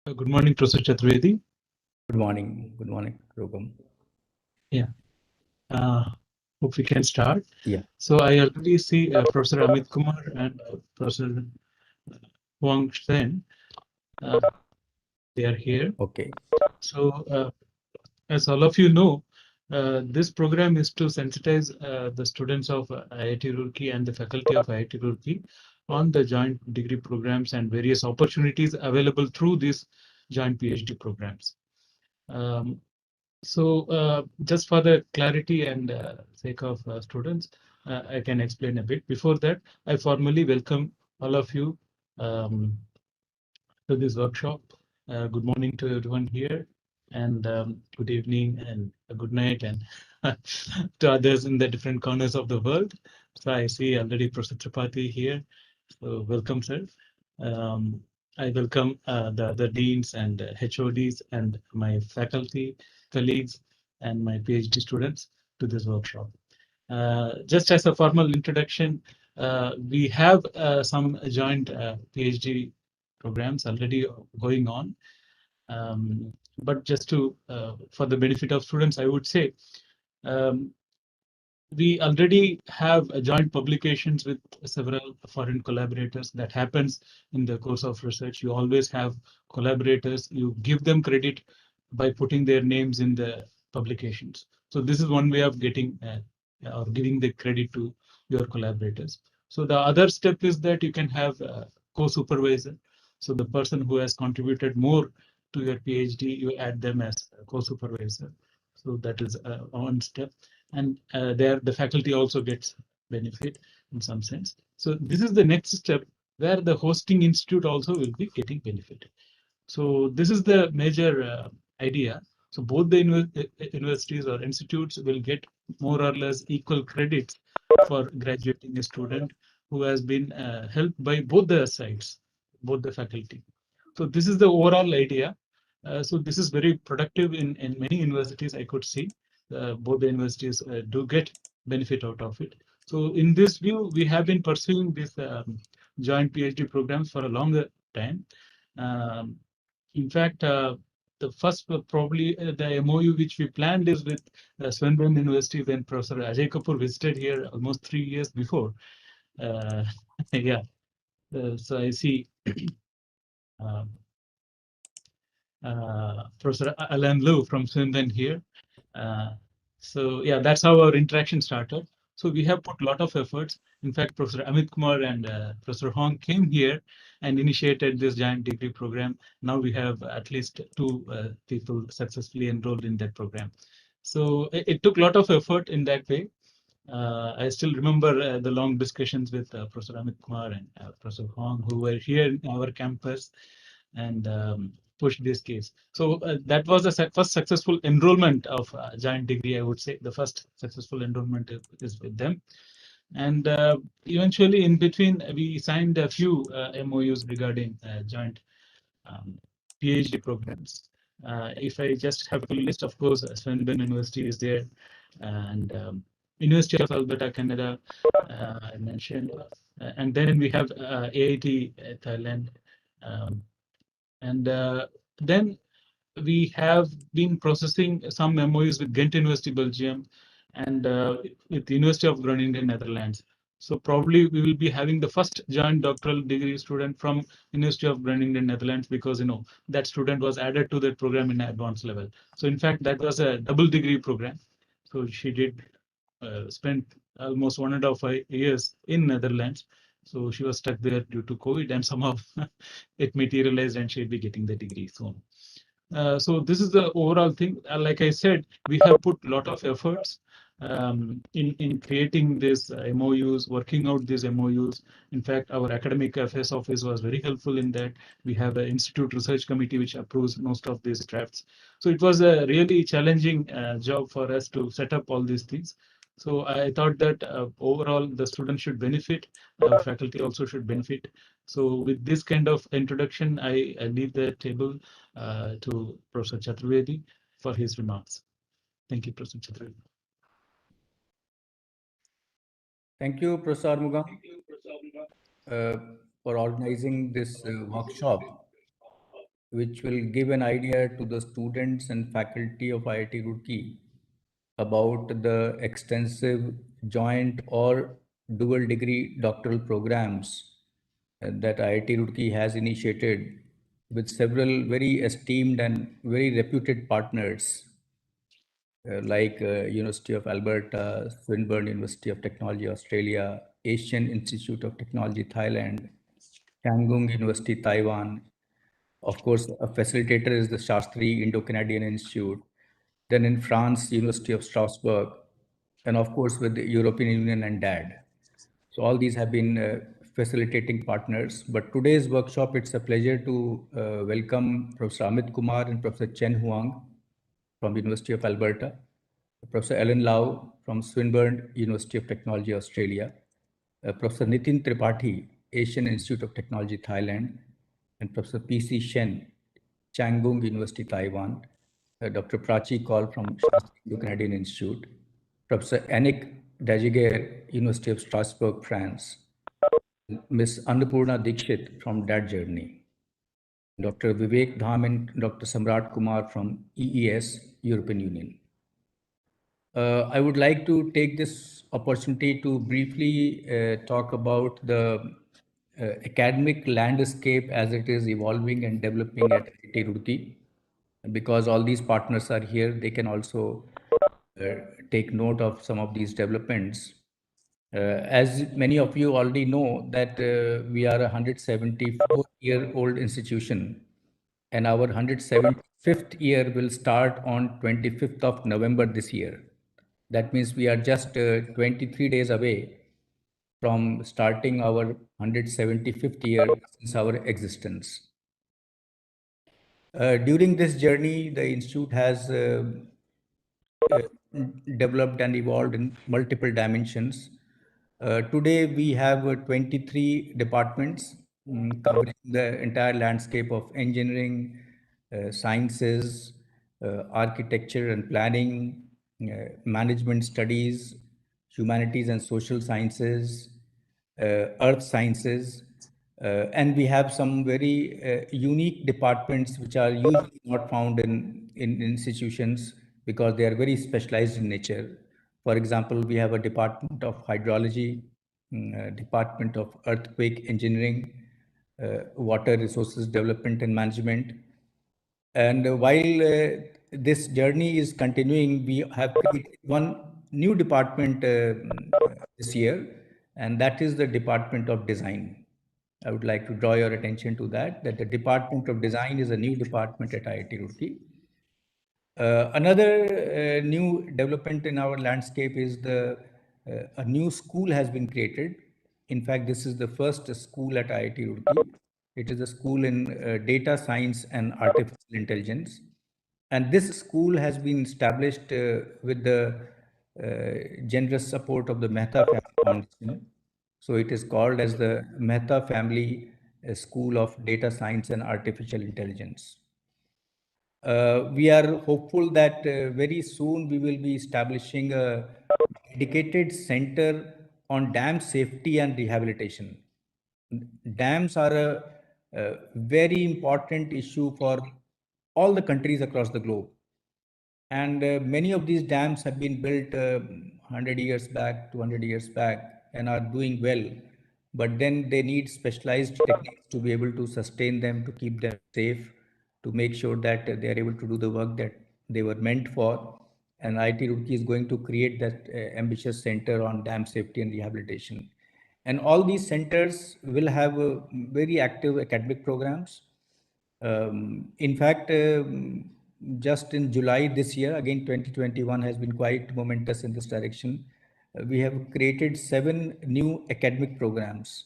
Good morning, Professor Chaturvedi. Good morning, Gung. Yeah, hope we can start. Yeah. So I already see Professor Amit Kumar and Professor Huang Shen. They are here. Okay. So as all of you know, this program is to sensitize the students of IIT Roorkee and the faculty of IIT Roorkee on the joint degree programs and various opportunities available through these joint PhD programs. So just for the clarity and sake of students, I can explain a bit. Before that, I formally welcome all of you to this workshop. Good morning to everyone here, and good evening and good night, and to others in the different corners of the world. So I see already Professor Tripathi here. So welcome, sir. I welcome the deans and HODs and my faculty, colleagues, and my PhD students to this workshop. Just as a formal introduction, we have some joint PhD programs already going on. But just to, for the benefit of students, I would say, we already have joint publications with several foreign collaborators. That happens in the course of research. You always have collaborators. You give them credit by putting their names in the publications. So this is one way of getting or giving the credit to your collaborators. So the other step is that you can have a co-supervisor. So the person who has contributed more to your PhD, you add them as a co-supervisor. So that is one step. And there the faculty also gets benefit in some sense. So this is the next step where the hosting institute also will be getting benefited. So this is the major idea. So both the universities or institutes will get more or less equal credits for graduating a student who has been helped by both the sides, both the faculty. So this is the overall idea. So this is very productive in many universities. I could see both the universities do get benefit out of it. So in this view, we have been pursuing this joint PhD programs for a longer time. Um, in fact, the first probably the MOU which we planned is with Swinburne University when Professor Ajay Kapoor visited here almost 3 years before. Yeah, so I see Professor Alan Liu from Swinburne here. So yeah, that's how our interaction started. So we have put a lot of efforts. In fact, Professor Amit Kumar and Professor Hong came here and initiated this giant degree program. Now we have at least two people successfully enrolled in that program. So it took a lot of effort in that way. I still remember the long discussions with Professor Amit Kumar and Professor Hong, who were here in our campus and push this case. So that was the first successful enrollment of joint degree, I would say. The first successful enrollment is with them. And eventually in between, we signed a few MOUs regarding joint PhD programs. If I just have a list, of course, Swinburne University is there, and University of Alberta, Canada, I mentioned. And then we have AIT Thailand. And then we have been processing some MOUs with Ghent University, Belgium, and with the University of Groningen, Netherlands. So probably we will be having the first joint doctoral degree student from University of Groningen, Netherlands, because that student was added to that program in advanced level. So in fact, that was a double degree program. So she did spend almost 1.5 years in Netherlands. So she was stuck there due to COVID, and somehow it materialized, and she'll be getting the degree soon. So this is the overall thing. Like I said, we have put a lot of efforts in creating these MOUs, working out these MOUs. In fact, our academic affairs office was very helpful in that. We have an institute research committee which approves most of these drafts. So it was a really challenging job for us to set up all these things. So I thought that overall the students should benefit, faculty also should benefit. So with this kind of introduction, I leave the table to Professor Chaturvedi for his remarks. Thank you, Professor Chaturvedi. Thank you, Prasad Mugam, for organizing this workshop, which will give an idea to the students and faculty of IIT Roorkee about the extensive joint or dual degree doctoral programs that IIT Roorkee has initiated with several very esteemed and very reputed partners like University of Alberta, Swinburne University of Technology, Australia, Asian Institute of Technology, Thailand, Chang University, Taiwan. Of course, a facilitator is the Shastri Indo-Canadian Institute. Then in France, University of Strasbourg, and of course with the European Union and DAAD. So all these have been facilitating partners. But today's workshop, it's a pleasure to welcome Professor Amit Kumar and Professor Chen Huang from University of Alberta, Professor Ellen Lau from Swinburne University of Technology, Australia, Professor Nitin Tripathi, Asian Institute of Technology, Thailand, and Professor P.C. Shen, Chang University, Taiwan, Dr. Prachi Kaul from Shastri Canadian Institute, Professor Anik Dajiger, University of Strasbourg, France, Ms. Annapurna Dikshit from DAAD Germany, Dr. Vivek Dham and Dr. Samrat Kumar from EES, European Union. I would like to take this opportunity to briefly talk about the academic landscape as it is evolving and developing at IIT Roorkee. Because all these partners are here, they can also take note of some of these developments. As many of you already know that we are a 174-year-old institution, and our 175th year will start on 25th of November this year. That means we are just 23 days away from starting our 175th year since our existence. During this journey, the institute has developed and evolved in multiple dimensions. Today, we have 23 departments covering the entire landscape of engineering, sciences, architecture and planning, management studies, humanities and social sciences, earth sciences, and we have some very unique departments which are usually not found in institutions because they are very specialized in nature. For example, we have a department of hydrology, department of earthquake engineering, water resources development and management. And while this journey is continuing, we have created one new department this year, and that is the Department of Design. I would like to draw your attention to that the Department of Design is a new department at IIT Roorkee. Another new development in our landscape is a new school has been created. In fact, this is the first school at IIT Roorkee. It is a school in data science and artificial intelligence. And this school has been established with the generous support of the Mehta Family Foundation. So it is called as the Mehta Family School of Data Science and Artificial Intelligence. We are hopeful that very soon we will be establishing a dedicated center on dam safety and rehabilitation. Dams are a very important issue for all the countries across the globe. And many of these dams have been built 100 years back, 200 years back, and are doing well. But then they need specialized techniques to be able to sustain them, to keep them safe, to make sure that they are able to do the work that they were meant for. And IIT Roorkee is going to create that ambitious center on dam safety and rehabilitation. And all these centers will have very active academic programs. In fact, just in July this year, again 2021 has been quite momentous in this direction. We have created 7 new academic programs.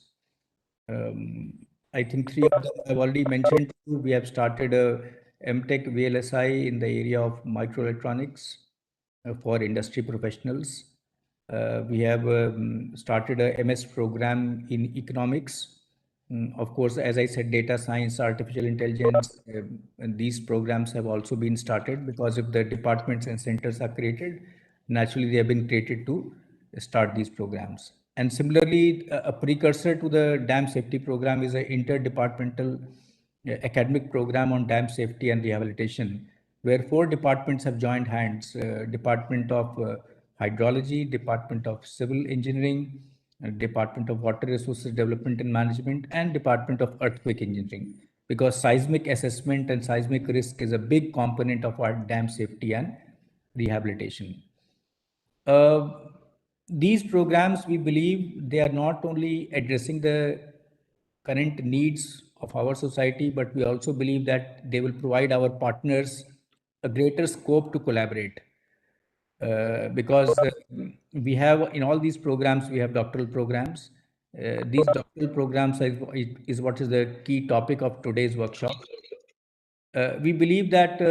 I think 3 of them I've already mentioned. We have started a MTech VLSI in the area of microelectronics for industry professionals. We have started a MS program in economics. Of course, as I said, data science, artificial intelligence, and these programs have also been started because if the departments and centers are created, naturally they have been created to start these programs. And similarly, a precursor to the dam safety program is an interdepartmental academic program on dam safety and rehabilitation, where four departments have joined hands: Department of Hydrology, Department of Civil Engineering, Department of Water Resources Development and Management, and Department of Earthquake Engineering. Because seismic assessment and seismic risk is a big component of our dam safety and rehabilitation. Uh, these programs, we believe, they are not only addressing the current needs of our society, but we also believe that they will provide our partners a greater scope to collaborate. Because we have in all these programs, we have doctoral programs. These doctoral programs is what is the key topic of today's workshop. We believe that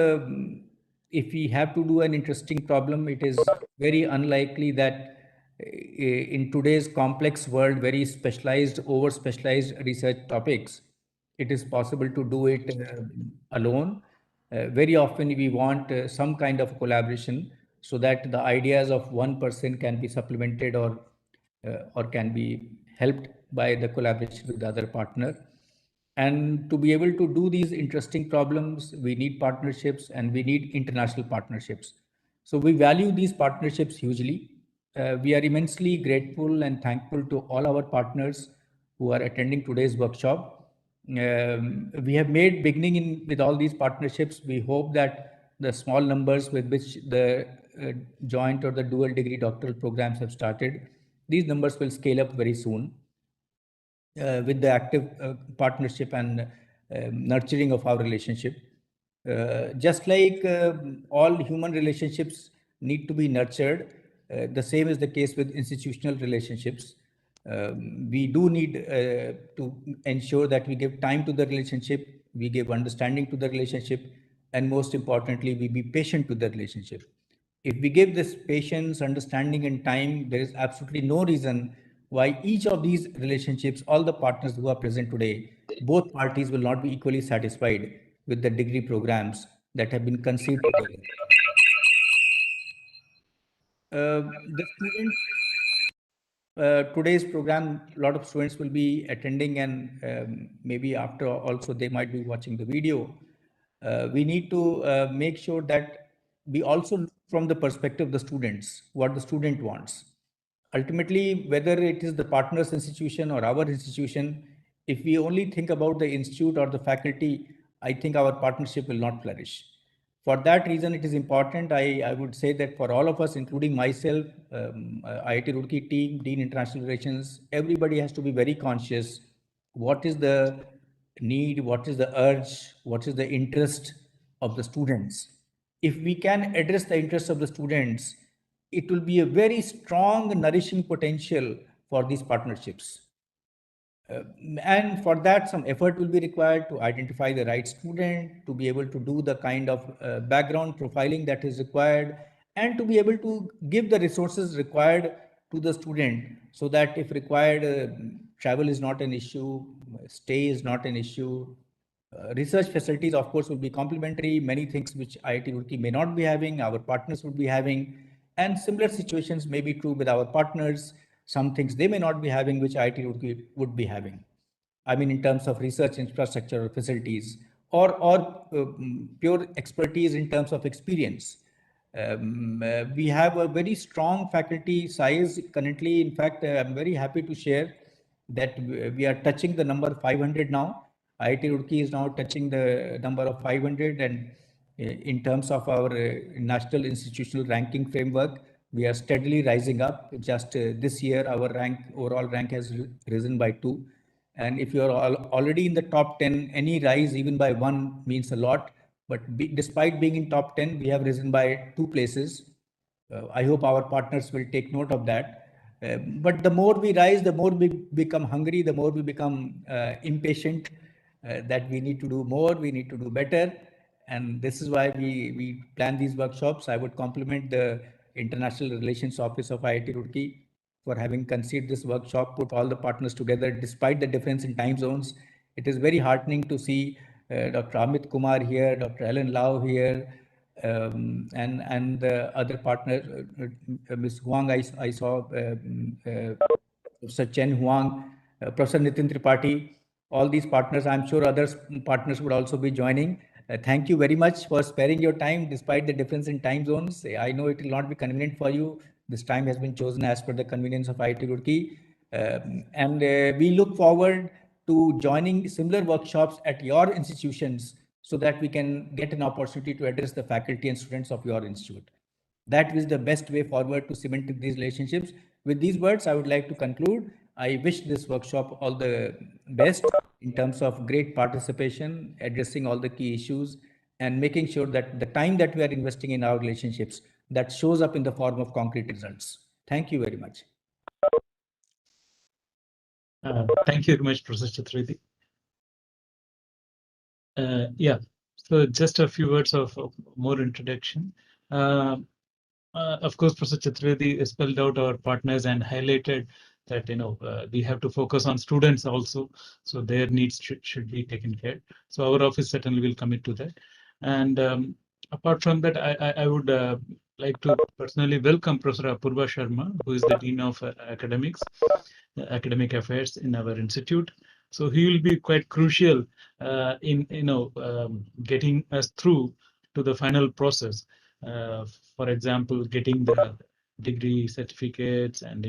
if we have to do an interesting problem, it is very unlikely that in today's complex world, very specialized, over specialized research topics, it is possible to do it alone. Very often, we want some kind of collaboration so that the ideas of one person can be supplemented or can be helped by the collaboration with the other partner. And to be able to do these interesting problems, we need partnerships and we need international partnerships. So we value these partnerships hugely. We are immensely grateful and thankful to all our partners who are attending today's workshop. We have made beginning with all these partnerships. We hope that the small numbers with which the joint or the dual degree doctoral programs have started, these numbers will scale up very soon with the active partnership and nurturing of our relationship. Just like all human relationships need to be nurtured, the same is the case with institutional relationships. We do need to ensure that we give time to the relationship, we give understanding to the relationship, and most importantly, we be patient to the relationship. If we give this patience, understanding, and time, there is absolutely no reason why each of these relationships, all the partners who are present today, both parties will not be equally satisfied with the degree programs that have been conceived together. The students today's program, a lot of students will be attending, and maybe after also they might be watching the video. We need to make sure that we also look from the perspective of the students, what the student wants. Ultimately, whether it is the partners institution or our institution, if we only think about the institute or the faculty, I think our partnership will not flourish. For that reason, it is important. I would say that for all of us, including myself, IIT Roorkee team, Dean International Relations, everybody has to be very conscious. What is the need? What is the urge? What is the interest of the students? If we can address the interests of the students, it will be a very strong, nourishing potential for these partnerships. And for that, some effort will be required to identify the right student, to be able to do the kind of background profiling that is required, and to be able to give the resources required to the student so that if required, travel is not an issue, stay is not an issue. Research facilities, of course, will be complementary. Many things which IIT Roorkee may not be having, our partners would be having. And similar situations may be true with our partners. Some things they may not be having, which IIT Roorkee would be having. I mean, in terms of research infrastructure or facilities, or pure expertise in terms of experience. We have a very strong faculty size currently. In fact, I'm very happy to share that we are touching the number 500 now. IIT Roorkee is now touching the number of 500, and in terms of our national institutional ranking framework, we are steadily rising up. Just this year, our overall rank has risen by 2. And if you're already in the top 10, any rise even by 1 means a lot. But despite being in top 10, we have risen by 2 places. I hope our partners will take note of that. But the more we rise, the more we become hungry, the more we become impatient that we need to do more, we need to do better. And this is why we plan these workshops. I would compliment the International Relations Office of IIT Roorkee for having conceived this workshop, put all the partners together despite the difference in time zones. It is very heartening to see Dr. Amit Kumar here, Dr. Ellen Lau here, and the other partner, Ms. Huang, I saw, Professor Chen Huang, Professor Nitin Tripathi, all these partners. I'm sure other partners would also be joining. Thank you very much for sparing your time despite the difference in time zones. I know it will not be convenient for you. This time has been chosen as per the convenience of IIT Roorkee. And we look forward to joining similar workshops at your institutions so that we can get an opportunity to address the faculty and students of your institute. That is the best way forward to cement these relationships. With these words, I would like to conclude. I wish this workshop all the best in terms of great participation, addressing all the key issues, and making sure that the time that we are investing in our relationships, that shows up in the form of concrete results. Thank you very much. Thank you very much, Professor Chaturvedi. Yeah, so just a few words of more introduction. Of course, Professor Chaturvedi spelled out our partners and highlighted that we have to focus on students also, so their needs should be taken care. So our office certainly will commit to that. And apart from that, I would like to personally welcome Professor Apurva Sharma, who is the Dean of Academic Affairs in our institute. So he will be quite crucial in getting us through to the final process. For example, getting the degree certificates and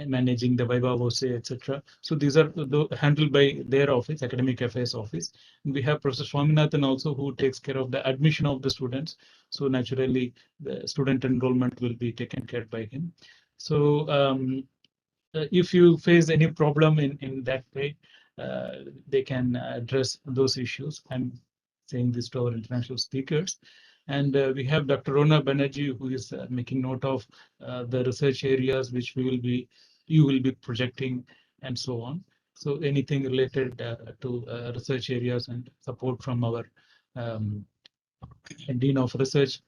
managing the Viva Voce, etc. So these are handled by their office, Academic Affairs Office. And we have Professor Swaminathan also, who takes care of the admission of the students. So naturally, the student enrollment will be taken care by him. So if you face any problem in that way, they can address those issues. I'm saying this to our international speakers. And we have Dr. Rona Banerjee, who is making note of the research areas which you will be projecting and so on. So anything related to research areas and support from our Dean of Research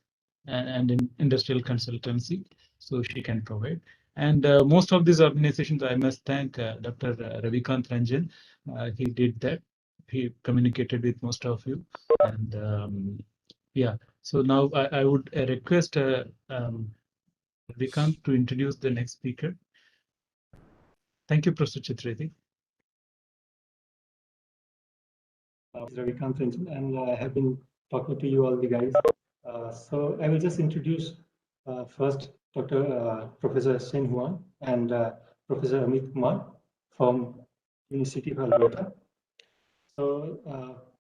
and in industrial consultancy, so she can provide. And most of these organizations, I must thank Dr. Ravikant Ranjan. He did that. He communicated with most of you. And yeah, so now I would request Ravikant to introduce the next speaker. Thank you, Professor Chaturvedi. Ravikant Ranjan, and I have been talking to you all the guys. So I will just introduce first Professor Sen Huang and Professor Amit Kumar from University of Alberta. So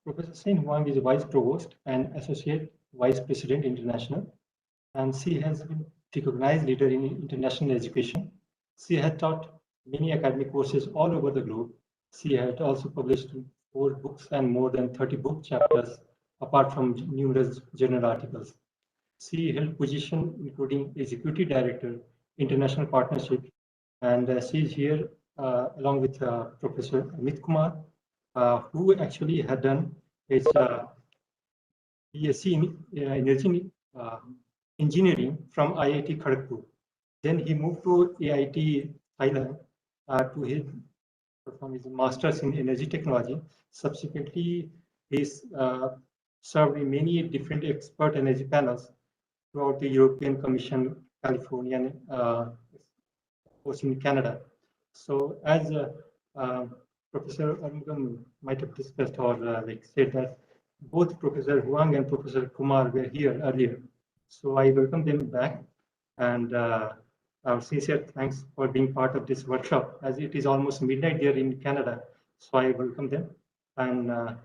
Professor Sen Huang is a Vice Provost and Associate Vice President International, and she has been recognized leader in international education. She has taught many academic courses all over the globe. She had also published 4 books and more than 30 book chapters, apart from numerous journal articles. She held positions including Executive Director, International Partnership, and she is here along with Professor Amit Kumar, who actually had done his BSc in Energy Engineering from IIT Kharagpur. Then he moved to AIT Thailand to perform his master's in energy technology. Subsequently, he's served in many different expert energy panels throughout the European Commission, California, and of course in Canada. So as Professor Armugam might have discussed or said that both Professor Huang and Professor Kumar were here earlier. So I welcome them back, and our sincere thanks for being part of this workshop, as it is almost midnight here in Canada. So I welcome them and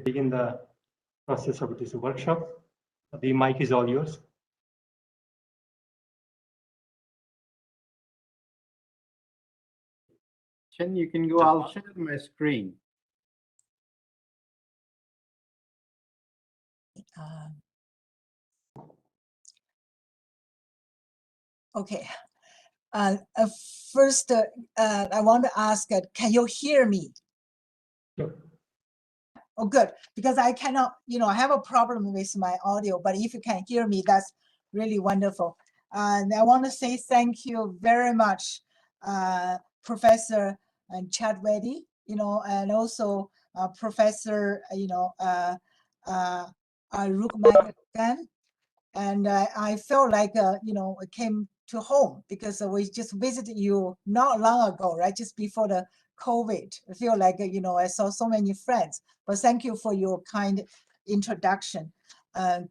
begin the process of this workshop. The mic is all yours. Chen, you can go. I'll share my screen. Okay. First, I want to ask, can you hear me? Sure. Oh, good, because I cannot, I have a problem with my audio, but if you can hear me, that's really wonderful. And I want to say thank you very much, Professor Chadwedi, and also Professor, Rukmagan. And I felt like, I came to home because we just visited you not long ago, right? Just before the COVID. I feel like, I saw so many friends, but thank you for your kind introduction.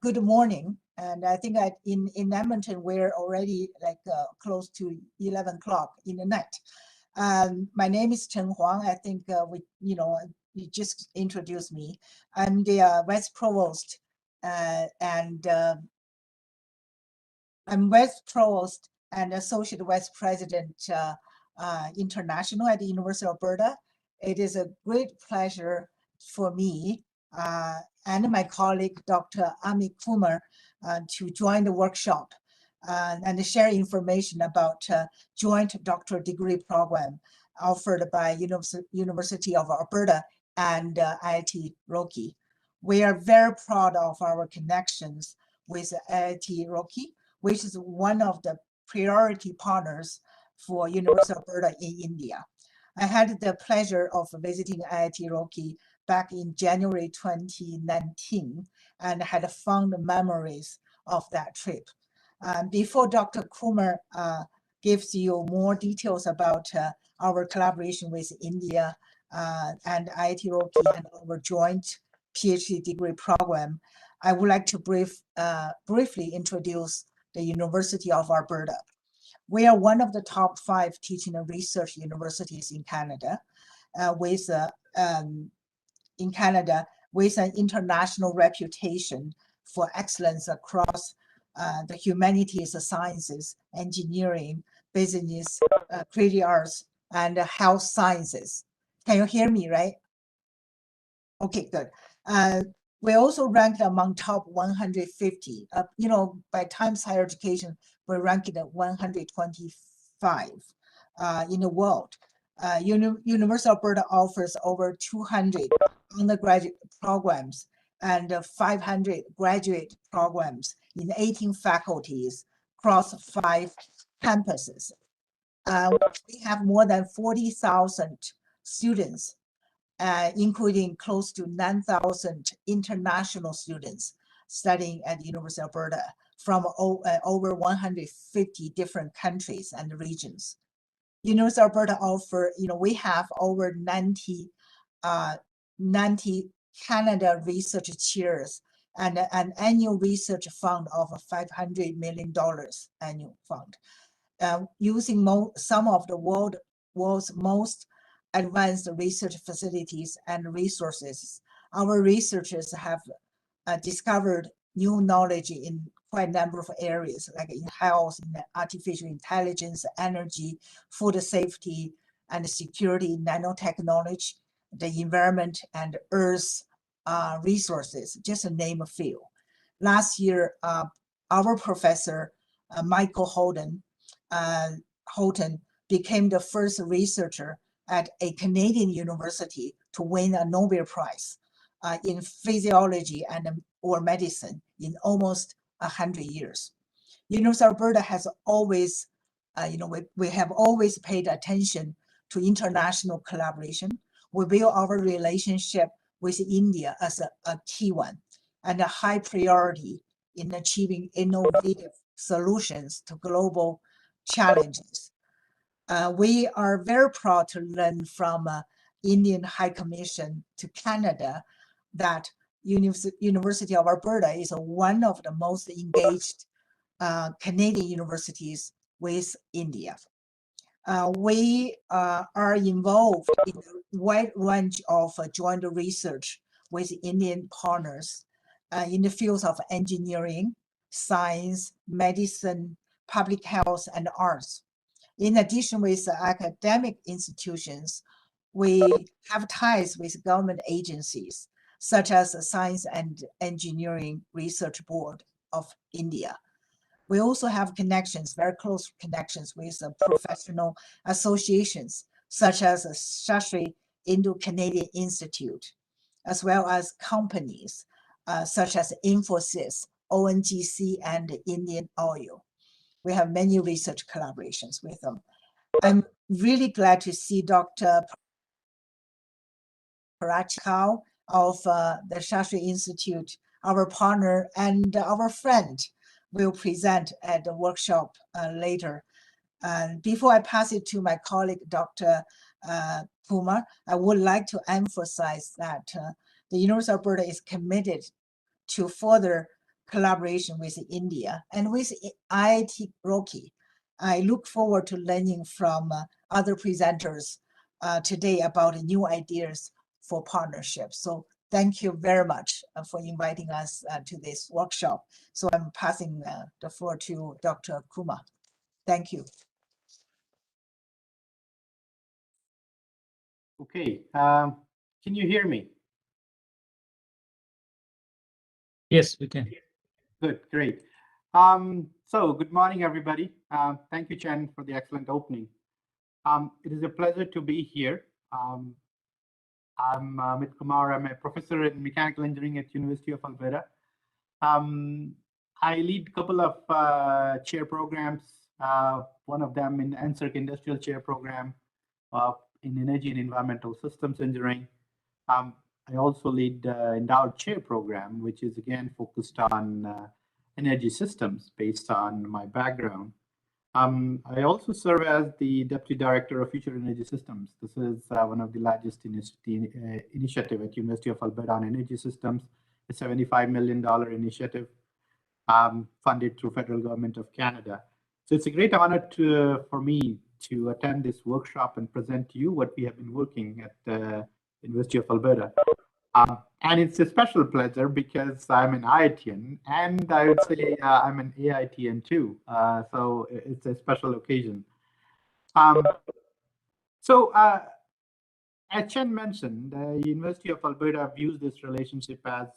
Good morning. And I think in Edmonton, we're already like close to 11 o'clock in the night. My name is Chen Huang. I think you just introduced me. I'm the Vice Provost and I'm Vice Provost and Associate Vice President International at the University of Alberta. It is a great pleasure for me and my colleague, Dr. Amit Kumar, to join the workshop and share information about joint doctoral degree program offered by University of Alberta and IIT Rocky. We are very proud of our connections with IIT Rocky, which is one of the priority partners for University of Alberta in India. I had the pleasure of visiting IIT Rocky back in January 2019 and had fond memories of that trip. Before Dr. Kumar gives you more details about our collaboration with India and IIT Rocky and our joint PhD degree program, I would like to briefly introduce the University of Alberta. We are one of the top 5 teaching and research universities in Canada, with an international reputation for excellence across the humanities, sciences, engineering, business, creative arts, and health sciences. Can you hear me, right? Okay, good. We also ranked among top 150. By Times Higher Education, we're ranked at 125 in the world. University of Alberta offers over 200 undergraduate programs and 500 graduate programs in 18 faculties across 5 campuses. We have more than 40,000 students, including close to 9,000 international students studying at the University of Alberta from over 150 different countries and regions. University of Alberta offer, we have over 90 Canada research chairs and an annual research fund of $500 million annual fund, using some of the world's most advanced research facilities and resources. Our researchers have discovered new knowledge in quite a number of areas, like in health, in artificial intelligence, energy, food safety and security, nanotechnology, the environment, and earth resources, just to name a few. Last year, our professor, Michael Houghton, became the first researcher at a Canadian university to win a Nobel Prize in physiology or medicine in almost 100 years. University of Alberta has always, we have always paid attention to international collaboration. We view our relationship with India as a key one and a high priority in achieving innovative solutions to global challenges. We are very proud to learn from Indian High Commission to Canada that University of Alberta is one of the most engaged Canadian universities with India. We are involved in a wide range of joint research with Indian partners in the fields of engineering, science, medicine, public health, and arts. In addition, with academic institutions, we have ties with government agencies, such as the Science and Engineering Research Board of India. We also have connections, very close connections with professional associations, such as the Shastri Indo-Canadian Institute, as well as companies such as Infosys, ONGC, and Indian Oil. we have many research collaborations with them. I'm really glad to see Dr. Parachikau of the Shastri Institute, our partner and our friend, will present at the workshop later. And before I pass it to my colleague, Dr. Kumar, I would like to emphasize that the University of Alberta is committed to further collaboration with India and with IIT Roorkee. I look forward to learning from other presenters today about new ideas for partnerships. So thank you very much for inviting us to this workshop. So I'm passing the floor to Dr. Kumar. Thank you. Okay, can you hear me? Yes, we can. Good, great. So good morning, everybody. Thank you, Chang, for the excellent opening. It is a pleasure to be here. I'm Amit Kumar. I'm a professor in mechanical engineering at University of Alberta. I lead a couple of chair programs, one of them in NSERC Industrial Chair Program in Energy and Environmental Systems Engineering. I also lead endowed chair program, which is again focused on energy systems based on my background. I also serve as the Deputy Director of Future Energy Systems. This is one of the largest initiative at University of Alberta on energy systems, a $75 million initiative funded through Federal Government of Canada. So it's a great honor for me to attend this workshop and present to you what we have been working at the University of Alberta. And it's a special pleasure because I'm an IITian, and I would say I'm an AITian too. So it's a special occasion. As Chen mentioned, the University of Alberta views this relationship as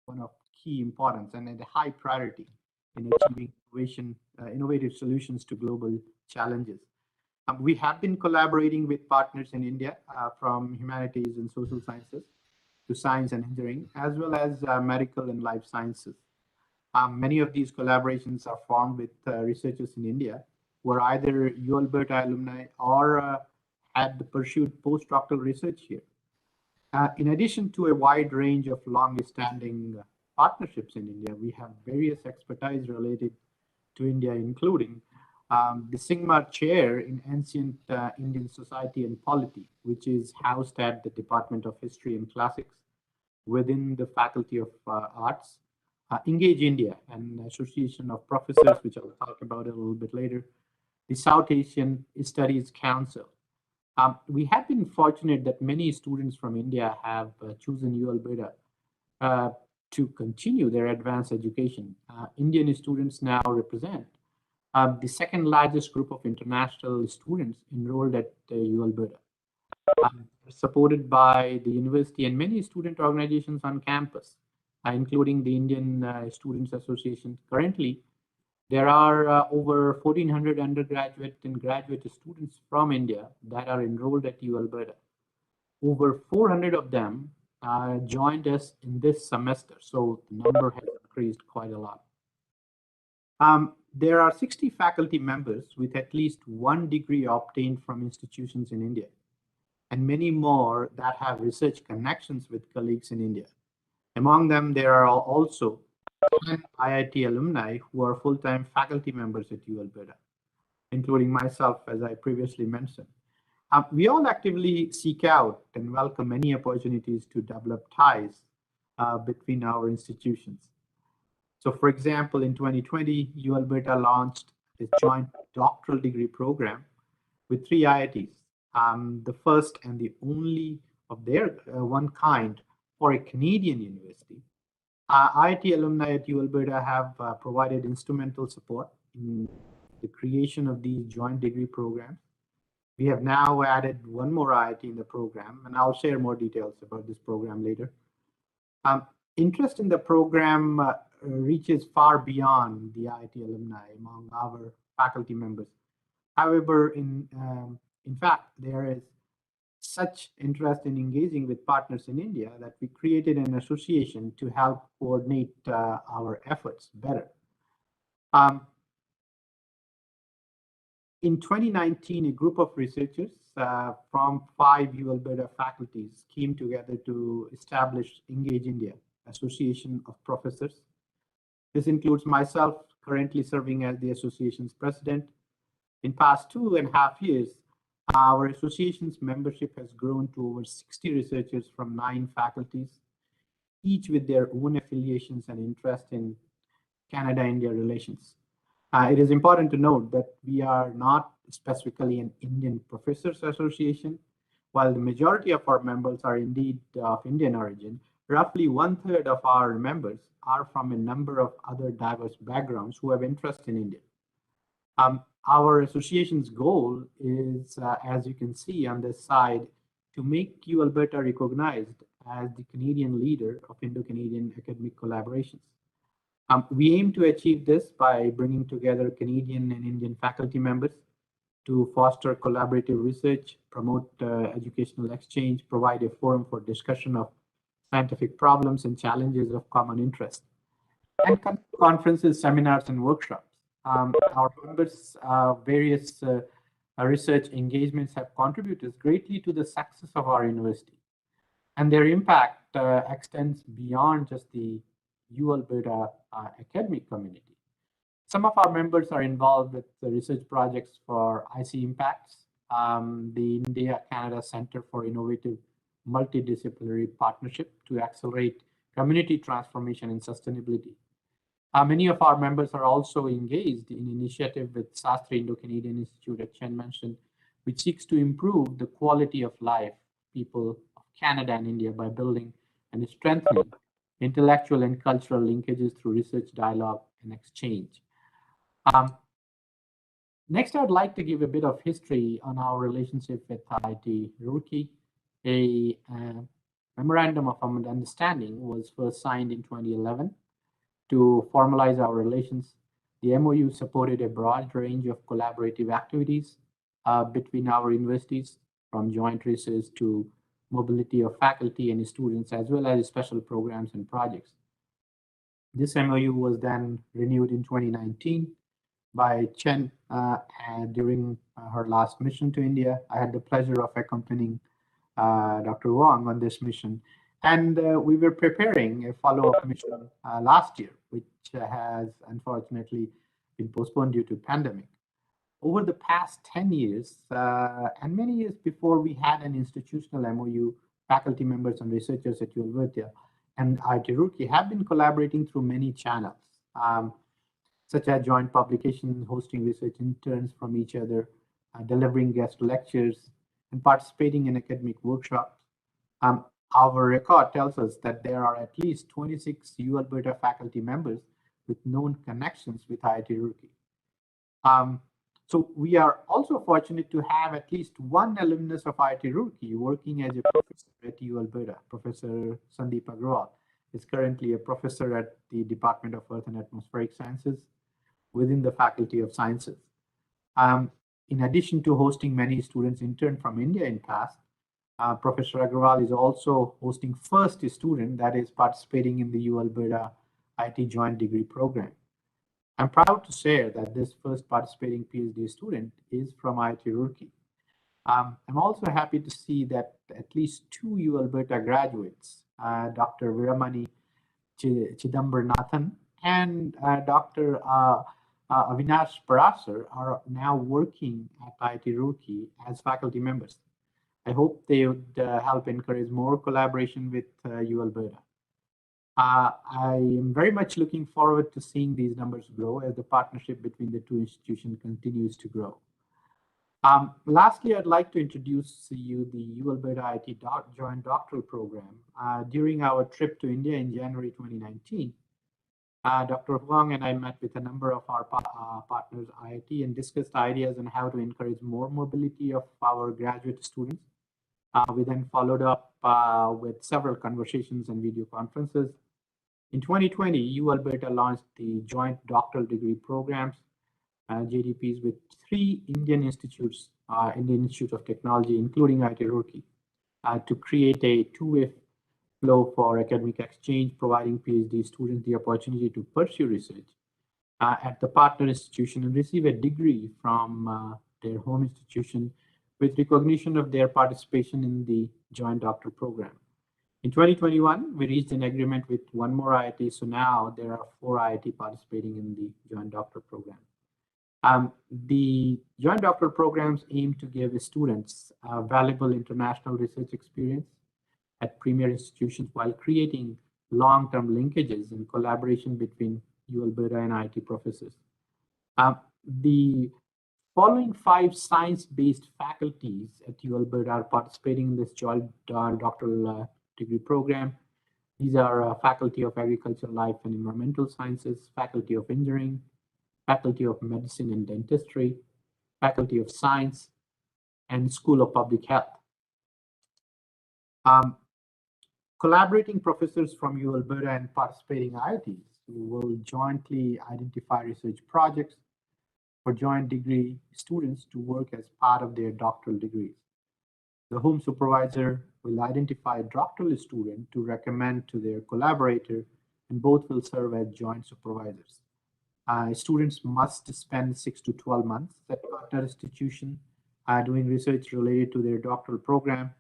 one of key importance and a high priority in achieving innovative solutions to global challenges. We have been collaborating with partners in India from humanities and social sciences to science and engineering, as well as medical and life sciences. Many of these collaborations are formed with researchers in India who are either UAlberta alumni or had pursued postdoctoral research here. In addition to a wide range of long-standing partnerships in India, we have various expertise related to India, including the Sigma Chair in Ancient Indian Society and Polity, which is housed at the Department of History and Classics within the Faculty of Arts. Engage India, an association of professors, which I'll talk about a little bit later. The South Asian Studies Council. We have been fortunate that many students from India have chosen UAlberta to continue their advanced education. Indian students now represent the second largest group of international students enrolled at UAlberta, supported by the university and many student organizations on campus, including the Indian Students Association. Currently, there are over 1,400 undergraduate and graduate students from India that are enrolled at UAlberta. Over 400 of them joined us in this semester, so the number has increased quite a lot. There are 60 faculty members with at least one degree obtained from institutions in India, and many more that have research connections with colleagues in India. Among them, there are also 10 IIT alumni who are full-time faculty members at UAlberta, including myself, as I previously mentioned. We all actively seek out and welcome many opportunities to develop ties between our institutions. So, for example, in 2020, UAlberta launched a joint doctoral degree program with 3 IITs, the first and the only of their one kind for a Canadian university. IIT alumni at UAlberta have provided instrumental support in the creation of these joint degree programs. We have now added one more IIT in the program, and I'll share more details about this program later. Interest in the program reaches far beyond the IIT alumni among our faculty members. However, in fact, there is such interest in engaging with partners in India that we created an association to help coordinate our efforts better. In 2019, a group of researchers from 5 U Alberta faculties came together to establish Engage India, Association of Professors. This includes myself, currently serving as the association's president. In past 2.5 years, our association's membership has grown to over 60 researchers from 9 faculties, each with their own affiliations and interest in Canada-India relations. It is important to note that we are not specifically an Indian Professors Association. While the majority of our members are indeed of Indian origin, roughly 1/3 of our members are from a number of other diverse backgrounds who have interest in India. Our association's goal is, as you can see on this side, to make U Alberta recognized as the Canadian leader of Indo-Canadian academic collaborations. We aim to achieve this by bringing together Canadian and Indian faculty members to foster collaborative research, promote educational exchange, provide a forum for discussion of scientific problems and challenges of common interest, and conferences, seminars, and workshops. Our members' various research engagements have contributed greatly to the success of our university, and their impact extends beyond just the U Alberta academic community. Some of our members are involved with the research projects for IC Impacts, the India-Canada Center for Innovative Multidisciplinary Partnership to accelerate community transformation and sustainability. Many of our members are also engaged in initiative with Shastri Indo-Canadian Institute, as Chang mentioned, which seeks to improve the quality of life of people of Canada and India by building and strengthening intellectual and cultural linkages through research, dialogue, and exchange. Next, I'd like to give a bit of history on our relationship with IIT Roorkee. A memorandum of understanding was first signed in 2011 to formalize our relations. The MOU supported a broad range of collaborative activities between our universities, from joint research to mobility of faculty and students, as well as special programs and projects. This MOU was then renewed in 2019 by Chang during her last mission to India. I had the pleasure of accompanying Dr. Gung on this mission, and we were preparing a follow-up mission last year, which has unfortunately been postponed due to pandemic. Over the past 10 years, and many years before, we had an institutional MOU. Faculty members and researchers at U Alberta and IIT Roorkee have been collaborating through many channels, such as joint publications, hosting research interns from each other, delivering guest lectures, and participating in academic workshops. Our record tells us that there are at least 26 U Alberta faculty members with known connections with IIT Roorkee. So we are also fortunate to have at least one alumnus of IIT Roorkee working as a professor at U Alberta. Professor Sandeep Agrawal is currently a professor at the Department of Earth and Atmospheric Sciences within the Faculty of Sciences. In addition to hosting many students interned from India in past, Professor Agrawal is also hosting first student that is participating in the U Alberta IT Joint Degree Program. I'm proud to share that this first participating PhD student is from IIT Roorkee. I'm also happy to see that at least 2 U Alberta graduates, Dr. Viramani Chidambarnathan and Dr. Avinash Parasar, are now working at IIT Roorkee as faculty members. I hope they would help encourage more collaboration with U Alberta. I am very much looking forward to seeing these numbers grow as the partnership between the two institutions continues to grow. Lastly, I'd like to introduce you the U Alberta IT Joint Doctoral Program. During our trip to India in January 2019, Dr. Gung and I met with a number of our partners, IIT, and discussed ideas on how to encourage more mobility of our graduate students. We then followed up with several conversations and video conferences. In 2020, U Alberta launched the Joint Doctoral Degree Programs, JDPs, with 3 Indian institutes, Indian Institute of Technology, including IIT Roorkee, to create a two-way flow for academic exchange, providing PhD students the opportunity to pursue research at the partner institution and receive a degree from their home institution with recognition of their participation in the joint doctoral program. In 2021, we reached an agreement with one more IIT, so now there are 4 IIT participating in the joint doctoral program. The joint doctoral programs aim to give students valuable international research experience at premier institutions while creating long-term linkages and collaboration between Alberta and IIT professors. The following 5 science-based faculties at Alberta are participating in this joint doctoral degree program. These are Faculty of Agriculture, Life and Environmental Sciences, Faculty of Engineering, Faculty of Medicine and Dentistry, Faculty of Science, and School of Public Health. Collaborating professors from Alberta and participating IITs will jointly identify research projects for joint degree students to work as part of their doctoral degrees. The home supervisor will identify a doctoral student to recommend to their collaborator, and both will serve as joint supervisors. Students must spend 6 to 12 months at partner institution doing research related to their doctoral program,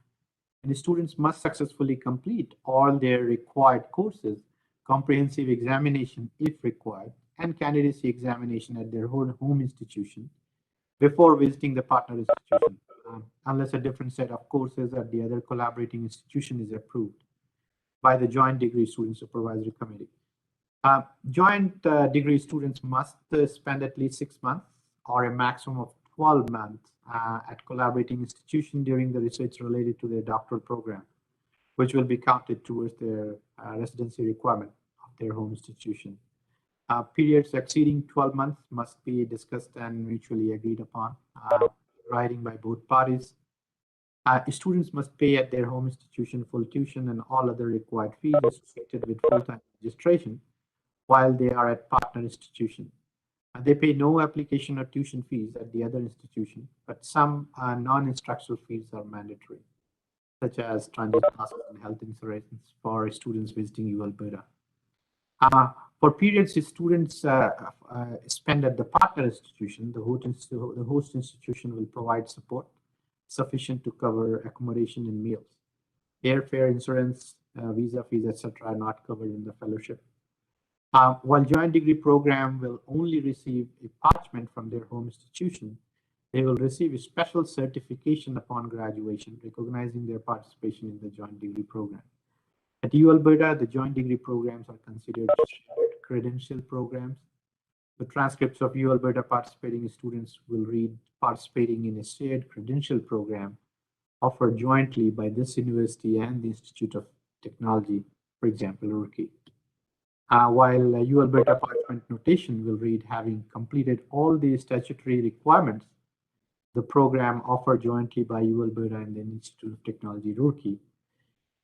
and the students must successfully complete all their required courses, comprehensive examination if required, and candidacy examination at their home institution before visiting the partner institution, unless a different set of courses at the other collaborating institution is approved by the Joint Degree Student Supervisory Committee. Joint degree students must spend at least 6 months or a maximum of 12 months at collaborating institution during the research related to their doctoral program, which will be counted towards their residency requirement of their home institution. Periods exceeding 12 months must be discussed and mutually agreed upon, writing by both parties. Students must pay at their home institution full tuition and all other required fees associated with full-time registration while they are at partner institution. They pay no application or tuition fees at the other institution, but some non-instructional fees are mandatory, such as transit passes and health insurance for students visiting Alberta. For periods students spend at the partner institution, the host institution will provide support sufficient to cover accommodation and meals. Airfare, insurance, visa fees, etc. are not covered in the fellowship. While joint degree program will only receive a parchment from their home institution, they will receive a special certification upon graduation, recognizing their participation in the joint degree program. At Alberta, the joint degree programs are considered shared credential programs. The transcripts of Alberta participating students will read participating in a shared credential program offered jointly by this university and the Institute of Technology, for example, Roorkee. While Alberta parchment notation will read having completed all the statutory requirements, the program offered jointly by Alberta and the Institute of Technology, Roorkee,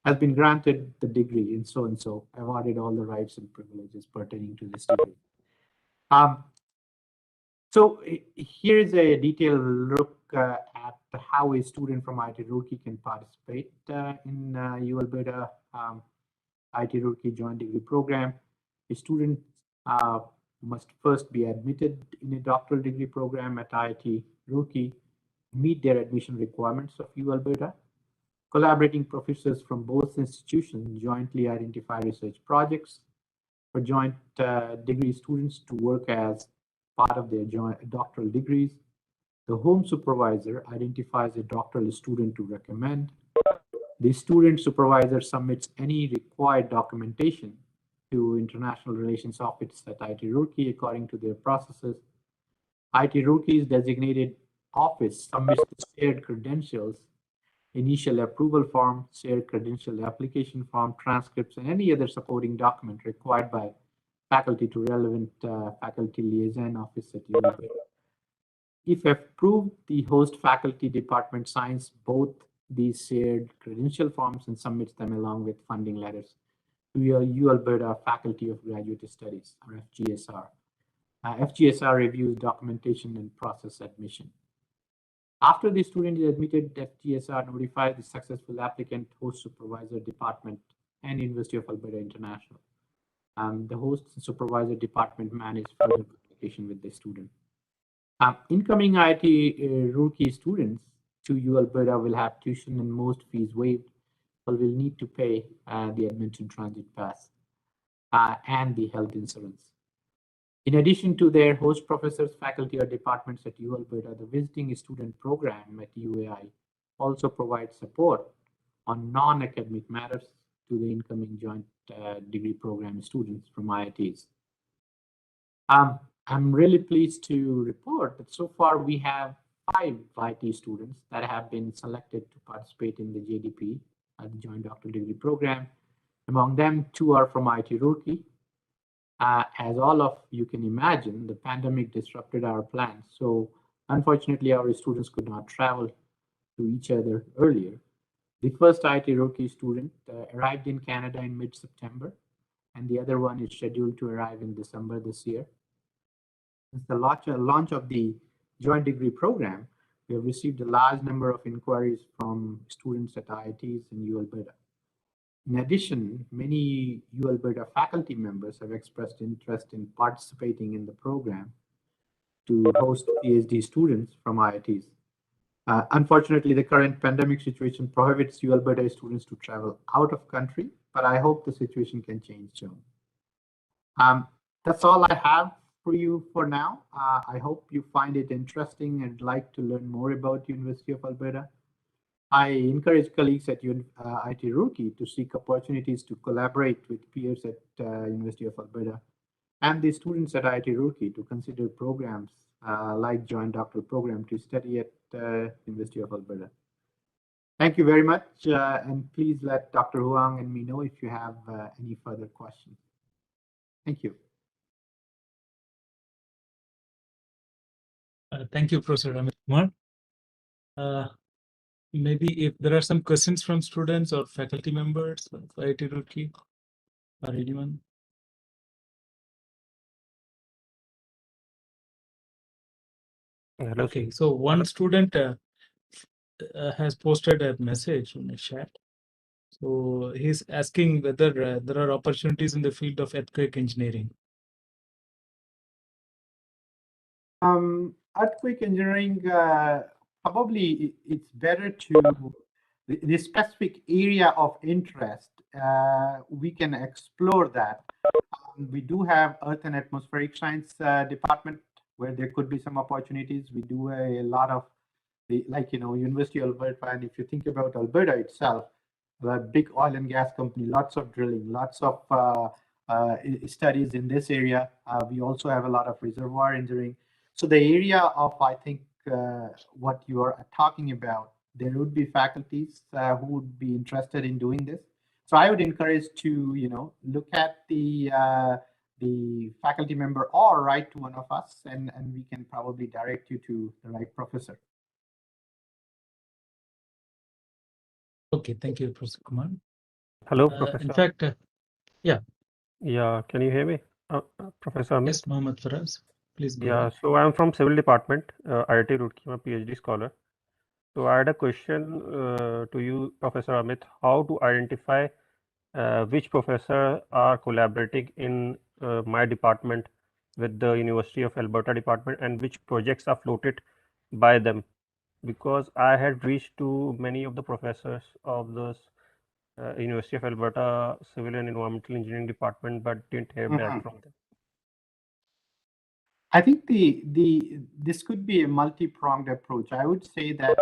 has been granted the degree in so-and-so, awarded all the rights and privileges pertaining to this degree. So here is a detailed look at how a student from IIT Roorkee can participate in Alberta IIT Roorkee Joint Degree Program. A student must first be admitted in a doctoral degree program at IIT Roorkee, meet their admission requirements of Alberta. Collaborating professors from both institutions jointly identify research projects for joint degree students to work as part of their joint doctoral degrees. The home supervisor identifies a doctoral student to recommend. The student supervisor submits any required documentation to International Relations Office at IIT Roorkee according to their processes. IIT Roorkee's designated office submits the shared credentials, initial approval form, shared credential application form, transcripts, and any other supporting document required by faculty to relevant faculty liaison office at Alberta. If approved, the host faculty department signs both these shared credential forms and submits them along with funding letters to Alberta Faculty of Graduate Studies, or FGSR. FGSR reviews documentation and process admission. After the student is admitted, FGSR notifies the successful applicant, host supervisor department, and University of Alberta International. The host and supervisor department manage further communication with the student. Incoming IIT Roorkee students to U Alberta will have tuition and most fees waived, but will need to pay the Edmonton Transit Pass and the health insurance. In addition to their host professors, faculty, or departments at U Alberta, the visiting student program at UAI also provides support on non-academic matters to the incoming joint degree program students from IITs. I'm really pleased to report that so far we have 5 IT students that have been selected to participate in the JDP, the Joint Doctoral Degree Program. Among them, 2 are from IIT Roorkee. As all of you can imagine, the pandemic disrupted our plans. So unfortunately, our students could not travel to each other earlier. The first IIT Roorkee student arrived in Canada in mid-September, and the other one is scheduled to arrive in December this year. Since the launch of the joint degree program, we have received a large number of inquiries from students at IITs in U Alberta. In addition, many U Alberta faculty members have expressed interest in participating in the program to host PhD students from IITs. Unfortunately, the current pandemic situation prohibits U Alberta students to travel out of country, but I hope the situation can change soon. That's all I have for you for now. I hope you find it interesting and like to learn more about University of Alberta. I encourage colleagues at IIT Roorkee to seek opportunities to collaborate with peers at University of Alberta and the students at IIT Roorkee to consider programs like Joint Doctoral Program to study at University of Alberta. Thank you very much, and please let Dr. Huang and me know if you have any further questions. Thank you. Thank you, Professor Amit Kumar. Maybe if there are some questions from students or faculty members of IIT Roorkee or anyone. Hello, Okay, so one student has posted a message in the chat. So he's asking whether there are opportunities in the field of earthquake engineering. Earthquake engineering, probably it's better to the specific area of interest. We can explore that. We do have Earth and Atmospheric Science department where there could be some opportunities. We do a lot of University of Alberta, and if you think about Alberta itself, a big oil and gas company, lots of drilling, lots of studies in this area. We also have a lot of reservoir engineering. So the area of, I think, what you are talking about, there would be faculties who would be interested in doing this. So I would encourage to, look at the faculty member or write to one of us, and we can probably direct you to the right professor. Okay, thank you, Professor Kumar. Hello, Professor. In fact, yeah. Yeah, can you hear me, Professor Amit? Yes, Mohammed Faraz, please go Yeah, ahead. so I'm from Civil Department, IIT Roorkee, I'm a PhD scholar. So I had a question to you, Professor Amit, how to identify which professors are collaborating in my department with the University of Alberta department and which projects are floated by them, because I had reached to many of the professors of this University of Alberta Civil and Environmental Engineering department, but didn't hear back from them. I think this could be a multi-pronged approach. I would say that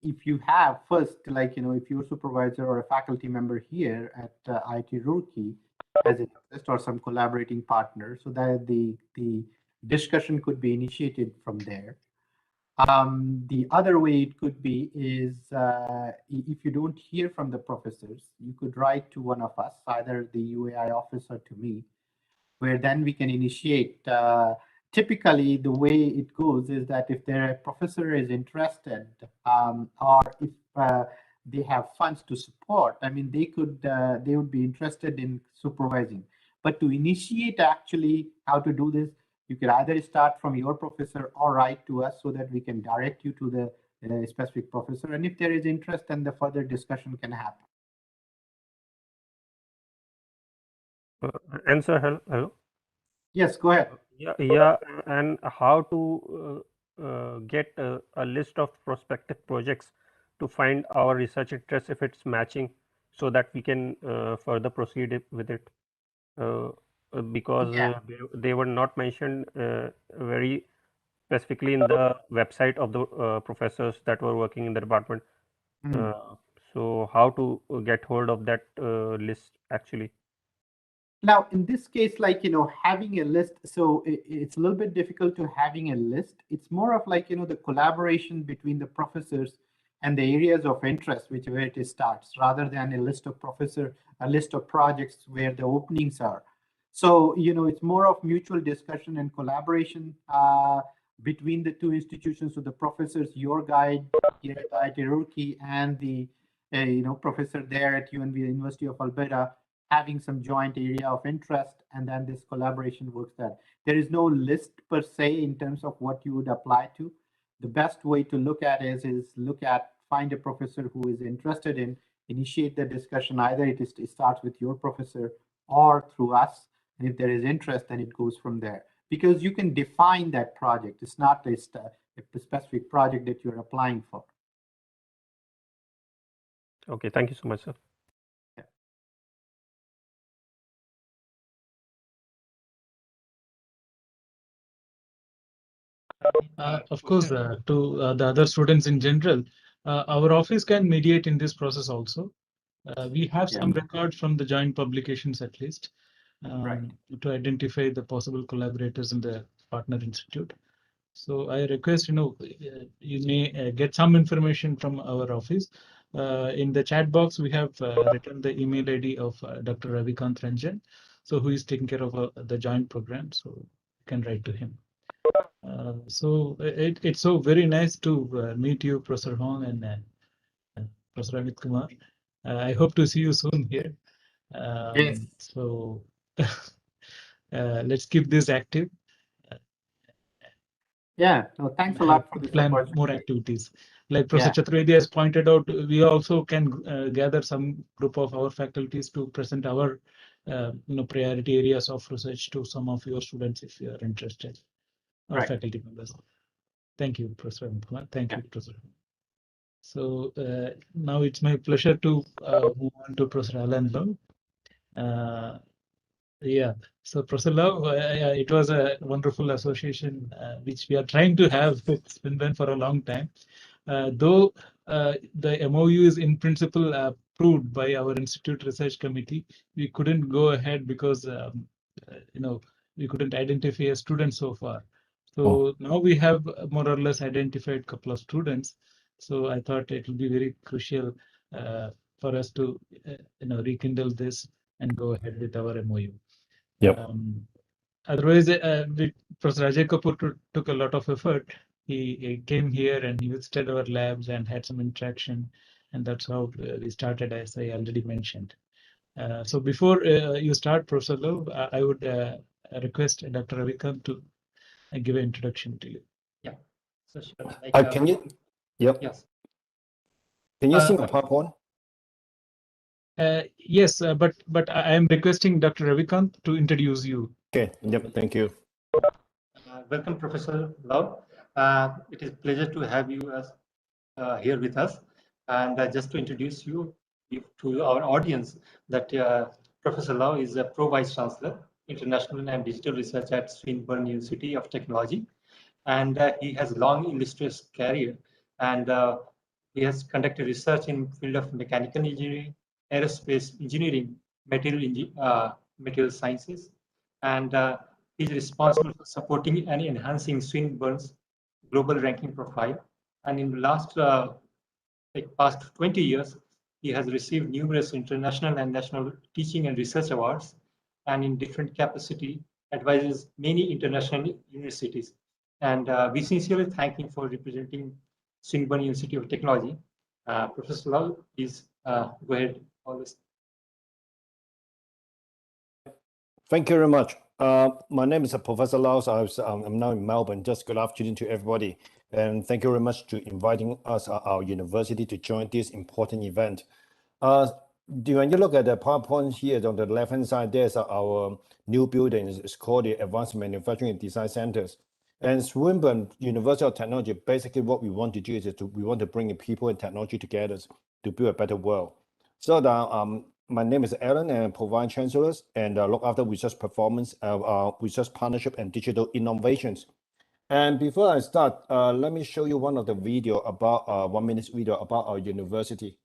if you have first, if you're a supervisor or a faculty member here at IIT Roorkee as an interest or some collaborating partner, so that the discussion could be initiated from there. The other way it could be is if you don't hear from the professors, you could write to one of us, either the UAI office or to me, where then we can initiate. Typically, the way it goes is that if their professor is interested, or if they have funds to support, I mean, they would be interested in supervising. But to initiate actually how to do this, you could either start from your professor or write to us so that we can direct you to the specific professor. And if there is interest, then the further discussion can happen. And sir, hello. Yes, go ahead. Yeah, and how to get a list of prospective projects to find our research interest if it's matching, so that we can further proceed with it. Because they were not mentioned very specifically in the website of the professors that were working in the department. So how to get hold of that list actually? Now, in this case, like, having a list, so it's a little bit difficult to having a list. It's more of like, the collaboration between the professors and the areas of interest, which where it starts, rather than a list of projects where the openings are. So, it's more of mutual discussion and collaboration between the two institutions. So the professors, your guide here at IIT Roorkee, and the, professor there at UNV, University of Alberta, having some joint area of interest, and then this collaboration works that. There is no list per se in terms of what you would apply to. The best way to look at is find a professor who is interested in, initiate the discussion. Either it starts with your professor or through us. And if there is interest, then it goes from there. Because you can define that project. It's not a specific project that you're applying for. Okay, thank you so much, sir. Of course, to the other students in general, our office can mediate in this process also. We have some records from the joint publications at least, to identify the possible collaborators in the partner institute. So I request, you may get some information from our office. In the chat box, we have written the email ID of Dr. Ravikant Ranjan, so who is taking care of the joint program. So you can write to him. So it's so very nice to meet you, Professor Hong and Professor Amit Kumar. I hope to see you soon here. Yes. So let's keep this active. Yeah, no, thanks a lot for this Plan opportunity. more activities. Like Professor Chaturvedi has pointed out, we also can gather some group of our faculties to present our priority areas of research to some of your students if you are interested, or faculty members. Thank you, Professor Kumar. Thank you, Professor. So now it's my pleasure to move on to Professor Alan Love. Yeah, so Professor Love, it was a wonderful association which we are trying to have with Swinburne for a long time. Though the MOU is in principle approved by our Institute Research Committee, we couldn't go ahead because we couldn't identify a student so far. So now we have more or less identified a couple of students. So I thought it will be very crucial for us to rekindle this and go ahead with our MOU. Otherwise, Professor Ajay Kapoor took a lot of effort. He came here and he visited our labs and had some interaction, and that's how we started, as I already mentioned. So before you start, Professor Love, I would request Dr. Ravikant to give an introduction to you. Yeah. So sure. Can you? Yep. Yes. Can you see my PowerPoint? Yes, but I am requesting Dr. Ravikant to introduce you. Okay. Yep. Thank you. Welcome, Professor Love. It is a pleasure to have you as here with us. And just to introduce you to our audience, that Professor Love is a Pro Vice Chancellor, International and Digital Research at Swinburne University of Technology. And he has long illustrious career, and he has conducted research in field of mechanical engineering, aerospace engineering, material sciences, and he's responsible for supporting and enhancing Swinburne's global ranking profile. And in the last past 20 years, he has received numerous international and national teaching and research awards, and in different capacity advises many international universities. And we sincerely thank him for representing Swinburne University of Technology. Professor Lal, please go ahead. All this. Thank you very much. My name is Professor Lau. I'm now in Melbourne. Just good afternoon to everybody. And thank you very much to inviting us, our university, to join this important event. when you look at the PowerPoint here on the left-hand side, there's our new building. It's called the Advanced Manufacturing and Design Centers. And Swinburne University of Technology, basically what we want to do is we want to bring people and technology together to build a better world. So my name is Alan, and I provide chancellors and look after research performance, research partnership, and digital innovations. And before I start, let me show you one of the video about 1 minute video about our university.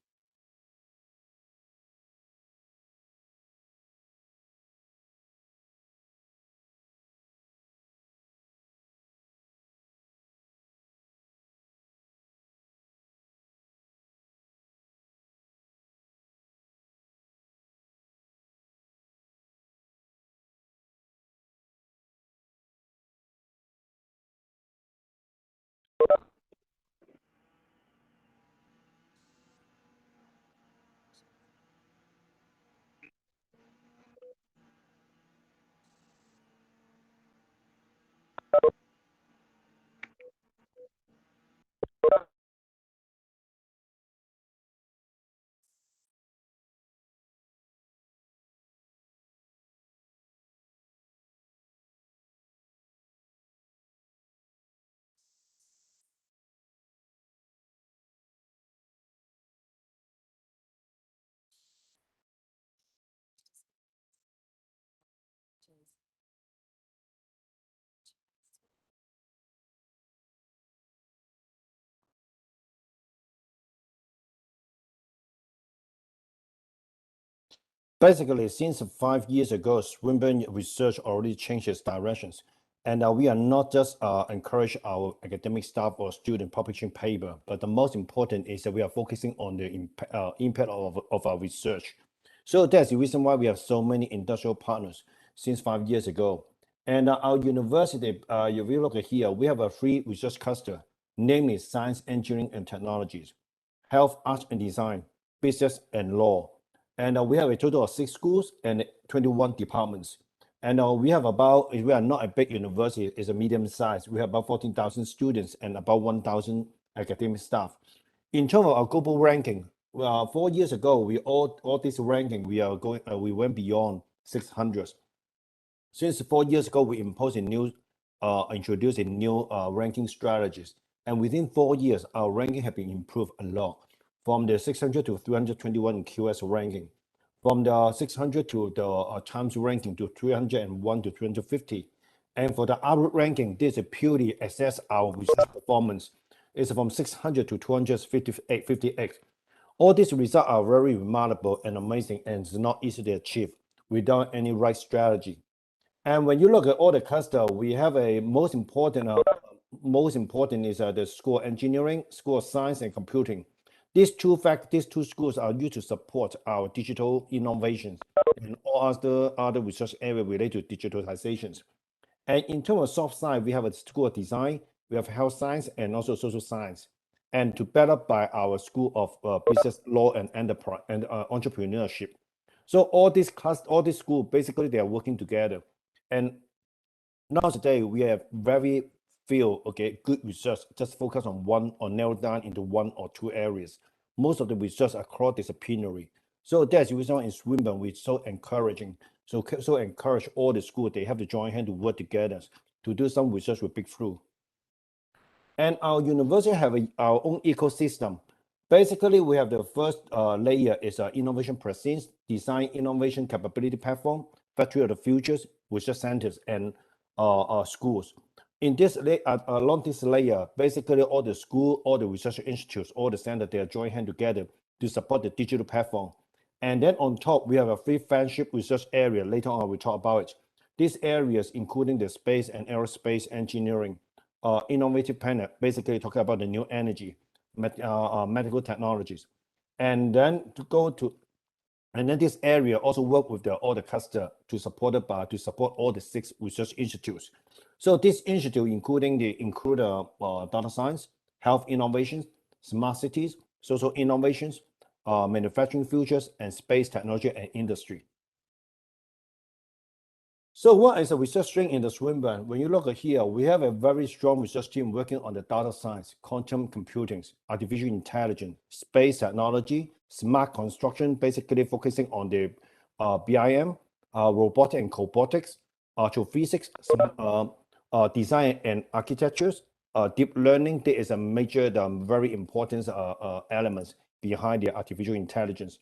Basically, since 5 years ago, Swinburne research already changed its directions. And we are not just encourage our academic staff or student publishing paper, but the most important is that we are focusing on the impact of our research. So that's the reason why we have so many industrial partners since 5 years ago. And our university, if you look at here, we have a 3 research cluster, namely science, engineering, and technologies, health, arts and design, business, and law. And we have a total of 6 schools and 21 departments. And we have about, we are not a big university, it's a medium size. We have about 14,000 students and about 1,000 academic staff. In terms of our global ranking, 4 years ago, all this ranking, we went beyond 600. Since 4 years ago, we introduced a new ranking strategies. And within 4 years, our ranking have been improved a lot, from the 600 to 321 QS ranking, from the 600 to the Times ranking to 301 to 350. And for the average ranking, this is purely assess our research performance. It's from 600 to 258. All these results are very remarkable and amazing, and it's not easily achieved without any right strategy. And when you look at all the cluster, we have a most important is the School of Engineering, School of Science and Computing. These two schools are used to support our digital innovations and all other research areas related to digitalizations. And in terms of soft science, we have a School of Design, we have Health Science, and also Social Science. And developed by our School of Business, Law, and Enterprise and Entrepreneurship. So all these schools, basically, they are working together. And now today, we have very few good research, just focus on one or narrow down into 1 or 2 areas. Most of the research are cross-disciplinary. So that's the reason why in Swinburne, we're so encouraging. So encourage all the schools, they have to join hands to work together to do some research with breakthrough. And our university have our own ecosystem. Basically, we have the first layer is innovation presence, design innovation capability platform, factory of the futures, research centers, and schools. In this along this layer, basically all the school, all the research institutes, all the centers, they are join hand together to support the digital platform. And then on top, we have a free flagship research area. Later on, we'll talk about it. These areas, including the space and aerospace engineering, innovative panel, basically talking about the new energy, medical technologies. And then this area also work with all the cluster to support all the 6 research institutes. So this institute include data science, health innovations, smart cities, social innovations, manufacturing futures, and space technology and industry. So what is a research strength in the Swinburne? When you look at here, we have a very strong research team working on the data science, quantum computing, artificial intelligence, space technology, smart construction, basically focusing on the BIM, robotic and cobotics, astrophysics, design and architectures, deep learning. There is a major, very important elements behind the artificial intelligence.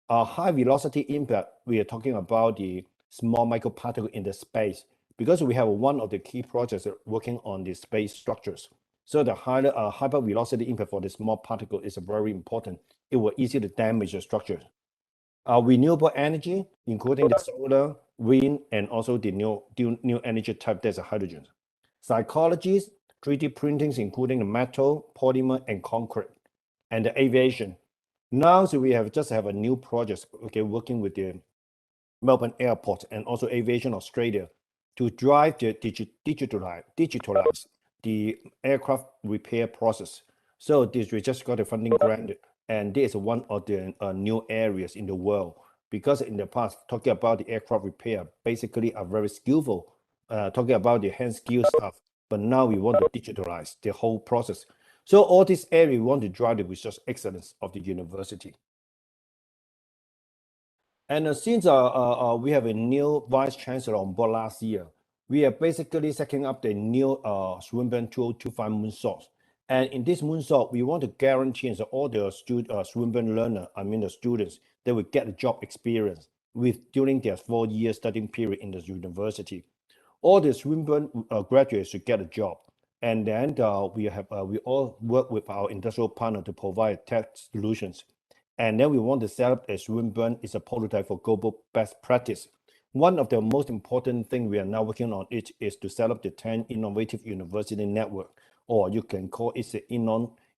High velocity impact, we are talking about the small microparticle in the space, because we have one of the key projects working on the space structures. So the higher hyper velocity impact for the small particle is very important. It will easy to damage the structure. Renewable energy, including the solar, wind, and also the new energy type, there's a hydrogen. Psychologies, 3D printings, including the metal, polymer, and concrete, and the aviation. Now, so we just have a new project, okay, working with the Melbourne Airport and also Aviation Australia to drive the digitalize the aircraft repair process. So this, we just got a funding grant, and this is one of the new areas in the world, because in the past, talking about the aircraft repair, basically are very skillful, talking about the hand skill stuff, but now we want to digitalize the whole process. So all this area, we want to drive the research excellence of the university. And since we have a new vice chancellor on board last year, we are basically setting up the new Swinburne 2025 moonshot. And in this moonshot, we want to guarantee that all the Swinburne learner, the students, they will get a job experience during their 4-year studying period in the university. All the Swinburne graduates should get a job. And then we all work with our industrial partner to provide tech solutions. And then we want to set up a Swinburne is a prototype for global best practice. One of the most important things we are now working on is to set up the 10 Innovative University Network, or you can call it the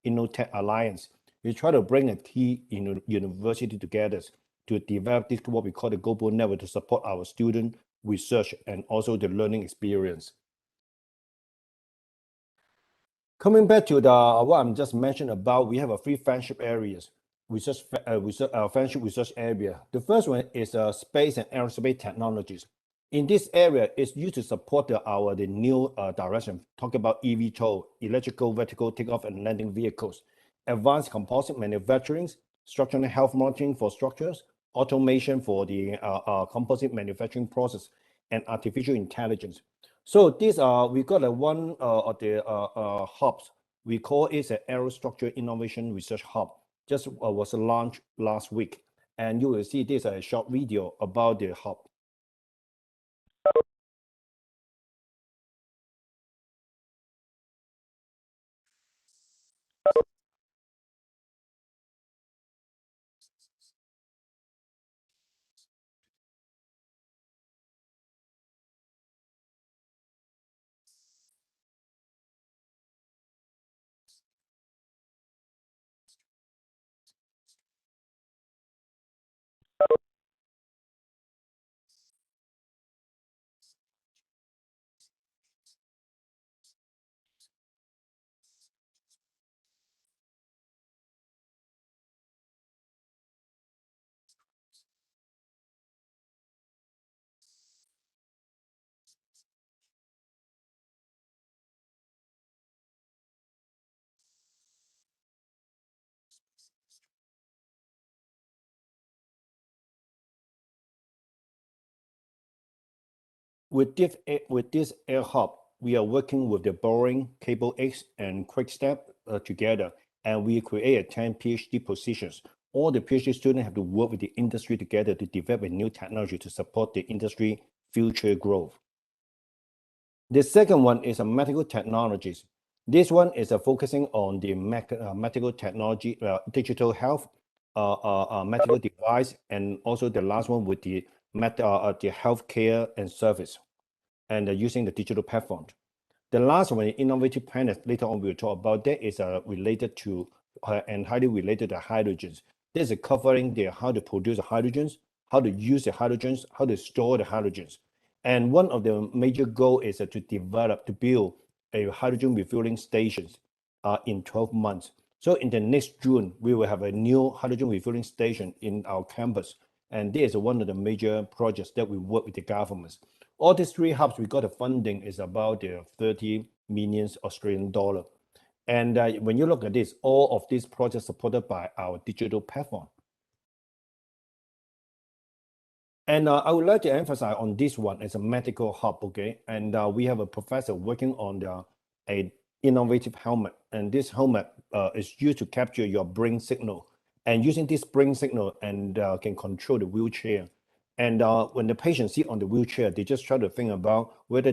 InnoTech Alliance. We try to bring a key university together to develop this, what we call the global network, to support our student research and also the learning experience. Coming back to what I'm just mentioned about, we have 3 friendship areas. Friendship research area. The first one is space and aerospace technologies. In this area, it's used to support the new direction. Talk about eVTOL, electrical vertical takeoff and landing vehicles, advanced composite manufacturing, structural health monitoring for structures, automation for the composite manufacturing process, and artificial intelligence. So these we got one of the hubs. We call it an Aerostructure Innovation Research Hub. Just was launched last week, and you will see this a short video about the hub. With this air hub, we are working with the Boring, Cable X, and Quickstep together, and we create 10 PhD positions. All the PhD students have to work with the industry together to develop a new technology to support the industry future growth. The second one is medical technologies. This one is focusing on the medical technology, digital health, medical device, and also the last one with the healthcare and service, and using the digital platform. The last one, innovative planet, later on we'll talk about that, is related to and highly related to hydrogens. This is covering how to produce the hydrogens, how to use the hydrogens, how to store the hydrogens. And one of the major goals is to build a hydrogen refueling stations in 12 months. So in the next June, we will have a new hydrogen refueling station in our campus. And this is one of the major projects that we work with the governments. All these 3 hubs, we got the funding is about 30 million Australian dollar. And when you look at this, all of these projects supported by our digital platform. And I would like to emphasize on this one as a medical hub, okay? And we have a professor working on a innovative helmet. And this helmet is used to capture your brain signal. And using this brain signal and can control the wheelchair. And when the patient sit on the wheelchair, they just try to think about whether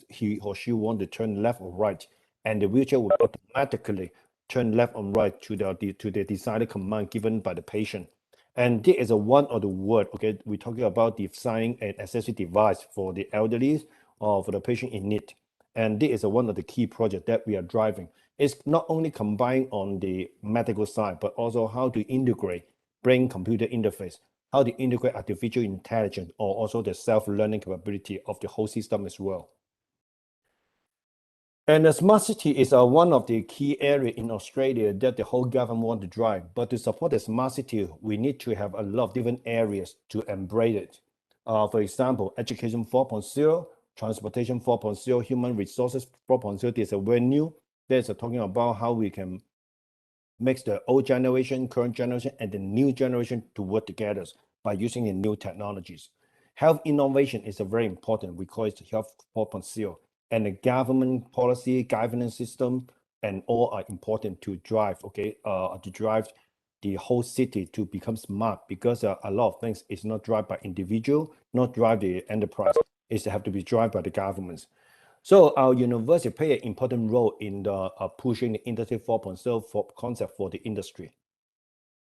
he or she want to turn left or right. And the wheelchair will automatically turn left or right to the decided command given by the patient. And this is one of the word, okay, we're talking about designing an accessory device for the elderly or for the patient in need. And this is one of the key projects that we are driving. It's not only combined on the medical side, but also how to integrate brain-computer interface, how to integrate artificial intelligence, or also the self-learning capability of the whole system as well. And the smart city is one of the key areas in Australia that the whole government want to drive. But to support the smart city, we need to have a lot of different areas to embrace it. For example, education 4.0, transportation 4.0, human resources 4.0. There's a very new. There's talking about how we can mix the old generation, current generation, and the new generation to work together by using the new technologies. Health innovation is a very important. We call it Health 4.0. And the government policy, governance system, and all are important to drive, okay, to drive the whole city to become smart, because a lot of things is not driven by individual, not drive the enterprise. It's have to be driven by the governments. So our university play an important role in the pushing the Industry 4.0 concept for the industry.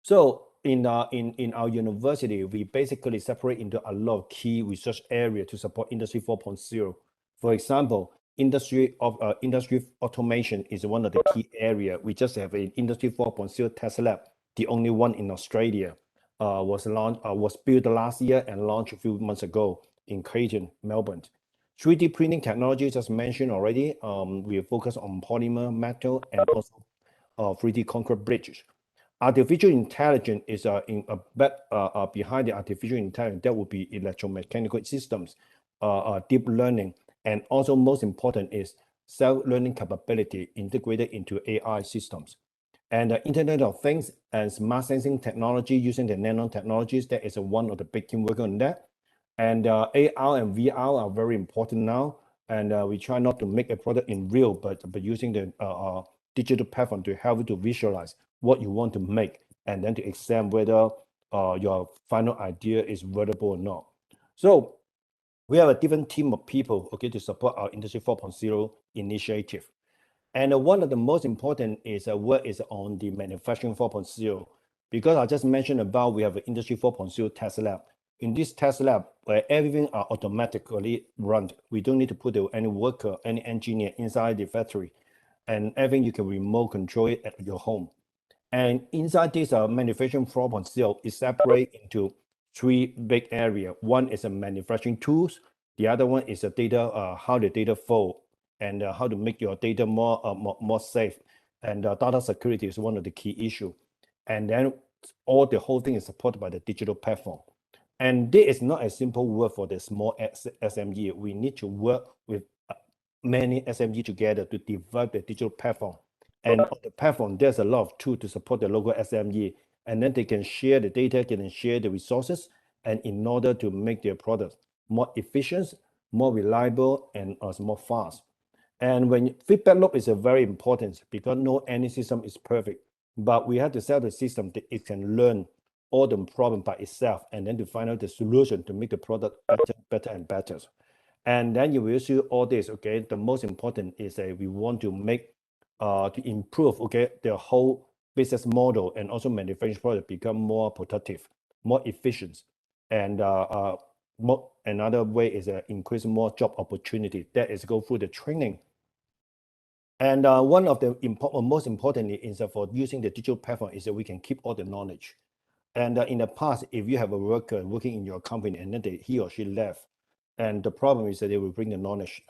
So in our university, we basically separate into a lot of key research areas to support Industry 4.0. For example, industry automation is one of the key areas. We just have an Industry 4.0 test lab, the only one in Australia, was built last year and launched a few months ago in Clayton, Melbourne. 3D printing technology, just mentioned already. We focus on polymer, metal, and also 3D concrete bridges. Artificial intelligence is behind the artificial intelligence. That would be electromechanical systems, deep learning, and also most important is self-learning capability integrated into AI systems. And the Internet of Things and smart sensing technology using the nanotechnologies, that is one of the big team working on that. And AR and VR are very important now. And we try not to make a product in real, but using the digital platform to help you to visualize what you want to make, and then to examine whether your final idea is workable or not. So we have a different team of people, okay, to support our Industry 4.0 initiative. And one of the most important is work is on the manufacturing 4.0, because I just mentioned about we have an Industry 4.0 test lab. In this test lab, where everything are automatically run, we don't need to put any worker, any engineer inside the factory, and everything you can remote control it at your home. And inside this manufacturing 4.0 is separated into three big areas. One is a manufacturing tools. The other one is a data, how the data flow, and how to make your data more safe. And data security is one of the key issues. And then the whole thing is supported by the digital platform. And this is not a simple work for the small SME. We need to work with many SME together to develop the digital platform. And on the platform, there's a lot of tools to support the local SME. And then they can share the data, can share the resources, and in order to make their products more efficient, more reliable, and also more fast. And when feedback loop is very important, because no any system is perfect, but we have to set the system that it can learn all the problem by itself, and then to find out the solution to make the product better and better. And then you will see all this, okay? The most important is that we want to make, to improve, okay, the whole business model and also manufacturing product become more productive, more efficient. And another way is increase more job opportunity. That is go through the training. And one of the most important is for using the digital platform is that we can keep all the knowledge. And in the past, if you have a worker working in your company and then he or she left, and the problem is that they will bring the knowledge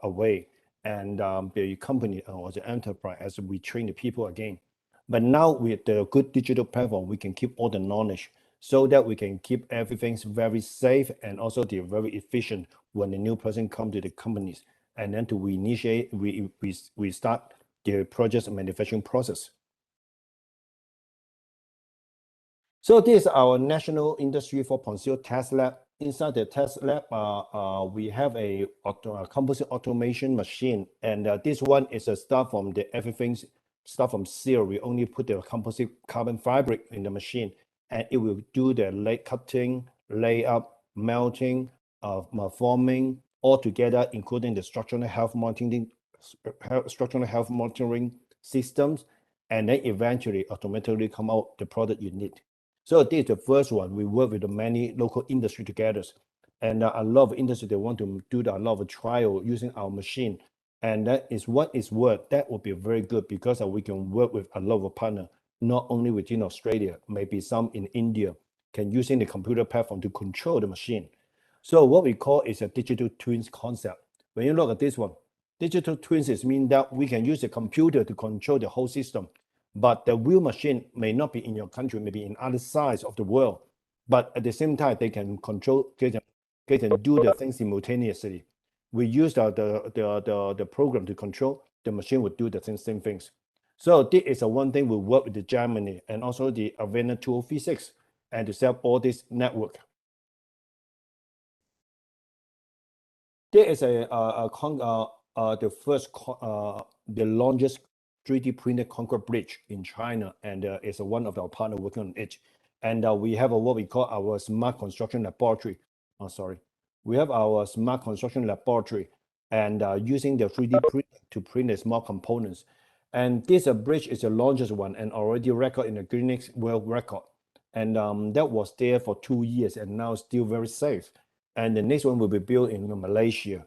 away, and the company or the enterprise has to retrain the people again. But now with the good digital platform, we can keep all the knowledge so that we can keep everything very safe and also very efficient when the new person comes to the companies, and then to initiate, we start the project manufacturing process. So this is our National Industry 4.0 test lab. Inside the test lab, we have a composite automation machine, and this one is a start from from zero. We only put the composite carbon fabric in the machine, and it will do the cutting, layup, melting, forming all together, including the structural health monitoring systems, and then eventually automatically come out the product you need. So this is the first one. We work with many local industry together, and a lot of industry they want to do a lot of trial using our machine, and that is what is worth. That would be very good because we can work with a lot of partner, not only within Australia, maybe some in India, can using the computer platform to control the machine. So what we call is a digital twins concept. When you look at this one, digital twins is mean that we can use a computer to control the whole system. But the real machine may not be in your country, maybe in other sides of the world. But at the same time, they can control, they can do the things simultaneously. We use the program to control, the machine would do the same things. So this is one thing we work with the Germany and also the Avena 206 and to set up all this network. There is the longest 3D printed concrete bridge in China, and is one of our partner working on it. And we have what we call our smart construction laboratory. We have our smart construction laboratory, and using the 3D print to print the small components. And this bridge is the longest one and already record in the Guinness World Record. And that was there for 2 years and now still very safe. And the next one will be built in Malaysia.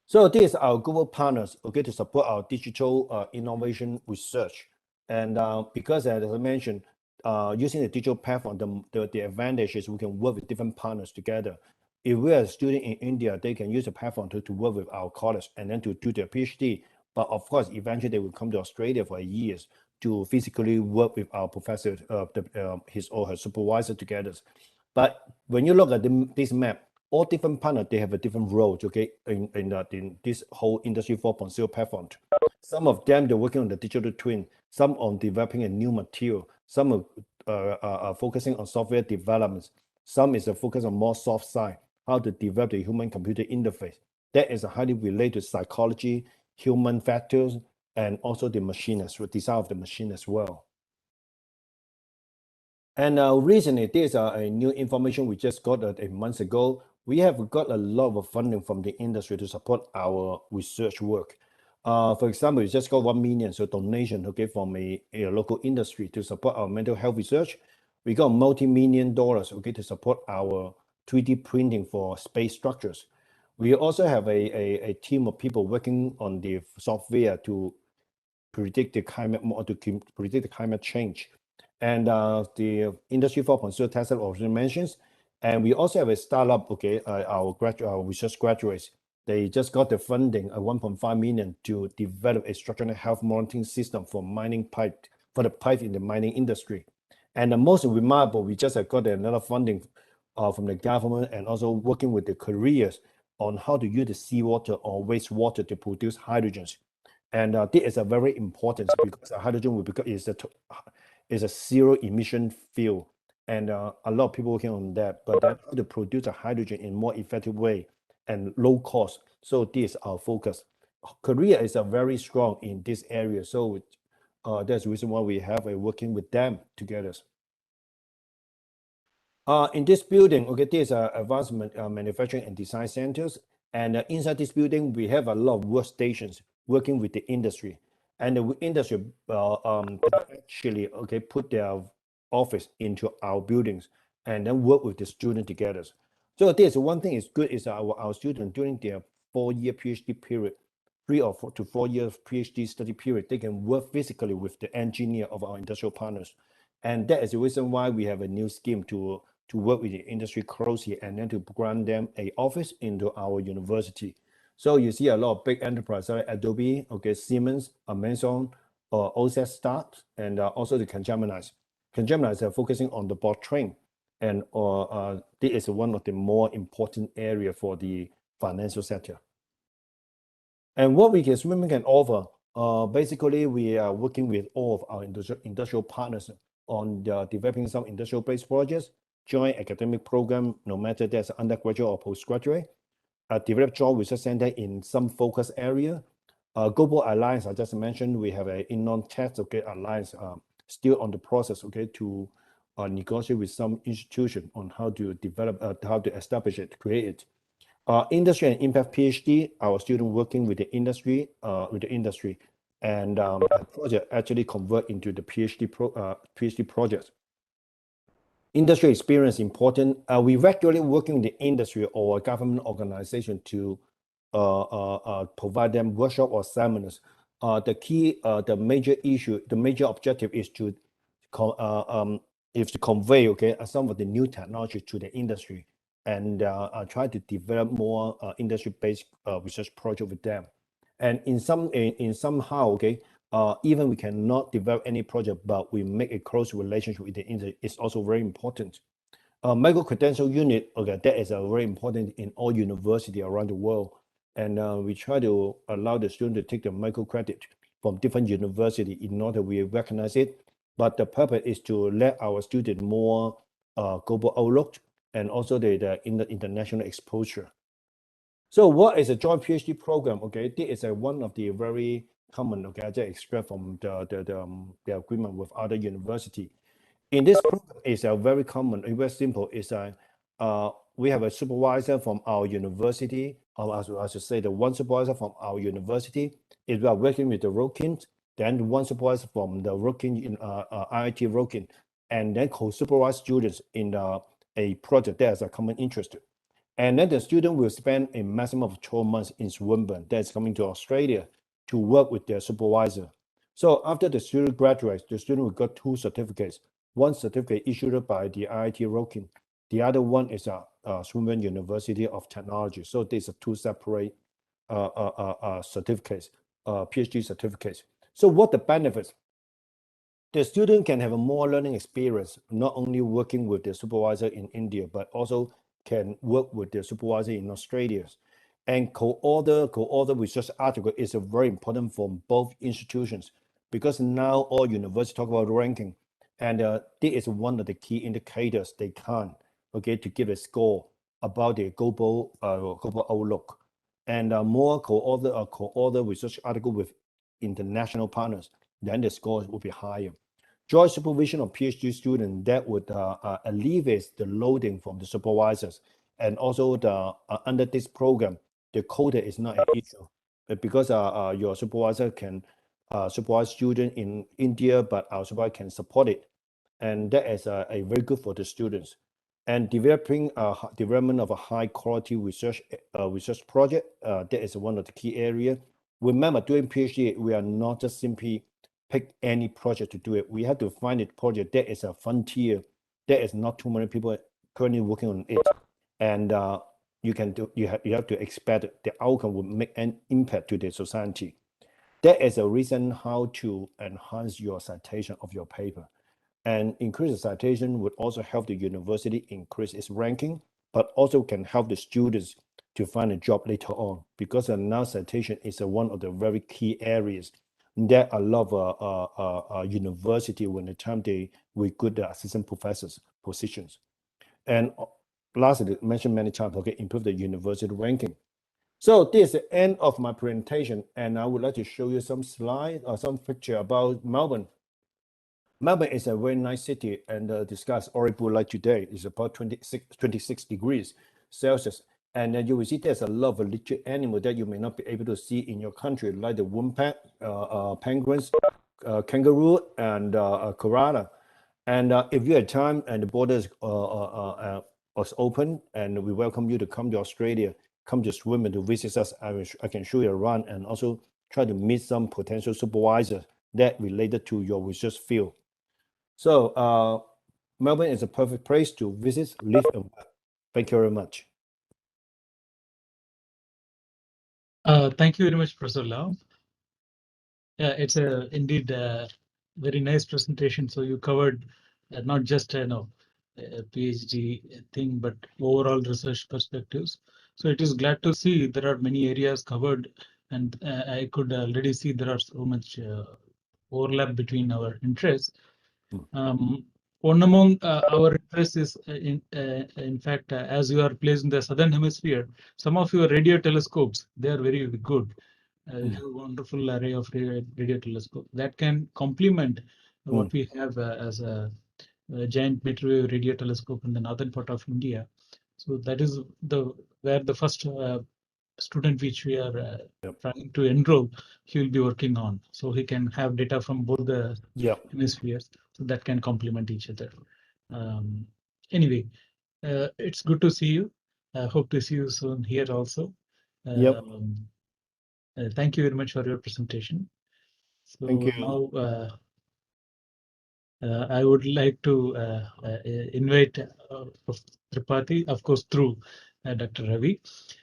So this is our global partners, okay, to support our digital innovation research. And because as I mentioned, using the digital platform, the advantage is we can work with different partners together. If we are a student in India, they can use the platform to work with our college and then to do their PhD. But of course, eventually they will come to Australia for years to physically work with our professor, his or her supervisor together. But when you look at this map, all different partners, they have a different role, okay, in this whole Industry 4.0 platform. Some of them, they're working on the digital twin, some on developing a new material, some are focusing on software developments, some is a focus on more soft side, how to develop the human-computer interface. That is highly related to psychology, human factors, and also the machine design of the machine as well. And recently, there's a new information we just got a month ago. We have got a lot of funding from the industry to support our research work. For example, we just got 1 million donation, okay, from a local industry to support our mental health research. We got multi-million dollars, okay, to support our 3D printing for space structures. We also have a team of people working on the software to predict the climate change. And the Industry 4.0 test lab already mentions. And we also have a startup, okay, our research graduates. They just got the funding, 1.5 million, to develop a structural health monitoring system for the pipe in the mining industry. And the most remarkable, we just got another funding from the government and also working with the Koreans on how to use the seawater or wastewater to produce hydrogens. And this is a very important because hydrogen is a zero emission fuel, and a lot of people working on that. But then how to produce a hydrogen in more effective way and low cost. So this is our focus. Korea is very strong in this area, so that's the reason why we have working with them together. In this building, okay, there's advanced manufacturing and design centers, and inside this building we have a lot of workstations working with the industry, and the industry actually, okay, put their office into our buildings and then work with the student together. So this one thing is good is our students during their 4-year PhD period, 3 to 4 years PhD study period, they can work physically with the engineer of our industrial partners. And that is the reason why we have a new scheme to work with the industry closely and then to grant them an office into our university. So you see a lot of big enterprises like Adobe, okay, Siemens, Amazon, OSAT startups, and also the Capgemini. Capgemini are focusing on the blockchain, and this is one of the more important area for the financial sector. And what Swinburne can offer Basically, we are working with all of our industrial partners on developing some industrial-based projects, joint academic program, no matter that's undergraduate or postgraduate, develop joint research center in some focus area. Global alliance, I just mentioned, we have a non-tech alliance still on the process, to negotiate with some institution on how to develop, how to establish it, create it. Industry and impact PhD, our student working with the industry, and the project actually convert into the PhD projects. Industry experience important. We regularly working with the industry or government organization to provide them workshop or seminars. The major issue, the major objective is to convey some of the new technology to the industry, and try to develop more industry-based research project with them. And somehow, even we cannot develop any project, but we make a close relationship with the industry. It's also very important. Micro-credential unit, that is very important in all universities around the world. And we try to allow the student to take the micro-credit from different universities in order we recognize it. But the purpose is to let our students more global outlook and also the international exposure. So what is a joint PhD program? This is one of the very common, I just extract from the agreement with other university. In this program, it's a very common, very simple. It's we have a supervisor from our university, or I should say the one supervisor from our university is we are working with the Rokin, then one supervisor from the Rokin in IIT Rokin, and then co-supervise students in a project that has a common interest. And then the student will spend a maximum of 12 months in Swinburne, that's coming to Australia, to work with their supervisor. So after the student graduates, the student will get 2 certificates. One certificate issued by the IIT Rokin. The other one is Swinburne University of Technology. So these are 2 separate certificates, PhD certificates. So what the benefits? The student can have a more learning experience, not only working with the supervisor in India, but also can work with the supervisor in Australia. And co-author research article is very important for both institutions, because now all universities talk about ranking, and this is one of the key indicators they can, to give a score about the global outlook. And more co-author research article with international partners, then the scores will be higher. Joint supervision of PhD students, that would alleviate the loading from the supervisors. And also under this program, the quota is not an issue, because your supervisor can supervise students in India, but our supervisor can support it. And that is a very good for the students. And development of a high quality research project, that is one of the key areas. Remember, doing PhD, we are not just simply pick any project to do it. We have to find a project that is a frontier. There is not too many people currently working on it, and you have to expect the outcome will make an impact to the society. That is a reason how to enhance your citation of your paper. And increase the citation would also help the university increase its ranking, but also can help the students to find a job later on, because now citation is one of the very key areas that a lot of university, when the time they recruit the assistant professors positions. And lastly, mentioned many times, improve the university ranking. So this is the end of my presentation, and I would like to show you some slides or some picture about Melbourne. Melbourne is a very nice city, and the sky is horrible like today. It's about 26 degrees Celsius. And you will see there's a lot of little animal that you may not be able to see in your country, like the wombat, penguins, kangaroo, and koala. And if you have time and the borders was open, and we welcome you to come to Australia, come to Swinburne to visit us. I can show you around and also try to meet some potential supervisors that related to your research field. So Melbourne is a perfect place to visit, live, and work. Thank you very much. Thank you very much, Professor Lau. Yeah, it's indeed a very nice presentation. So you covered not just a PhD thing, but overall research perspectives. So it is glad to see there are many areas covered and I could already see there are so much overlap between our interests. One among our interests is, in fact, as you are placed in the southern hemisphere, some of your radio telescopes, they are very good. You have a wonderful array of radio telescopes that can complement what we have as a giant microwave radio telescope in the northern part of India. So that is where the first student which we are trying to enroll, he will be working on. So he can have data from both the hemispheres, so that can complement each other. Anyway, it's good to see you. I hope to see you soon here also. Thank you very much for your presentation. So Thank you. now I would like to invite Professor Tripathi, of course, through Dr. Ravi.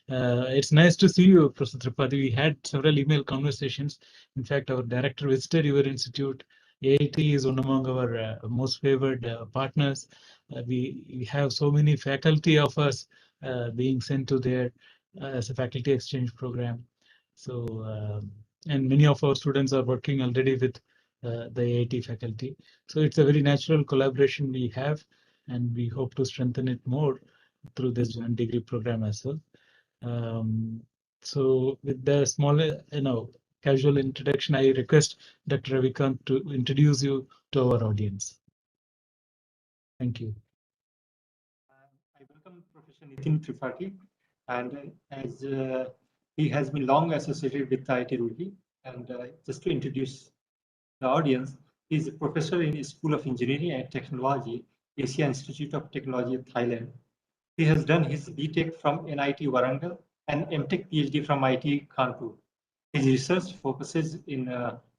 It's nice to see you, Professor Tripathi. We had several email conversations. In fact, our director visited your institute. IIT is one among our most favored partners. We have so many faculty of us being sent to there as a faculty exchange program. So, and many of our students are working already with the IIT faculty. So it's a very natural collaboration we have, and we hope to strengthen it more through this joint degree program as well. So with the small, casual introduction, I request Dr. Ravikant to introduce you to our audience. Thank you. I welcome Professor Nitin Tripathi, and as he has been long associated with IIT Roorkee, and just to introduce the audience, he is a professor in the School of Engineering and Technology, Asia Institute of Technology, Thailand. He has done his BTech from NIT Warangal and MTech PhD from IIT Kanpur. His research focuses in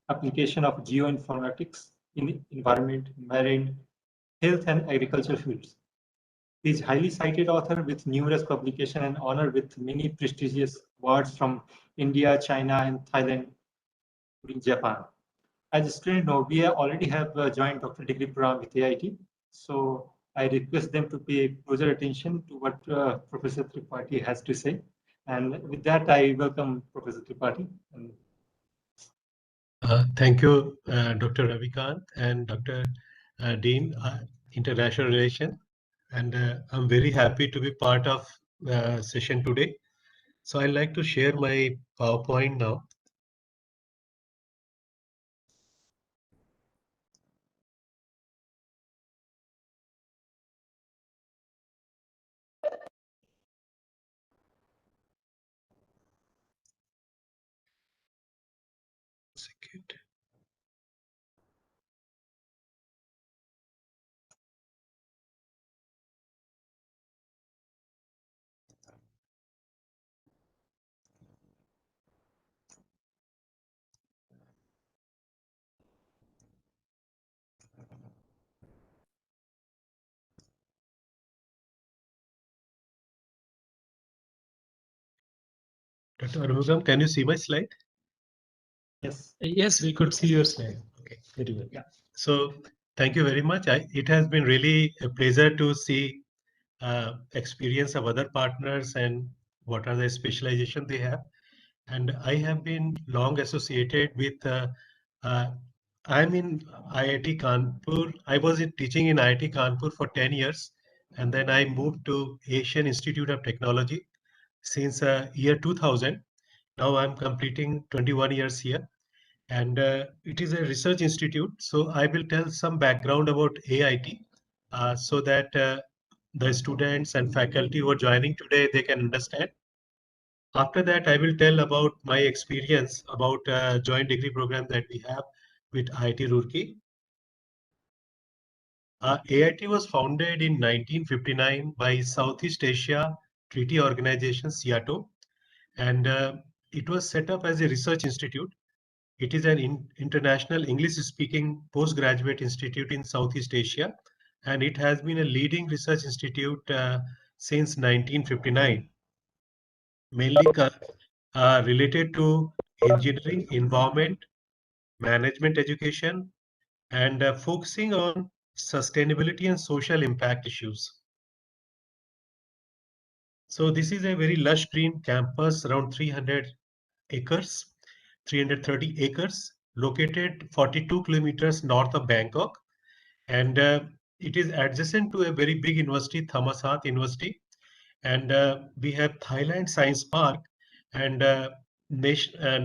application of geoinformatics in environment, marine, health, and agriculture fields. He is highly cited author with numerous publications and honored with many prestigious awards from India, China, and Thailand, including Japan. As a student know, we already have a joint doctoral degree program with IIT. So I request them to pay closer attention to what Professor Tripathi has to say. And with that, I welcome Professor Tripathi. Thank you, Dr. Ravikant and Dr. Dean, International Relations. And I'm very happy to be part of the session today. So I'd like to share my PowerPoint now. Second. Dr. Arumugam, can you see my slide? Yes. Yes, we could see your slide. Okay, very well. Yeah. So thank you very much. It has been really a pleasure to see experience of other partners and what are the specialization they have. And I have been long associated with, I'm in IIT Kanpur. I was teaching in IIT Kanpur for 10 years. And then I moved to Asian Institute of Technology since year 2000. Now I'm completing 21 years here. And it is a research institute. So I will tell some background about AIT so that the students and faculty who are joining today, they can understand. After that, I will tell about my experience about joint degree program that we have with IIT Roorkee. AIT was founded in 1959 by Southeast Asia Treaty Organization, SEATO, and it was set up as a research institute. It is an international English-speaking postgraduate institute in Southeast Asia, and it has been a leading research institute since 1959, mainly related to engineering, environment, management education, and focusing on sustainability and social impact issues. So this is a very lush green campus, around 300 acres, 330 acres, located 42 kilometers north of Bangkok. And it is adjacent to a very big university, Thammasat University. And we have Thailand Science Park, and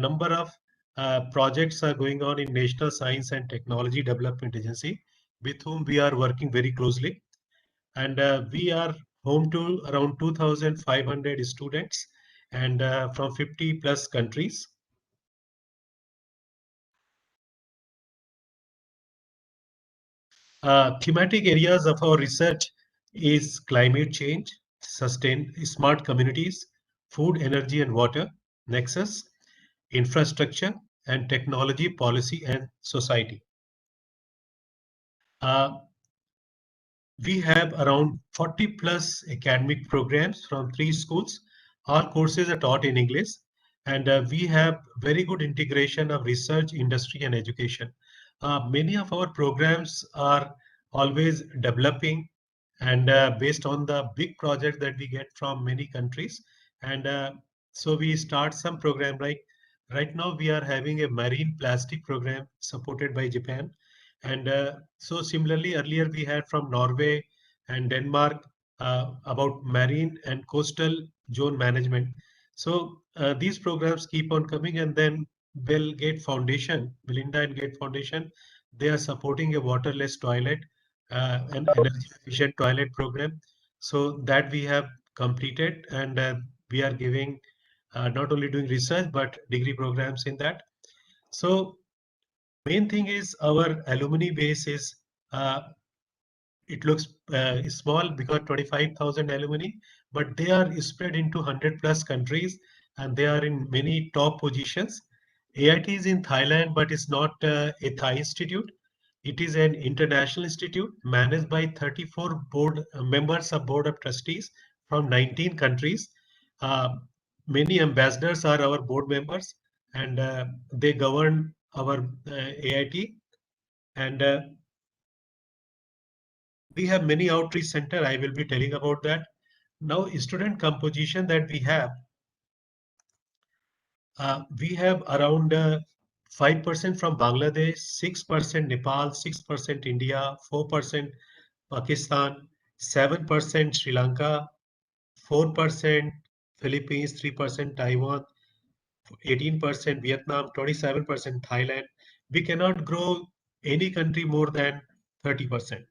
number of projects are going on in National Science and Technology Development Agency, with whom we are working very closely. And we are home to around 2,500 students and from 50 plus countries. Thematic areas of our research is climate change, smart communities, food, energy and water, nexus, infrastructure, and technology, policy, and society. We have around 40 plus academic programs from 3 schools. All courses are taught in English, and we have very good integration of research, industry, and education. Many of our programs are always developing and based on the big projects that we get from many countries. And so we start some program, like right now we are having a marine plastic program supported by Japan. And so similarly, earlier we had from Norway and Denmark about marine and coastal zone management. So these programs keep on coming, and then Bill Gates Foundation, Melinda and Gates Foundation, they are supporting a waterless toilet and energy efficient toilet program. So that we have completed, and we are giving not only doing research but degree programs in that. So main thing is our alumni base is it looks small because 25,000 alumni, but they are spread into 100 plus countries, and they are in many top positions. AIT is in Thailand, but it's not a Thai institute. It is an international institute managed by 34 board members of board of trustees from 19 countries. Uh, Many ambassadors are our board members, and they govern our AIT. And we have many outreach center. I will be telling about that. Now, student composition that we have around 5% from Bangladesh, 6% Nepal, 6% India, 4% Pakistan, 7% Sri Lanka, 4% Philippines, 3% Taiwan, 18% Vietnam, 27% Thailand. We cannot grow any country more than 30%.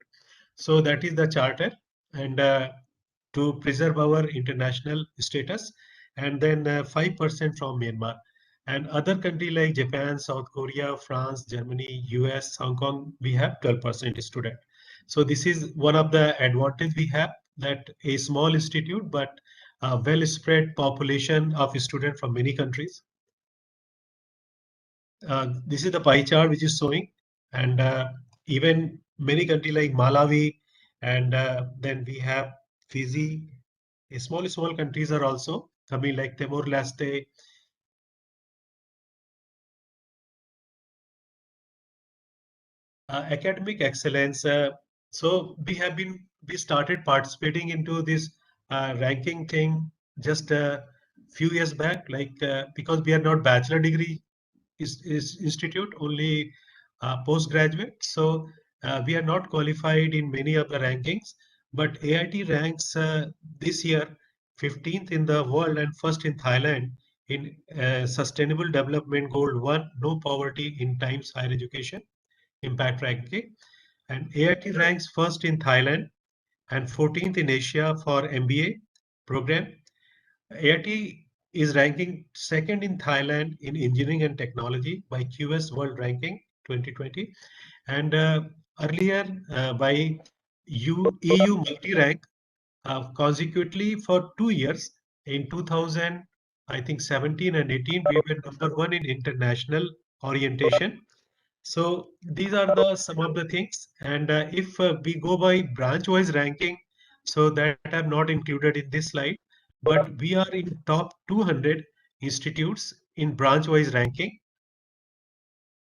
So that is the charter, and to preserve our international status, and then 5% from Myanmar. And other country like Japan, South Korea, France, Germany, US, Hong Kong, we have 12% student. So this is one of the advantage we have, that a small institute, but a well spread population of students from many countries. This is the pie chart which is showing, and even many countries like Malawi, and then we have Fiji. Small countries are also coming, like Timor-Leste. Academic excellence. So we started participating into this ranking thing just a few years back, like because we are not bachelor degree is institute, only postgraduate. So we are not qualified in many of the rankings, but AIT ranks this year 15th in the world and first in Thailand in Sustainable Development Goal 1, no poverty in times higher education impact ranking. And AIT ranks first in Thailand and 14th in Asia for MBA program. AIT is ranking second in Thailand in engineering and technology by QS World Ranking 2020, and earlier by EU multi-rank consecutively for 2 years. In 2000, I think 17 and 18, we were number 1 in international orientation. So these are the some of the things, and if we go by branch-wise ranking, so that I'm not included in this slide, but we are in top 200 institutes in branch-wise ranking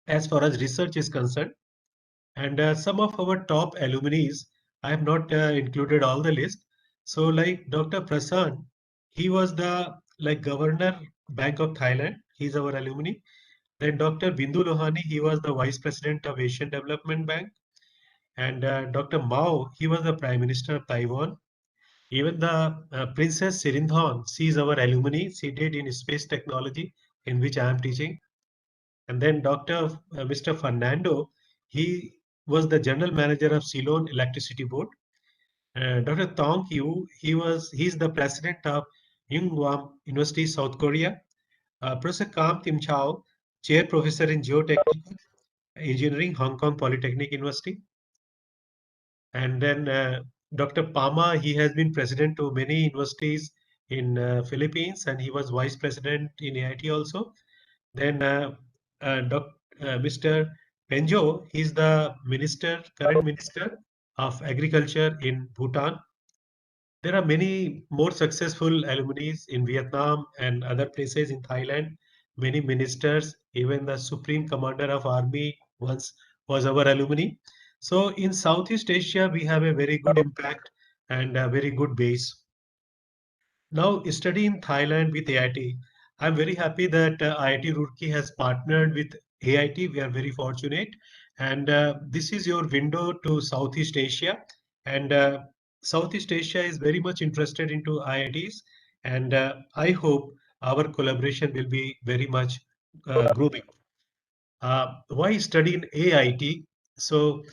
as far as research is concerned. And some of our top alumni, I have not included all the list. So like Dr. Prasan, he was the like governor Bank of Thailand. He's our alumni. Then Dr. Bindu Lohani, he was the Vice President of Asian Development Bank. And Dr. Mao, he was the Prime Minister of Taiwan. Even the Princess Sirindhorn, she is our alumni. She did in space technology, in which I am teaching. And then Mr. Fernando, he was the General Manager of Ceylon Electricity Board. Dr. Tong Yu, he's the President of Gung University, South Korea. Professor Kam Tim Chao, Chair Professor in Geotechnical Engineering, Hong Kong Polytechnic University. And then Dr. Pama, he has been president to many universities in Philippines, and he was vice president in AIT also. Then Mr. Penjo, he's the current minister of agriculture in Bhutan. There are many more successful alumni in Vietnam and other places in Thailand. Many ministers, even the Supreme Commander of Army once was our alumni. So in Southeast Asia, we have a very good impact and a very good base. Now, study in Thailand with AIT. I'm very happy that IIT Roorkee has partnered with AIT. We are very fortunate. And this is your window to Southeast Asia. And Southeast Asia is very much interested into IITs. And I hope our collaboration will be very much growing. Why study in AIT? So,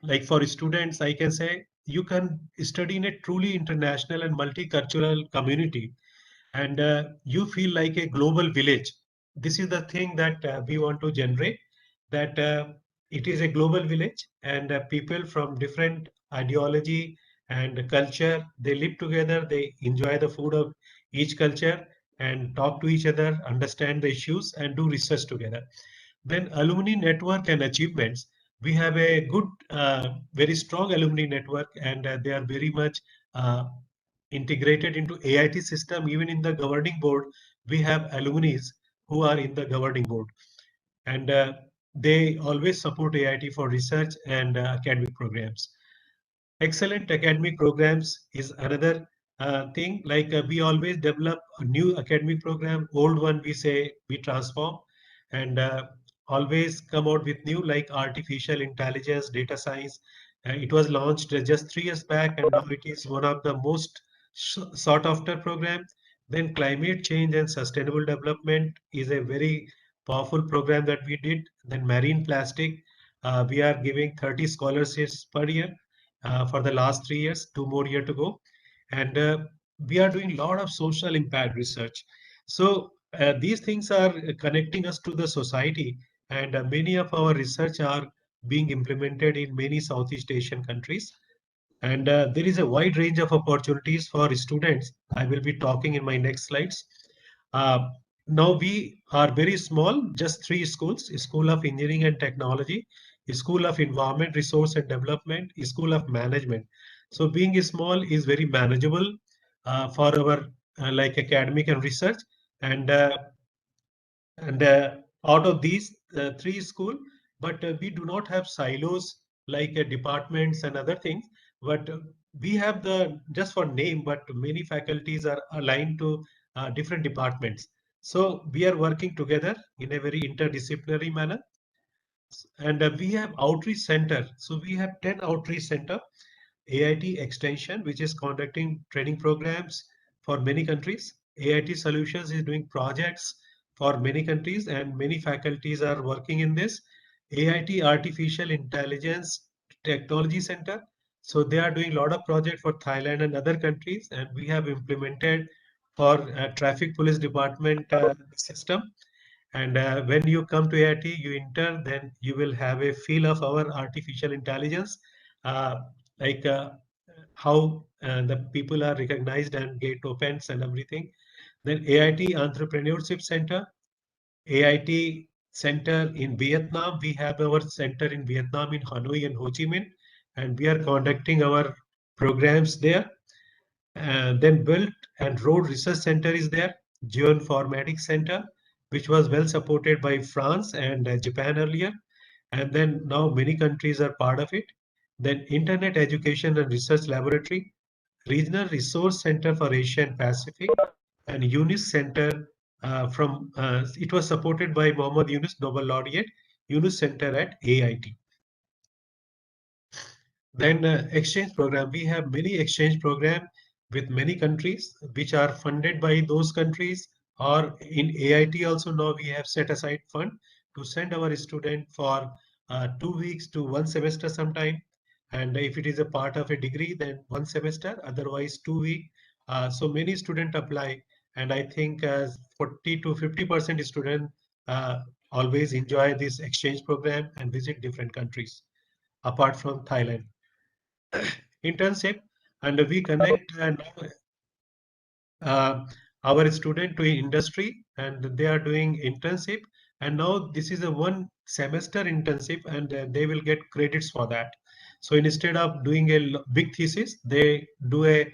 like for students, I can say you can study in a truly international and multicultural community, and you feel like a global village. This is the thing that we want to generate, that it is a global village, and people from different ideology and culture, they live together, they enjoy the food of each culture and talk to each other, understand the issues and do research together. Then alumni network and achievements. We have a good, very strong alumni network, and they are very much integrated into AIT system. Even in the governing board, we have alumni who are in the governing board, and they always support AIT for research and academic programs. Excellent academic programs is another thing. Like we always develop a new academic program, old one we say we transform, and always come out with new, like artificial intelligence, data science. It was launched just 3 years back, and now it is one of the most sought after program. Then climate change and sustainable development is a very powerful program that we did. Then marine plastic, we are giving 30 scholarships per year for the last 3 years, 2 more years to go. And we are doing a lot of social impact research. So these things are connecting us to the society, and many of our research are being implemented in many Southeast Asian countries. And there is a wide range of opportunities for students. I will be talking in my next slides. Uh, Now we are very small, just 3 schools: School of Engineering and Technology, School of Environment, Resource and Development, School of Management. So being small is very manageable for our like academic and research. And out of these 3 schools, but we do not have silos like departments and other things. But we have the, just for name, but many faculties are aligned to different departments. So we are working together in a very interdisciplinary manner. And we have outreach center. So we have 10 outreach center. AIT Extension, which is conducting training programs for many countries. AIT Solutions is doing projects for many countries, and many faculties are working in this. AIT Artificial Intelligence Technology Center. So they are doing a lot of projects for Thailand and other countries, and we have implemented for traffic police department system. And when you come to AIT, you enter, then you will have a feel of our artificial intelligence, uh, like how the people are recognized and gate opens and everything. Then AIT Entrepreneurship Center, AIT Center in Vietnam. We have our center in Vietnam in Hanoi and Ho Chi Minh, and we are conducting our programs there. Then Belt and Road Research Center is there, Geoinformatics Center, which was well supported by France and Japan earlier. And then now many countries are part of it. Then Internet Education and Research Laboratory, Regional Resource Center for Asia and Pacific, and UNIS Center it was supported by Mohammad Yunus Nobel Laureate Yunus Center at AIT. Then exchange program. We have many exchange program with many countries which are funded by those countries, or in AIT also now we have set aside fund to send our student for 2 weeks to 1 semester sometime. And if it is a part of a degree, then 1 semester, otherwise 2 weeks. So many students apply, and I think 40 to 50% students always enjoy this exchange program and visit different countries apart from Thailand. Internship, and we connect uh, our student to industry, and they are doing internship, and now this is a 1 semester internship, and they will get credits for that. So instead of doing a big thesis, they do a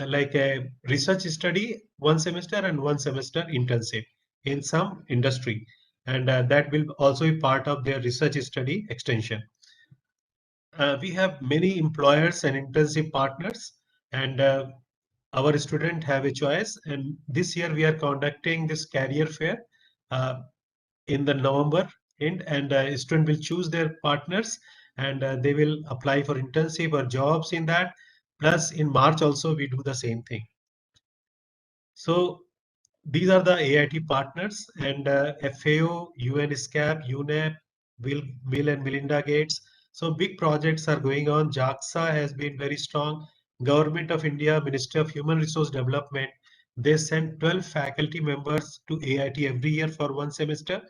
like a research study 1 semester and 1 semester internship in some industry, and that will also be part of their research study extension. We have many employers and internship partners, and our students have a choice. And this year we are conducting this career fair in the November end, and student will choose their partners, and they will apply for internship or jobs in that. Plus in March also we do the same thing. So these are the AIT partners, and FAO, UNSCAP, UNEP, Bill and Melinda Gates. So big projects are going on. JAXA has been very strong. Government of India, Ministry of Human Resource Development, they send 12 faculty members to AIT every year for 1 semester.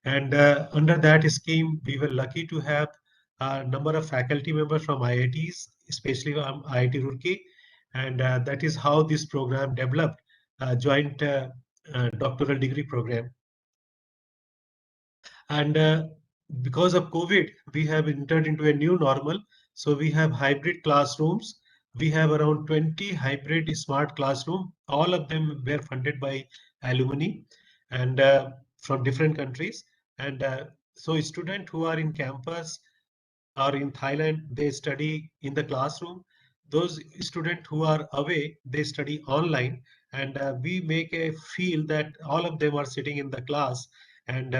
And under that scheme, we were lucky to have a number of faculty members from IITs, especially from IIT Roorkee. And that is how this program developed, joint doctoral degree program. And because of COVID, we have entered into a new normal. So we have hybrid classrooms. We have around 20 hybrid smart classroom. All of them were funded by alumni and from different countries. And so students who are in campus or in Thailand, they study in the classroom. Those students who are away, they study online. And we make a feel that all of them are sitting in the class. And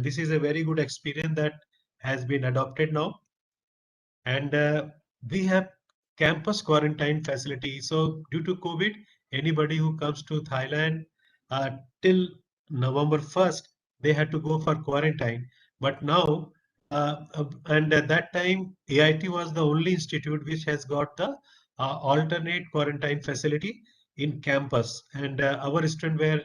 this is a very good experience that has been adopted now. And we have campus quarantine facility. So due to COVID, anybody who comes to Thailand till November 1st, they had to go for quarantine. But now, and at that time, AIT was the only institute which has got the alternate quarantine facility in campus. And our students were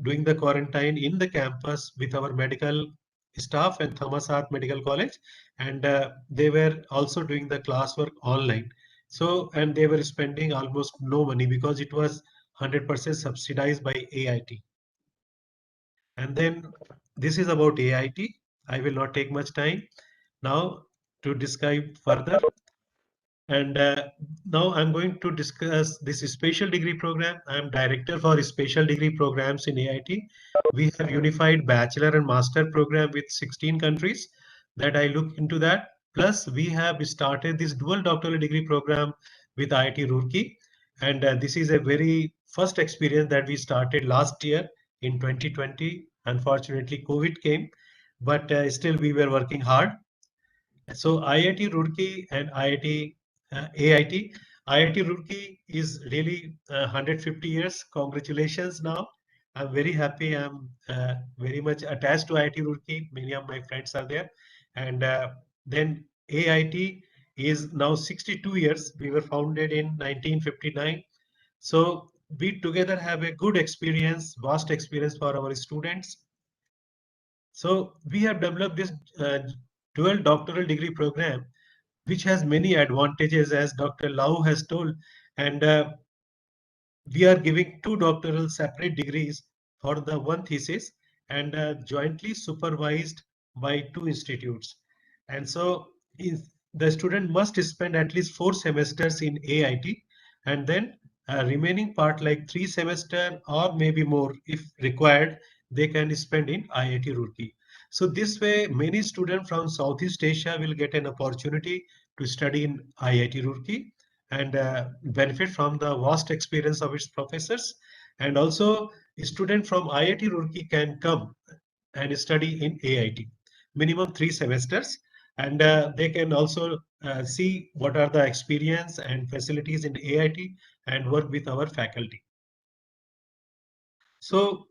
doing the quarantine in the campus with our medical staff and Thammasat Medical College, and they were also doing the classwork online. So, and they were spending almost no money because it was 100% subsidized by AIT. And then this is about AIT. I will not take much time now to describe further. And now I'm going to discuss this special degree program. I'm director for special degree programs in AIT. We have unified bachelor and master program with 16 countries that I look into that. Plus we have started this dual doctoral degree program with IIT Roorkee. And this is a very first experience that we started last year in 2020. Unfortunately, COVID came, but still we were working hard. So IIT Roorkee and AIT Roorkee is really 150 years. Congratulations now. I'm very happy. I'm very much attached to IIT Roorkee. Many of my friends are there. And then AIT is now 62 years. We were founded in 1959. So we together have a good experience, vast experience for our students. So we have developed this dual doctoral degree program, which has many advantages, as Dr. Lau has told. And we are giving 2 doctoral separate degrees for the 1 thesis, and jointly supervised by 2 institutes. And so the student must spend at least 4 semesters in AIT, and then remaining part like 3 semester or maybe more if required, they can spend in IIT Roorkee. So this way, many students from Southeast Asia will get an opportunity to study in IIT Roorkee and benefit from the vast experience of its professors. And also a student from IIT Roorkee can come and study in AIT, minimum 3 semesters. And they can also see what are the experience and facilities in AIT and work with our faculty. So,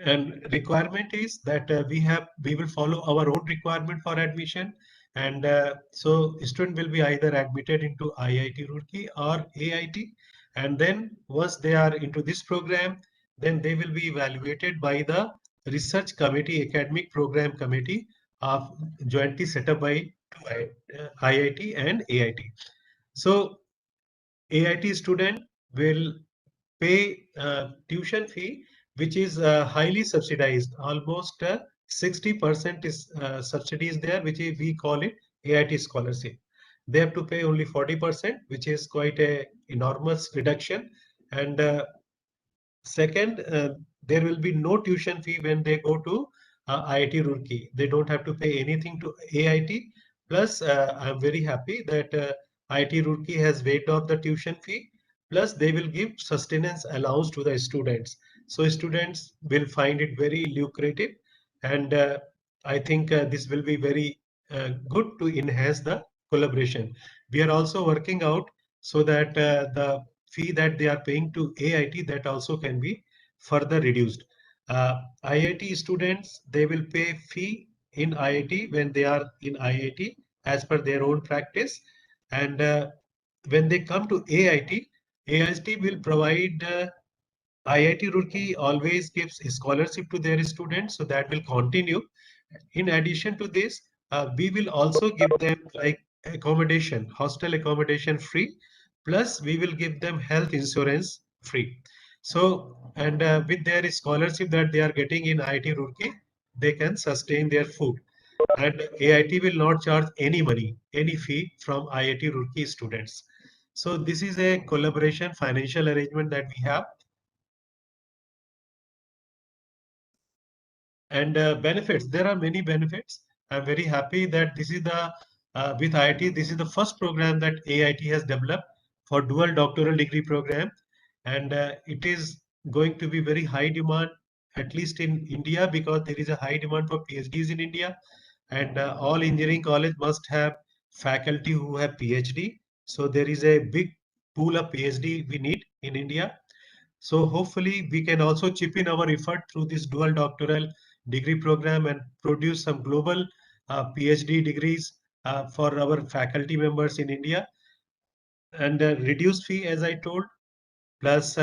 and requirement is that we will follow our own requirement for admission, and so student will be either admitted into IIT Roorkee or AIT, and then once they are into this program, then they will be evaluated by the research committee, academic program committee of jointly set up by IIT and AIT. So AIT student will pay tuition fee, which is highly subsidized. Almost 60% is subsidy is there, which we call it AIT scholarship. They have to pay only 40%, which is quite a enormous reduction. And second, there will be no tuition fee when they go to IIT Roorkee. They don't have to pay anything to AIT. Plus, I'm very happy that IIT Roorkee has waived off the tuition fee. Plus, they will give sustenance allowance to the students. So students will find it very lucrative. And I think this will be very good to enhance the collaboration. We are also working out so that the fee that they are paying to AIT, that also can be further reduced. IIT students, they will pay fee in IIT when they are in IIT as per their own practice. And when they come to AIT, AIT will provide IIT Roorkee always gives a scholarship to their students, so that will continue. In addition to this, we will also give them like accommodation, hostel accommodation free, plus we will give them health insurance free. So, and with their scholarship that they are getting in IIT Roorkee, they can sustain their food. And AIT will not charge any money, any fee from IIT Roorkee students. So this is a collaboration financial arrangement that we have. And benefits, there are many benefits. I'm very happy that this is the with IIT, this is the first program that AIT has developed for dual doctoral degree program, and it is going to be very high demand, at least in India, because there is a high demand for PhDs in India, and all engineering college must have faculty who have PhD. So there is a big pool of PhD we need in India. So hopefully we can also chip in our effort through this dual doctoral degree program and produce some global PhD degrees for our faculty members in India. And reduced fee, as I told, plus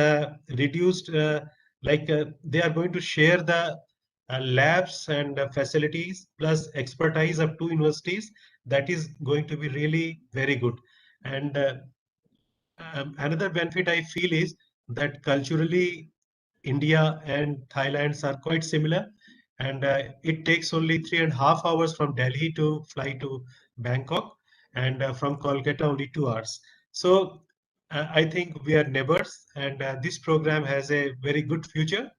reduced, they are going to share the labs and facilities plus expertise of 2 universities. That is going to be really very good. And another benefit I feel is that culturally India and Thailand are quite similar, and it takes only 3.5 hours from Delhi to fly to Bangkok, and from Kolkata only 2 hours. So I think we are neighbors, and this program has a very good future.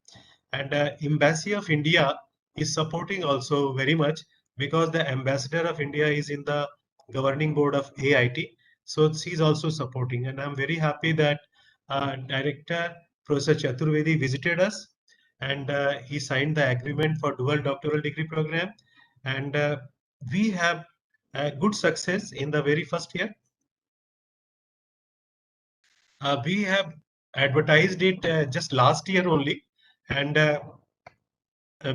And Embassy of India is supporting also very much, because the Ambassador of India is in the governing board of AIT. So she's also supporting, and I'm very happy that Director Professor Chaturvedi visited us, and he signed the agreement for dual doctoral degree program. And we have good success in the very first year. We have advertised it just last year only, and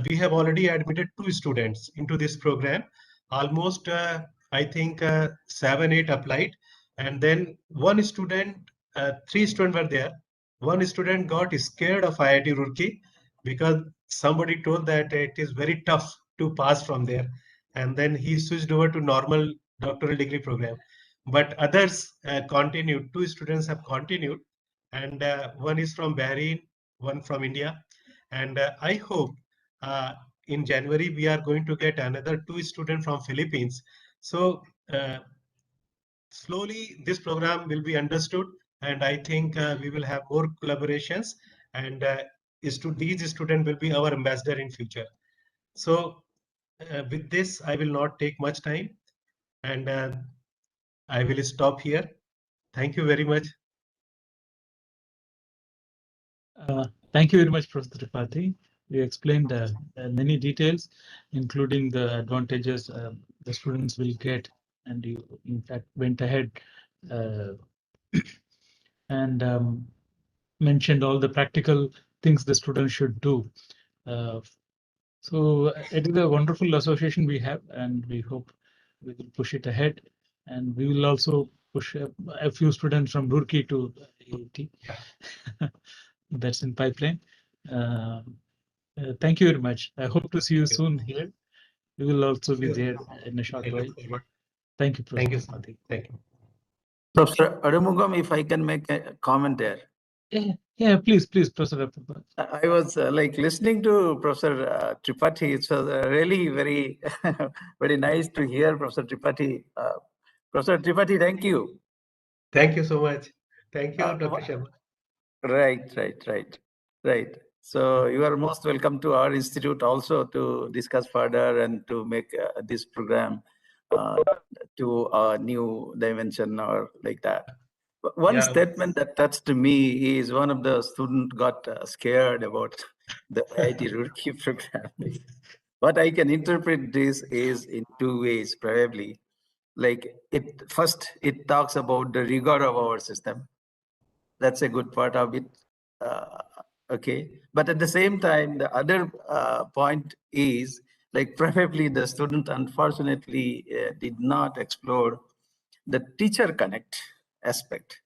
we have already admitted 2 students into this program. Almost, I think, 7, 8 applied, and then one student, 3 students were there. One student got scared of IIT Roorkee because somebody told that it is very tough to pass from there, and then he switched over to normal doctoral degree program. But others continued. 2 students have continued, and one is from Bahrain, one from India, and I hope uh, in January we are going to get another 2 students from Philippines. So uh, slowly this program will be understood, and I think we will have more collaborations, and these students will be our ambassador in future. So with this, I will not take much time, and I will stop here. Thank you very much. Thank you very much, Professor Tripathi. You explained many details, including the advantages the students will get, and you, in fact, went ahead uh, and mentioned all the practical things the students should do. So it is a wonderful association we have, and we hope we will push it ahead. And we will also push a few students from Roorkee to IIT. That's in pipeline. Thank you very much. I hope to see you soon here. We will also be there in a short while. Thank you, Professor. Thank you, sir. Thank you. Professor Arumugam, if I can make a comment there. Yeah, please, Professor. I was like listening to Professor Tripathi. It was really very, very nice to hear Professor Tripathi. Professor Tripathi, thank you. Thank you so much. Thank you, Dr. Sharma. Right. So you are most welcome to our institute also to discuss further and to make this program to a new dimension or like that. One statement that touched me is one of the students got scared about the IIT Roorkee program. What I can interpret this is in two ways, probably. Like first, it talks about the rigor of our system. That's a good part of it. Okay. But at the same time, the other point is like probably the student unfortunately did not explore the teacher connect aspect.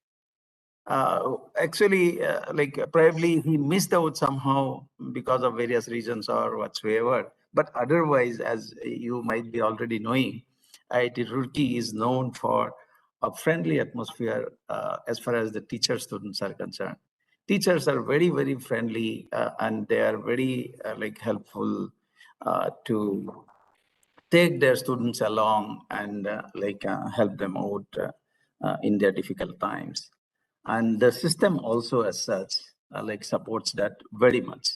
Actually, like probably he missed out somehow because of various reasons or whatsoever. But otherwise, as you might be already knowing, IIT Roorkee is known for a friendly atmosphere as far as the teacher students are concerned. Teachers are very, very friendly and they are very like helpful to take their students along and help them out in their difficult times. And the system also as such like supports that very much.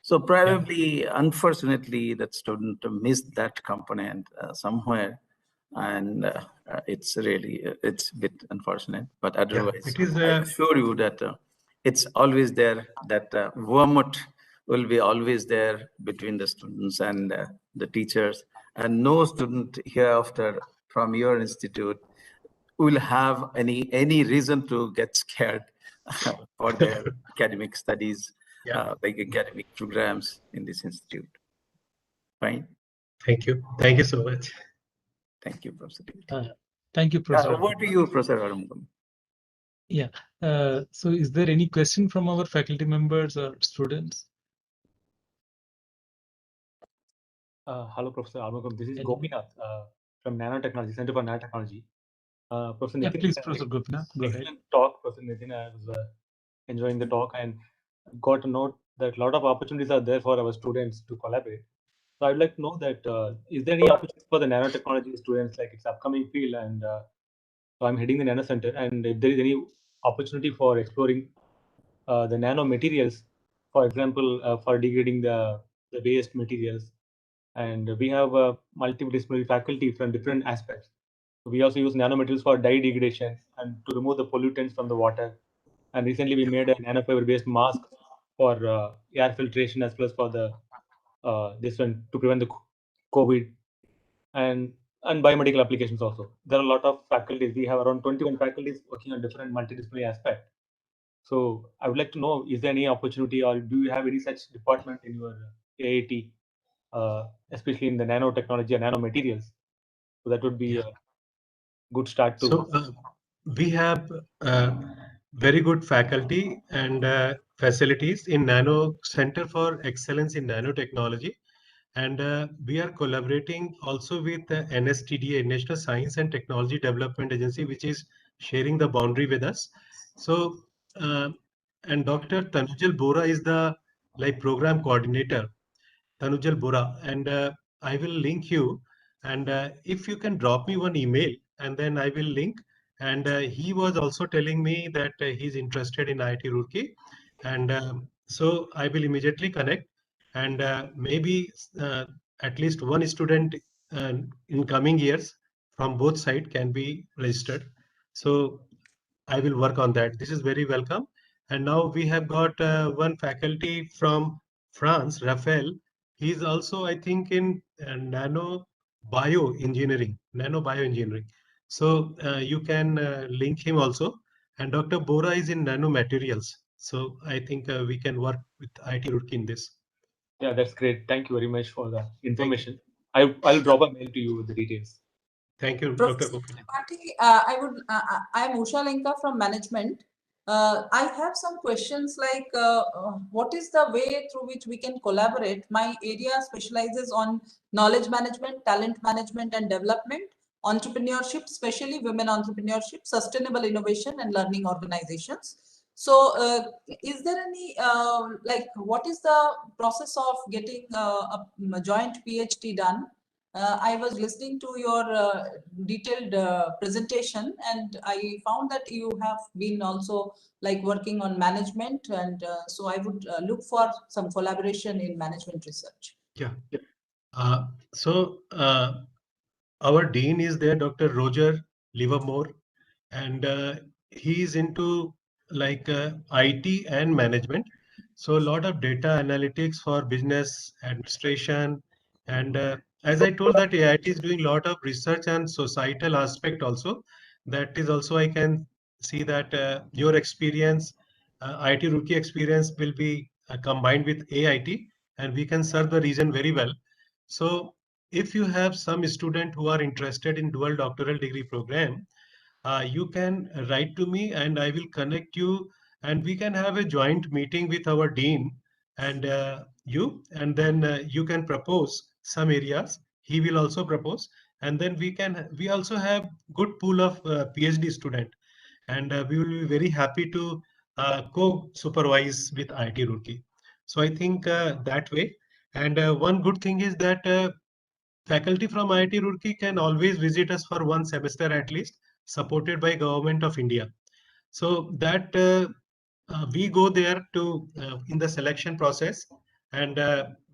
So probably, unfortunately, that student missed that component somewhere, and it's really it's a bit unfortunate. But otherwise, it is, I assure you that it's always there. That warmth will be always there between the students and the teachers, and no student hereafter from your institute will have any reason to get scared for their academic studies, like academic programs in this institute. Fine. Thank you. Thank you so much. Thank you, Professor. Thank you, Professor. Over to you, Professor Arumugam. Yeah. So is there any question from our faculty members or students? Hello, Professor Arumugam. This is Gopinath from Nanotechnology, Center for Nanotechnology. Professor Nitin, please, Professor Gopinath, go ahead. Talk, Professor Nitin. I was enjoying the talk and got to know that a lot of opportunities are there for our students to collaborate. So I'd like to know that is there any opportunity for the nanotechnology students, like it's upcoming field, and so I'm heading the Nano Center, and if there is any opportunity for exploring the nano materials, for example, for degrading the waste materials, and we have multidisciplinary faculty from different aspects. We also use nanomaterials for dye degradation and to remove the pollutants from the water. And recently we made a nanofiber-based mask for air filtration as well as for the this one to prevent the COVID and biomedical applications also. There are a lot of faculties. We have around 21 faculties working on different multidisciplinary aspects. So I would like to know, is there any opportunity or do you have any such department in your AIT, especially in the nanotechnology and nanomaterials? So that would be a good start to. So we have very good faculty and facilities in Nano Center for Excellence in Nanotechnology. And we are collaborating also with NSTDA, National Science and Technology Development Agency, which is sharing the boundary with us. So, and Dr. Tanujal Bora is the program coordinator, Tanujal Bora, and I will link you. And if you can drop me one email, and then I will link. And he was also telling me that he's interested in IIT Roorkee, and so I will immediately connect. And maybe at least one student in coming years from both sides can be registered. So I will work on that. This is very welcome. And now we have got one faculty from France, Raphael. He's also, I think, in nano bioengineering. So you can link him also. And Dr. Bora is in nanomaterials. So I think we can work with IIT Roorkee in this. Yeah, that's great. Thank you very much for the information. I'll drop a mail to you with the details. Thank you, Professor Dr. Gopinath. I'm Usha Lenka from management. I have some questions like what is the way through which we can collaborate? My area specializes on knowledge management, talent management and development, entrepreneurship, especially women entrepreneurship, sustainable innovation and learning organizations. So is there any, what is the process of getting a joint PhD done? I was listening to your detailed presentation, and I found that you have been also like working on management, and so I would look for some collaboration in management research. Yeah. So our dean is there, Dr. Roger Livermore, and he is into like IT and management. So a lot of data analytics for business administration. And as I told that AIT is doing a lot of research and societal aspect also. That is also I can see that your experience, IIT Roorkee experience will be combined with AIT, and we can serve the region very well. So if you have some student who are interested in dual doctoral degree program, you can write to me and I will connect you, and we can have a joint meeting with our dean and you, and then you can propose some areas. He will also propose, and then we also have good pool of PhD student, and we will be very happy to co-supervise with IIT Roorkee. So I think that way. And one good thing is that faculty from IIT Roorkee can always visit us for one semester at least, supported by Government of India. So that we go there to in the selection process, and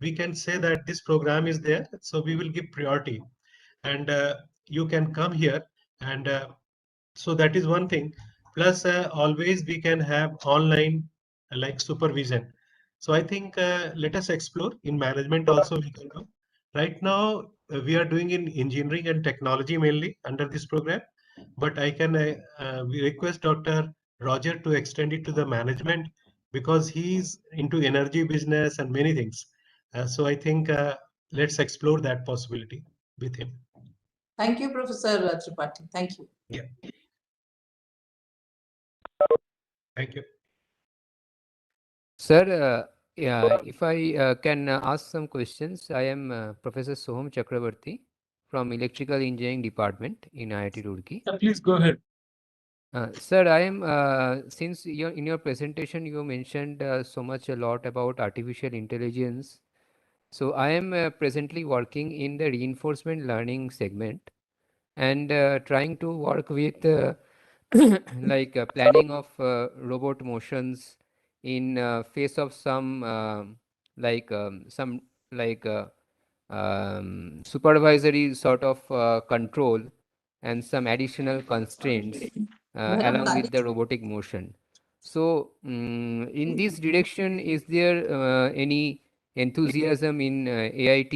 we can say that this program is there, so we will give priority, and you can come here, and so that is one thing. Plus, always we can have online like supervision. So I think let us explore in management also we can go. Right now, we are doing in engineering and technology mainly under this program, but I can we request Dr. Roger to extend it to the management because he's into energy business and many things. So I think let's explore that possibility with him. Thank you, Professor Tripathi. Thank you. Yeah. Thank you. Sir, yeah, if I can ask some questions, I am Professor Soham Chakrabarti from Electrical Engineering Department in IIT Roorkee. Please go ahead. Sir, I am since in your presentation you mentioned a lot about artificial intelligence. So I am presently working in the reinforcement learning segment and trying to work with like planning of robot motions in face of some supervisory sort of control and some additional constraints along with the robotic motion. So in this direction, is there any enthusiasm in AIT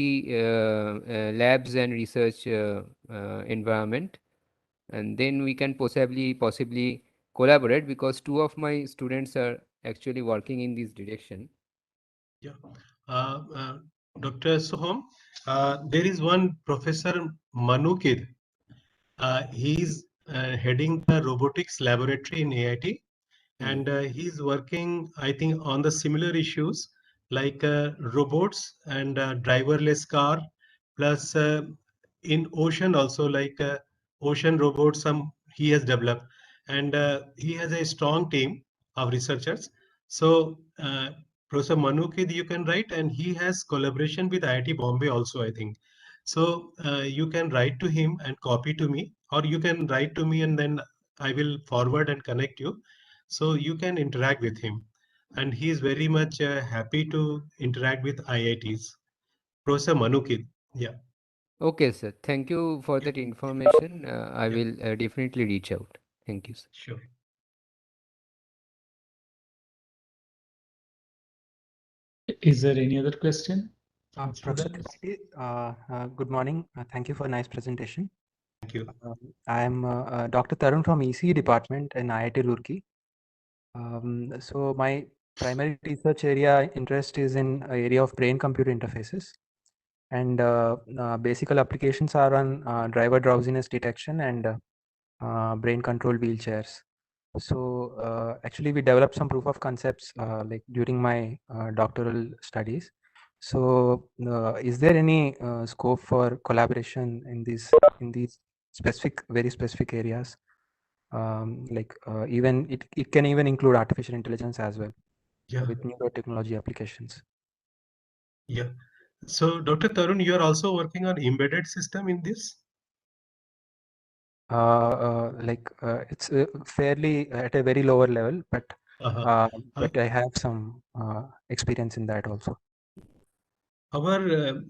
labs and research environment? And then we can possibly collaborate because two of my students are actually working in this direction. Yeah. Dr. Soham, there is one Professor Manukid. He's heading the robotics laboratory in AIT, and he's working, I think, on the similar issues like robots and driverless car, plus in ocean also like ocean robots. Some he has developed, and he has a strong team of researchers. So Professor Manukid, you can write, and he has collaboration with IIT Bombay also, I think. So you can write to him and copy to me, or you can write to me and then I will forward and connect you. So you can interact with him. And he is very much happy to interact with IITs. Professor Manukid. Yeah. Okay, sir. Thank you for that information. I will definitely reach out. Thank you, sir. Sure. Is there any other question from Professor students? Tripathi, good morning. Thank you for a nice presentation. Thank you. I am Dr. Tarun from ECE department in IIT Roorkee. So my primary research area interest is in area of brain-computer interfaces, and basic applications are on driver drowsiness detection and brain-controlled wheelchairs. So actually, we developed some proof of concepts like during my doctoral studies. So is there any scope for collaboration in these specific, very specific areas? Even it can even include artificial intelligence as well with neurotechnology applications. Yeah. So, Dr. Tarun, you are also working on embedded system in this? It's fairly at a very lower level, but Uh-huh. I have some experience in that also. Our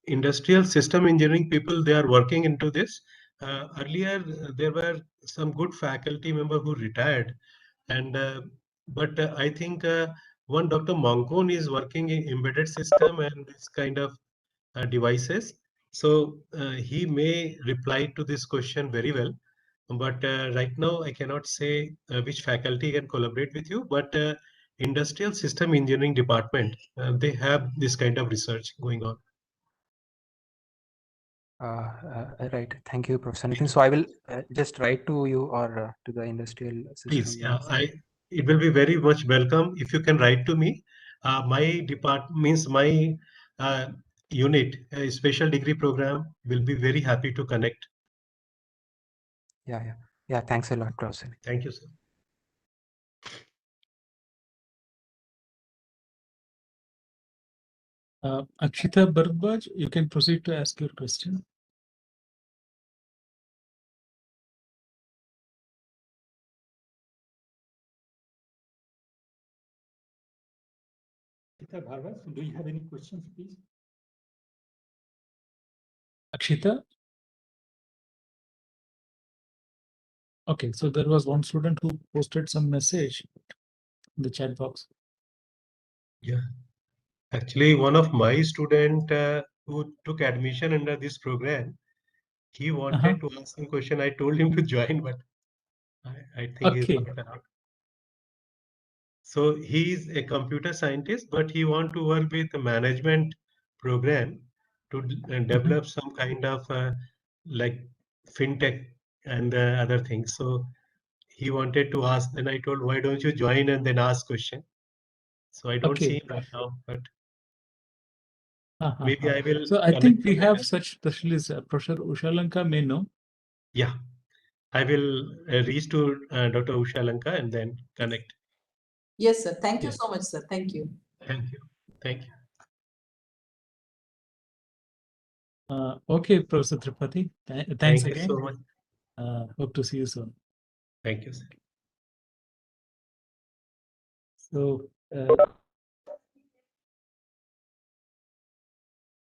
industrial system engineering people, they are working into this. Earlier, there were some good faculty member who retired, and but I think one Dr. Moncon is working in embedded system and this kind of devices. So he may reply to this question very well. But right now, I cannot say which faculty can collaborate with you. But industrial system engineering department, they have this kind of research going on. Right. Thank you, Professor Nitin. So I will just write to you or to the industrial system. Please, it will be very much welcome if you can write to me. My department means my unit, special degree program, will be very happy to connect. Yeah. Thanks a lot, Professor. Thank you, sir. Akshita Bharadwaj, you can proceed to ask your question. Akshita Bharadwaj, do you have any questions, please? Akshita? Okay, so there was one student who posted some message in the chat box. Yeah. Actually, one of my student who took admission under this program, he wanted to ask some question. I told him to join, but I think he's not around. So he's a computer scientist, but he want to work with a management program to develop some kind of like fintech and other things. So he wanted to ask, and I told, why don't you join and then ask question? So I don't see him right now, but maybe I will. So I think we have such specialists. Professor Usha Lanka may know. Yeah, I will reach to Dr. Usha Lanka and then connect. Yes, sir. Thank you so much, sir. Thank you. Thank you. Thank you. Okay, Professor Tripathi. Thanks Thank you again. so much. Hope to see you soon. Thank you, sir. So,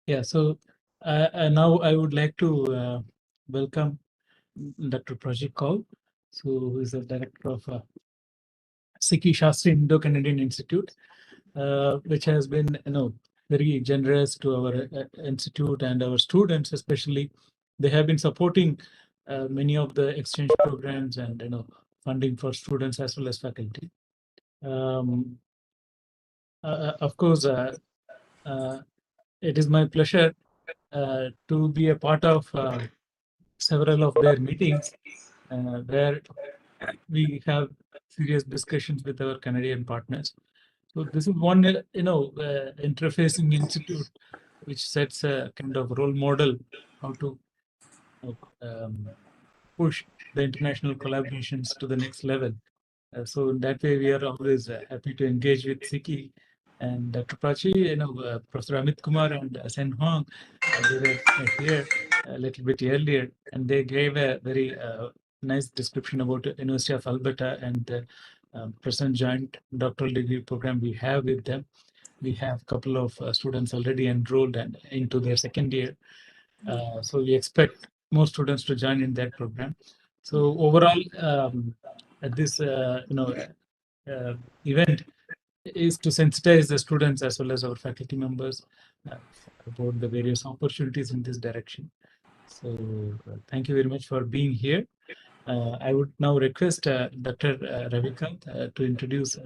yeah, so now I would like to welcome Dr. Prajit Kaul, who is the director of Shastri Indo-Canadian Institute, which has been, very generous to our institute and our students, especially. They have been supporting many of the exchange programs and, funding for students as well as faculty. Of course, it is my pleasure to be a part of several of their meetings where we have serious discussions with our Canadian partners. So this is one, interfacing institute which sets a kind of role model how to push the international collaborations to the next level. So in that way, we are always happy to engage with SICI and Dr. Prachi, Professor Amit Kumar and Sen Huang. They were here a little bit earlier, and they gave a very nice description about the University of Alberta and the present joint doctoral degree program we have with them. We have a couple of students already enrolled and into their second year. So we expect more students to join in that program. So overall, at this event, is to sensitize the students as well as our faculty members about the various opportunities in this direction. So thank you very much for being here. I would now request Dr. Ravikant to introduce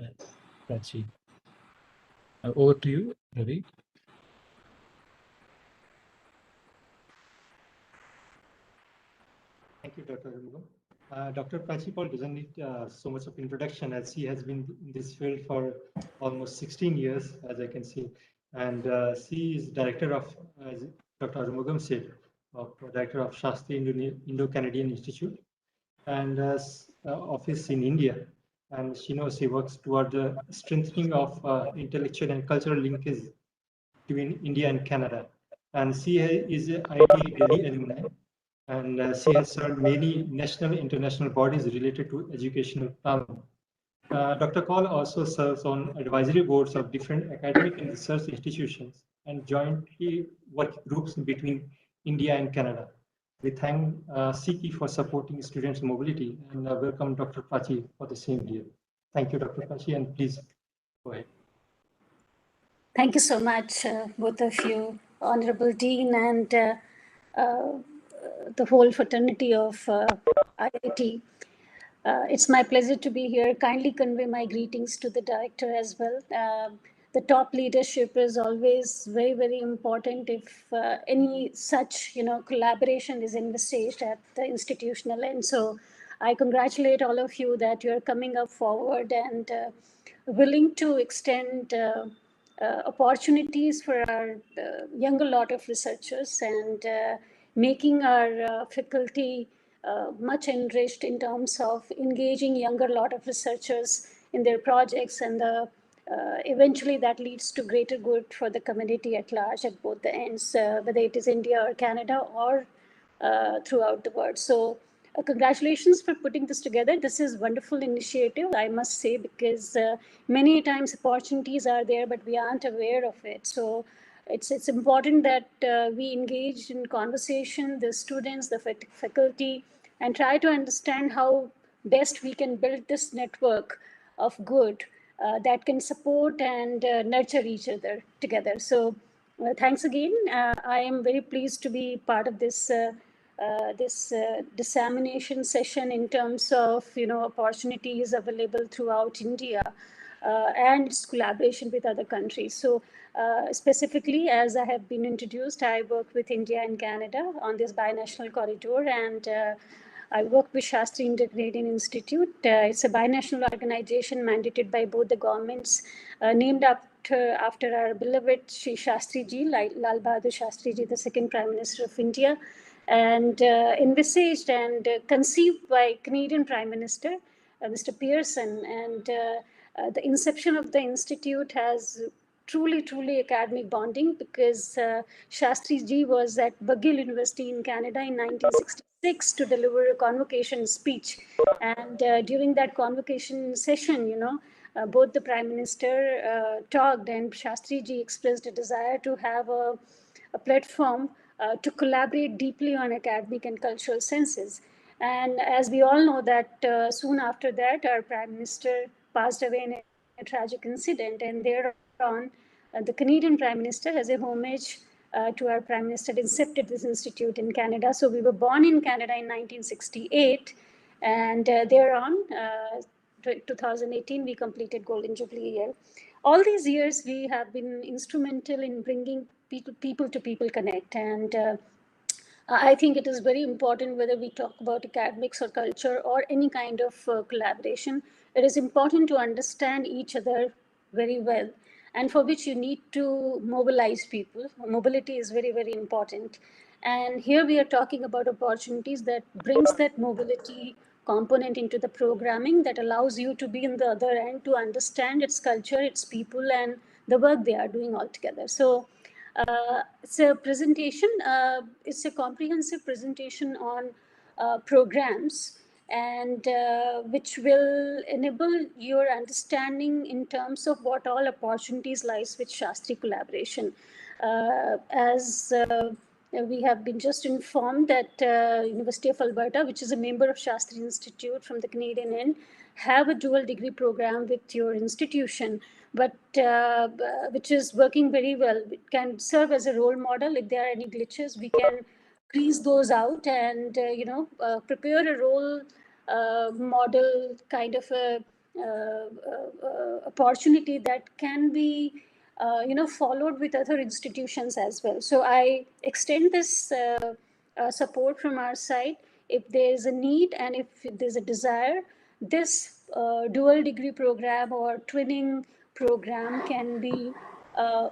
Prachi. Over to you, Ravi. Thank you, Dr. Arumugam. Dr. Prachi Paul doesn't need so much of introduction, as she has been in this field for almost 16 years, as I can see. And she is director of, as Dr. Arumugam said, director of Shastri Indo-Canadian Institute and office in India. And she works toward the strengthening of intellectual and cultural linkage between India and Canada. And she is an IIT Delhi alumni, and she has served many national and international bodies related to educational planning. Dr. Kaul also serves on advisory boards of different academic and research institutions and jointly work groups between India and Canada. We thank CIKI for supporting students' mobility and welcome Dr. Prachi for the same year. Thank you, Dr. Prachi, and please go ahead. Thank you so much, both of you, Honorable Dean and the whole fraternity of IIT. It's my pleasure to be here. Kindly convey my greetings to the director as well. The top leadership is always very, very important if any such, collaboration is envisaged at the institutional end. So I congratulate all of you that you're coming up forward and willing to extend opportunities for our younger lot of researchers and making our faculty much enriched in terms of engaging younger lot of researchers in their projects, and eventually that leads to greater good for the community at large at both the ends, whether it is India or Canada or throughout the world. So congratulations for putting this together. This is wonderful initiative, I must say, because many times opportunities are there, but we aren't aware of it. So it's important that we engage in conversation, the students, the faculty, and try to understand how best we can build this network of good that can support and nurture each other together. So thanks again. I am very pleased to be part of this dissemination session in terms of opportunities available throughout India and its collaboration with other countries. So specifically, as I have been introduced, I work with India and Canada on this binational corridor, and I work with Shastri Indo-Canadian Institute. It's a binational organization mandated by both the governments, named after our beloved Shri Shastri Ji, Lal Bahadur Shastri Ji, the second Prime Minister of India, and envisaged and conceived by Canadian Prime Minister, Mr. Pearson. And the inception of the institute has truly academic bonding, because Shastri Ji was at McGill University in Canada in 1966 to deliver a convocation speech. And during that convocation session, both the Prime Minister talked, and Shastri Ji expressed a desire to have a platform to collaborate deeply on academic and cultural senses. And as we all know that soon after that, our Prime Minister passed away in a tragic incident, and thereon the Canadian Prime Minister, as a homage to our Prime Minister, incepted this institute in Canada. So we were born in Canada in 1968, and thereon, 2018, we completed Golden Jubilee year. All these years, we have been instrumental in bringing people to people connect. And I think it is very important, whether we talk about academics or culture or any kind of collaboration, it is important to understand each other very well, and for which you need to mobilize people. Mobility is very, very important. And here we are talking about opportunities that brings that mobility component into the programming, that allows you to be in the other end, to understand its culture, its people, and the work they are doing all together. So it's a presentation, it's a comprehensive presentation on programs, and which will enable your understanding in terms of what all opportunities lies with Shastri collaboration. As we have been just informed that University of Alberta, which is a member of Shastri Institute from the Canadian end, have a dual degree program with your institution, but which is working very well. It can serve as a role model. If there are any glitches, we can crease those out and prepare a role model kind of a opportunity that can be followed with other institutions as well. So I extend this support from our side. If there is a need and if there's a desire, this dual degree program or twinning program can be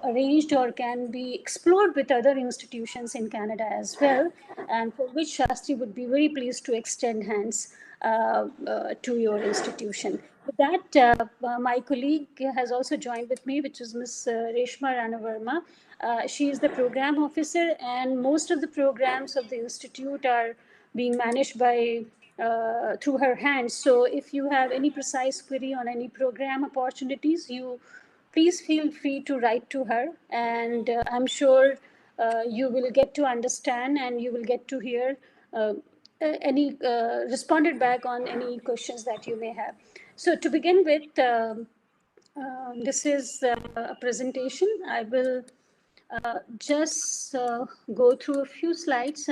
arranged or can be explored with other institutions in Canada as well, and for which Shastri would be very pleased to extend hands to your institution. With that, my colleague has also joined with me, which is Ms. Reshma Ranavarma. She is the program officer, and most of the programs of the institute are being managed by through her hands. So if you have any precise query on any program opportunities, you please feel free to write to her, and I'm sure you will get to understand and you will get to hear any responded back on any questions that you may have. So to begin with, this is a presentation. I will just go through a few slides.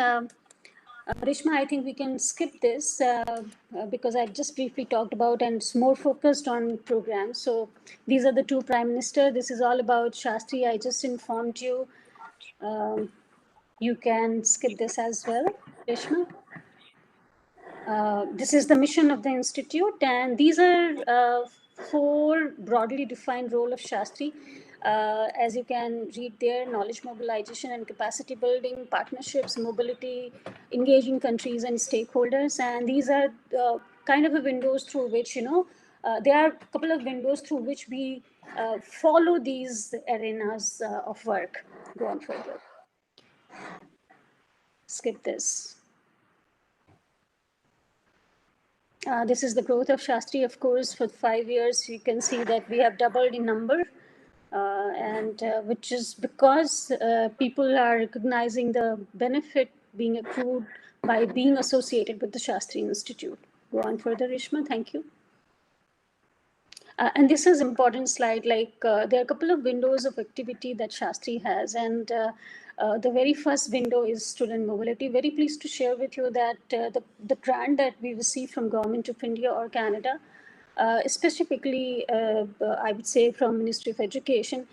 Reshma, I think we can skip this because I've just briefly talked about and it's more focused on programs. So these are the two Prime Minister. This is all about Shastri. I just informed you. You can skip this as well, Reshma. This is the mission of the institute, and these are 4 broadly defined role of Shastri. As you can read there, knowledge mobilization and capacity building, partnerships, mobility, engaging countries and stakeholders. And these are kind of a windows through which, there are a couple of windows through which we follow these arenas of work. Go on further. Skip this. This is the growth of Shastri, of course, for 5 years. You can see that we have doubled in number, and which is because people are recognizing the benefit being accrued by being associated with the Shastri Institute. Go on further, Reshma. Thank you. And this is important slide, like there are a couple of windows of activity that Shastri has, and the very first window is student mobility. Very pleased to share with you that the grant that we received from Government of India or Canada, specifically I would say from Ministry of Education,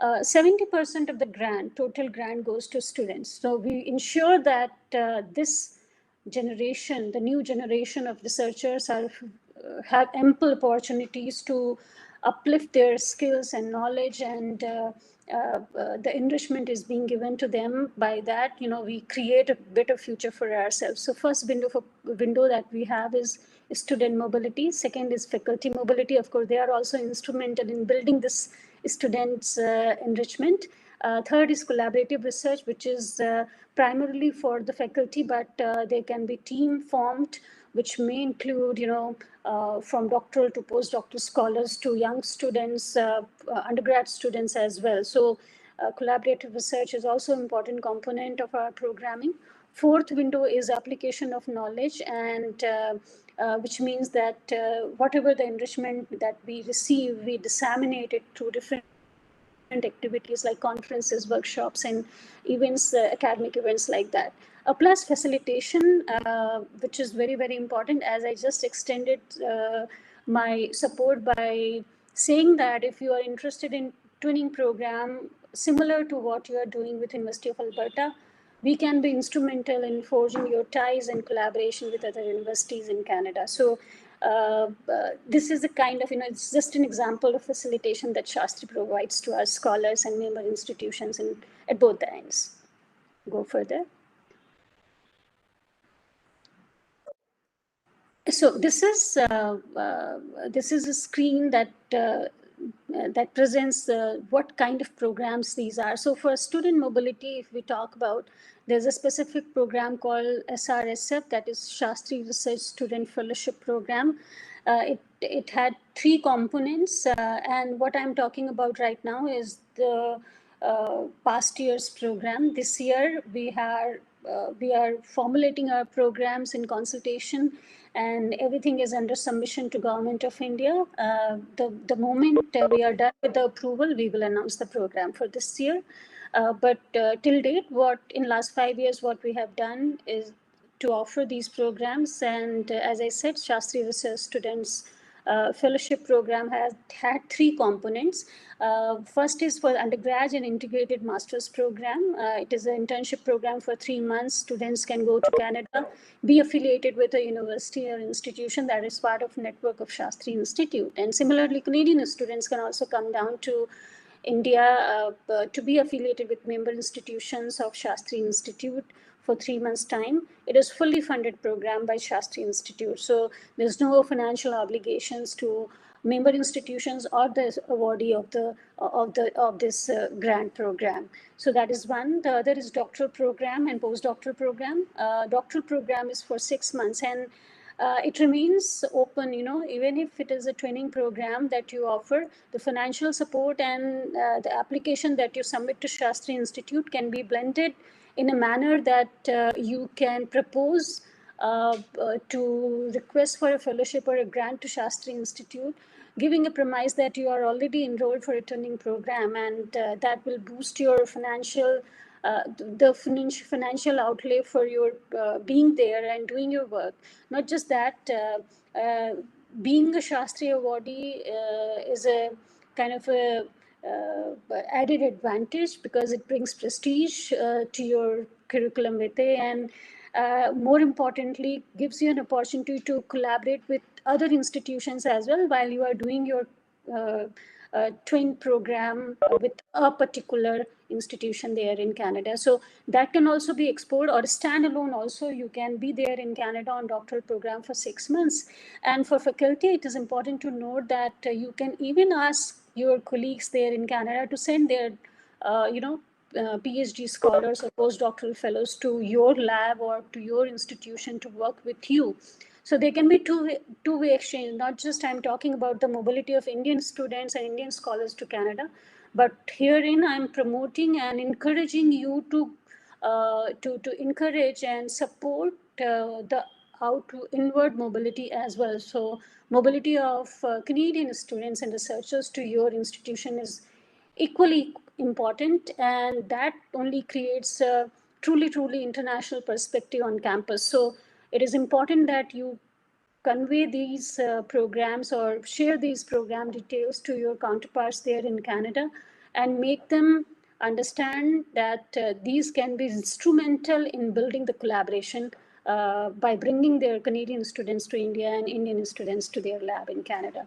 70% of the grant, total grant goes to students. So we ensure that this generation, the new generation of researchers have ample opportunities to uplift their skills and knowledge, and the enrichment is being given to them. By that, we create a better future for ourselves. So first window that we have is student mobility. Second is faculty mobility. Of course, they are also instrumental in building this students' enrichment. Third is collaborative research, which is primarily for the faculty, but there can be team formed, which may include, from doctoral to postdoctoral scholars to young students, undergrad students as well. So collaborative research is also an important component of our programming. Fourth window is application of knowledge, and which means that whatever the enrichment that we receive, we disseminate it through different activities like conferences, workshops, and events, academic events like that. Plus facilitation, which is very, very important, as I just extended my support by saying that if you are interested in twinning program similar to what you are doing with University of Alberta, we can be instrumental in forging your ties and collaboration with other universities in Canada. So this is a kind of, it's just an example of facilitation that Shastri provides to our scholars and member institutions at both the ends. Go further. So this is a screen that that presents what kind of programs these are. So for student mobility, if we talk about, there's a specific program called SRSF, that is Shastri Research Student Fellowship Program. It had 3 components, and what I'm talking about right now is the past year's program. This year we are formulating our programs in consultation, and everything is under submission to Government of India. The moment we are done with the approval, we will announce the program for this year. But till date, what in last 5 years, what we have done is to offer these programs. And as I said, Shastri Research Students Fellowship Program has had 3 components. First is for undergrad and integrated master's program. It is an internship program for 3 months. Students can go to Canada, be affiliated with a university or institution that is part of network of Shastri Institute. And similarly, Canadian students can also come down to India to be affiliated with member institutions of Shastri Institute for 3 months' time. It is fully funded program by Shastri Institute. So there's no financial obligations to member institutions or the awardee of this grant program. So that is one. The other is doctoral program and postdoctoral program. Doctoral program is for 6 months, and it remains open, even if it is a training program that you offer, the financial support and the application that you submit to Shastri Institute can be blended in a manner that you can propose to request for a fellowship or a grant to Shastri Institute, giving a premise that you are already enrolled for a training program, and that will boost your financial outlay for your being there and doing your work. Not just that, being a Shastri awardee is a kind of a added advantage because it brings prestige to your curriculum vitae, and more importantly, gives you an opportunity to collaborate with other institutions as well while you are doing your twin program with a particular institution there in Canada. So that can also be explored, or standalone also. You can be there in Canada on doctoral program for 6 months. And for faculty, it is important to note that you can even ask your colleagues there in Canada to send their, PhD scholars or postdoctoral fellows to your lab or to your institution to work with you. So there can be two-way exchange. Not just I'm talking about the mobility of Indian students and Indian scholars to Canada, but herein I'm promoting and encouraging you to encourage and support the out to inward mobility as well. So mobility of Canadian students and researchers to your institution is equally important, and that only creates a truly international perspective on campus. So it is important that you convey these programs or share these program details to your counterparts there in Canada and make them understand that these can be instrumental in building the collaboration by bringing their Canadian students to India and Indian students to their lab in Canada.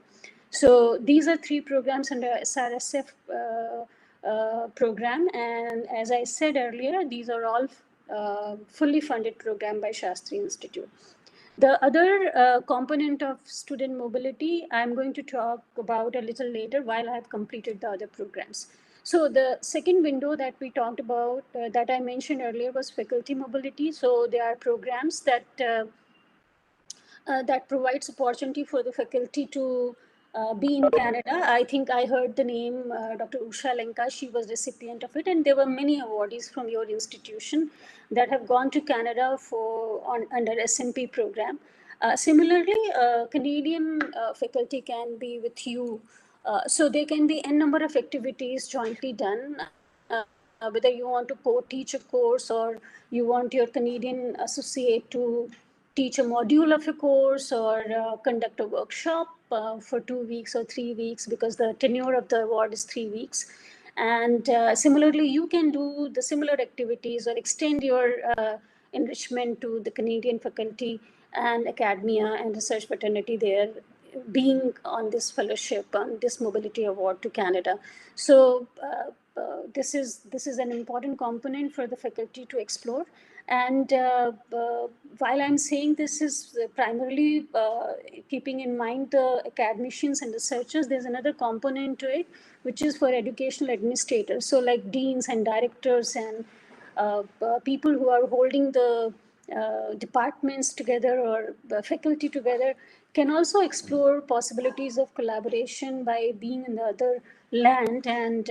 So these are 3 programs under SRSF program, and as I said earlier, these are all fully funded program by Shastri Institute. The other component of student mobility, I'm going to talk about a little later while I have completed the other programs. So the second window that we talked about, that I mentioned earlier, was faculty mobility. So there are programs that that provides opportunity for the faculty to be in Canada. I think I heard the name Dr. Usha Lenka. She was recipient of it, and there were many awardees from your institution that have gone to Canada under SMP program. Similarly, Canadian faculty can be with you. So there can be n number of activities jointly done. Whether you want to co-teach a course or you want your Canadian associate to teach a module of a course or conduct a workshop for 2 weeks or 3 weeks, because the tenure of the award is 3 weeks. And similarly, you can do the similar activities or extend your enrichment to the Canadian faculty and academia and research fraternity there, being on this fellowship, on this mobility award to Canada. So this is an important component for the faculty to explore. And while I'm saying this is primarily keeping in mind the academicians and researchers, there's another component to it, which is for educational administrators. So like deans and directors and people who are holding the departments together or faculty together can also explore possibilities of collaboration by being in the other land and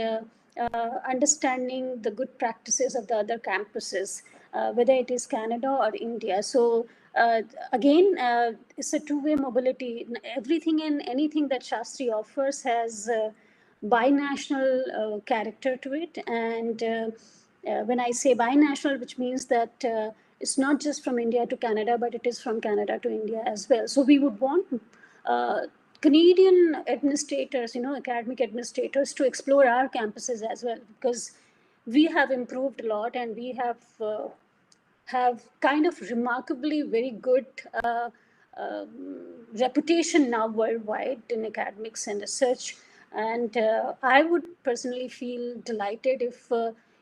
understanding the good practices of the other campuses, whether it is Canada or India. So again, it's a two-way mobility. Everything and anything that Shastri offers has binational character to it. And when I say binational, which means that it's not just from India to Canada, but it is from Canada to India as well. So we would want Canadian administrators, academic administrators, to explore our campuses as well, because we have improved a lot and we have kind of remarkably very good reputation now worldwide in academics and research. And I would personally feel delighted if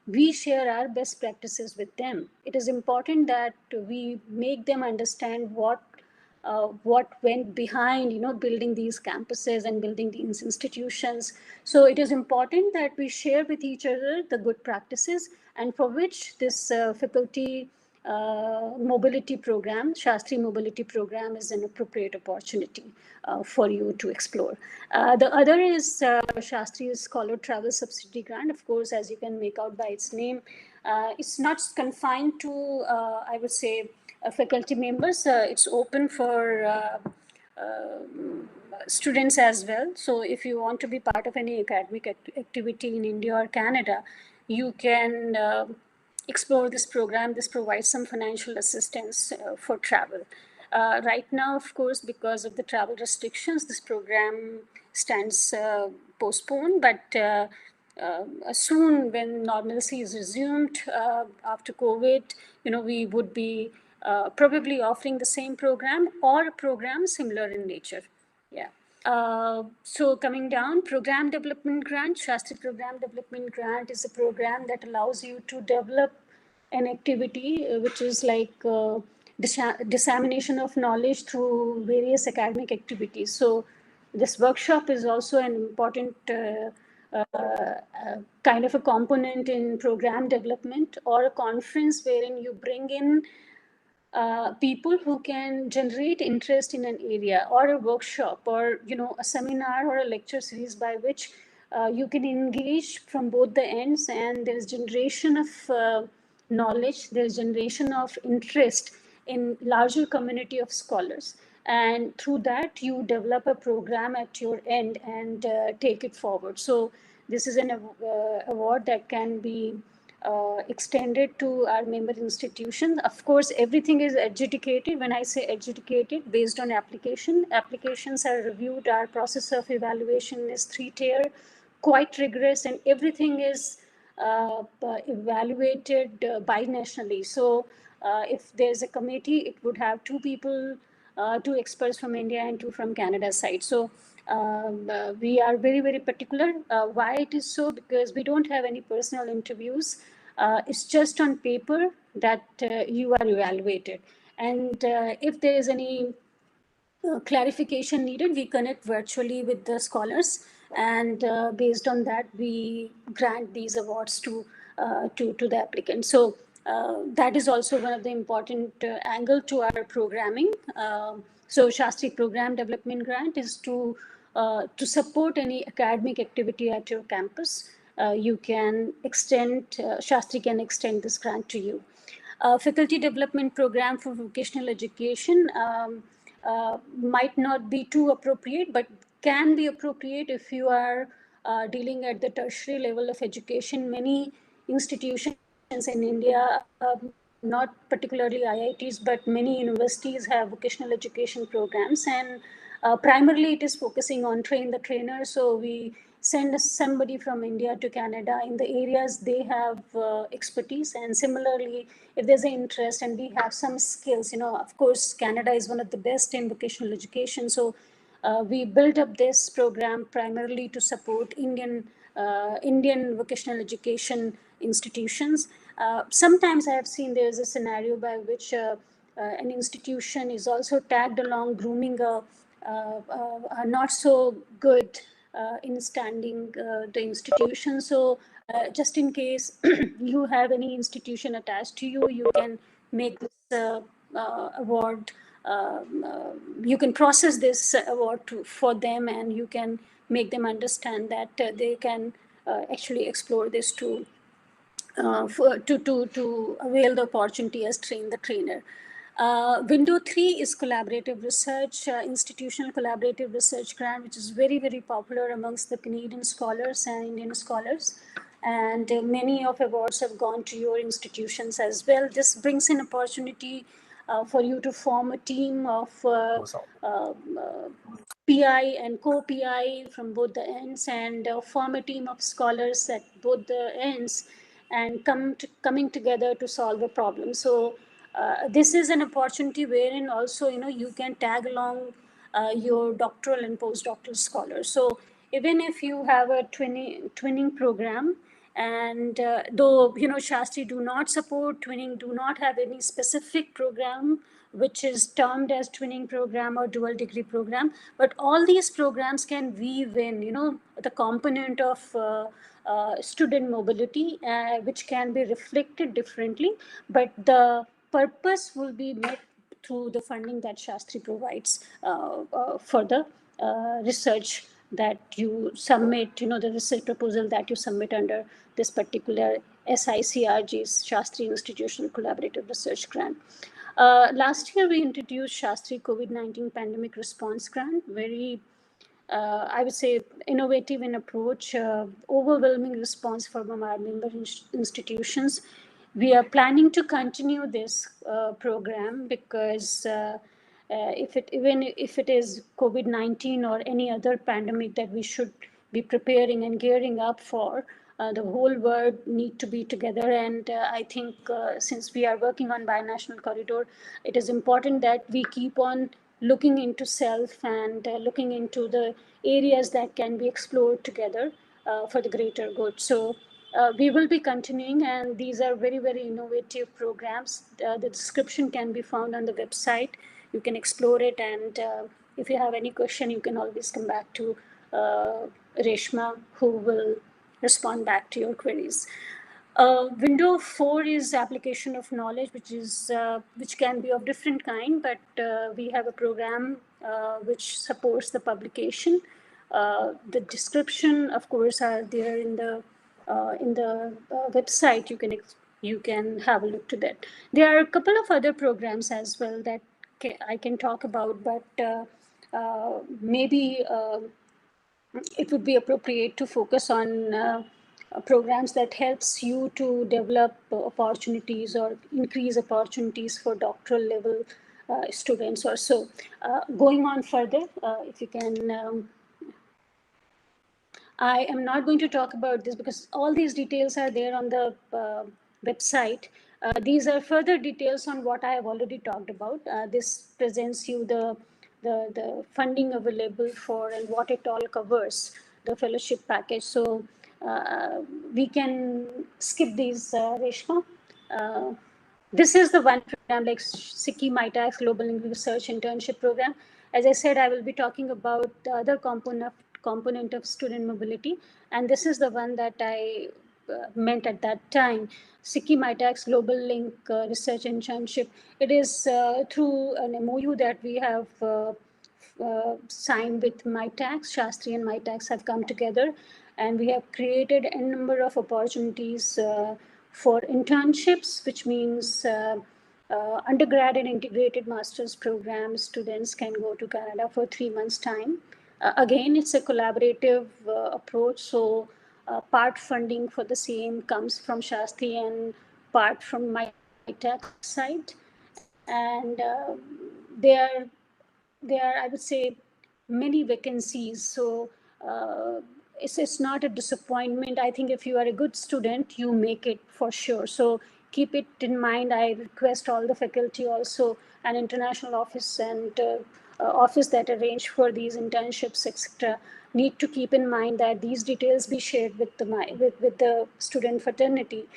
we share our best practices with them. It is important that we make them understand what went behind, building these campuses and building these institutions. So it is important that we share with each other the good practices, and for which this faculty mobility program, Shastri Mobility Program, is an appropriate opportunity for you to explore. The other is Shastri's Scholar Travel Subsidy Grant. Of course, as you can make out by its name, it's not confined to, I would say, faculty members. It's open for students as well. So if you want to be part of any academic activity in India or Canada, you can explore this program. This provides some financial assistance for travel. Right now, of course, because of the travel restrictions, this program stands postponed, but soon, when normalcy is resumed after COVID, we would be probably offering the same program or a program similar in nature. Yeah. So coming down, Program Development Grant. Shastri Program Development Grant is a program that allows you to develop an activity which is like dissemination of knowledge through various academic activities. So this workshop is also an important kind of a component in program development, or a conference wherein you bring in people who can generate interest in an area, or a workshop, or a seminar or a lecture series by which you can engage from both the ends, and there is generation of knowledge, there is generation of interest in larger community of scholars, and through that you develop a program at your end and take it forward. So this is an award that can be extended to our member institutions. Of course, everything is adjudicated. When I say adjudicated, based on application, applications are reviewed. Our process of evaluation is 3-tier, quite rigorous, and everything is evaluated binationally. So if there's a committee, it would have 2 people, 2 experts from India and 2 from Canada side. So we are very, very particular. Why it is so? Because we don't have any personal interviews. It's just on paper that you are evaluated. And if there is any clarification needed, we connect virtually with the scholars, and based on that, we grant these awards to the applicant. So that is also one of the important angle to our programming. So Shastri Program Development Grant is to support any academic activity at your campus. You can extend, Shastri can extend this grant to you. Faculty Development Program for Vocational Education might not be too appropriate, but can be appropriate if you are dealing at the tertiary level of education. Many institutions in India, not particularly IITs, but many universities have vocational education programs, and primarily it is focusing on train the trainer. So we send somebody from India to Canada in the areas they have expertise, and similarly, if there's an interest and we have some skills, of course, Canada is one of the best in vocational education. So we built up this program primarily to support Indian vocational education institutions. Sometimes I have seen there's a scenario by which an institution is also tagged along grooming a not so good in standing the institution. So just in case you have any institution attached to you, you can make this award, you can process this award for them, and you can make them understand that they can actually explore this to avail the opportunity as train the trainer. Window 3 is collaborative research, institutional collaborative research grant, which is very, very popular amongst the Canadian scholars and Indian scholars. And many of awards have gone to your institutions as well. This brings in opportunity for you to form a team of PI and co-PI from both the ends, and form a team of scholars at both the ends, and coming together to solve a problem. So this is an opportunity wherein also, you can tag along your doctoral and postdoctoral scholars. So even if you have a twinning program, and though, Shastri do not support twinning, do not have any specific program which is termed as twinning program or dual degree program, but all these programs can weave in, the component of student mobility, which can be reflected differently, but the purpose will be met through the funding that Shastri provides for the research that you submit, the research proposal that you submit under this particular SICRG's Shastri Institutional Collaborative Research Grant. Last year, we introduced Shastri COVID-19 Pandemic Response Grant, very I would say innovative in approach, overwhelming response from our member institutions. We are planning to continue this program because even if it is COVID-19 or any other pandemic that we should be preparing and gearing up for, the whole world need to be together. And I think since we are working on binational corridor, it is important that we keep on looking into self and looking into the areas that can be explored together for the greater good. So we will be continuing, and these are very, very innovative programs. The description can be found on the website. You can explore it, and if you have any question, you can always come back to Reshma, who will respond back to your queries. Window 4 is application of knowledge, which can be of different kind, but we have a program which supports the publication. The description, of course, are there in the website. You can have a look to that. There are a couple of other programs as well that I can talk about, but maybe it would be appropriate to focus on programs that helps you to develop opportunities or increase opportunities for doctoral level students or so. Going on further, if you can, I am not going to talk about this because all these details are there on the website. These are further details on what I have already talked about. This presents you the funding available for and what it all covers, the fellowship package. So we can skip these, Reshma. This is the one program like SICKI MITAX Global Research Internship Program. As I said, I will be talking about the other component of student mobility, and this is the one that I meant at that time. SICKI MITAX Global Link Research Internship. It is through an MOU that we have signed with MITAX. Shastri and MITAX have come together, and we have created a number of opportunities for internships, which means undergrad and integrated master's program students can go to Canada for 3 months' time. Again, it's a collaborative approach, so part funding for the same comes from Shastri and part from MITAX side. And there are, I would say, many vacancies. So it's not a disappointment. I think if you are a good student, you make it for sure. So keep it in mind. I request all the faculty also, an international office and office that arrange for these internships, etc., need to keep in mind that these details be shared with the student fraternity.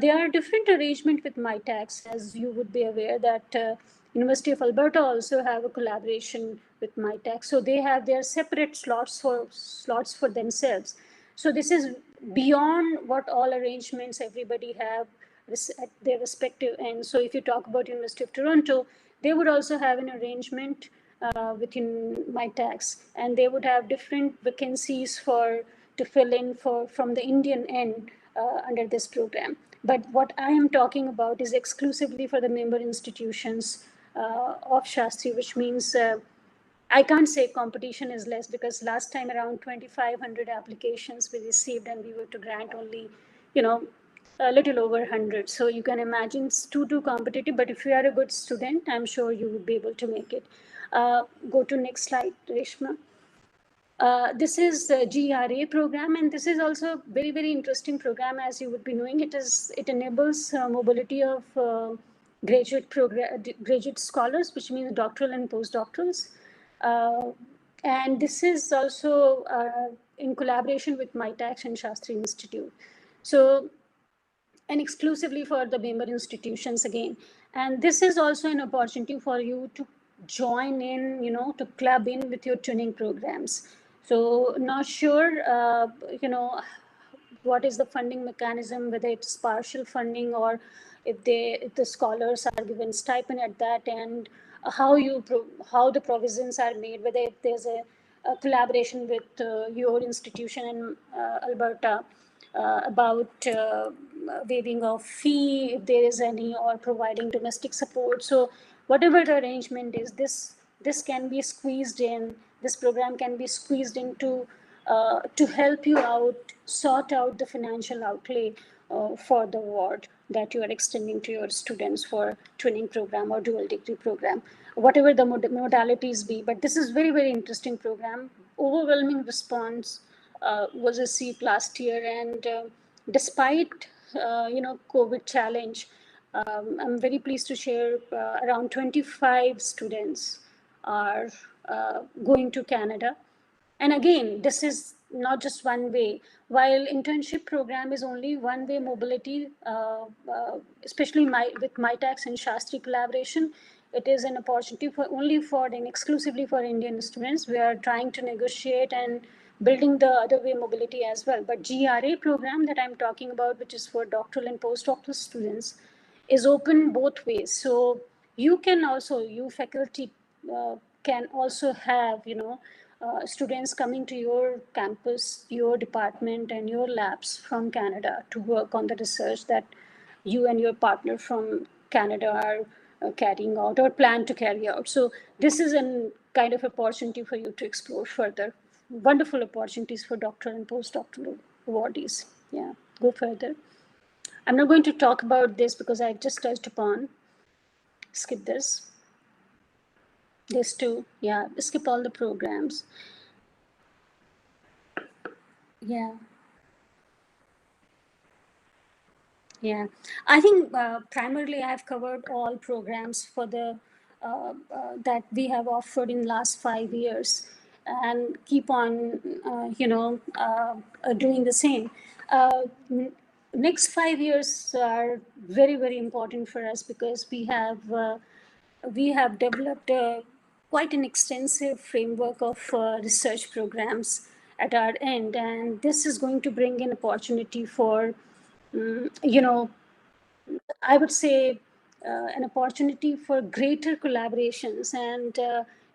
There are different arrangement with MITAX, as you would be aware that University of Alberta also have a collaboration with MITAX. So they have their separate slots for themselves. So this is beyond what all arrangements everybody have at their respective ends. So if you talk about University of Toronto, they would also have an arrangement within MITAX, and they would have different vacancies for to fill in from the Indian end under this program. But what I am talking about is exclusively for the member institutions of Shastri, which means I can't say competition is less, because last time around 2,500 applications we received and we were to grant only, a little over 100. So you can imagine it's too competitive, but if you are a good student, I'm sure you would be able to make it. Go to next slide, Reshma. This is the GRA program, and this is also very, very interesting program. As you would be knowing, it enables mobility of graduate scholars, which means doctoral and postdoctorals. And this is also in collaboration with MITAX and Shastri Institute. So, and exclusively for the member institutions again. And this is also an opportunity for you to join in, to club in with your tuning programs. So not sure, what is the funding mechanism, whether it's partial funding or if the scholars are given stipend at that, and how the provisions are made, whether if there's a collaboration with your institution in Alberta about waiving of fee, if there is any, or providing domestic support. So whatever the arrangement is, this can be squeezed in, this program can be squeezed into to help you out, sort out the financial outlay for the award that you are extending to your students for twinning program or dual degree program, whatever the modalities be. But this is very, very interesting program. Overwhelming response was received last year, and despite COVID challenge, I'm very pleased to share around 25 students are going to Canada. And again, this is not just one way. While internship program is only one way mobility, especially with MITAX and Shastri collaboration, it is an opportunity and exclusively for Indian students. We are trying to negotiate and building the other way mobility as well. But GRA program that I'm talking about, which is for doctoral and postdoctoral students, is open both ways. So you faculty can also have, students coming to your campus, your department, and your labs from Canada to work on the research that you and your partner from Canada are carrying out or plan to carry out. So this is a kind of opportunity for you to explore further. Wonderful opportunities for doctoral and postdoctoral awardees. Yeah, go further. I'm not going to talk about this because I've just touched upon. Skip this. This too. Yeah, skip all the programs. Yeah. Yeah, I think primarily I have covered all programs for the that we have offered in last 5 years, and keep on, doing the same. Next 5 years are very, very important for us because we have developed quite an extensive framework of research programs at our end, and this is going to bring in opportunity for I would say an opportunity for greater collaborations, and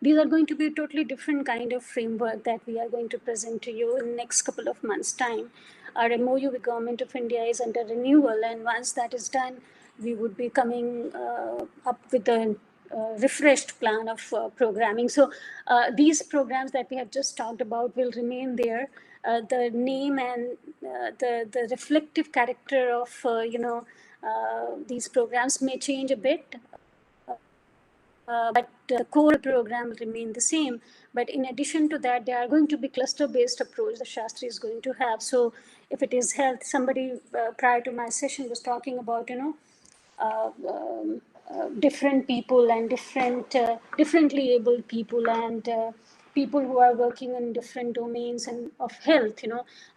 these are going to be a totally different kind of framework that we are going to present to you in the next couple of months' time. Our MOU with Government of India is under renewal, and once that is done, we would be coming up with a refreshed plan of programming. So these programs that we have just talked about will remain there. The name and the reflective character of these programs may change a bit, but the core program will remain the same. But in addition to that, there are going to be cluster-based approach that Shastri is going to have. So if it is health, somebody prior to my session was talking about, different people and differently abled people and people who are working in different domains and of health.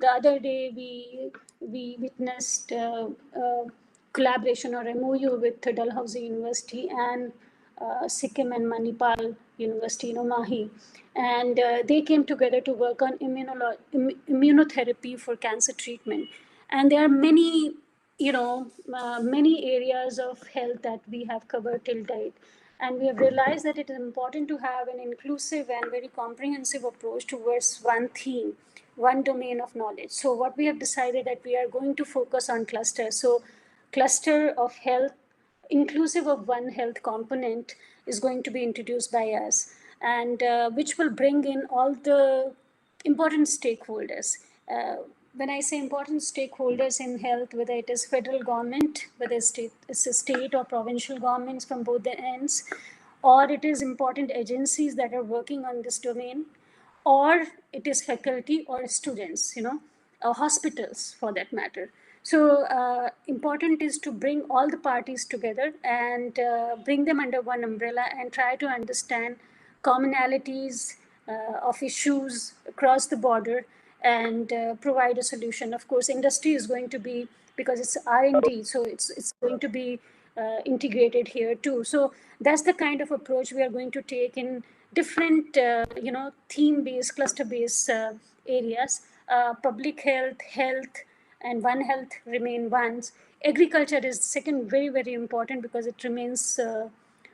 The other day we witnessed collaboration or MOU with Dalhousie University and Sikkim and Manipal University, Mahi, and they came together to work on immunotherapy for cancer treatment. And there are many areas of health that we have covered till date. And we have realized that it is important to have an inclusive and very comprehensive approach towards one theme, one domain of knowledge. So what we have decided that we are going to focus on clusters. So cluster of health, inclusive of one health component, is going to be introduced by us, and which will bring in all the important stakeholders. When I say important stakeholders in health, whether it is federal government, whether it's a state or provincial governments from both the ends, or it is important agencies that are working on this domain, or it is faculty or students, hospitals for that matter. So important is to bring all the parties together and bring them under one umbrella and try to understand commonalities of issues across the border and provide a solution. Of course, industry is going to be, because it's R&D, so it's going to be integrated here too. So that's the kind of approach we are going to take in different, theme-based, cluster-based areas. Public health, and One Health remain ones. Agriculture is second, very, very important, because it remains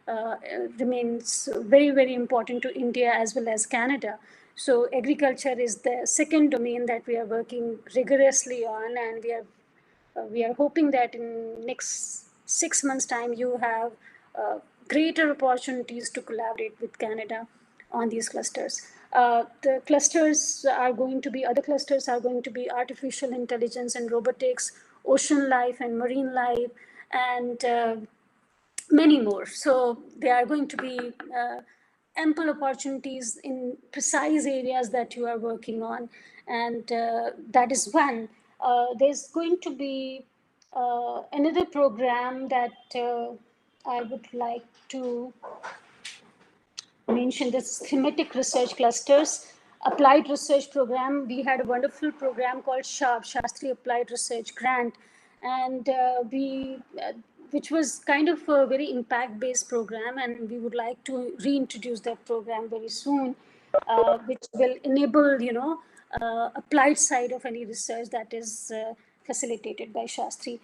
very, very important to India as well as Canada. So agriculture is the second domain that we are working rigorously on, and we are hoping that in next 6 months' time you have greater opportunities to collaborate with Canada on these clusters. The clusters are going to be, other clusters are going to be artificial intelligence and robotics, ocean life and marine life, and many more. So there are going to be ample opportunities in precise areas that you are working on, and that is one. There's going to be another program that I would like to mention, this thematic research clusters, applied research program. We had a wonderful program called SHARP, Shastri Applied Research Grant, and which was kind of a very impact-based program, and we would like to reintroduce that program very soon, which will enable, applied side of any research that is facilitated by Shastri.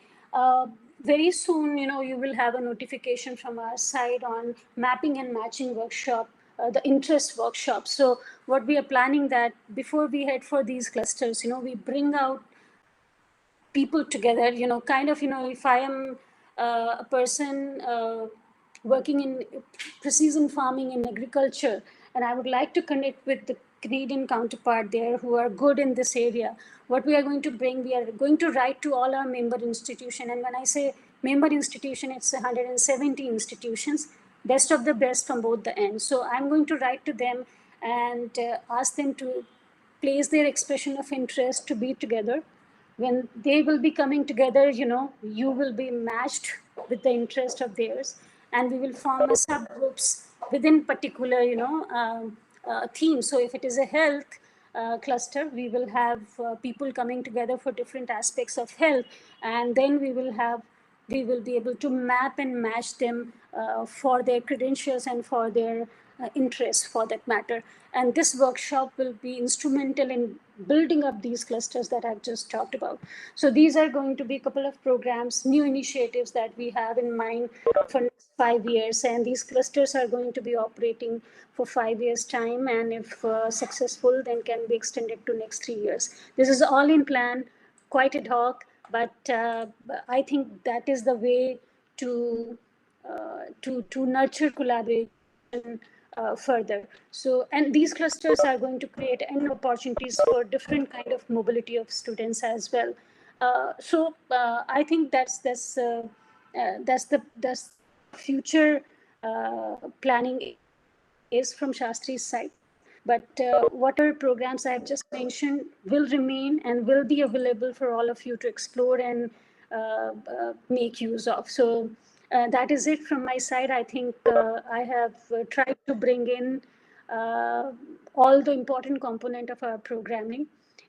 Very soon, you will have a notification from our side on mapping and matching workshop, the interest workshop. So what we are planning that before we head for these clusters, we bring out people together, if I am a person working in precision farming and agriculture, and I would like to connect with the Canadian counterpart there who are good in this area, what we are going to bring, we are going to write to all our member institution. And when I say member institution, it's 170 institutions, best of the best from both the ends. So I'm going to write to them and ask them to place their expression of interest to be together. When they will be coming together, you will be matched with the interest of theirs, and we will form a subgroups within particular, theme. So if it is a health cluster, we will have people coming together for different aspects of health, and then we will be able to map and match them for their credentials and for their interests for that matter. And this workshop will be instrumental in building up these clusters that I've just talked about. So these are going to be a couple of programs, new initiatives that we have in mind for next 5 years. And these clusters are going to be operating for 5 years time. And if successful, then can be extended to next 3 years. This is all in plan, quite ad hoc, but I think that is the way to nurture collaboration further. So, and these clusters are going to create any opportunities for different kind of mobility of students as well. I think that's the future planning is from Shastri's side. But what are programs I have just mentioned will remain and will be available for all of you to explore and make use of. So that is it from my side. I think I have tried to bring in all the important component of our programming.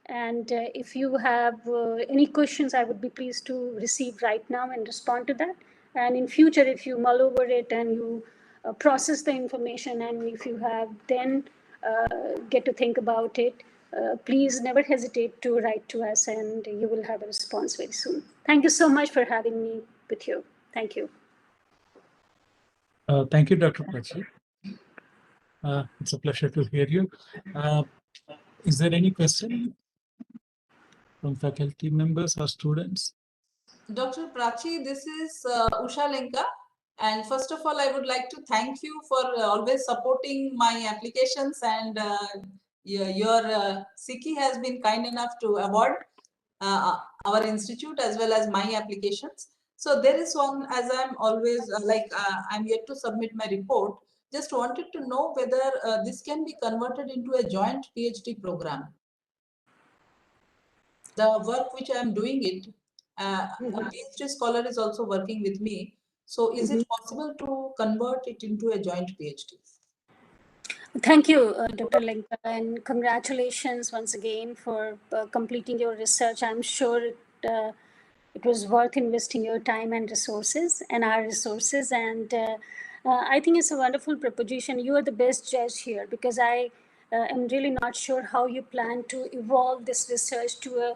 And if you have any questions, I would be pleased to receive right now and respond to that. And in future, if you mull over it and you process the information, and if you have then get to think about it, please never hesitate to write to us, and you will have a response very soon. Thank you so much for having me with you. Thank you. Thank you, Dr. Prachi. It's a pleasure to hear you. Is there any question? from faculty members or students? Dr. Prachi, this is Usha Lenka. And first of all, I would like to thank you for always supporting my applications, and your SICI has been kind enough to award our institute as well as my applications. So there is one, as I'm always I'm yet to submit my report. Just wanted to know whether this can be converted into a joint PhD program. The work which I am doing it, a PhD scholar is also working with me. So is it possible to convert it into a joint PhD? Thank you, Dr. Lenka, and congratulations once again for completing your research. I'm sure it was worth investing your time and resources and our resources. And I think it's a wonderful proposition. You are the best judge here, because I am really not sure how you plan to evolve this research to a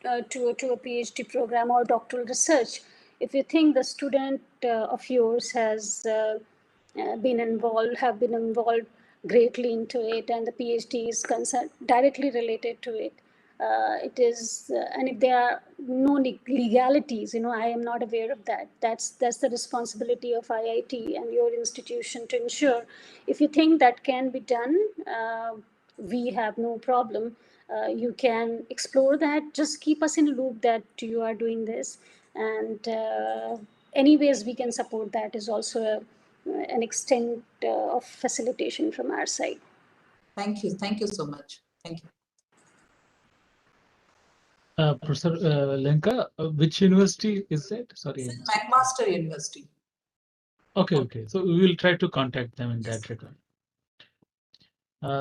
PhD program or doctoral research. If you think the student of yours has have been involved greatly into it, and the PhD is concerned directly related to it. It is, and if there are no legalities, I am not aware of that. That's the responsibility of IIT and your institution to ensure. If you think that can be done, we have no problem. You can explore that. Just keep us in the loop that you are doing this, and anyways we can support that is also an extent of facilitation from our side. Thank you. Thank you so much. Thank you. Professor Lenka, which university is that? Sorry. McMaster University. Okay. So we will try to contact them in that regard.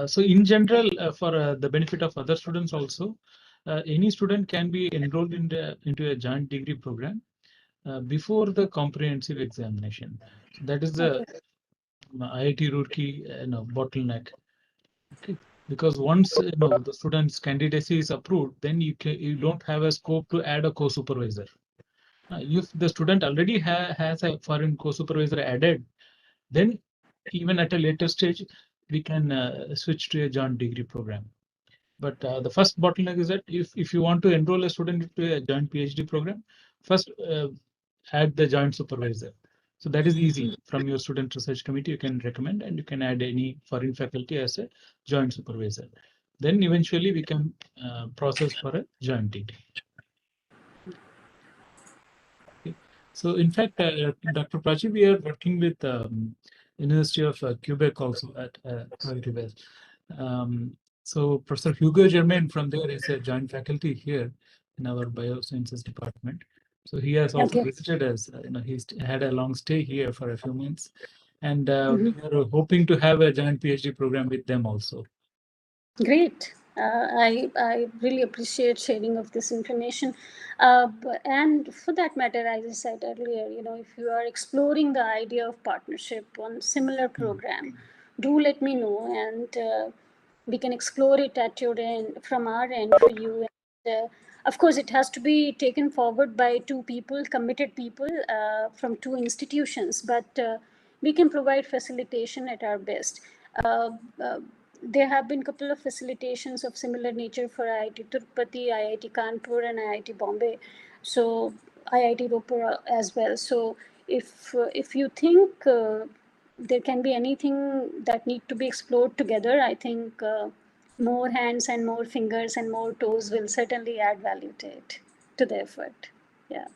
So in general, for the benefit of other students also, any student can be enrolled into a joint degree program before the comprehensive examination. So that is the IIT Roorkee bottleneck. Okay. Because once the student's candidacy is approved, then you don't have a scope to add a co-supervisor. If the student already has a foreign co-supervisor added, then even at a later stage we can switch to a joint degree program. But the first bottleneck is that if you want to enroll a student into a joint PhD program, first add the joint supervisor. So that is easy. From your student research committee, you can recommend and you can add any foreign faculty as a joint supervisor. Then eventually we can process for a joint degree. Okay. So in fact, Dr. Prachi, we are working with University of Quebec also at Quebec. So Professor Hugo Germain from there is a joint faculty here in our biosciences department. So he has also visited us. He's had a long stay here for a few months, and we are hoping to have a joint PhD program with them also. Great. I really appreciate sharing of this information. And for that matter, as I said earlier, if you are exploring the idea of partnership on similar program, do let me know, and we can explore it at your end, from our end for you. And, of course, it has to be taken forward by two people, committed people from two institutions, but we can provide facilitation at our best. There have been a couple of facilitations of similar nature for IIT Tirupati, IIT Kanpur, and IIT Bombay. So IIT Ropur as well. So if you think there can be anything that need to be explored together, I think more hands and more fingers and more toes will certainly add value to it, to the effort. Yeah.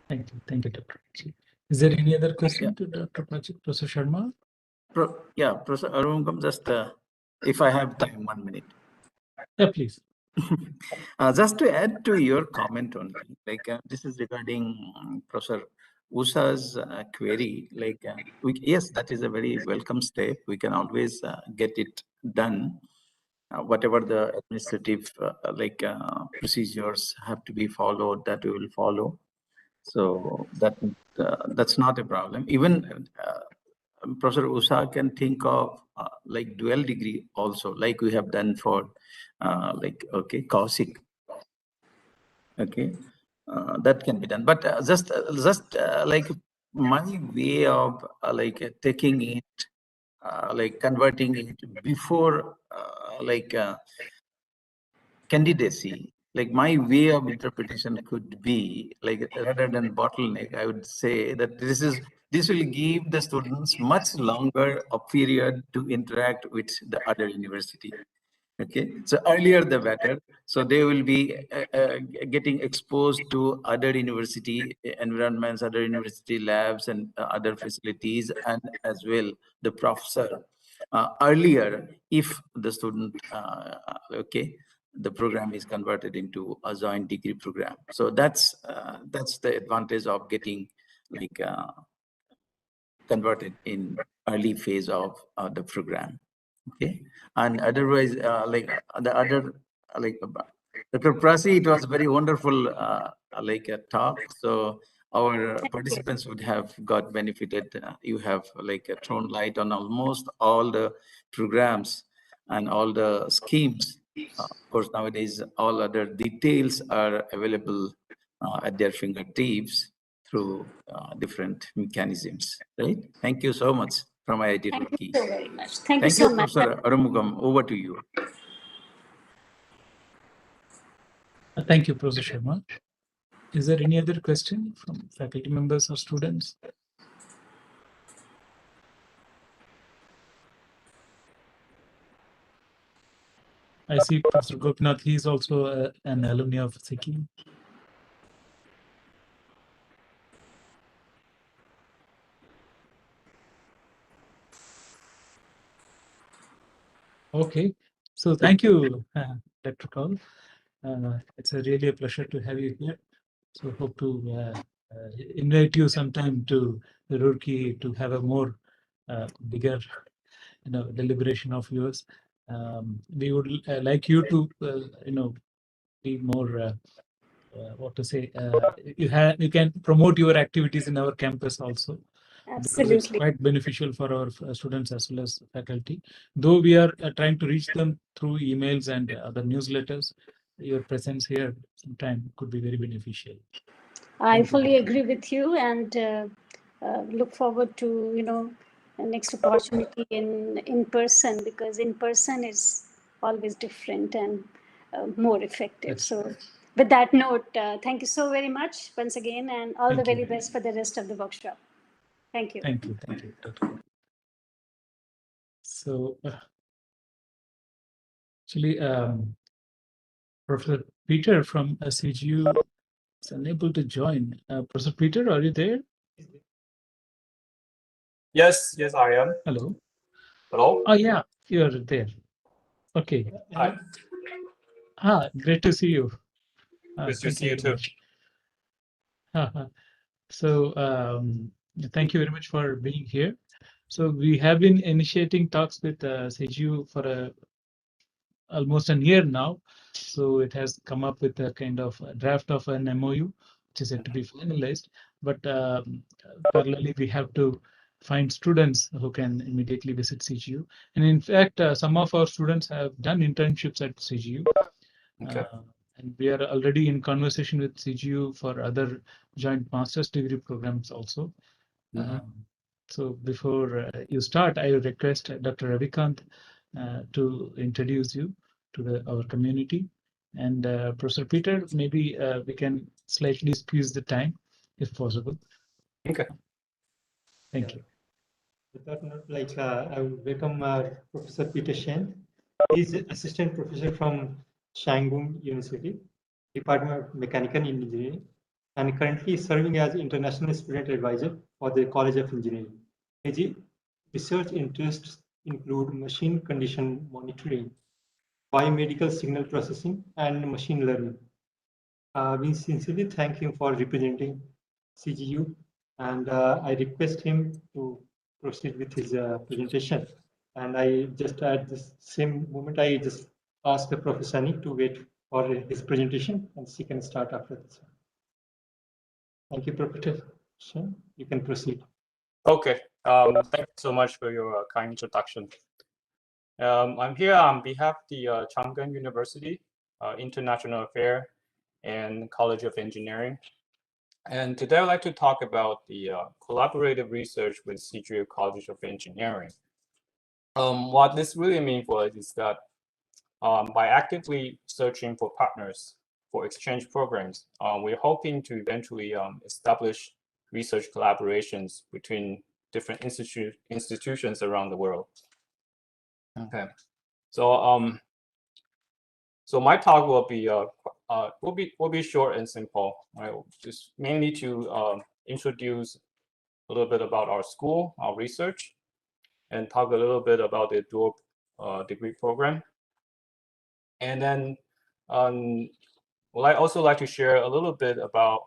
Thank you, Dr. Prachi. Is there any other question to Dr. Prachi, Professor Sharma? Professor Arungam, just if I have time, 1 minute. Yeah, please. Just to add to your comment only, this is regarding Professor Usha's query. Yes, that is a very welcome step. We can always get it done. Whatever the administrative procedures have to be followed, that we will follow. So that's not a problem. Even Professor Usha can think of dual degree also, like we have done for Kaushik. Okay, that can be done. But just like my way of taking it, converting it before candidacy like my way of interpretation could be like, rather than bottleneck, I would say that this will give the students much longer a period to interact with the other university. Okay, so earlier the better. So they will be getting exposed to other university environments, other university labs, and other facilities, and as well the professor earlier, if the student okay, the program is converted into a joint degree program. So that's the advantage of getting like converted in early phase of the program. Okay, and otherwise, like the other, like Dr. Prasi, it was very wonderful, like a talk. So our participants would have got benefited. You have like thrown light on almost all the programs and all the schemes. Of course, nowadays all other details are available at their fingertips through different mechanisms. Right? Thank you so much from IIT Thank Roorkee. you so very much. Thank you Thank you, so much. Professor Arumugam. Over to you. Thank you, Professor Sharma. Is there any other question from faculty members or students? I see Professor Gopinath, he is also an alumni of Sikkim. Okay, so thank you, Dr. Kaul. It's really a pleasure to have you here. So hope to invite you sometime to Roorkee to have a more bigger, deliberation of yours. We would like you to, be more, what to say, you can promote your activities in our campus also, because it's Absolutely. quite beneficial for our students as well as faculty. Though we are trying to reach them through emails and other newsletters, your presence here sometime could be very beneficial. I fully agree with you, and look forward to next opportunity in person, because in person is always different and more effective. So with that note, thank you so very much once again, and all the very best for the rest of the workshop. Thank you. Thank you, Dr. So actually, Professor Peter from CGU is unable to join. Professor Peter, are you there? Yes, I am. Hello. Hello? Oh, yeah, you're there. Okay. Hi. Great to see you. Good to see you too. So thank you very much for being here. So we have been initiating talks with CGU for almost a year now. So it has come up with a kind of a draft of an MOU, which is yet to be finalized. But parallelly, we have to find students who can immediately visit CGU. And in fact, some of our students have done internships at CGU. Okay. And we are already in conversation with CGU for other joint master's degree programs also. So before you start, I request Dr. Ravikant to introduce you to our community. And Professor Peter, maybe we can slightly squeeze the time if possible. Okay. Thank you. With that note, I would welcome Professor Peter Chang. He's assistant professor from Gung University, Department of Mechanical Engineering, and currently serving as international student advisor for the College of Engineering. His research interests include machine condition monitoring, biomedical signal processing, and machine learning. We sincerely thank him for representing CGU, and I request him to proceed with his presentation. And I just at this same moment, I just ask the Professor Nick to wait for his presentation, and she can start after this. Thank you, Professor. You can proceed. Okay. Thank you so much for your kind introduction. I'm here on behalf of the Chang University, International Affairs and College of Engineering. And today I'd like to talk about the collaborative research with CGU College of Engineering. What this really means for us is that by actively searching for partners for exchange programs. We're hoping to eventually establish research collaborations between different institutions around the world. Okay, so so my talk will be short and simple. Right? Just mainly to introduce a little bit about our school, our research, and talk a little bit about the dual degree program. And then well, I also like to share a little bit about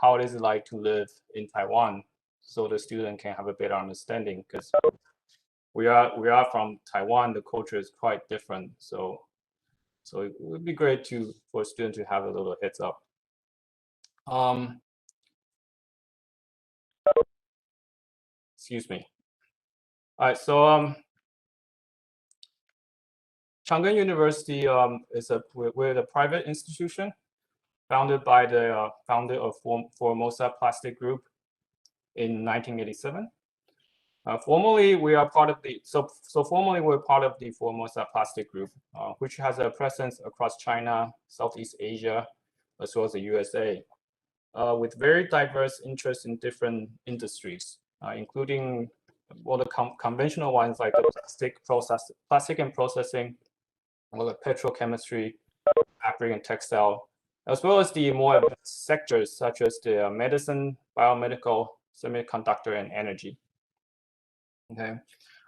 how it is like to live in Taiwan, so the student can have a better understanding, because we are from Taiwan. The culture is quite different, so it would be great for a student to have a little heads up. Excuse me. All right, so Chang University we're the private institution founded by the founder of Formosa Plastic Group in 1987. Formally, we are part of the formally we're part of the Formosa Plastic Group, which has a presence across China, Southeast Asia, as well as the USA, with very diverse interests in different industries, including all the conventional ones like the plastic and processing, or the petrochemistry, fabric and textile, as well as the more advanced sectors such as the medicine, biomedical, semiconductor, and energy. Okay.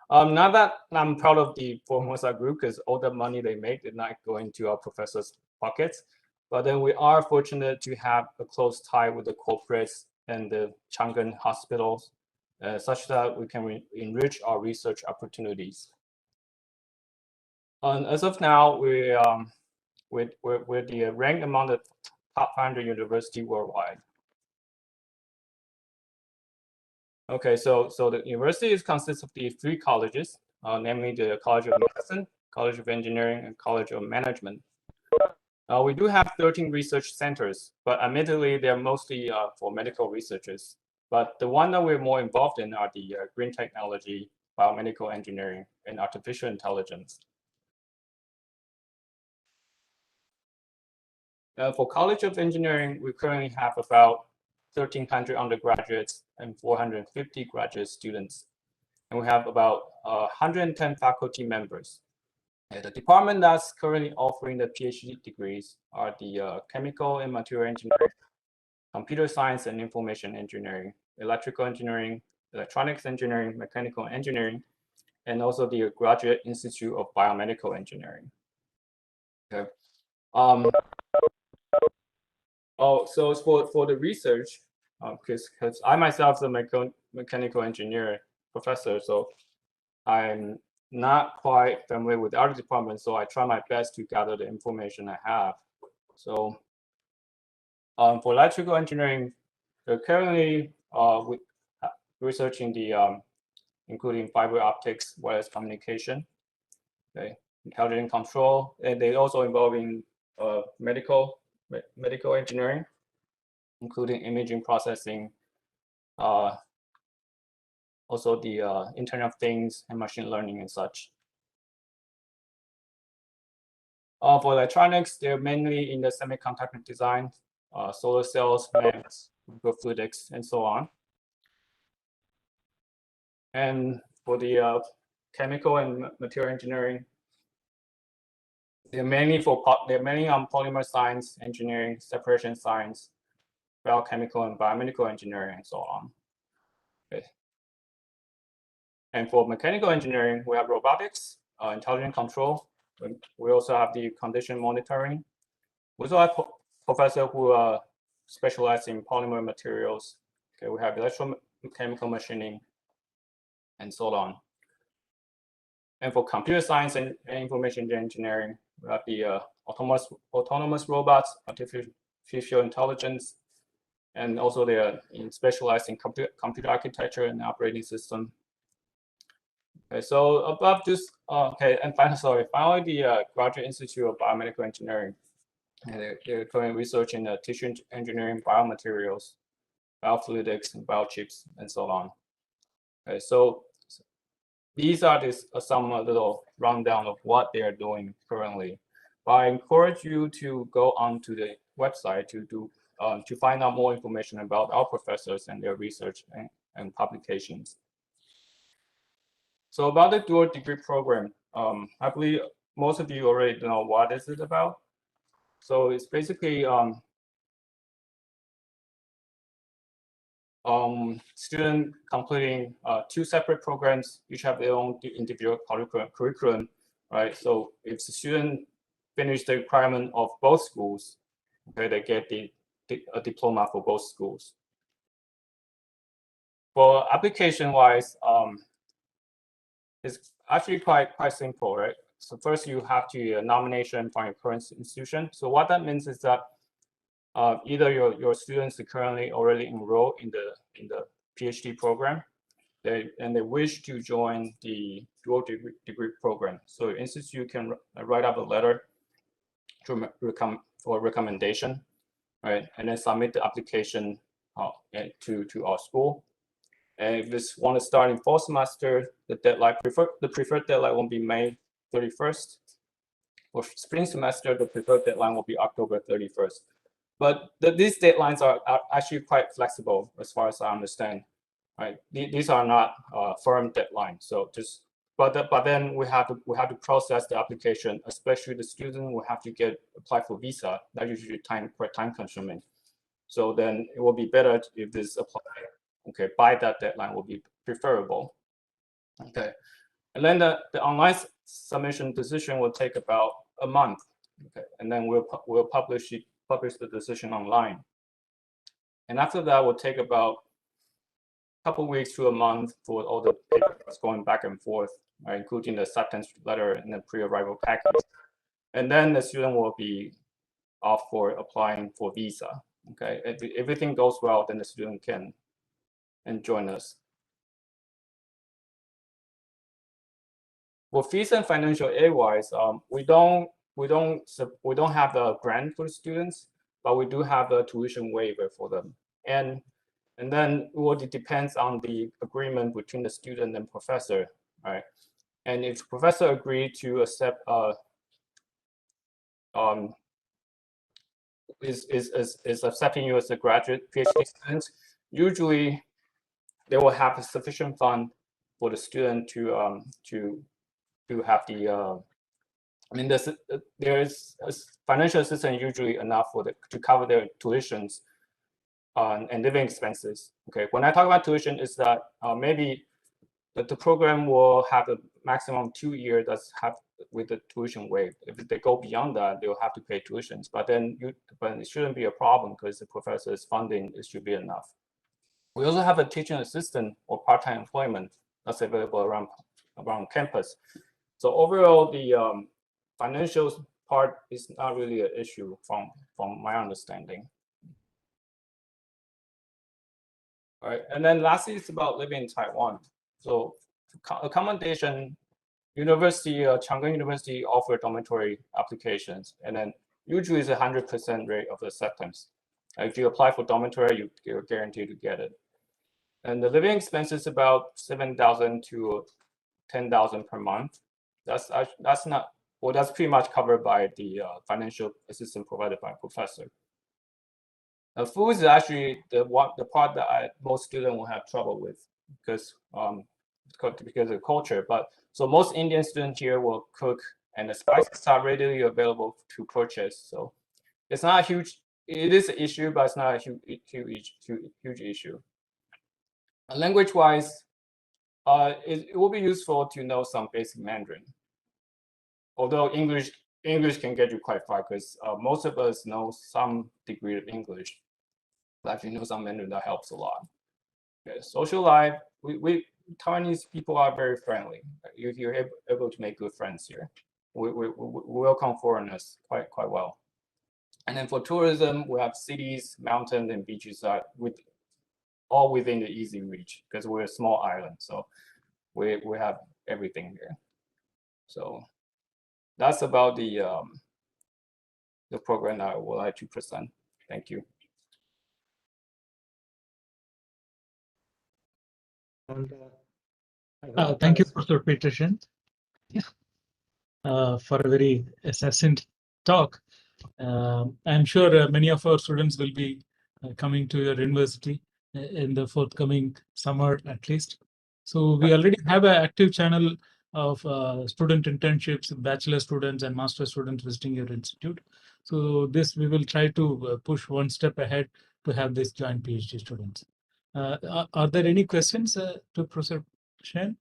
Now that I'm proud of the Formosa group, because all the money they make did not go into our professors' pockets, but then we are fortunate to have a close tie with the corporates and the Chang hospitals, such that we can enrich our research opportunities. As of now, we're the ranked among the top 500 universities worldwide. Okay, so the university consists of the 3 colleges, namely the College of Medicine, College of Engineering, and College of Management. We do have 13 research centers, but admittedly, they're mostly for medical researchers. But the one that we're more involved in are the green technology, biomedical engineering, and artificial intelligence. For College of Engineering, we currently have about 1,300 undergraduates and 450 graduate students. And we have about 110 faculty members. The department that's currently offering the PhD degrees are the chemical and material engineering, computer science and information engineering, electrical engineering, electronics engineering, mechanical engineering, and also the Graduate Institute of Biomedical Engineering. Okay. So for the research, because I myself am a mechanical engineer professor, so I'm not quite familiar with the other departments, so I try my best to gather the information I have. So for electrical engineering, they're currently researching the including fiber optics, wireless communication, okay, intelligent control, and they're also involving medical engineering, including imaging processing, also the Internet of Things and machine learning and such. For electronics, they're mainly in the semiconductor design, solar cells, MEMS, microfluidics, and so on. And for the chemical and material engineering, they're mainly on polymer science, engineering, separation science, biochemical and biomedical engineering, and so on. Okay. And for mechanical engineering, we have robotics, intelligent control. We also have the condition monitoring. We also have professors who specialize in polymer materials. Okay, we have electrochemical machining, and so on. And for computer science and information engineering, we have the autonomous robots, artificial intelligence, and also they are specialized in computer architecture and operating system. Okay, so above this, okay, and finally the Graduate Institute of Biomedical Engineering. And they're currently researching tissue engineering, biomaterials, biofluidics, and biochips, and so on. Okay, so these are some little rundown of what they are doing currently. But I encourage you to go on to the website to find out more information about our professors and their research and publications. So about the dual degree program, I believe most of you already know what is it about. So it's basically student completing 2 separate programs, each have their own individual curriculum, right? So if the student finish the requirement of both schools, okay, they get a diploma for both schools. For application-wise, it's actually quite simple, right? So first you have to nomination from your current institution. So what that means is that either your students are currently already enrolled in the PhD program, and they wish to join the dual degree program. So your institute can write up a letter for recommendation, right? And then submit the application to our school. And if this want to start in fall semester, the preferred deadline will be May 31st. For spring semester, the preferred deadline will be October 31st. But these deadlines are actually quite flexible, as far as I understand. Right? These are not firm deadlines. So but then we have to process the application, especially the student will have to apply for visa. That usually quite time consuming. So then it will be better if this apply. Okay, by that deadline will be preferable. Okay, and then the online submission decision will take about a month. Okay, and then we'll publish the decision online. And after that, will take about a couple weeks to a month for all the papers going back and forth, right, including the acceptance letter and the pre-arrival package. And then the student will be off for applying for visa. Okay, if everything goes well, then the student can join us. For fees and financial aid wise, we don't have the grant for the students, but we do have a tuition waiver for them. And then it depends on the agreement between the student and professor, right? And if professor agreed to accept is accepting you as a graduate PhD student, usually they will have a sufficient fund for the student to have the I mean, there is financial assistance usually enough to cover their tuitions and living expenses. Okay, when I talk about tuition, is that maybe the program will have a maximum 2 years with the tuition waived. If they go beyond that, they will have to pay tuitions. But then it shouldn't be a problem because the professor's funding should be enough. We also have a teaching assistant or part-time employment that's available around campus. So overall, the financial part is not really an issue from my understanding. All right, and then lastly, it's about living in Taiwan. So accommodation, Chang University offer dormitory applications, and then usually it's 100% rate of acceptance. If you apply for dormitory, you're guaranteed to get it. And the living expense is about 7,000 to 10,000 per month. That's pretty much covered by the financial assistance provided by a professor. Food is actually the part that most students will have trouble with because of culture. But so most Indian students here will cook, and the spices are readily available to purchase. So it's not a huge. It is an issue, but it's not a huge issue. Language-wise, it will be useful to know some basic Mandarin. Although English can get you quite far because most of us know some degree of English. But if you know some Mandarin, that helps a lot. Okay, social life, we Taiwanese people are very friendly. You're able to make good friends here. We welcome foreigners quite well. And then for tourism, we have cities, mountains, and beaches all within the easy reach because we're a small island. So we have everything here. So that's about the program that I would like to present. Thank you. And thank you, Professor Peterson, for a very succinct talk. I'm sure many of our students will be coming to your university in the forthcoming summer at least. So we already have an active channel of student internships, bachelor students and master students visiting your institute. So this we will try to push one step ahead to have this joint PhD students. Are there any questions to Professor Shen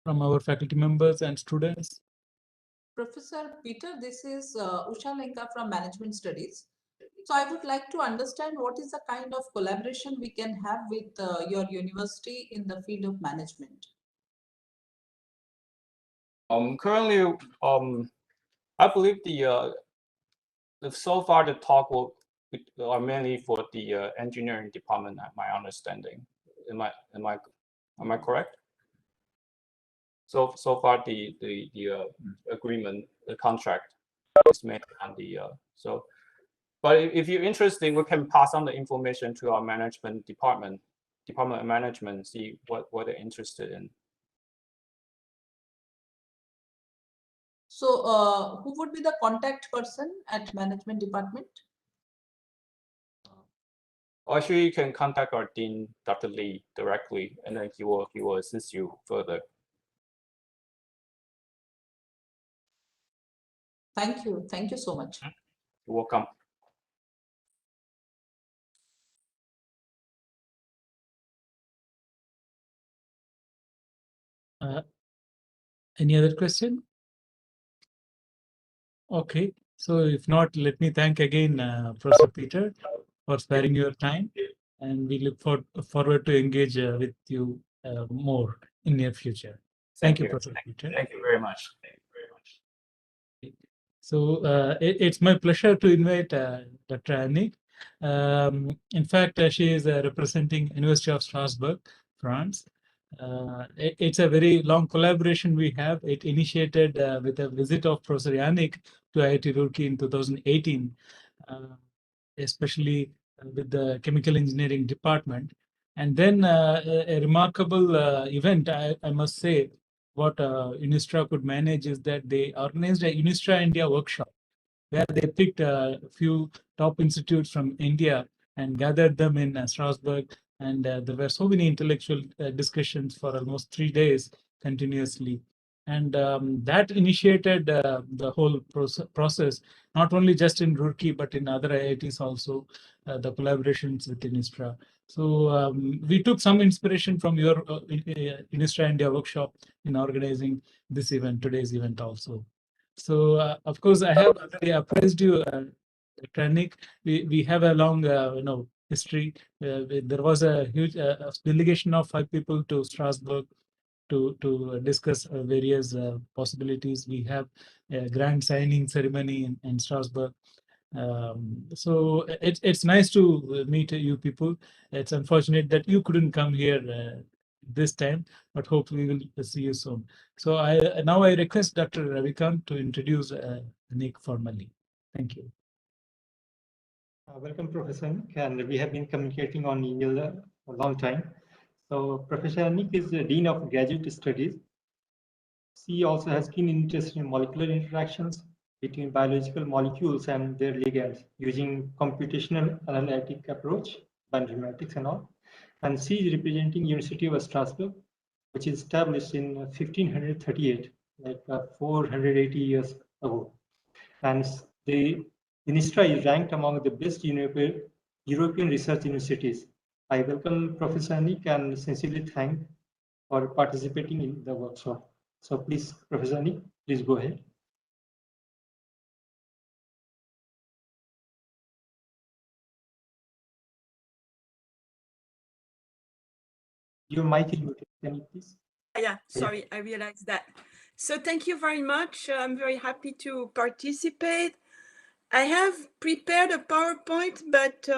from our faculty members and students? Professor Peter, this is Usha Lenka from Management Studies. So I would like to understand what is the kind of collaboration we can have with your university in the field of management. Currently, I believe so far the talk are mainly for the engineering department. My understanding, am I correct? So far the agreement, the contract is made on the so. But if you're interested, we can pass on the information to our management department of management, see what they're interested in. So who would be the contact person at management department? Actually, you can contact our dean, Dr. Lee, directly, and then he will assist you further. Thank you so much. You're welcome. Any other question? Okay, so if not, let me thank again Professor Peter for sparing your time, and we look forward to engage with you more in near future. Thank you, Professor Peter. Thank you very much. So it's my pleasure to invite Dr. Annick. In fact, she is representing University of Strasbourg, France. It's a very long collaboration we have. It initiated with a visit of Professor Yannick to IIT Roorkee in 2018, especially with the chemical engineering department. And then a remarkable event, I must say, what UNISTRA could manage is that they organized a UNISTRA India workshop where they picked a few top institutes from India and gathered them in Strasbourg. And there were so many intellectual discussions for almost 3 days continuously. And that initiated the whole process, not only just in Roorkee, but in other IITs also, the collaborations with UNISTRA. So we took some inspiration from your UNISTRA India workshop in organizing this event, today's event also. So of course, I have already appraised you, Trannik. We have a long, history. There was a huge delegation of 5 people to Strasbourg to discuss various possibilities. We have a grand signing ceremony in Strasbourg. So it's nice to meet you people. It's unfortunate that you couldn't come here this time, but hopefully we will see you soon. So now I request Dr. Ravikant to introduce Nick formally. Thank you. Welcome, Professor Nick, and we have been communicating on email for a long time. So Professor Nick is the Dean of Graduate Studies. She also has keen interest in molecular interactions between biological molecules and their ligands using computational analytic approach, bioinformatics and all. And she is representing University of Strasbourg, which is established in 1538, like 480 years ago. And the UNISTRA is ranked among the best European research universities. I welcome Professor Nick and sincerely thank for participating in the workshop. So please, Professor Nick, please go ahead. Your mic is muted. Can you please? Yeah, sorry, I realized that. So thank you very much. I'm very happy to participate. I have prepared a PowerPoint, but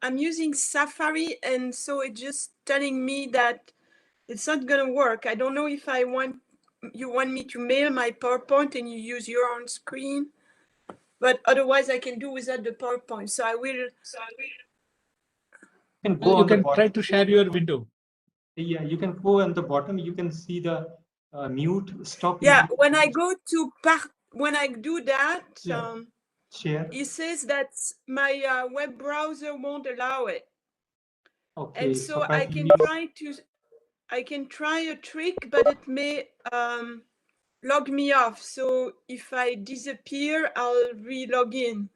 I'm using Safari, and so it's just telling me that it's not going to work. I don't know if you want me to mail my PowerPoint and you use your own screen, but otherwise I can do without the PowerPoint. So I will. You can try to share your window. Yeah, you can go on the bottom. You can see the mute stop. Yeah, when I go to when I do that, share. it says that my web browser won't allow it. Okay, And so perhaps I can try a trick, but it may log me off. So if I disappear, I'll re-log in.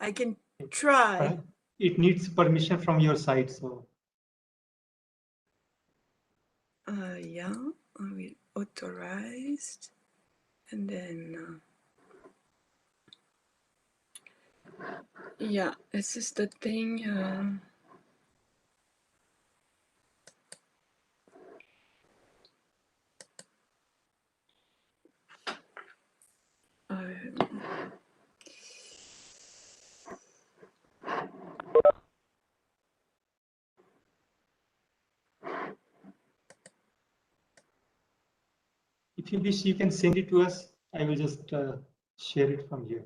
I can try. It needs permission from your side, so. Yeah, I will authorize, and then yeah, this is the thing. If you wish, you can send it to us. I will just share it from here.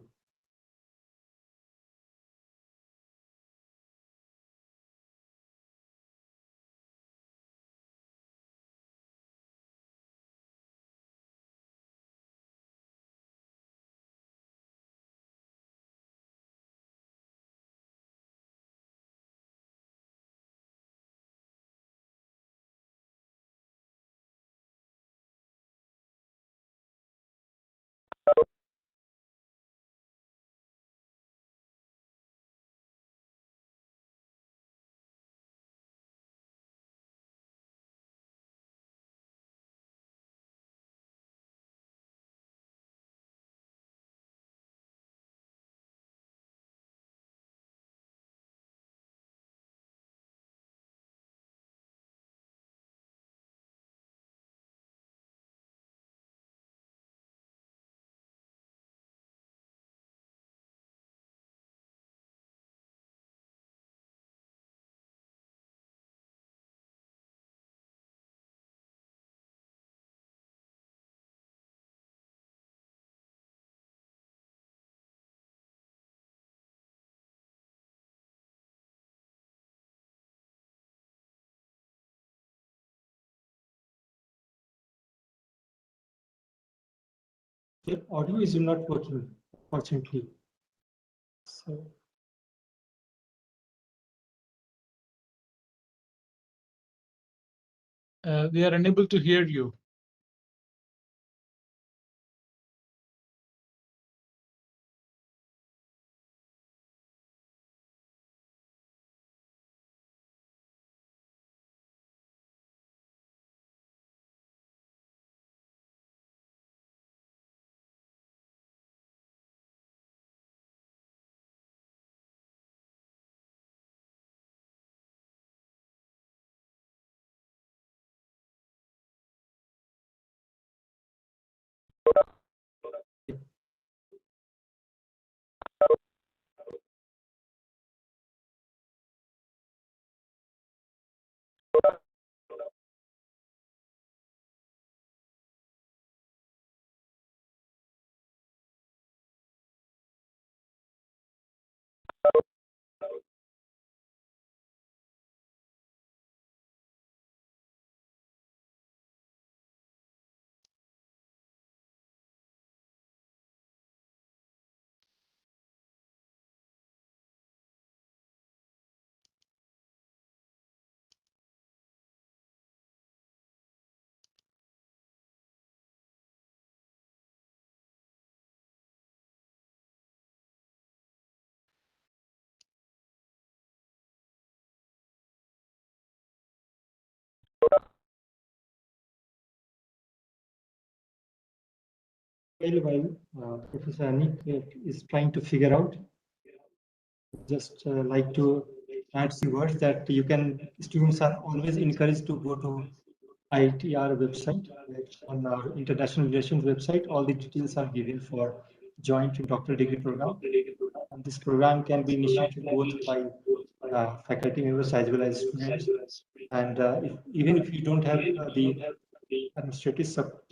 The audio is not working, fortunately. So. We are unable to hear you. While Professor Anik is trying to figure out, just like to add some words that students are always encouraged to go to IITR website. On our international relations website, all the details are given for joint doctoral degree program. And this program can be initiated both by faculty members as well as students. And even if you don't have the administrative support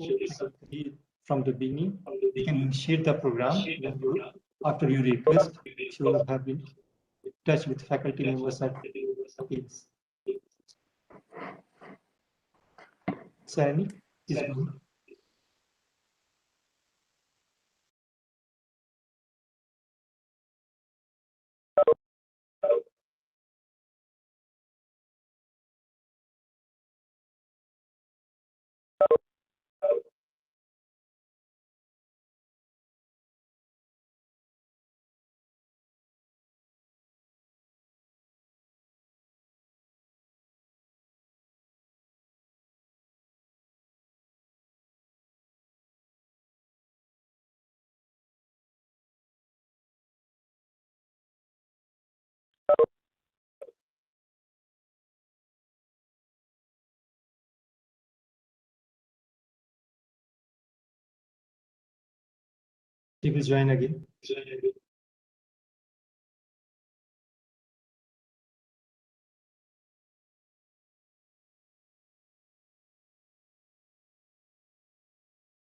from the beginning, you can initiate the program after you request to have been in touch with faculty members at PILS. Sani is good. He will join again.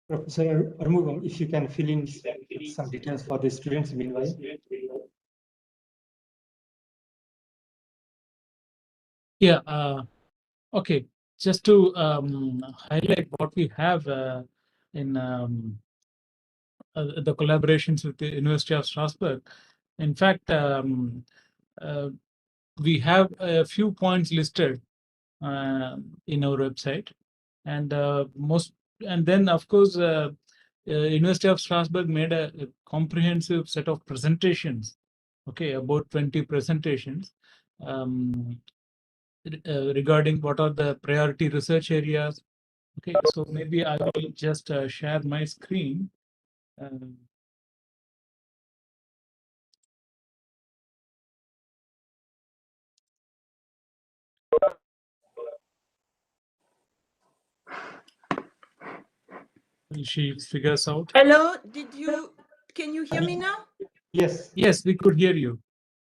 Professor Armugam, if you can fill in some details for the students meanwhile. Yeah, okay. Just to highlight what we have in the collaborations with the University of Strasbourg. In fact, we have a few points listed in our website, and then of course, University of Strasbourg made a comprehensive set of presentations. Okay, about 20 presentations. Regarding what are the priority research areas. Okay, so maybe I will just share my screen. She figures out. Hello, can you hear me now? Yes. Yes, we could hear you.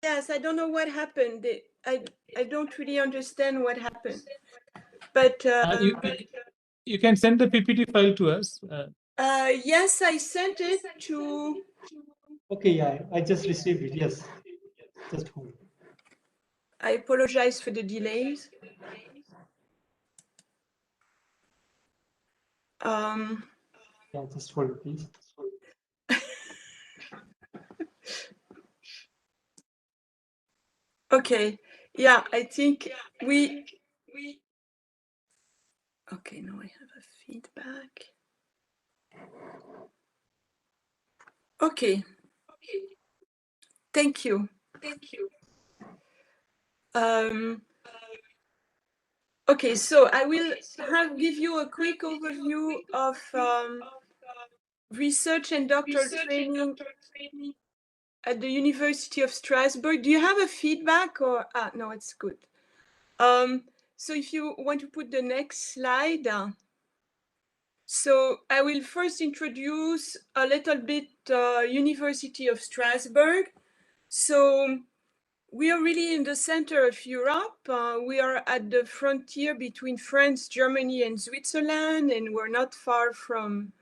Yes, I don't know what happened. I don't really understand what happened. But you can send the PPT file to us. yes, I sent it to. Okay, yeah, I just received it. Yes, just hold. I apologize for the delays. Yeah, just hold, please. Okay. Yeah, I think we. Okay, now I have a feedback. Okay. Thank you. Okay, so I will give you a quick overview of research and doctoral training at the University of Strasbourg. Do you have a feedback or no, it's good. So if you want to put the next slide. So I will first introduce a little bit University of Strasbourg. So we are really in the center of Europe. We are at the frontier between France, Germany, and Switzerland, and we're not far from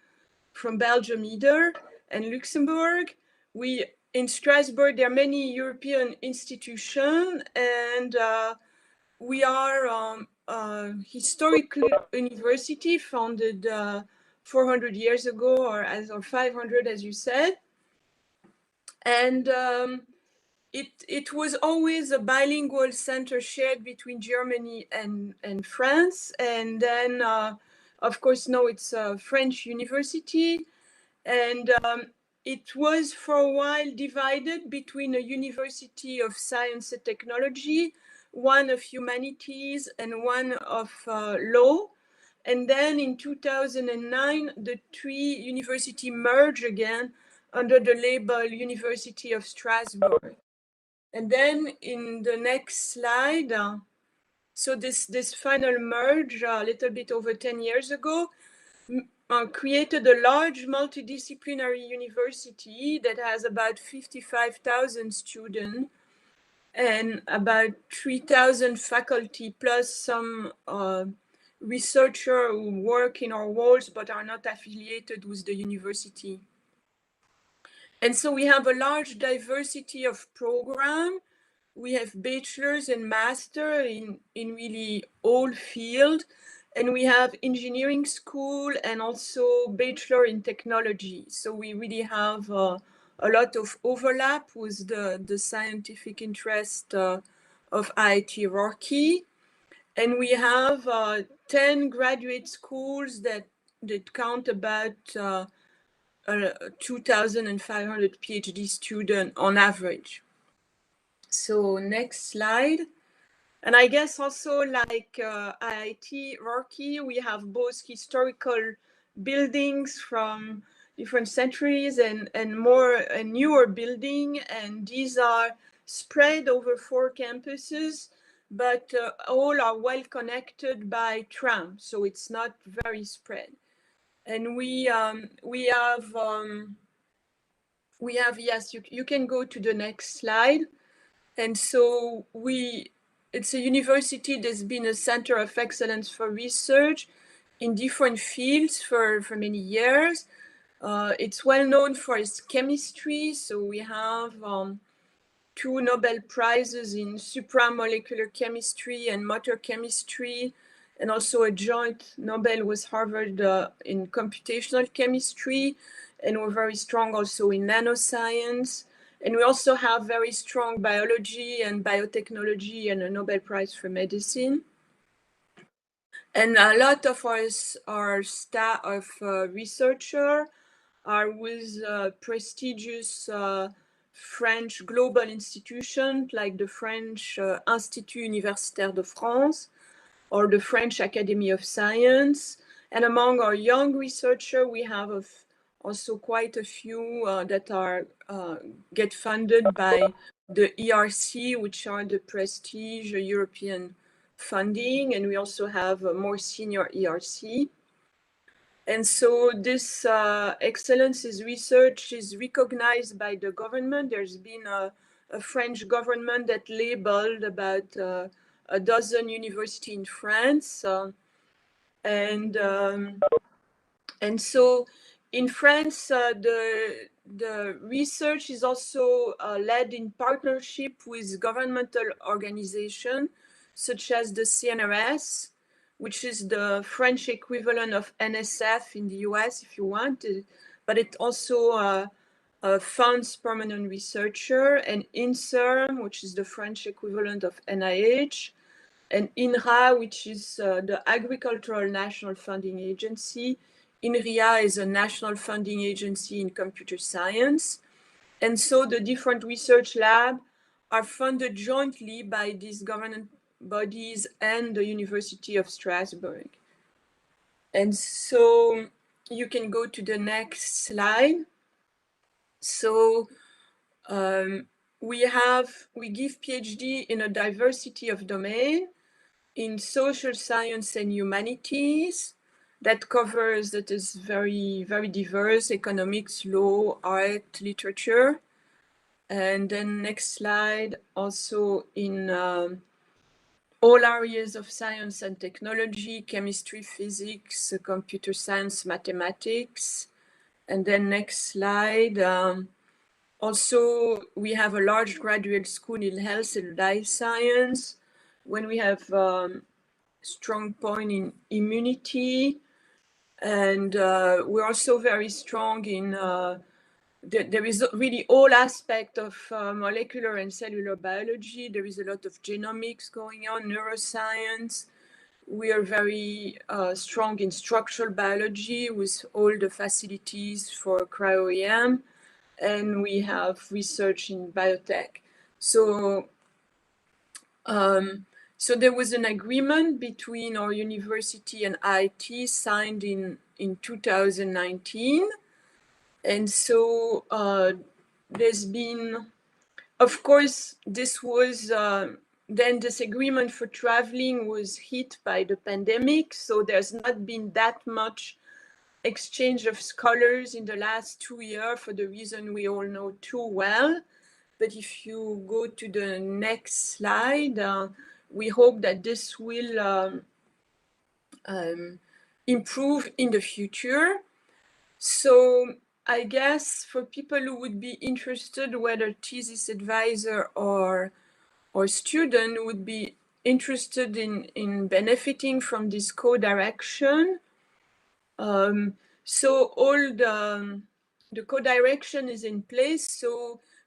Belgium either, and Luxembourg. In Strasbourg, there are many European institutions, and we are a historical university founded 400 years ago, or 500, as you said. And it was always a bilingual center shared between Germany and France. And then, of course, now it's a French university. And it was for a while divided between a University of Science and Technology, one of humanities, and one of law. And then in 2009, the three universities merged again under the label University of Strasbourg. And then in the next slide, so this final merge a little bit over 10 years ago created a large multidisciplinary university that has about 55,000 students and about 3,000 faculty plus some researchers who work in our walls but are not affiliated with the university. And so we have a large diversity of programs. We have bachelor's and master in really all fields. And we have engineering school and also bachelor in technology. So we really have a lot of overlap with the scientific interest of IITR. And we have 10 graduate schools that count about 2,500 PhD students on average. So next slide. And I guess also like IIT Rocky, we have both historical buildings from different centuries and newer building. And these are spread over 4 campuses, but all are well connected by tram. So it's not very spread. And we have we have, yes, you can go to the next slide. And so it's a university that's been a center of excellence for research in different fields for many years. It's well known for its chemistry. So we have 2 Nobel Prizes in supramolecular chemistry and motor chemistry, and also a joint Nobel with Harvard in computational chemistry. And we're very strong also in nanoscience. And we also have very strong biology and biotechnology and a Nobel Prize for medicine. And a lot of our staff of researchers are with prestigious French global institutions like the French Institut Universitaire de France or the French Academy of Science. And among our young researchers, we have also quite a few that are get funded by the ERC, which are the prestige European funding. And we also have a more senior ERC. And so this excellence in research is recognized by the government. There's been a French government that labeled about a dozen universities in France. And so in France, the research is also led in partnership with governmental organizations such as the CNRS, which is the French equivalent of NSF in the US, if you want, but it also funds permanent researcher, and INSERM, which is the French equivalent of NIH, and INRA, which is the Agricultural National Funding Agency. INRIA is a national funding agency in computer science. And so the different research labs are funded jointly by these government bodies and the University of Strasbourg. And so you can go to the next slide. So we give PhD in a diversity of domain in social science and humanities that is very, very diverse: economics, law, art, literature. And then next slide, also in all areas of science and technology: chemistry, physics, computer science, mathematics. And then next slide, also we have a large graduate school in health and life science, when we have strong point in immunity. And we're also very strong in there is really all aspects of molecular and cellular biology. There is a lot of genomics going on, neuroscience. We are very strong in structural biology with all the facilities for cryo-EM, and we have research in biotech. So there was an agreement between our university and IIT signed in 2019. And so there's been, of course, this was, then this agreement for traveling was hit by the pandemic. So there's not been that much exchange of scholars in the last 2 years for the reason we all know too well. But if you go to the next slide, we hope that this will improve in the future. So I guess for people who would be interested, whether thesis advisor or student would be interested in benefiting from this co-direction. So all the co-direction is in place,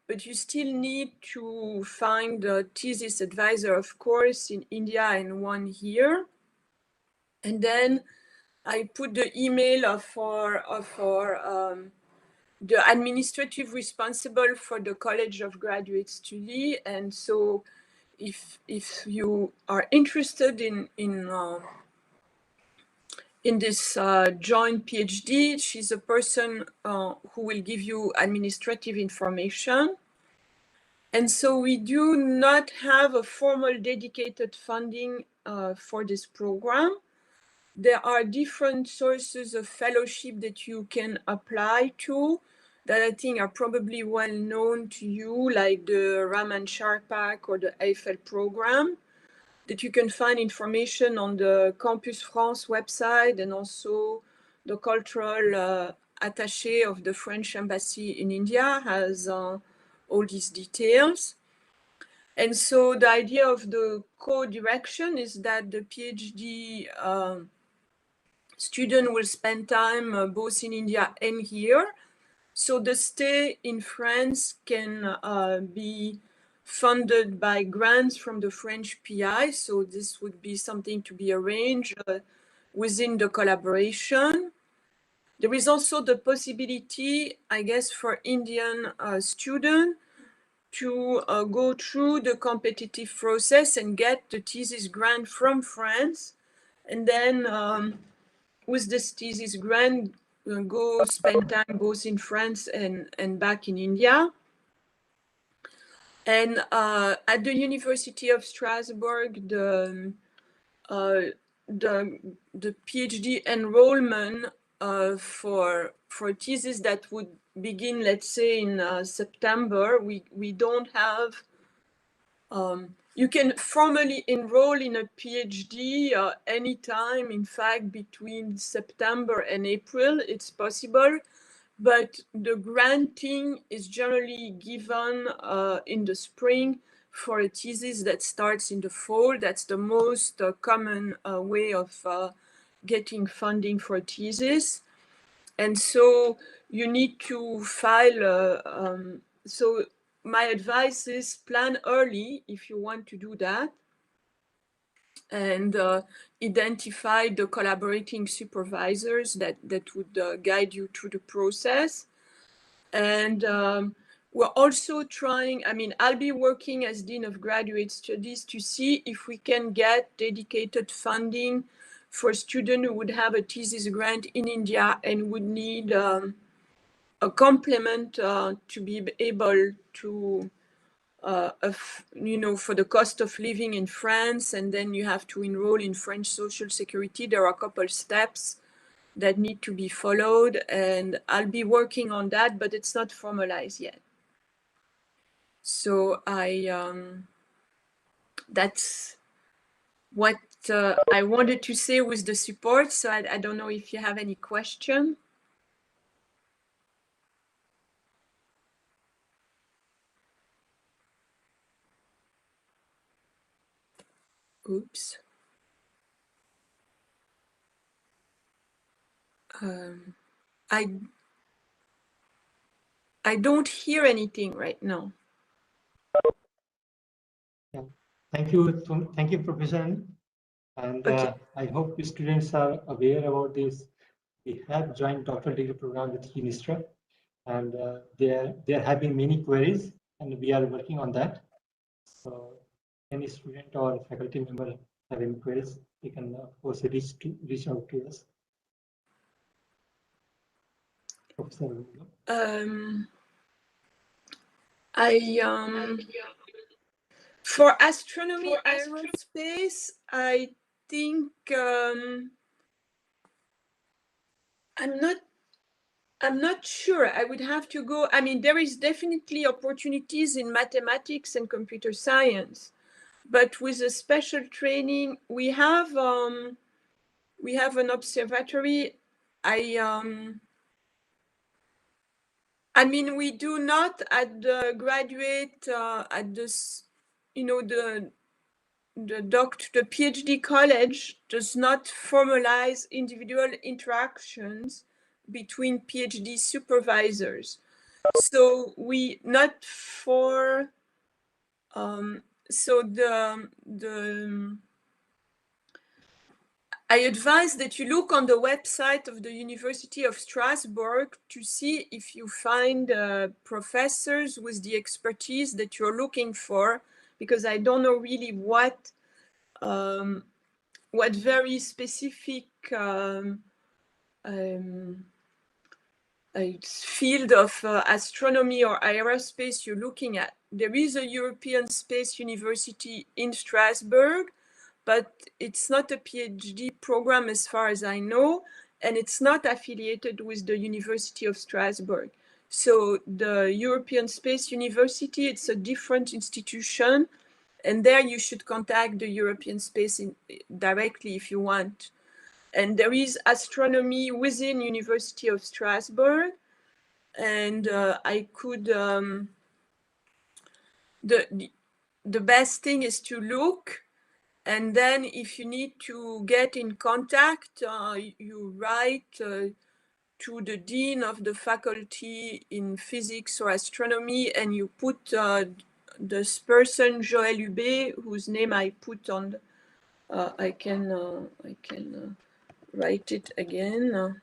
but you still need to find a thesis advisor, of course, in India and one here. And then I put the email of the administrative responsible for the College of Graduate Study. And so if you are interested in this joint PhD, she's a person who will give you administrative information. And so we do not have a formal dedicated funding for this program. There are different sources of fellowship that you can apply to. that I think are probably well known to you, like the Raman Charpak or the Eiffel program, that you can find information on the Campus France website, and also the cultural attaché of the French embassy in India has all these details. And so the idea of the co-direction is that the PhD student will spend time both in India and here. So the stay in France can be funded by grants from the French PI. So this would be something to be arranged within the collaboration. There is also the possibility, I guess, for Indian students to go through the competitive process and get the thesis grant from France. And then with this thesis grant, go spend time both in France and back in India. And at the University of Strasbourg, the PhD enrollment for thesis that would begin, let's say, in September, we don't have. You can formally enroll in a PhD anytime, in fact, between September and April, it's possible. But the granting is generally given in the spring for a thesis that starts in the fall. That's the most common way of getting funding for a thesis. And so you need to file. So my advice is plan early if you want to do that, and identify the collaborating supervisors that would guide you through the process. And we're also trying, I mean, I'll be working as Dean of Graduate Studies to see if we can get dedicated funding for students who would have a thesis grant in India and would need a complement to be able to, for the cost of living in France, and then you have to enroll in French Social Security. There are a couple steps that need to be followed, and I'll be working on that, but it's not formalized yet. So that's what I wanted to say with the support. So I don't know if you have any question. Oops. I don't hear anything right now. Yeah. Thank you, Professor. And Okay. I hope the students are aware about this. We have joined doctoral degree program with UNISTRA, and they're having many queries, and we are working on that. So any student or faculty member have any queries, they can of course reach out to us. Professor. For astronomy aerospace, I think I'm not sure. I would have to go. I mean, there is definitely opportunities in mathematics and computer science, but with a special training, we have an observatory. I mean, we do not at the graduate at this, the PhD college does not formalize individual interactions between PhD supervisors. So we not for so I advise that you look on the website of the University of Strasbourg to see if you find professors with the expertise that you're looking for, because I don't know really what very specific field of astronomy or aerospace you're looking at. There is a European Space University in Strasbourg, but it's not a PhD program as far as I know, and it's not affiliated with the University of Strasbourg. So the European Space University, it's a different institution, and there you should contact the European Space directly if you want. And there is astronomy within University of Strasbourg, and I could the best thing is to look, and then if you need to get in contact, you write to the dean of the faculty in physics or astronomy, and you put this person Joël Hubé, whose name I put on. I can write it again.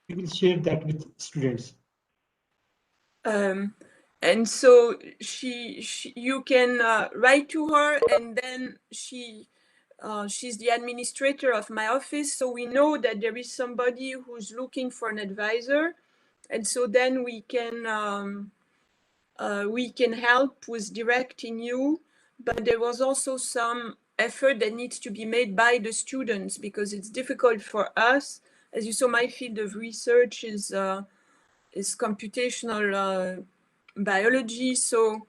We will share that with students. And so you can write to her, and then she's the administrator of my office, so we know that there is somebody who's looking for an advisor, and so then we can help with directing you. But there was also some effort that needs to be made by the students, because it's difficult for us. As you saw, my field of research is computational biology, so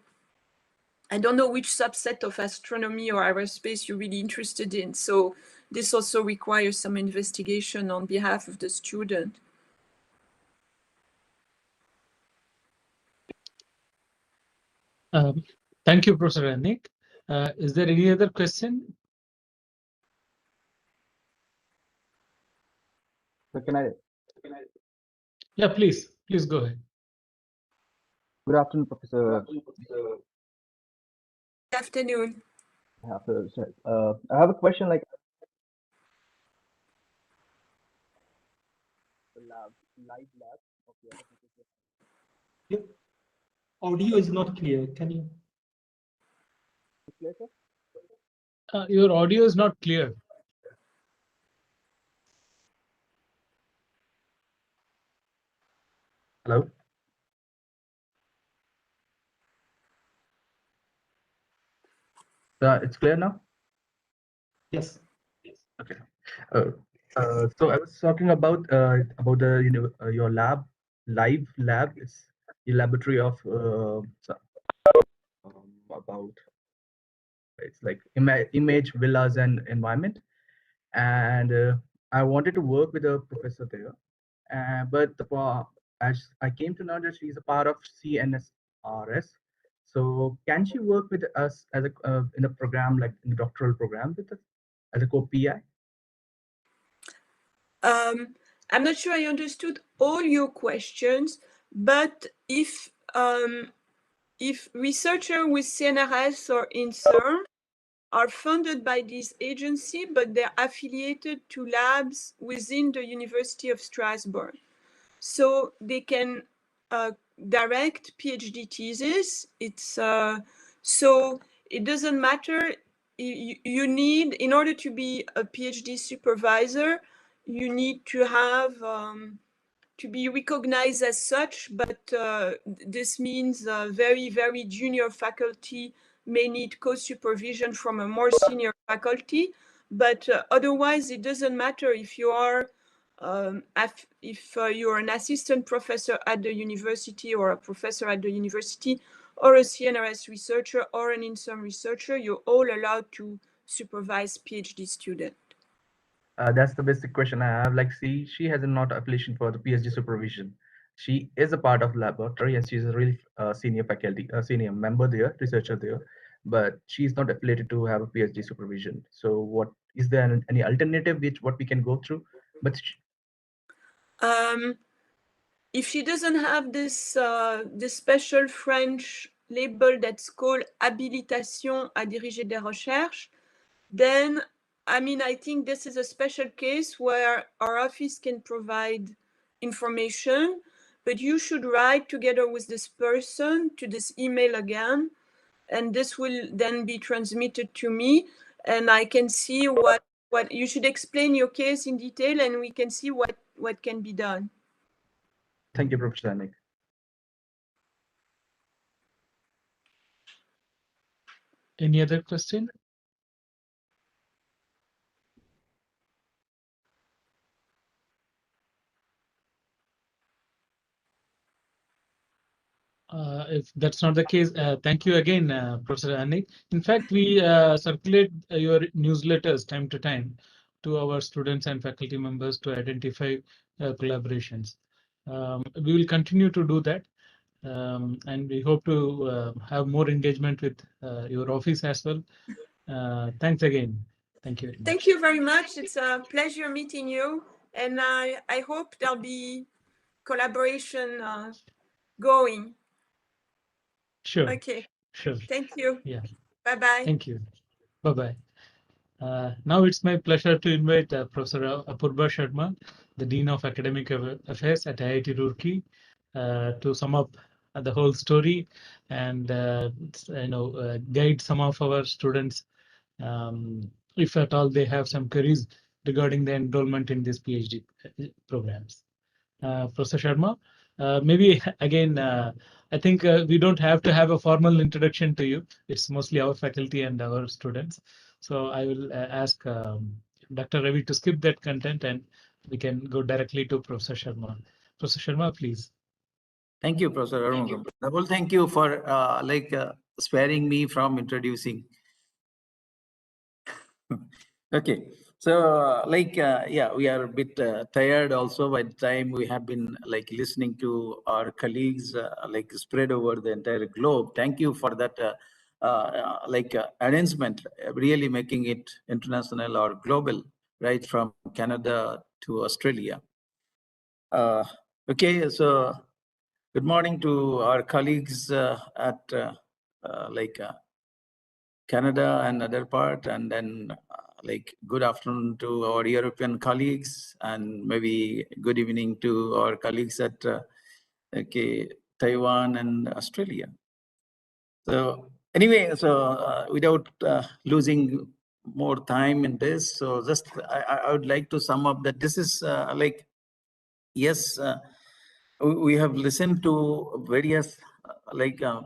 I don't know which subset of astronomy or aerospace you're really interested in. So this also requires some investigation on behalf of the student. Thank you, Professor Anik. Is there any other question? So can I? Yeah, please go ahead. Good afternoon, Professor. Good afternoon. I have a question like the live lab of Your audio is not clear. Can you? Your audio is not clear. Hello? It's clear now? Yes. Okay. So I was talking about the your live lab. It's the laboratory of about it's like image, villas, and environment. And I wanted to work with a professor there, but as I came to know that she's a part of CNSRS. So can she work with us as a in a program like in the doctoral program with us as a co-PI? I'm not sure I understood all your questions, but if researchers with CNRS or INSERM are funded by this agency, but they're affiliated to labs within the University of Strasbourg. So they can direct PhD thesis. It's so it doesn't matter. You need, in order to be a PhD supervisor, you need to have to be recognized as such, but this means very, very junior faculty may need co-supervision from a more senior faculty, but otherwise it doesn't matter if you are if you're an assistant professor at the university or a professor at the university or a CNRS researcher or an INSERM researcher, you're all allowed to supervise PhD students. That's the basic question I have. Like, see, she has not affiliation for the PhD supervision. She is a part of the laboratory and she's a really senior faculty, senior member there, researcher there, but she's not affiliated to have a PhD supervision. So what is there any alternative what we can go through? But if she doesn't have this this special French label that's called habilitation à diriger des recherches, then I mean, I think this is a special case where our office can provide information, but you should write together with this person to this email again, and this will then be transmitted to me, and I can see what you should explain your case in detail, and we can see what can be done. Thank you, Professor Anik. Any other question? If that's not the case, thank you again, Professor Anik. In fact, we circulate your newsletters time to time to our students and faculty members to identify collaborations. We will continue to do that, and we hope to have more engagement with your office as well. Thanks again. Thank you very much. Thank you very much. It's a pleasure meeting you, and I hope there'll be collaboration going. Sure. Okay. Sure. Thank you. Yeah. Bye-bye. Thank you. Bye-bye. Now it's my pleasure to invite Professor Apurva Sharma, the Dean of Academic Affairs at IIT Roorkee, to sum up the whole story and guide some of our students, if at all they have some queries regarding the enrollment in these PhD programs. Professor Sharma, maybe again, I think we don't have to have a formal introduction to you. It's mostly our faculty and our students. So I will ask Dr. Ravi to skip that content and we can go directly to Professor Sharma. Professor Sharma, please. Thank you, Professor Arumugam. Well, thank you for sparing me from introducing. Okay, so yeah, we are a bit tired also by the time we have been listening to our colleagues spread over the entire globe. Thank you for that arrangement, really making it international or global, right from Canada to Australia. Okay, so good morning to our colleagues at Canada and other part, and then good afternoon to our European colleagues, and maybe good evening to our colleagues at Taiwan and Australia. So anyway, so without losing more time in this, so just I would like to sum up that this is yes, we have listened to various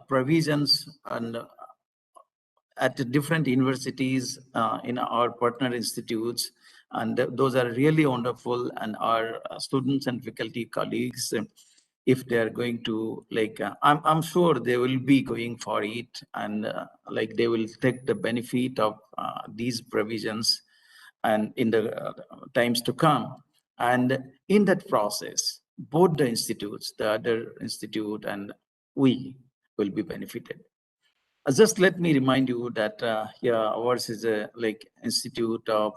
provisions and at different universities in our partner institutes, and those are really wonderful. And our students and faculty colleagues, if they are going to I'm sure they will be going for it, and they will take the benefit of these provisions and in the times to come. And in that process, both the institutes, the other institute and we will be benefited. Just let me remind you that ours is a institute of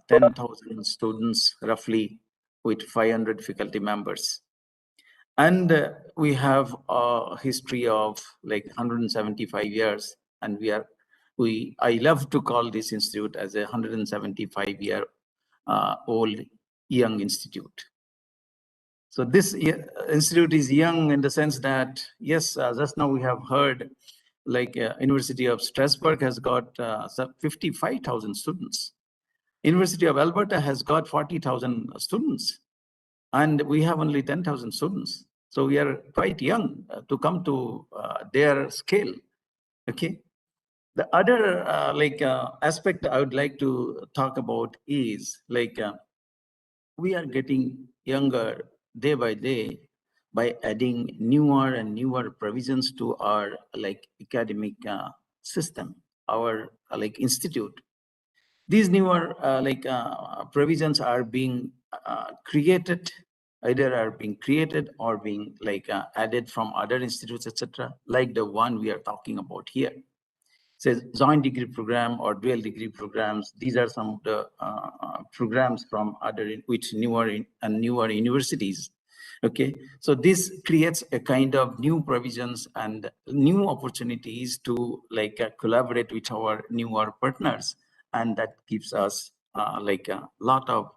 10,000 students roughly, with 500 faculty members, and we have a history of 175 years, and I love to call this institute as a 175-year old young institute. So this institute is young in the sense that, yes, just now we have heard University of Strasbourg has got 55,000 students. University of Alberta has got 40,000 students, and we have only 10,000 students. So we are quite young to come to their scale. Okay. The other aspect I would like to talk about is we are getting younger day by day by adding newer and newer provisions to our academic system, our institute. These newer provisions are being created, either are being created or being added from other institutes, etc., like the one we are talking about here. Says joint degree program or dual degree programs. These are some of the programs from other newer universities. Okay, so this creates a kind of new provisions and new opportunities to collaborate with our newer partners, and that gives us a lot of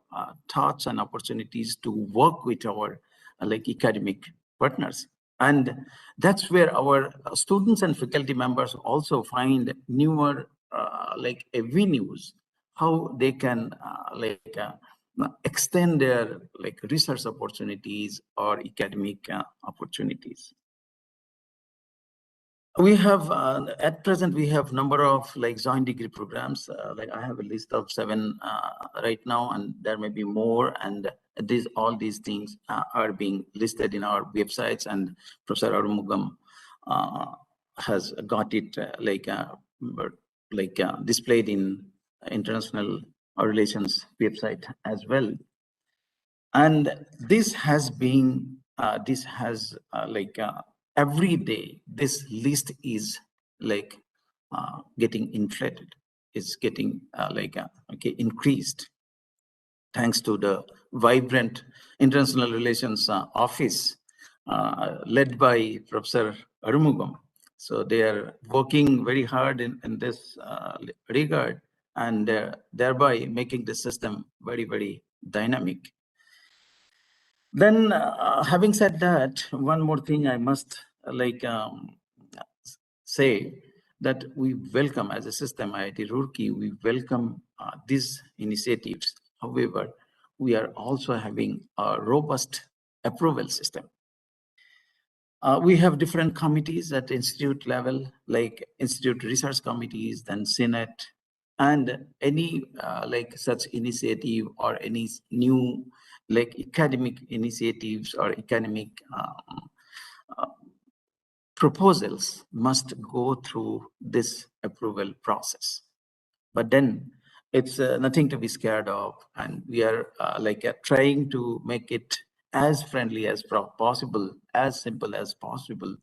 thoughts and opportunities to work with our academic partners. And that's where our students and faculty members also find newer avenues how they can extend their research opportunities or academic opportunities. We have at present we have number of joint degree programs. I have a list of 7 right now, and there may be more. And all these things are being listed in our websites, and Professor Arumugam has got it displayed in international relations website as well. And this has been, every day, this list is getting inflated. It's getting increased, thanks to the vibrant international relations office led by Professor Arumugam. So they are working very hard in this regard, and thereby making the system very, very dynamic. Then, having said that, one more thing I must say, that we welcome, as a system, IIT Roorkee, we welcome these initiatives. However, we are also having a robust approval system. We have different committees at institute level, like institute research committees, then Senate, and any such initiative or any new academic initiatives or academic proposals must go through this approval process. But then it's nothing to be scared of, and we are trying to make it as friendly as possible, as simple as possible.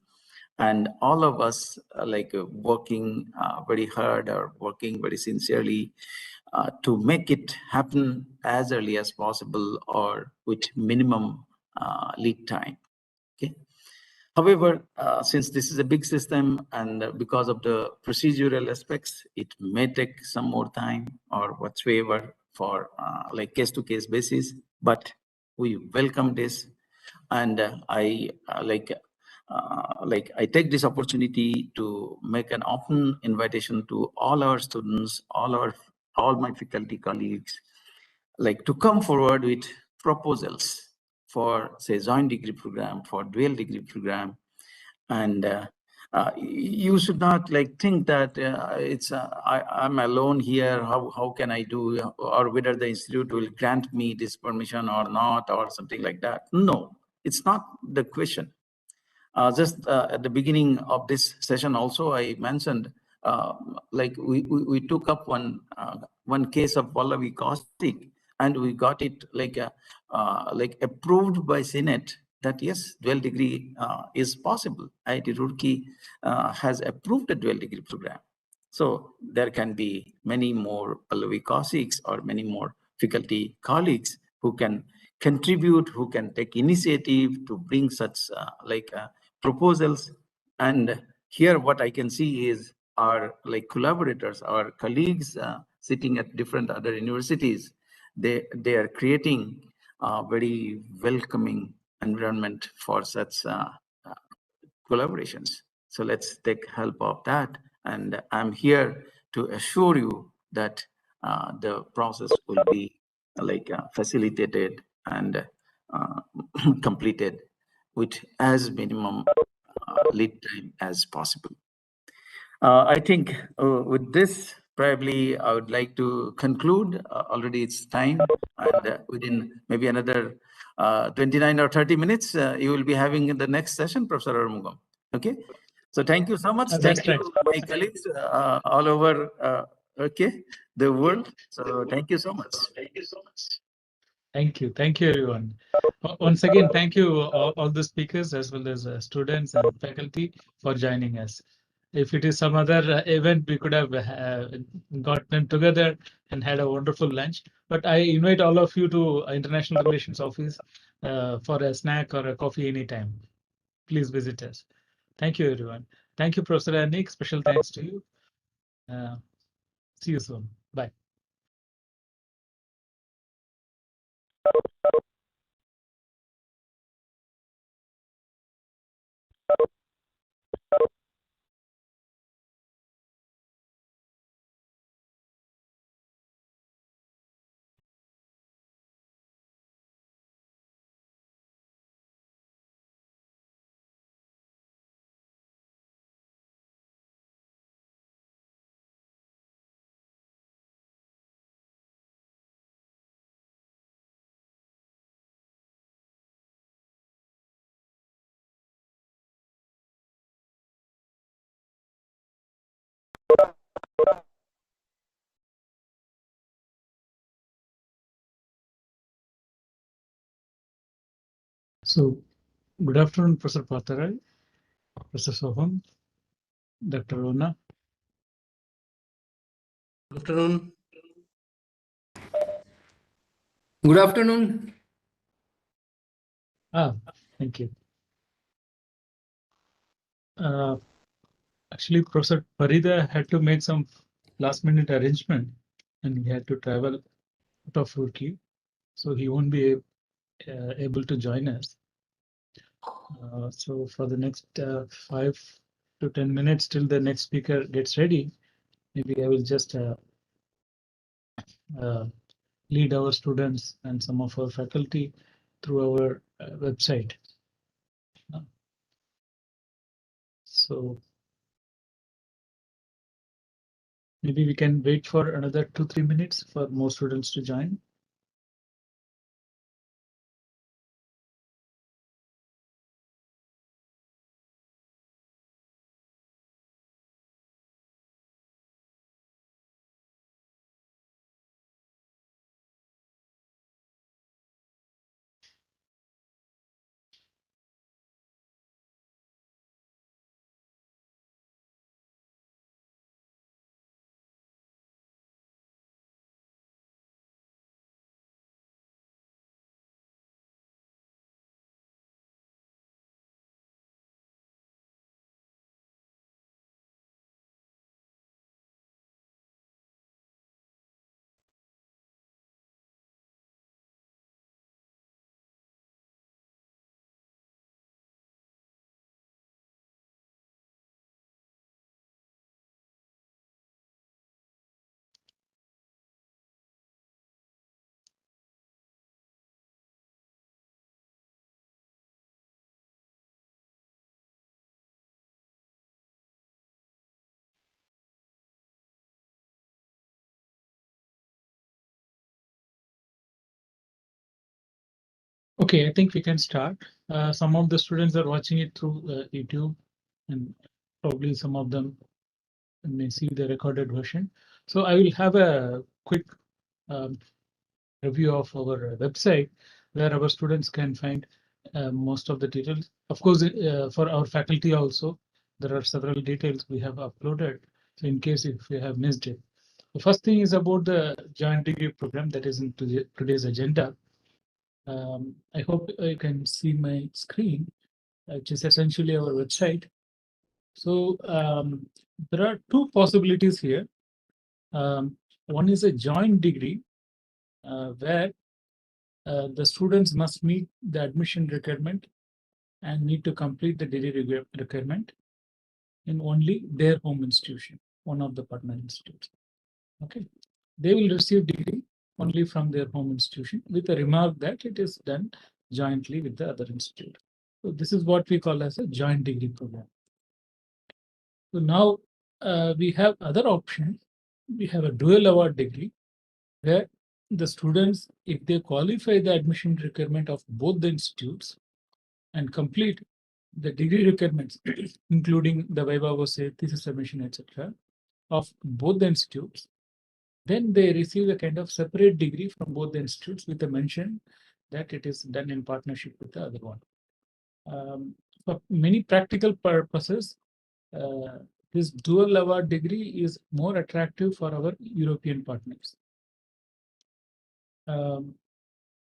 And all of us working very hard or working very sincerely to make it happen as early as possible or with minimum lead time. Okay. However, since this is a big system and because of the procedural aspects, it may take some more time or whatsoever for case-to-case basis, but we welcome this. And I take this opportunity to make an open invitation to all our students, all my faculty colleagues, to come forward with proposals for, say, joint degree program, for dual degree program. And you should not think that I'm alone here. How can I do, or whether the institute will grant me this permission or not, or something like that. No, it's not the question. Just at the beginning of this session, also I mentioned we took up one case of Pallavi Caustic, and we got it approved by Senate that yes, dual degree is possible. IIT Roorkee has approved a dual degree program. So there can be many more Pallavi Caustics or many more faculty colleagues who can contribute, who can take initiative to bring such proposals. And here what I can see is our collaborators, our colleagues sitting at different other universities, they are creating a very welcoming environment for such collaborations. So let's take help of that. And I'm here to assure you that the process will be facilitated and completed with as minimum lead time as possible. I think with this, probably I would like to conclude. Already it's time, and within maybe another 29 or 30 minutes, you will be having the next session, Professor Arumugam. Okay. So thank you so much. Thank you, my colleagues all over the world. So thank you so much. Thank you so much. Thank you. Thank you, everyone. Once again, thank you all the speakers as well as students and faculty for joining us. If it is some other event, we could have gotten together and had a wonderful lunch. But I invite all of you to International Relations Office for a snack or a coffee anytime. Please visit us. Thank you, everyone. Thank you, Professor Anik. Special thanks to you. See you soon. Bye. So, good afternoon, Professor Patharai, Professor Soham, Dr. Rona. Good afternoon. Good afternoon. Thank you. Actually, Professor Parida had to make some last-minute arrangement, and he had to travel out of Roorkee, so he won't be able to join us. So for the next 5 to 10 minutes till the next speaker gets ready, maybe I will just lead our students and some of our faculty through our website. So maybe we can wait for another 2-3 minutes for more students to join. Okay, I think we can start. Some of the students are watching it through YouTube, and probably some of them may see the recorded version. So I will have a quick review of our website where our students can find most of the details. Of course, for our faculty also, there are several details we have uploaded. So in case if you have missed it. The first thing is about the joint degree program that is in today's agenda. I hope you can see my screen, which is essentially our website. So there are two possibilities here. One is a joint degree where the students must meet the admission requirement and need to complete the degree requirement in only their home institution, one of the partner institutes. Okay, they will receive degree only from their home institution with a remark that it is done jointly with the other institute. So this is what we call as a joint degree program. So now we have other options. We have a dual award degree where the students, if they qualify the admission requirement of both the institutes and complete the degree requirements, including the Viva Voce, thesis submission, etc., of both the institutes, then they receive a kind of separate degree from both the institutes with a mention that it is done in partnership with the other one. For many practical purposes, this dual award degree is more attractive for our European partners.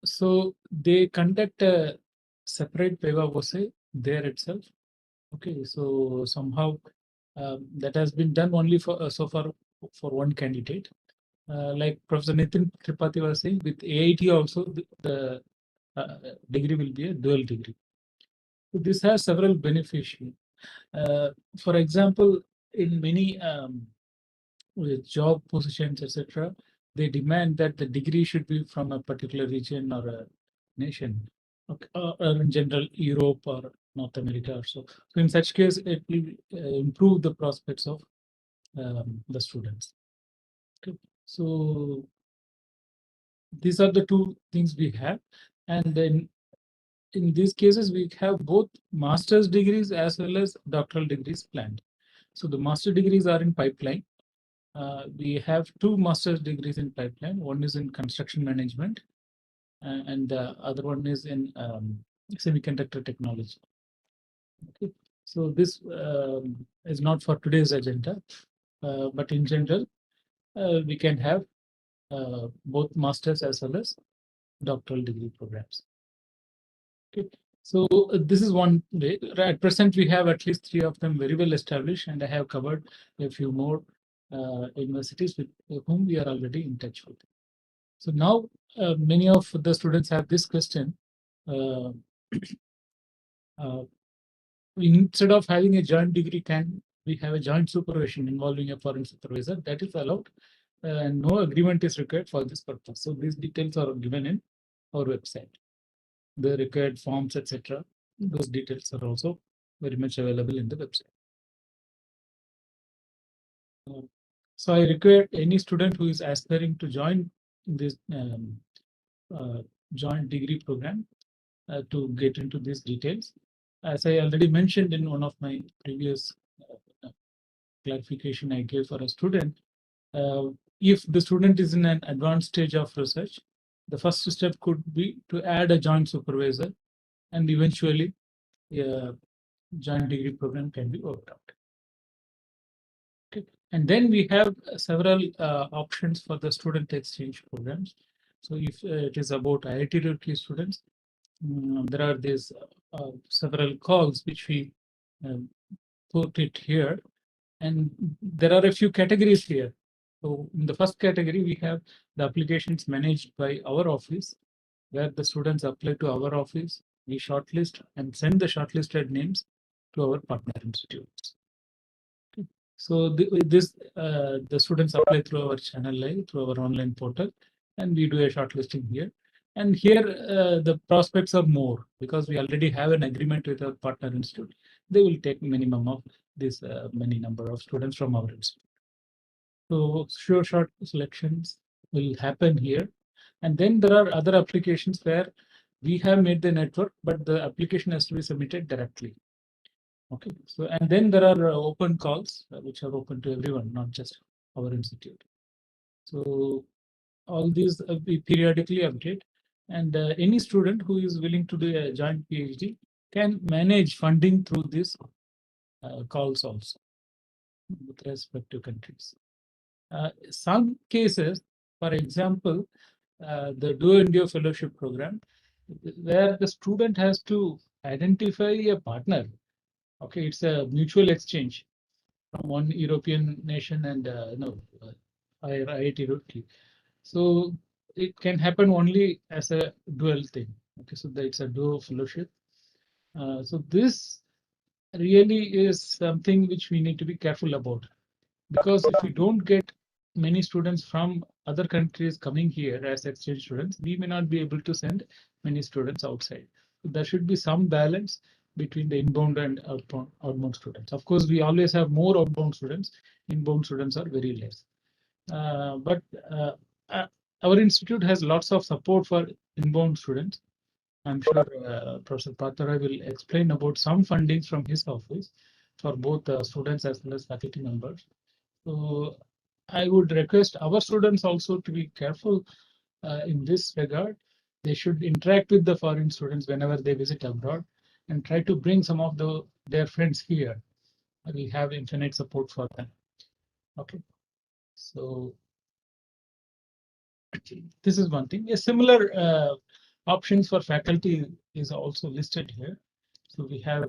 So they conduct a separate Viva Voce there itself. Okay, so somehow that has been done only for so far for one candidate. Like Professor Nitin Tripathi was saying, with AIT also the degree will be a dual degree. So this has several benefits. For example, in many job positions, etc., they demand that the degree should be from a particular region or a nation, okay, or in general Europe or North America or so. So in such case, it will improve the prospects of the students. Okay. So these are the two things we have, and then in these cases we have both master's degrees as well as doctoral degrees planned. So the master degrees are in pipeline. We have 2 master's degrees in pipeline. One is in construction management, and the other one is in semiconductor technology. Okay. So this is not for today's agenda, but in general, we can have both masters as well as doctoral degree programs. Okay. So this is one way. At present, we have at least 3 of them very well established, and I have covered a few more universities with whom we are already in touch with. So now many of the students have this question. Instead of having a joint degree, can we have a joint supervision involving a foreign supervisor? That is allowed, and no agreement is required for this purpose. So these details are given in our website. The required forms, etc. Those details are also very much available in the website. So I require any student who is aspiring to join this joint degree program to get into these details. As I already mentioned in one of my previous clarification I gave for a student, if the student is in an advanced stage of research, the first step could be to add a joint supervisor, and eventually a joint degree program can be worked out. Okay. And then we have several options for the student exchange programs. So if it is about IIT Roorkee students, there are these several calls which we put it here, and there are a few categories here. So in the first category, we have the applications managed by our office, where the students apply to our office, we shortlist and send the shortlisted names to our partner institutes. Okay. So the students apply through our channel live, through our online portal, and we do a shortlisting here. And here the prospects are more because we already have an agreement with our partner institute. They will take minimum of this many number of students from our institute. So sure shot selections will happen here. And then there are other applications where we have made the network, but the application has to be submitted directly. Okay, so and then there are open calls which are open to everyone, not just our institute. So all these we periodically update, and any student who is willing to do a joint PhD can manage funding through these calls also with respect to countries. Some cases, for example, the Duo India Fellowship Program, where the student has to identify a partner. Okay, it's a mutual exchange from one European nation and IIT Roorkee. So it can happen only as a dual thing. Okay, so it's a duo fellowship. So this really is something which we need to be careful about, because if we don't get many students from other countries coming here as exchange students, we may not be able to send many students outside. So there should be some balance between the inbound and outbound students. Of course, we always have more outbound students. Inbound students are very less. But our institute has lots of support for inbound students. I'm sure Professor Patara will explain about some fundings from his office for both students as well as faculty members. So I would request our students also to be careful in this regard. They should interact with the foreign students whenever they visit abroad and try to bring some of their friends here. We have infinite support for them. Okay, so this is one thing. A similar options for faculty is also listed here. So we have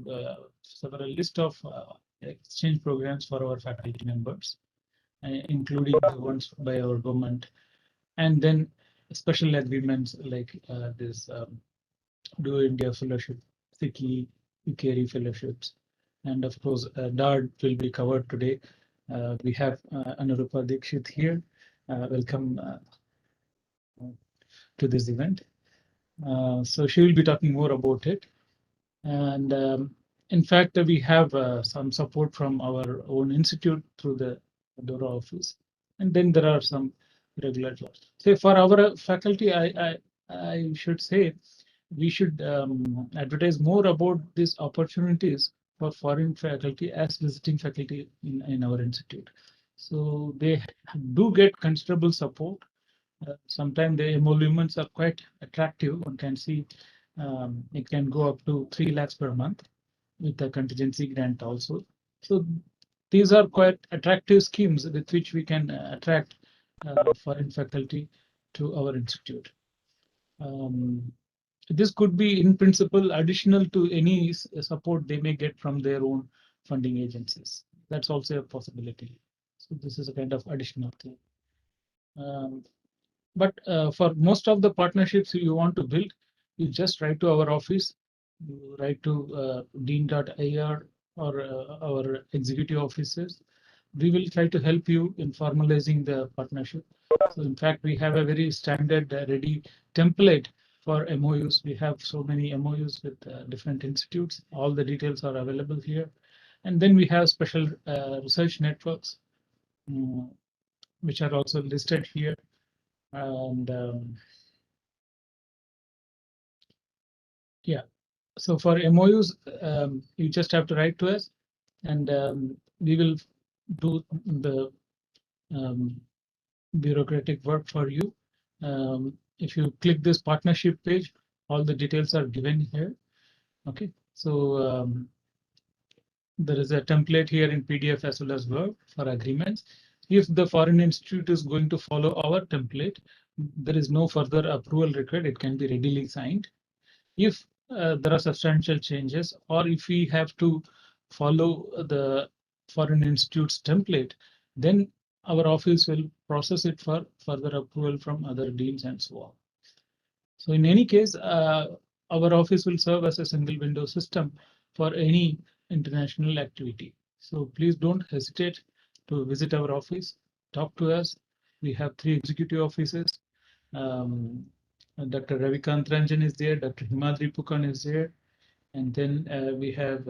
several list of exchange programs for our faculty members, including the ones by our government, and then special agreements like this Duo India Fellowship, SICI, UKRI fellowships, and of course DAAD will be covered today. We have Anurupa Dikshit here. Welcome to this event. So she will be talking more about it. And in fact, we have some support from our own institute through the DORA office. And then there are some regular jobs. So for our faculty, I should say we should advertise more about these opportunities for foreign faculty as visiting faculty in our institute. So they do get considerable support. Sometimes the emoluments are quite attractive. One can see it can go up to 3 lakhs per month with the contingency grant also. So these are quite attractive schemes with which we can attract foreign faculty to our institute. This could be in principle additional to any support they may get from their own funding agencies. That's also a possibility. So this is a kind of additional thing. But for most of the partnerships you want to build, you just write to our office, you write to dean.ir or our executive officers. We will try to help you in formalizing the partnership. So in fact, we have a very standard ready template for MOUs. We have so many MOUs with different institutes. All the details are available here. And then we have special research networks, which are also listed here. And yeah, so for MOUs, you just have to write to us, and we will do the bureaucratic work for you. If you click this partnership page, all the details are given here. Okay, so there is a template here in PDF as well as Word for agreements. If the foreign institute is going to follow our template, there is no further approval required. It can be readily signed. If there are substantial changes, or if we have to follow the foreign institute's template, then our office will process it for further approval from other deans and so on. So in any case, our office will serve as a single window system for any international activity. So please don't hesitate to visit our office, talk to us. We have 3 executive offices. Dr. Ravikant Ranjan is there, Dr. Himadri Pukan is there, and then we have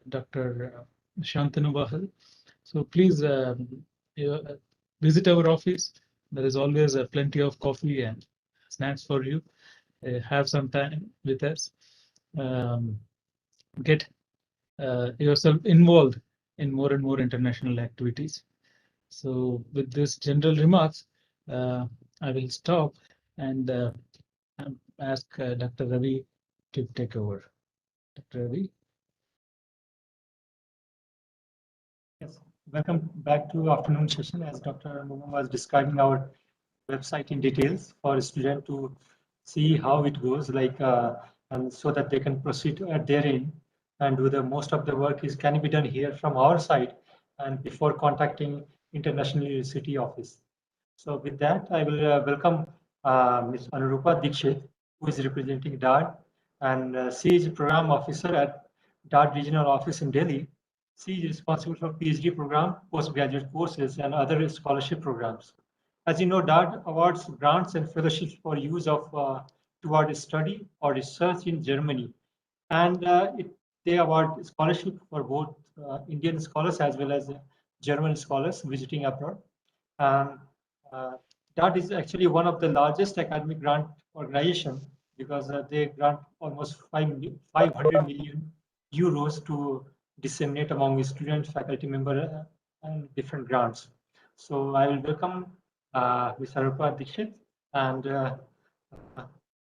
Dr. Shantanu Bahal. So please visit our office. There is always plenty of coffee and snacks for you. Have some time with us. Get yourself involved in more and more international activities. So with this general remarks, I will stop and ask Dr. Ravi to take over. Dr. Ravi. Yes, welcome back to afternoon session. As Dr. Mumu was describing our website in details for a student to see how it goes, like, and so that they can proceed at their end and do the most of the work can be done here from our side and before contacting International University office. So with that, I will welcome Ms. Anurupa Dikshit, who is representing DAAD, and she is program officer at DAAD regional office in Delhi. She is responsible for PhD program, postgraduate courses, and other scholarship programs. As you know, DAAD awards grants and fellowships for use of toward study or research in Germany, and they award scholarship for both Indian scholars as well as German scholars visiting abroad. And that is actually one of the largest academic grant organization because they grant almost 500 million euros to disseminate among students, faculty members, and different grants. So I will welcome Ms. Arupa Dikshit, and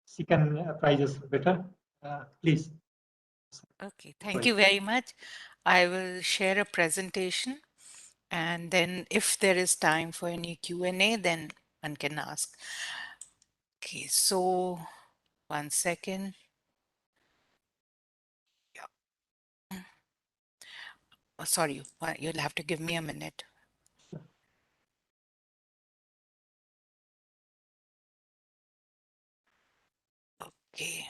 she can apprise us better. Please. Okay, thank you very much. I will share a presentation, and then if there is time for any Q&A, then one can ask. Okay, so 1 second. Yeah. Oh, sorry, you'll have to give me a minute. Okay.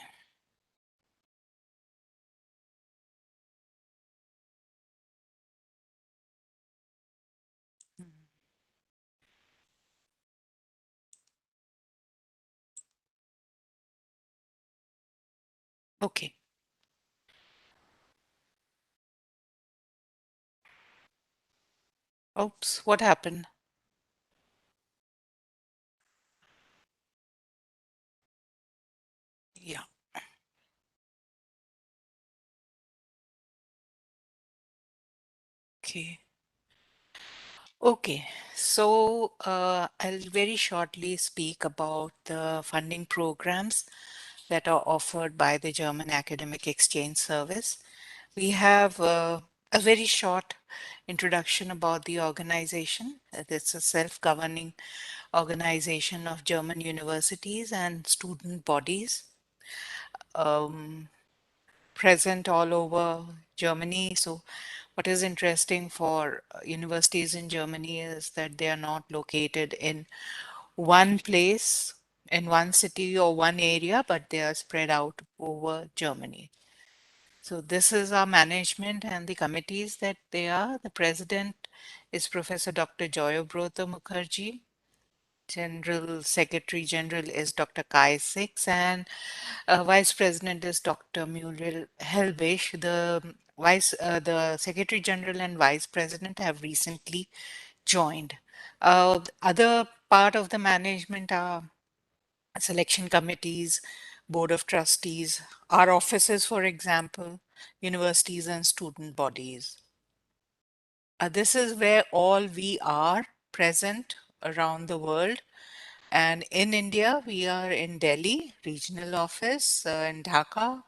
Okay. Oops, what happened? Yeah. Okay. Okay, so I'll very shortly speak about the funding programs that are offered by the German Academic Exchange Service. We have a very short introduction about the organization. It's a self-governing organization of German universities and student bodies present all over Germany. So what is interesting for universities in Germany is that they are not located in one place, in one city or one area, but they are spread out over Germany. So this is our management and the committees that they are. The president is Professor Dr. Joyobrata Mukherjee. General Secretary General is Dr. Kai Six, and Vice President is Dr. Muriel Helbisch. The Secretary General and Vice President have recently joined. Other part of the management are selection committees, board of trustees, our offices, for example, universities and student bodies. This is where all we are present around the world. And in India, we are in Delhi, regional office, in Dhaka,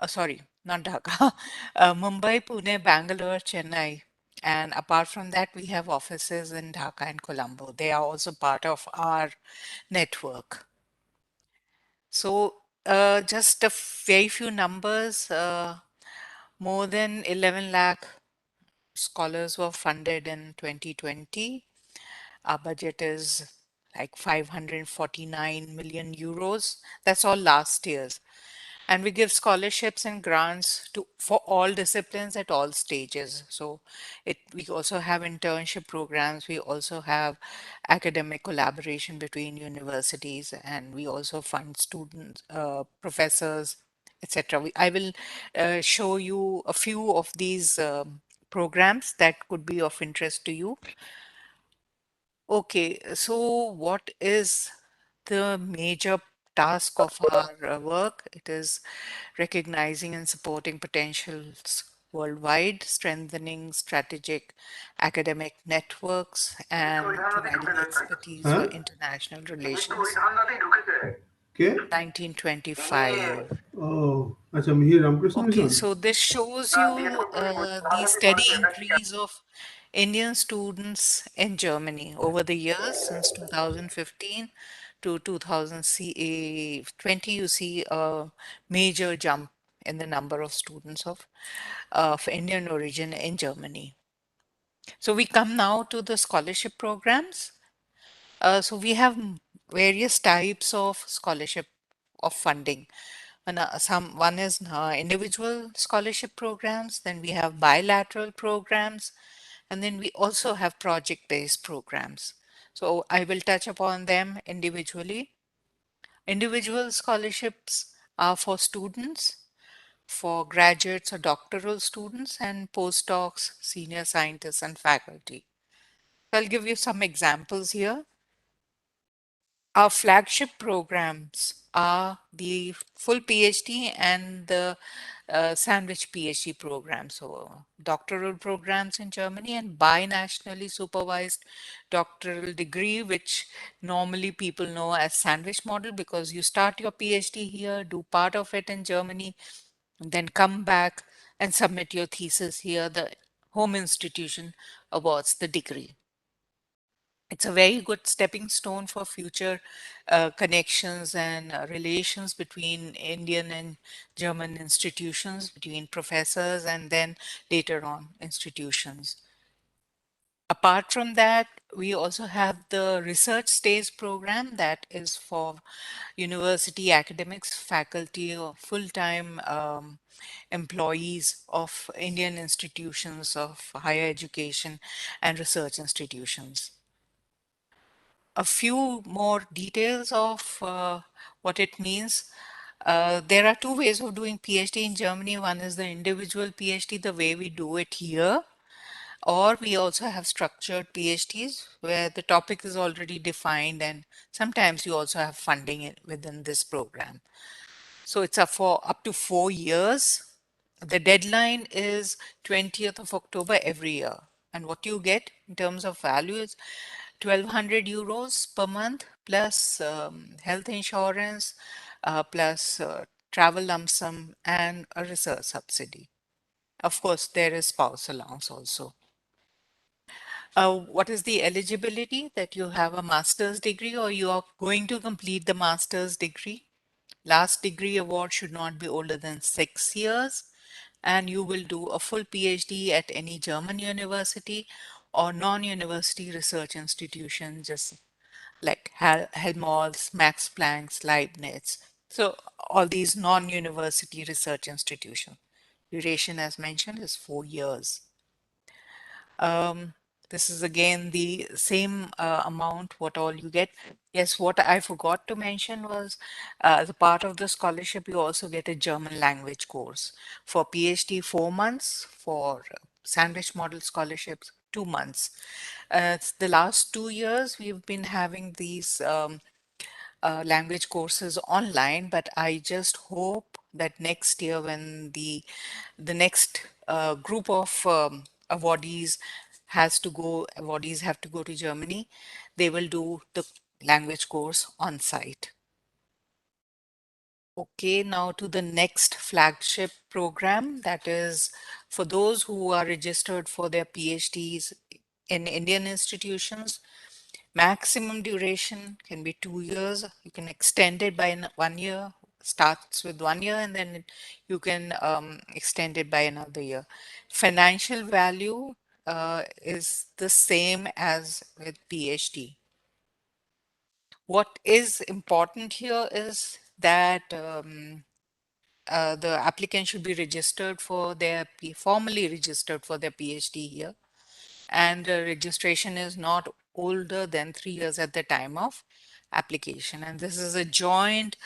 sorry, not Dhaka, Mumbai, Pune, Bangalore, Chennai. And apart from that, we have offices in Dhaka and Colombo. They are also part of our network. So just a very few numbers, more than 11 lakh scholars were funded in 2020. Our budget is like 549 million euros. That's all last year's. And we give scholarships and grants for all disciplines at all stages. So we also have internship programs. We also have academic collaboration between universities, and we also fund students, professors, etc. I will show you a few of these programs that could be of interest to you. Okay, so what is the major task of our work? It is recognizing and supporting potentials worldwide, strengthening strategic academic networks, and providing expertise for international relations. Okay. 1925. Oh, अच्छा Mihir Ramakrishna Okay, mission. so this shows you the steady increase of Indian students in Germany over the years since 2015 to 2020. You see a major jump in the number of students of Indian origin in Germany. So we come now to the scholarship programs. So we have various types of scholarship of funding. And one is individual scholarship programs, then we have bilateral programs, and then we also have project-based programs. So I will touch upon them individually. Individual scholarships are for students, for graduates or doctoral students, and postdocs, senior scientists, and faculty. I'll give you some examples here. Our flagship programs are the full PhD and the sandwich PhD program. So doctoral programs in Germany and binationally supervised doctoral degree, which normally people know as sandwich model, because you start your PhD here, do part of it in Germany, and then come back and submit your thesis here. The home institution awards the degree. It's a very good stepping stone for future connections and relations between Indian and German institutions, between professors, and then later on institutions. Apart from that, we also have the research stage program that is for university academics, faculty, or full-time employees of Indian institutions of higher education and research institutions. A few more details of what it means. There are two ways of doing PhD in Germany. One is the individual PhD, the way we do it here, or we also have structured PhDs where the topic is already defined, and sometimes you also have funding within this program. So it's for up to 4 years. The deadline is 20th of October every year. And what you get in terms of value is 1,200 euros per month plus health insurance plus travel lump sum and a research subsidy. Of course, there is spouse allowance also. What is the eligibility? That you have a master's degree or you are going to complete the master's degree. Last degree award should not be older than 6 years, and you will do a full PhD at any German university or non-university research institution, just like Helmholtz, Max Planck, Leibniz. So all these non-university research institutions. Duration, as mentioned, is 4 years. This is again the same amount, what all you get. Yes, what I forgot to mention was as a part of the scholarship, you also get a German language course. For PhD, 4 months. For sandwich model scholarships, 2 months. The last 2 years, we've been having these language courses online, but I just hope that next year when the next group of awardees have to go to Germany, they will do the language course on site. Okay, now to the next flagship program, that is for those who are registered for their PhDs in Indian institutions. Maximum duration can be 2 years. You can extend it by 1 year. Starts with 1 year and then you can extend it by another year. Financial value is the same as with PhD. What is important here is that the applicant should be registered for their formally registered for their PhD here, and registration is not older than 3 years at the time of application. And this is a joint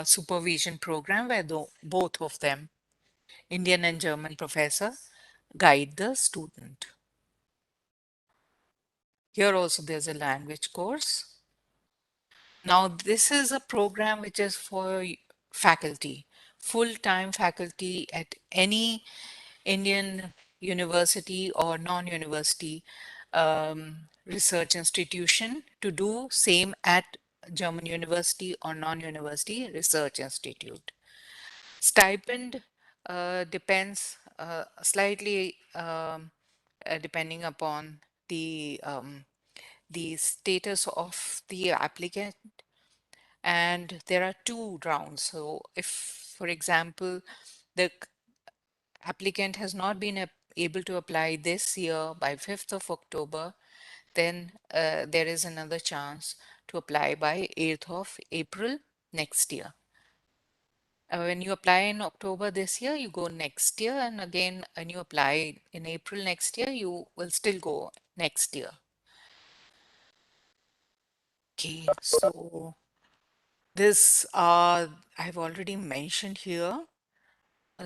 supervision program where both of them, Indian and German professor, guide the student. Here also there's a language course. Now this is a program which is for faculty, full-time faculty at any Indian university or non-university research institution to do same at German university or non-university research institute. Stipend depends slightly depending upon the status of the applicant, and there are 2 rounds. So if, for example, the applicant has not been able to apply this year by 5th of October, then there is another chance to apply by 8th of April next year. When you apply in October this year, you go next year, and again, when you apply in April next year, you will still go next year. Okay, so this I've already mentioned here.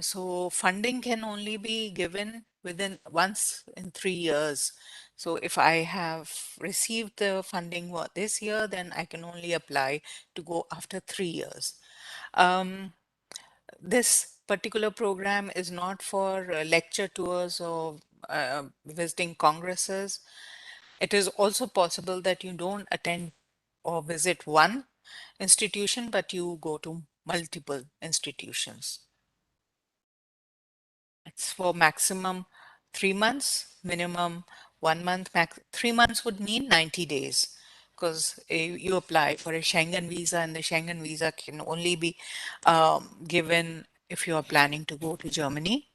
So funding can only be given within once in 3 years. So if I have received the funding this year, then I can only apply to go after 3 years. This particular program is not for lecture tours or visiting congresses. It is also possible that you don't attend or visit one institution, but you go to multiple institutions. It's for maximum 3 months, minimum 1 month. 3 months would mean 90 days, because you apply for a Schengen visa, and the Schengen visa can only be given if you are planning to go to Germany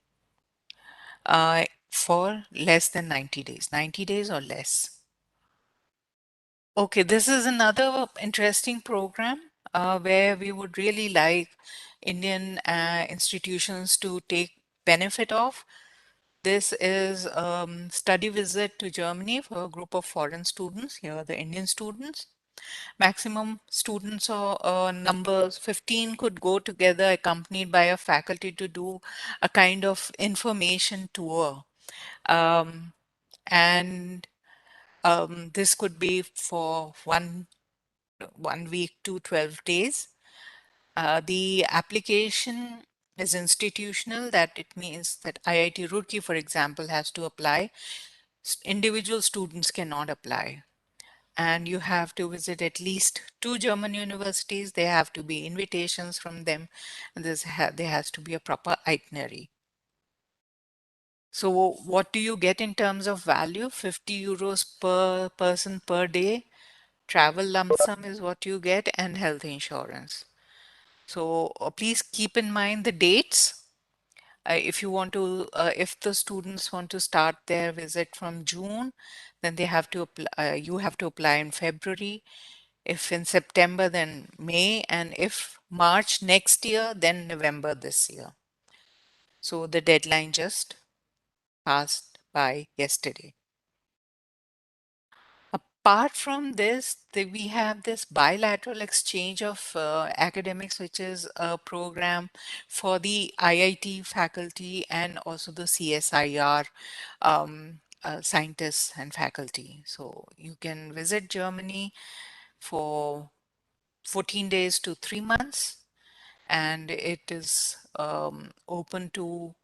for less than 90 days, 90 days or less. Okay, this is another interesting program where we would really like Indian institutions to take benefit of. This is study visit to Germany for a group of foreign students. Here are the Indian students. Maximum students or numbers 15 could go together accompanied by a faculty to do a kind of information tour. And this could be for one week to 12 days. The application is institutional, that it means that IIT Roorkee, for example, has to apply. Individual students cannot apply. And you have to visit at least 2 German universities. There have to be invitations from them. And there has to be a proper itinerary. So what do you get in terms of value? 50 euros per person per day. Travel lump sum is what you get, and health insurance. So please keep in mind the dates. If you want to, if the students want to start their visit from June, then they have to apply, you have to apply in February. If in September, then May, and if March next year, then November this year. So the deadline just passed by yesterday. Apart from this, we have this bilateral exchange of academics, which is a program for the IIT faculty and also the CSIR scientists and faculty. So you can visit Germany for 14 days to 3 months, and it is open to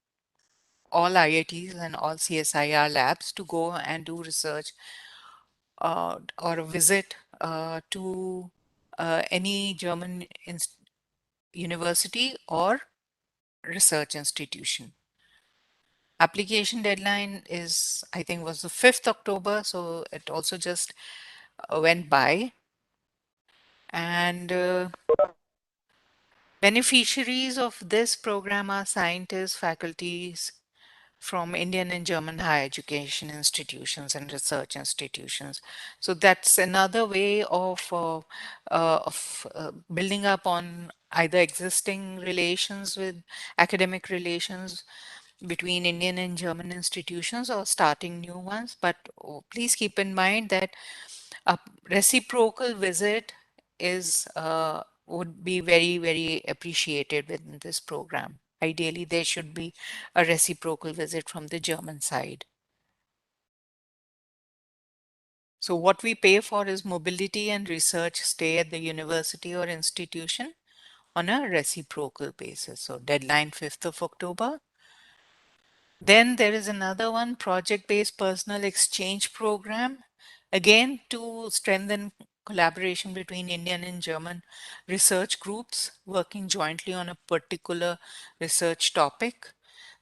all IITs and all CSIR labs to go and do research or a visit to any German university or research institution. Application deadline is, I think, was the 5th October, so it also just went by. And beneficiaries of this program are scientists, faculties, from Indian and German higher education institutions and research institutions. So that's another way of building up on either existing relations with academic relations between Indian and German institutions or starting new ones. But please keep in mind that a reciprocal visit is would be very, very appreciated within this program. Ideally, there should be a reciprocal visit from the German side. So what we pay for is mobility and research stay at the university or institution on a reciprocal basis. So deadline 5th of October. Then there is another one, project-based personal exchange program, again to strengthen collaboration between Indian and German research groups working jointly on a particular research topic.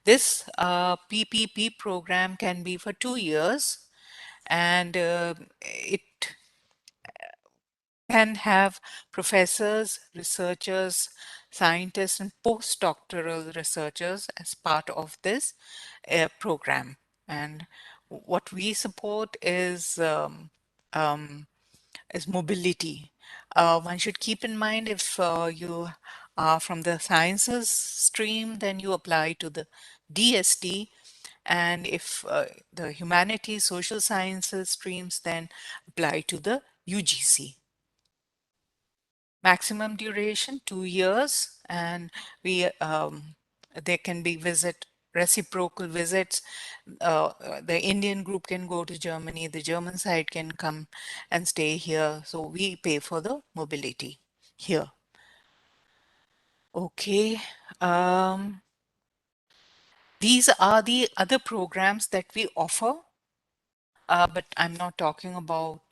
This PPP program can be for 2 years, and it can have professors, researchers, scientists, and postdoctoral researchers as part of this program. And what we support is mobility. One should keep in mind, if you are from the sciences stream, then you apply to the DST. And if the humanities, social sciences streams, then apply to the UGC. Maximum duration 2 years, and there can be reciprocal visits. The Indian group can go to Germany, the German side can come and stay here. So we pay for the mobility here. Okay. These are the other programs that we offer, but I'm not talking about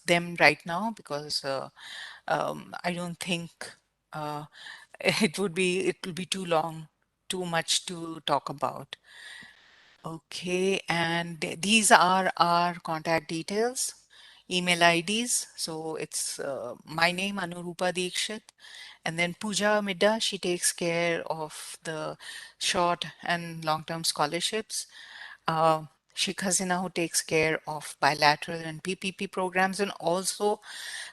them right now because I don't think it will be too long, too much to talk about. Okay, and these are our contact details, email IDs. So it's my name, Anurupa Dikshit, and then Pooja Midda, she takes care of the short and long-term scholarships. Shikha Sinha, who takes care of bilateral and PPP programs, and also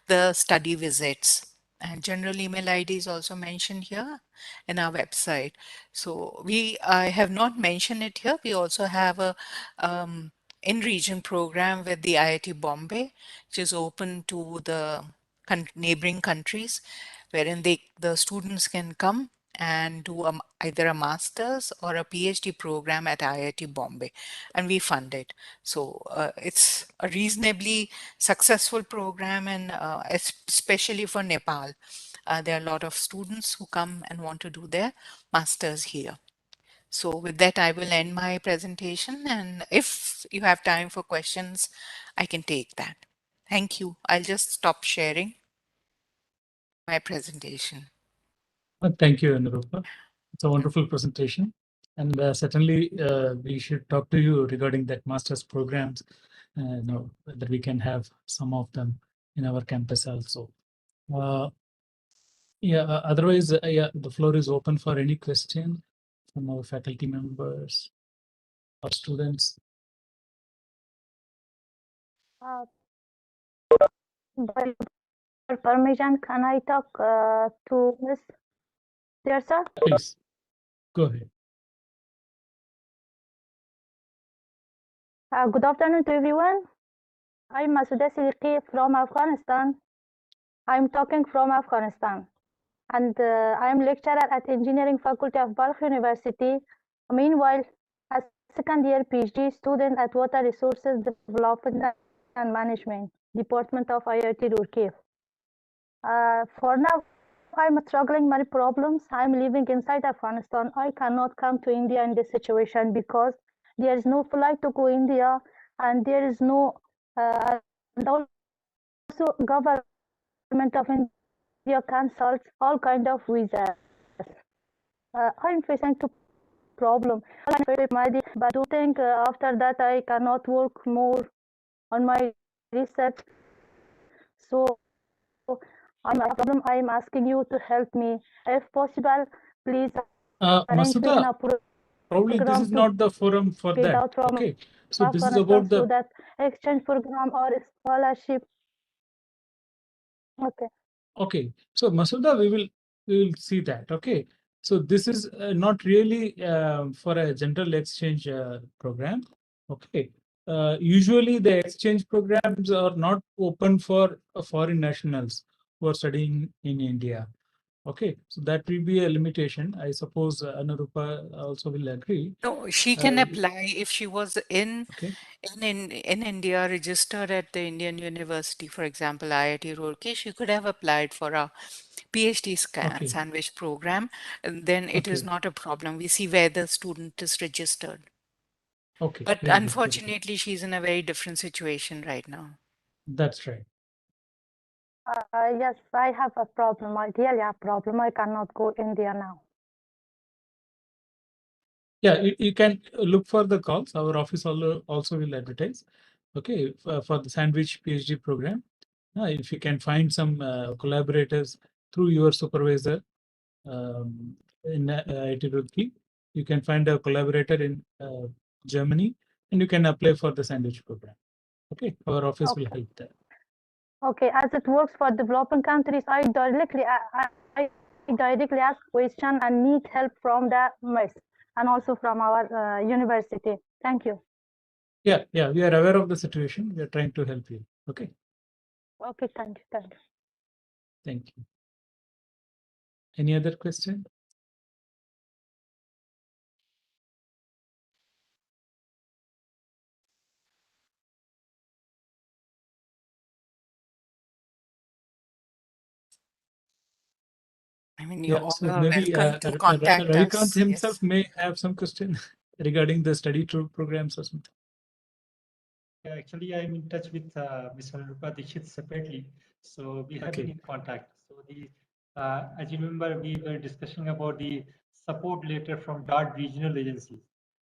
the study visits. And general email ID is also mentioned here in our website. So I have not mentioned it here. We also have a in-region program with the IIT Bombay, which is open to the neighboring countries, wherein the students can come and do either a master's or a PhD program at IIT Bombay, and we fund it. So it's a reasonably successful program, and especially for Nepal. There are a lot of students who come and want to do their masters here. So with that, I will end my presentation, and if you have time for questions, I can take that. Thank you. I'll just stop sharing my presentation. Thank you, Anurupa. It's a wonderful presentation. And certainly we should talk to you regarding that master's programs, whether we can have some of them in our campus also. Otherwise, the floor is open for any question from our faculty members or students. By your permission, can I talk to Miss Dear sir? Please, go ahead. Good afternoon to everyone. I'm Masuda Siddiqui from Afghanistan. I'm talking from Afghanistan. And I'm lecturer at Engineering Faculty of Balkh University. Meanwhile, a second-year PhD student at Water Resources Development and Management, Department of IIT Roorkee. For now, I'm struggling many problems. I'm living inside Afghanistan. I cannot come to India in this situation because there is no flight to go India, and there is no, and also government of India cancels all kind of visas. I'm facing two problems. But do think after that I cannot work more on my research. So I'm asking you to help me. If possible, please arrange me in Masuda, a probably this is not the forum for get that. out from Okay, so this is Afghanistan about the so that exchange program or scholarship. Okay. Okay, so Masuda, we will see that. Okay, so this is not really for a general exchange program. Okay, usually the exchange programs are not open for foreign nationals who are studying in India. Okay, so that will be a limitation. I suppose Anurupa also will agree. No, she can apply if she was Okay. in India, registered at the Indian University, for example, IIT Roorkee. She could have applied for a PhD Okay. sandwich program. Then it is Okay. not a problem. We see where the student is registered. Okay. But very good, very good. unfortunately, she's in a very different situation right now. That's right. Yes, I have a problem. I really have a problem. I cannot go India now. Yeah, you can look for the calls. Our office also will advertise. Okay, for the sandwich PhD program. If you can find some collaborators through your supervisor in IIT Roorkee, you can find a collaborator in Germany, and you can apply for the sandwich program. Okay, our office will help there. Okay, as it works for developing countries, I directly ask question and need help from the MERS and also from our university. Thank you. Yeah, we are aware of the situation. We are trying to help you. Okay. Okay, thank you. Thank you. Any other question? I mean, Yeah, so maybe Ravikant himself may have some question regarding the study tour programs or something. Yeah, actually, I'm in touch with Ms. Anurupa Dixit separately, so we have been in contact. So as you remember, we were discussing about the support letter from DAAD regional agencies.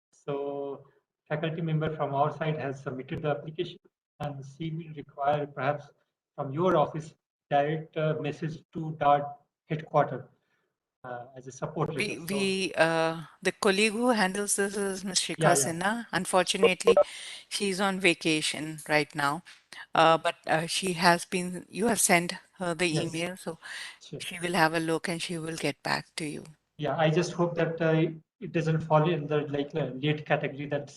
So faculty member from our side has submitted the application, and she will require perhaps from your office direct message to DAAD headquarters as a support letter. The colleague who handles this is Ms. Shikha Yeah. Sinha. Unfortunately, she's on vacation right now. But you have sent her the email, so she will have a look and she will get back to you. Yeah, I just hope that it doesn't fall in the late category that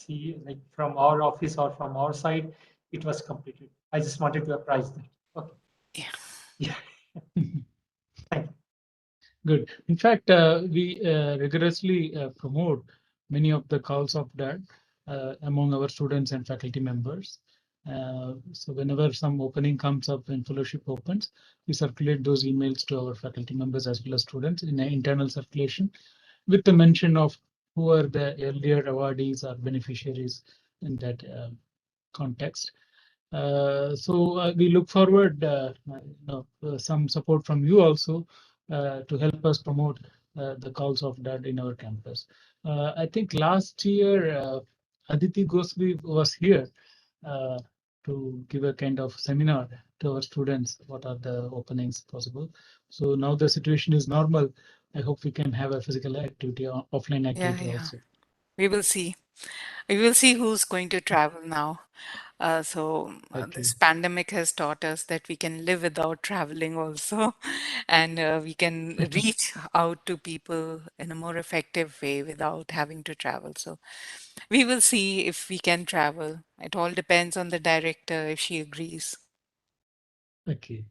from our office or from our side, it was completed. I just wanted to apprise that. Okay. Yeah. Thank you. Good. In fact, we rigorously promote many of the calls of DAAD among our students and faculty members. So whenever some opening comes up when fellowship opens, we circulate those emails to our faculty members as well as students in an internal circulation with the mention of who are the earlier awardees or beneficiaries in that context. So we look forward some support from you also to help us promote the calls of DAAD in our campus. I think last year Aditi Gosbi was here to give a kind of seminar to our students. What are the openings possible? So now the situation is normal. I hope we can have a physical activity, offline activity also. We will see. We will see who's going to travel now. This pandemic has taught us that we can live without traveling also, and we can reach out to people in a more effective way without having to travel. So we will see if we can travel. It all depends on the director if she agrees. Okay.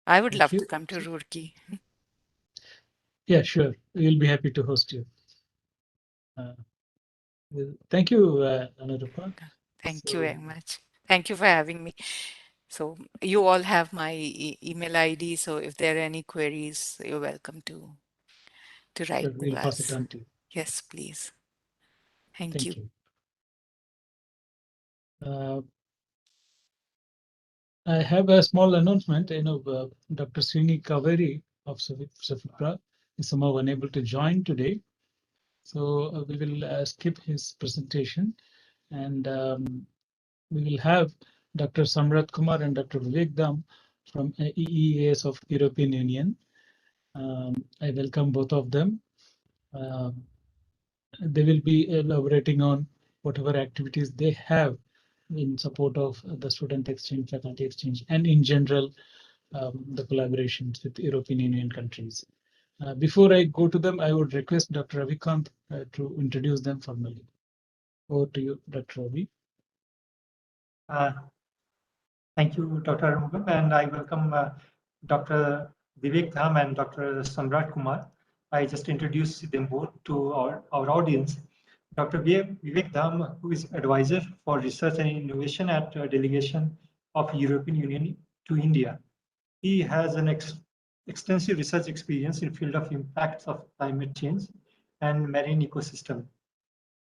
I would Thank love you. to come to Roorkee. Yeah, sure. We'll be happy to host you. Thank you, Anurupa. Thank you very much. Thank you for having me. So you all have my email ID. So if there are any queries, you're welcome to write Sure, to we'll pass it us. on to you. Yes, please. Thank Thank you. I have a small announcement. Dr. Srini Kaveri of Swinburne is somehow unable to join today. So we will skip his presentation, and we will have Dr. Samrat Kumar and Dr. Vivek Dam from EEAS of European Union. I welcome both of them. They will be elaborating on whatever activities they have in support of the student exchange, faculty exchange, and in general, the collaborations with European Union countries. Before I go to them, I would request Dr. Ravikant to introduce them formally. Over to you, Dr. Ravi. Thank you, Dr. Mugam, and I welcome Dr. Vivek Dham and Dr. Samrat Kumar. I just introduced them both to our audience. Dr. Vivek Dham, who is advisor for research and innovation at delegation of European Union to India. He has an extensive research experience in field of impacts of climate change and marine ecosystem.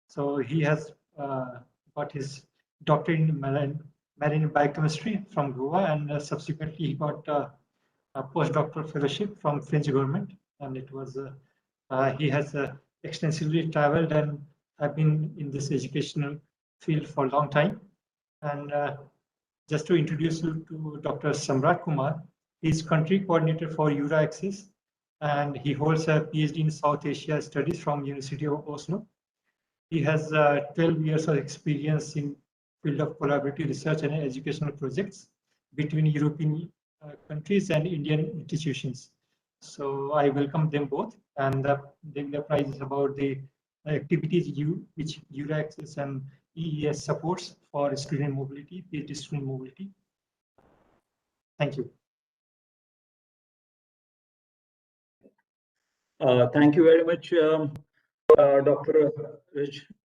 So he has got his doctorate in marine biochemistry from Goa, and subsequently he got a postdoctoral fellowship from French government, and it was he has extensively traveled and have been in this educational field for a long time. And just to introduce you to Dr. Samrat Kumar, he is country coordinator for Euro-Access, and he holds a PhD in South Asia Studies from University of Oslo. He has 12 years of experience in field of collaborative research and educational projects between European countries and Indian institutions. So I welcome them both, and they will apprise about the activities which Euro-Access and EES supports for student mobility, PhD student mobility. Thank you. Thank you very much, Dr.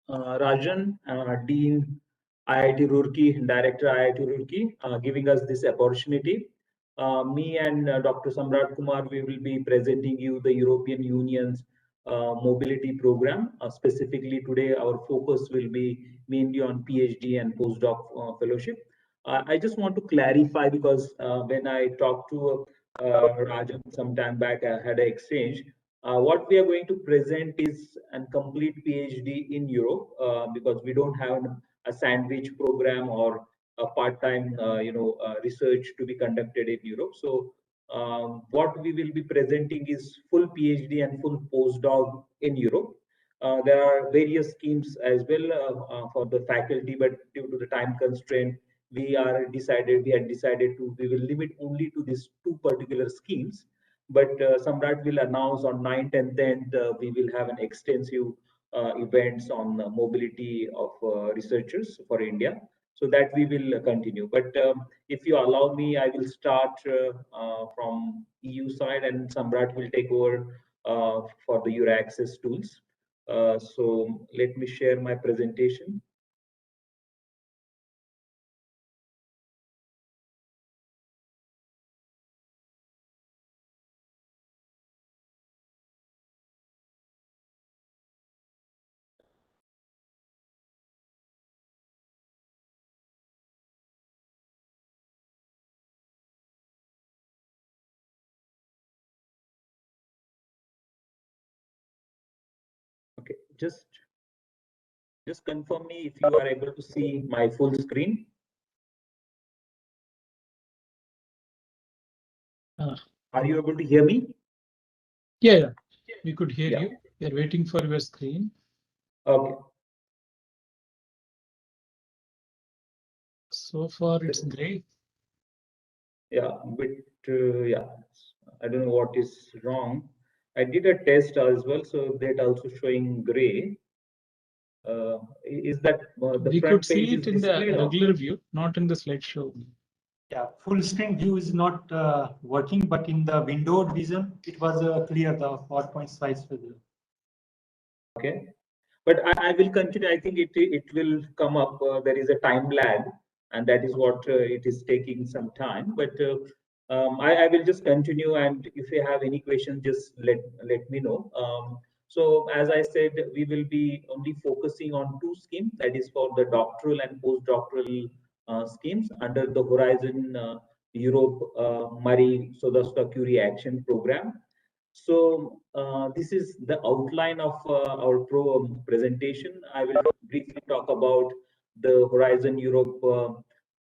Rajan, Dean IIT Roorkee, Director IIT Roorkee, giving us this opportunity. Me and Dr. Samrat Kumar, we will be presenting you the European Union's mobility program. Specifically today, our focus will be mainly on PhD and postdoc fellowship. I just want to clarify because when I talked to Rajan some time back, I had an exchange. What we are going to present is a complete PhD in Europe because we don't have a sandwich program or a part-time, research to be conducted in Europe. So what we will be presenting is full PhD and full postdoc in Europe. There are various schemes as well for the faculty, but due to the time constraint, we had decided we will limit only to these two particular schemes. But Samrat will announce on 9th and 10th, we will have an extensive events on mobility of researchers for India. So that we will continue. But if you allow me, I will start from EU side, and Samrat will take over for the Euro-Access tools. So let me share my presentation. just confirm me if you are able to see my full screen. Are you able to hear me? Yeah, we could hear Yeah. you. We are waiting for your screen. Okay. So far, it's great. Yeah, but yeah, I don't know what is wrong. I did a test as well, so that also showing gray. Is that the We front could see page it is in the displayed? regular view, not in the slideshow. Yeah, full screen view is not working, but in the windowed vision, it was clear. The PowerPoint slides were there. Okay, but I will continue. I think it will come up. There is a time lag, and that is what it is taking some time. But I will just continue, and if you have any questions, just let me know. So as I said, we will be only focusing on two schemes. That is for the doctoral and postdoctoral schemes under the Horizon Europe Marie Sklodowska-Curie Action Program. So this is the outline of our presentation. I will briefly talk about the Horizon Europe,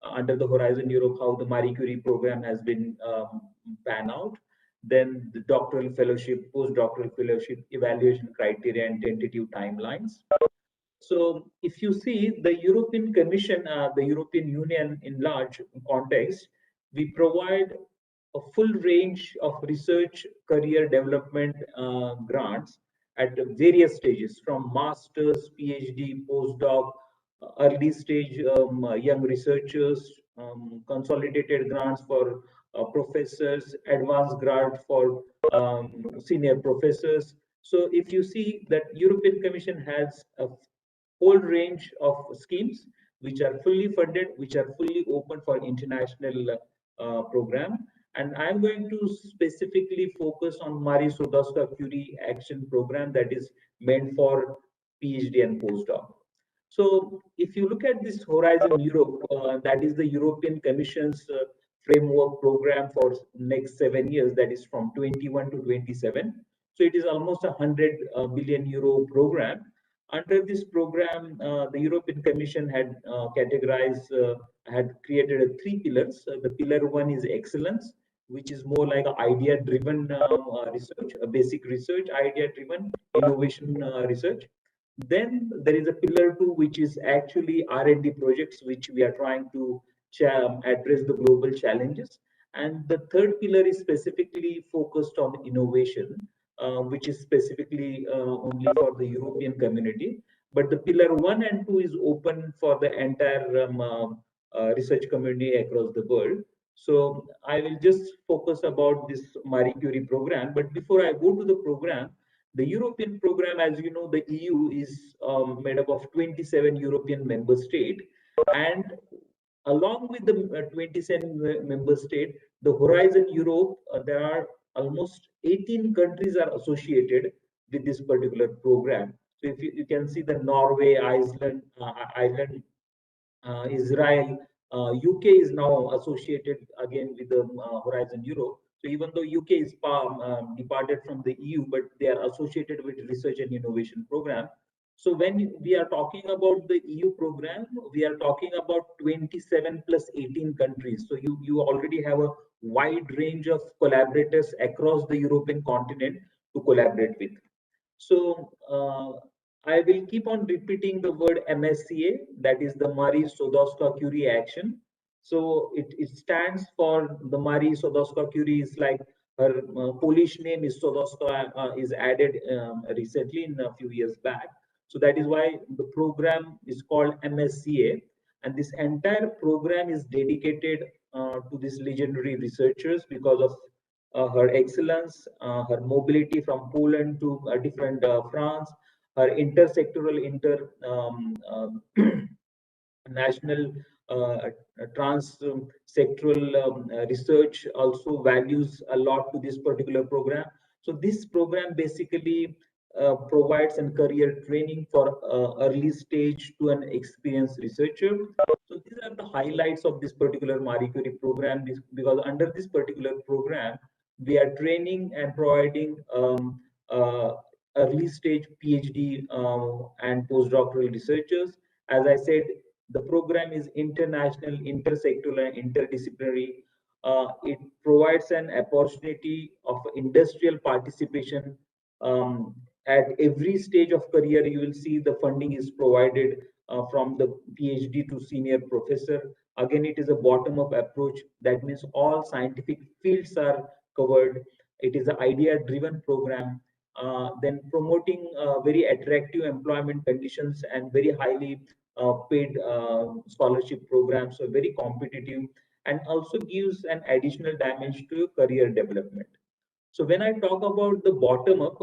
under the Horizon Europe, how the Marie Curie program has been pan out. Then the doctoral fellowship, postdoctoral fellowship, evaluation criteria and tentative timelines. So if you see the European Commission, the European Union in large context, we provide a full range of research career development grants at various stages, from masters, PhD, postdoc, early stage young researchers, consolidated grants for professors, advanced grant for senior professors. So if you see that European Commission has a whole range of schemes which are fully funded, which are fully open for international program. And I'm going to specifically focus on Marie Sklodowska-Curie Action Program that is meant for PhD and postdoc. So if you look at this Horizon Europe, that is the European Commission's framework program for next 7 years, that is from 21 to 27. So it is almost a 100 billion euro program. Under this program, the European Commission had had created three pillars. The pillar one is excellence, which is more like an idea-driven research, a basic research, idea-driven innovation research. Then there is a pillar two, which is actually R&D projects, which we are trying to address the global challenges. And the third pillar is specifically focused on innovation, which is specifically only for the European community. But the pillar one and two is open for the entire research community across the world. So I will just focus about this Marie Curie program. But before I go to the program, the European program, as you know, the EU is made up of 27 European member states, and along with the 27 member states, the Horizon Europe, there are almost 18 countries are associated with this particular program. So if you can see the Norway, Iceland, Israel, UK is now associated again with the Horizon Europe. So even though UK is departed from the EU, but they are associated with research and innovation program. So when we are talking about the EU program, we are talking about 27 plus 18 countries. So you already have a wide range of collaborators across the European continent to collaborate with. So I will keep on repeating the word MSCA, that is the Marie Sklodowska-Curie Action. So it stands for the Marie Sklodowska-Curie is like her Polish name is Sklodowska, is added recently in a few years back. So that is why the program is called MSCA. And this entire program is dedicated to these legendary researchers because of her excellence, her mobility from Poland to different France, her intersectoral, national, trans-sectoral research also values a lot to this particular program. So this program basically provides a career training for early stage to an experienced researcher. So these are the highlights of this particular Marie Curie program, because under this particular program, we are training and providing early stage PhD and postdoctoral researchers. As I said, the program is international, intersectoral, and interdisciplinary. It provides an opportunity of industrial participation. At every stage of career, you will see the funding is provided from the PhD to senior professor. Again, it is a bottom-up approach. That means all scientific fields are covered. It is an idea-driven program. Then promoting very attractive employment conditions and very highly paid scholarship programs, so very competitive, and also gives an additional dimension to career development. So when I talk about the bottom up,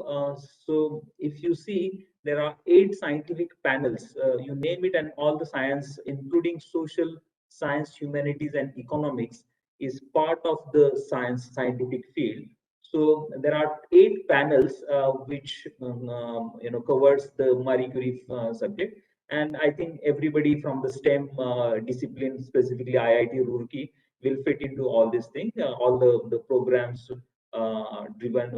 so if you see, there are 8 scientific panels, you name it, and all the science, including social science, humanities, and economics, is part of the scientific field. So there are 8 panels which covers the Marie Curie subject, and I think everybody from the STEM discipline, specifically IIT Roorkee, will fit into all these things, all the programs driven,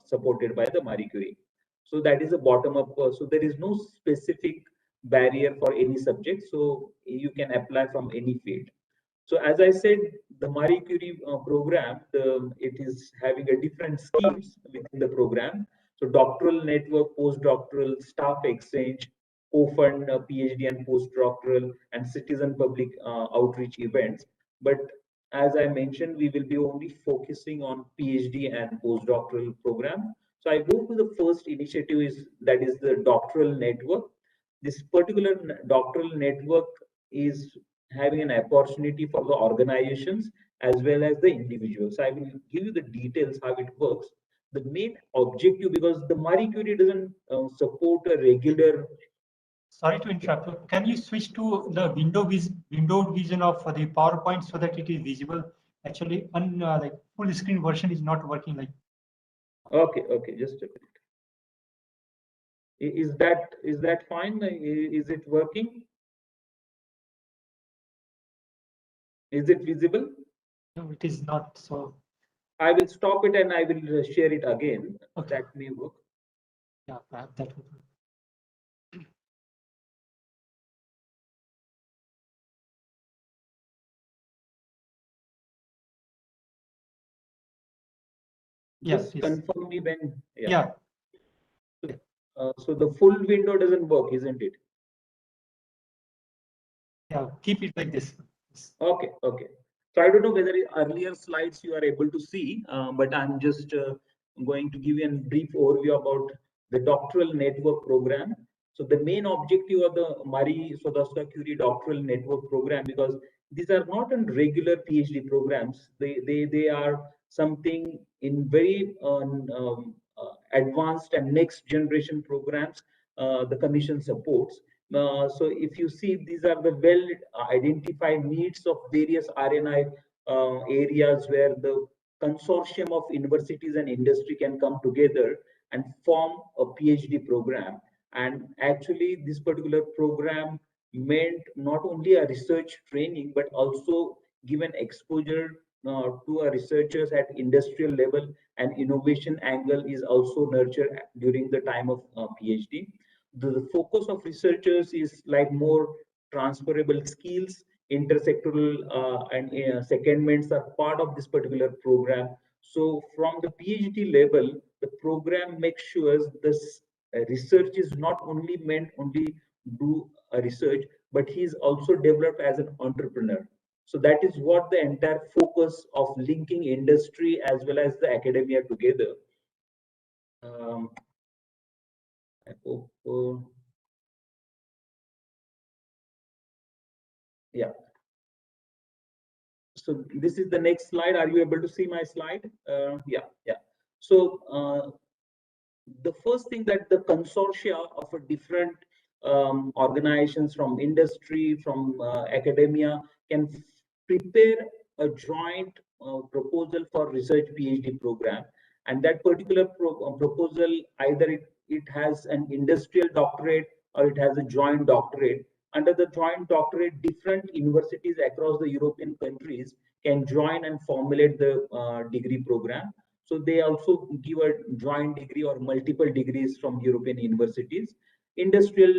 supported by the Marie Curie. So that is a bottom up. So there is no specific barrier for any subject. So you can apply from any field. So as I said, the Marie Curie program, it is having a different schemes within the program. So doctoral network, postdoctoral, staff exchange, co-fund PhD and postdoctoral, and citizen public outreach events. But as I mentioned, we will be only focusing on PhD and postdoctoral program. So I go to the first initiative, that is the doctoral network. This particular doctoral network is having an opportunity for the organizations as well as the individuals. I will give you the details how it works. The main objective, because the Marie Curie doesn't support a regular. Sorry to interrupt you. Can you switch to the window vision of the PowerPoint so that it is visible? Actually, like full screen version is not working. Like. Okay, just a minute. Is that fine? Is it working? Is it visible? No, it is not. So I will stop it and I will share it again. Okay. That may work. Yeah, perhaps that would work. Just confirm me when. Yeah. So the full window doesn't work, isn't it? Yeah, keep it like this. Okay. So I don't know whether earlier slides you are able to see, but I'm just going to give you a brief overview about the doctoral network program. So the main objective of the Marie Curie doctoral network program, because these are not in regular PhD programs, they are something in very advanced and next generation programs the commission supports. So if you see, these are the well identified needs of various RNI areas where the consortium of universities and industry can come together and form a PhD program. And actually, this particular program meant not only a research training, but also given exposure to our researchers at industrial level, and innovation angle is also nurtured during the time of PhD. The focus of researchers is like more transferable skills, intersectoral and secondments are part of this particular program. So from the PhD level, the program makes sure this research is not only meant only do a research, but he is also developed as an entrepreneur. So that is what the entire focus of linking industry as well as the academia together. I hope. Yeah. So this is the next slide. Are you able to see my slide? Yeah. So the first thing that the consortia of a different organizations from industry, from academia can prepare a joint proposal for research PhD program, and that particular proposal, either it has an industrial doctorate or it has a joint doctorate. Under the joint doctorate, different universities across the European countries can join and formulate the degree program. So they also give a joint degree or multiple degrees from European universities. Industrial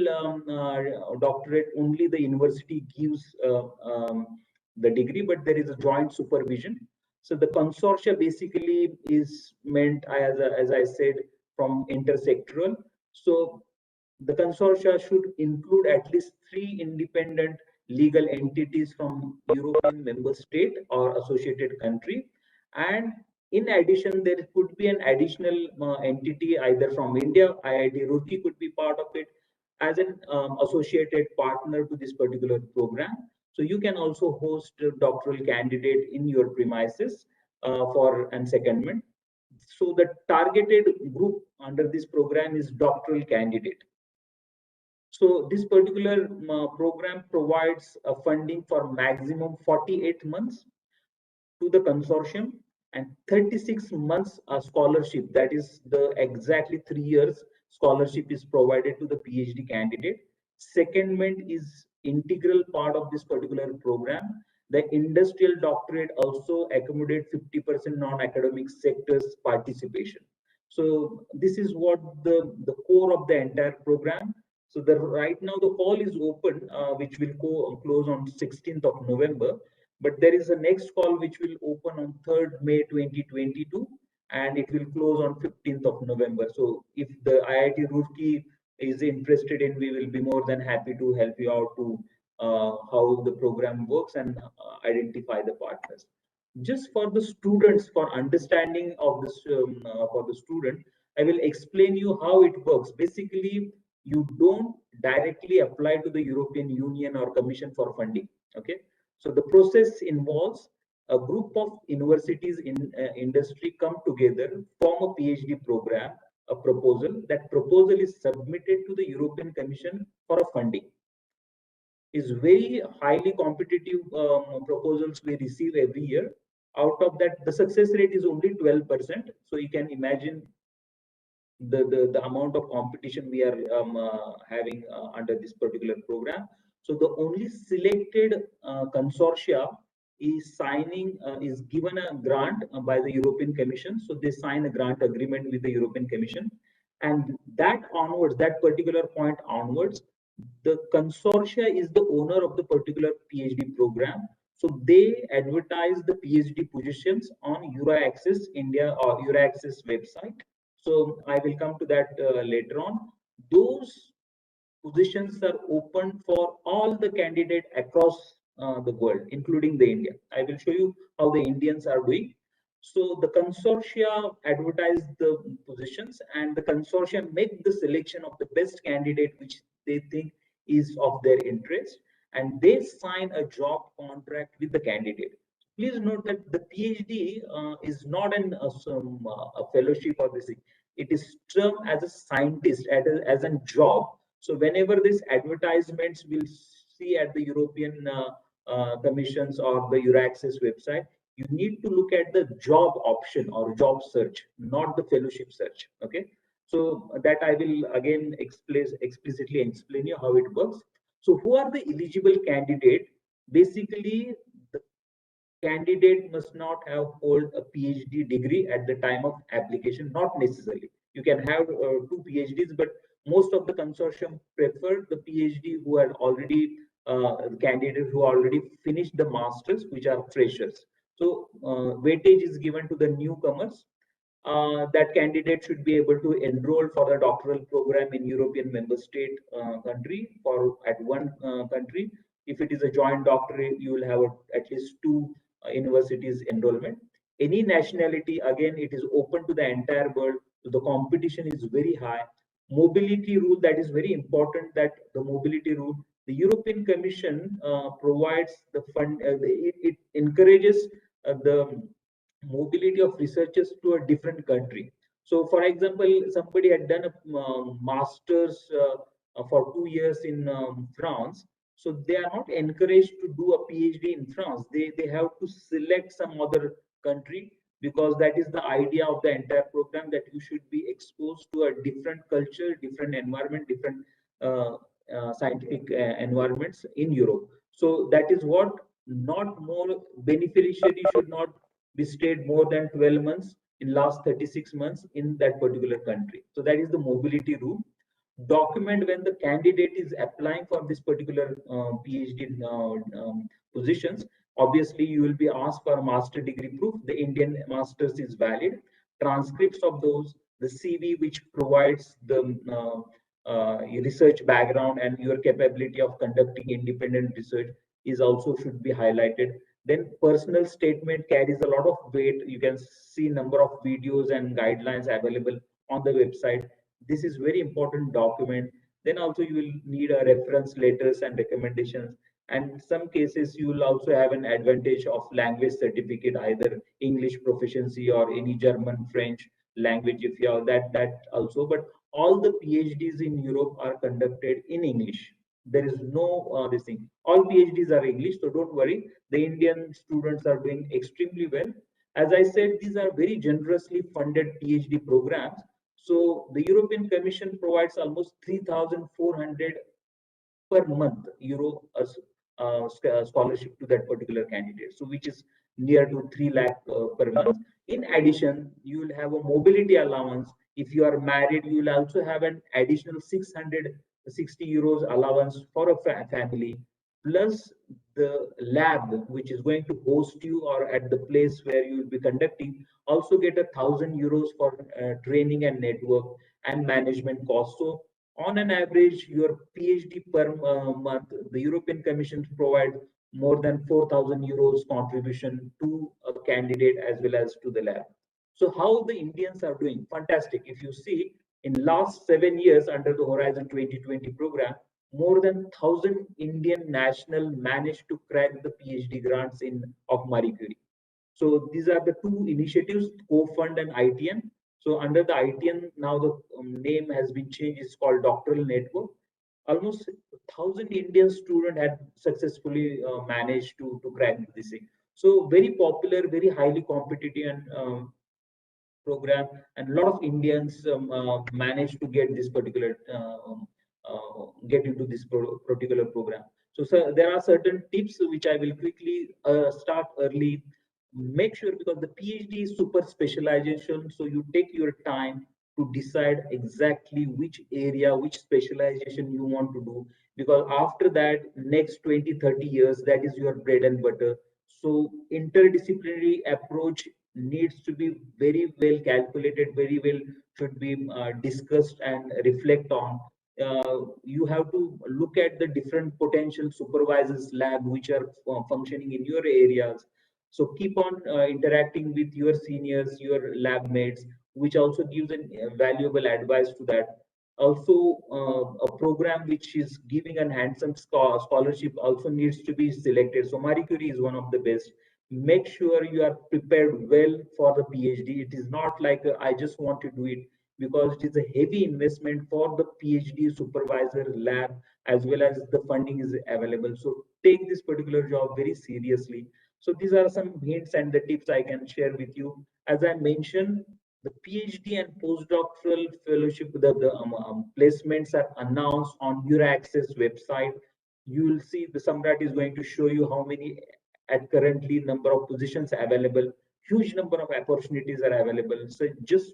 doctorate, only the university gives the degree, but there is a joint supervision. So the consortia basically is meant, as I said, from intersectoral. So the consortia should include at least 3 independent legal entities from European member state or associated country. And in addition, there could be an additional entity either from India, IIT Roorkee could be part of it as an associated partner to this particular program. So you can also host a doctoral candidate in your premises for an secondment. So the targeted group under this program is doctoral candidate. So this particular program provides funding for maximum 48 months to the consortium and 36 months scholarship, that is the exactly 3 years scholarship is provided to the PhD candidate. Secondment is integral part of this particular program. The industrial doctorate also accommodate 50% non-academic sectors participation. So this is what the core of the entire program. So right now the call is open, which will close on 16th of November. But there is a next call which will open on 3rd May 2022 and it will close on 15th of November. So if the IIT Roorkee is interested in, we will be more than happy to help you out to how the program works and identify the partners. Just for the students, for understanding of this, for the student, I will explain you how it works. Basically, you don't directly apply to the European Union or Commission for funding. Okay. So the process involves a group of universities in industry come together, form a PhD program, a proposal. That proposal is submitted to the European Commission for a funding. Is very highly competitive proposals we receive every year. Out of that, the success rate is only 12%. So you can imagine the amount of competition we are having under this particular program. So the only selected consortia is is given a grant by the European Commission. So they sign a grant agreement with the European Commission, and that onwards, that particular point onwards, the consortia is the owner of the particular PhD program. So they advertise the PhD positions on EuroAccess India or EuroAccess website. So I will come to that later on. Those positions are open for all the candidates across the world, including the India. I will show you how the Indians are doing. So the consortia advertise the positions and the consortia make the selection of the best candidate which they think is of their interest, and they sign a job contract with the candidate. Please note that the PhD is not a fellowship or this thing. It is termed as a scientist, as a job. So whenever these advertisements will see at the European Commissions or the EuroAccess website, you need to look at the job option or job search, not the fellowship search. Okay. So that I will again explicitly explain you how it works. So who are the eligible candidate? Basically, the candidate must not have hold a PhD degree at the time of application, not necessarily. You can have 2 PhDs, but most of the consortium prefer the PhD who had already candidates who already finished the masters, which are freshers. So weightage is given to the newcomers. That candidate should be able to enroll for the doctoral program in European member state country for at one country. If it is a joint doctorate, you will have at least 2 universities enrollment. Any nationality, again, it is open to the entire world. So the competition is very high. Mobility rule, that is very important, that the mobility rule, the European Commission provides the fund, it encourages the mobility of researchers to a different country. So for example, somebody had done a master's for 2 years in France. So they are not encouraged to do a PhD in France. They have to select some other country, because that is the idea of the entire program, that you should be exposed to a different culture, different environment, different scientific environments in Europe. So that is what, not more beneficiary should not be stayed more than 12 months. in last 36 months in that particular country. So that is the mobility route. Document when the candidate is applying for this particular PhD positions. Obviously, you will be asked for master degree proof. The Indian masters is valid. Transcripts of those, the CV which provides the research background and your capability of conducting independent research is also should be highlighted. Then personal statement carries a lot of weight. You can see number of videos and guidelines available on the website. This is very important document. Then also you will need a reference letters and recommendations. And in some cases you will also have an advantage of language certificate, either English proficiency or any German, French language if you have that also. But all the PhDs in Europe are conducted in English. There is no this thing. All PhDs are English, so don't worry. The Indian students are doing extremely well. As I said, these are very generously funded PhD programs. So the European Commission provides almost 3,400 per month euro scholarship to that particular candidate. So which is near to 3 lakh per month. In addition, you will have a mobility allowance. If you are married, you will also have an additional 660 euros allowance for a family, plus the lab which is going to host you or at the place where you will be conducting also get 1,000 euros for training and network and management costs. So on an average, your PhD per month, the European Commission provide more than 4,000 euros contribution to a candidate as well as to the lab. So how the Indians are doing? Fantastic. If you see, in last 7 years under the Horizon 2020 program, more than 1,000 Indian national managed to crack the PhD grants of Marie Curie. So these are the two initiatives, Co-Fund and ITN. So under the ITN, now the name has been changed. It's called Doctoral Network. Almost 1,000 Indian students had successfully managed to crack this thing. So very popular, very highly competitive and program, and a lot of Indians managed to get this particular get into this particular program. So there are certain tips which I will quickly start early. Make sure, because the PhD is super specialization, so you take your time to decide exactly which area, which specialization you want to do, because after that next 20-30 years, that is your bread and butter. So interdisciplinary approach needs to be very well calculated, very well should be discussed and reflect on. You have to look at the different potential supervisors lab which are functioning in your areas. So keep on interacting with your seniors, your lab mates, which also gives a valuable advice to that. Also, a program which is giving a handsome scholarship also needs to be selected. So Marie Curie is one of the best. Make sure you are prepared well for the PhD. It is not like I just want to do it, because it is a heavy investment for the PhD supervisor lab, as well as the funding is available. So take this particular job very seriously. So these are some hints and the tips I can share with you. As I mentioned, the PhD and postdoctoral fellowship, the placements are announced on your Access website. You will see the Samrat is going to show you how many at currently number of positions available. Huge number of opportunities are available. So just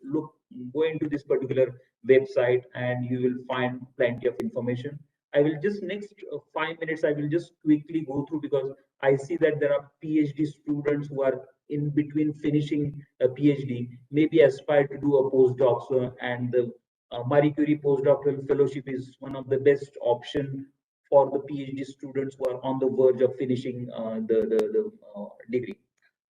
go into this particular website and you will find plenty of information. I will just next 5 minutes, I will just quickly go through, because I see that there are PhD students who are in between finishing a PhD, maybe aspire to do a postdoc. So, and the Marie Curie postdoctoral fellowship is one of the best option for the PhD students who are on the verge of finishing the degree.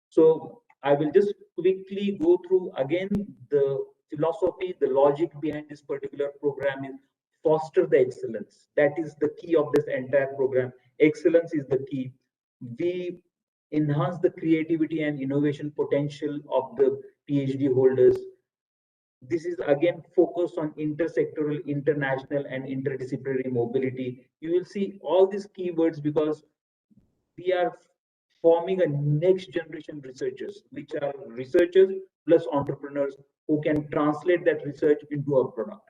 So I will just quickly go through again the philosophy, the logic behind this particular program is foster the excellence. That is the key of this entire program. Excellence is the key. We enhance the creativity and innovation potential of the PhD holders. This is again focused on intersectoral, international, and interdisciplinary mobility. You will see all these keywords because we are forming a next generation researchers, which are researchers plus entrepreneurs who can translate that research into a product.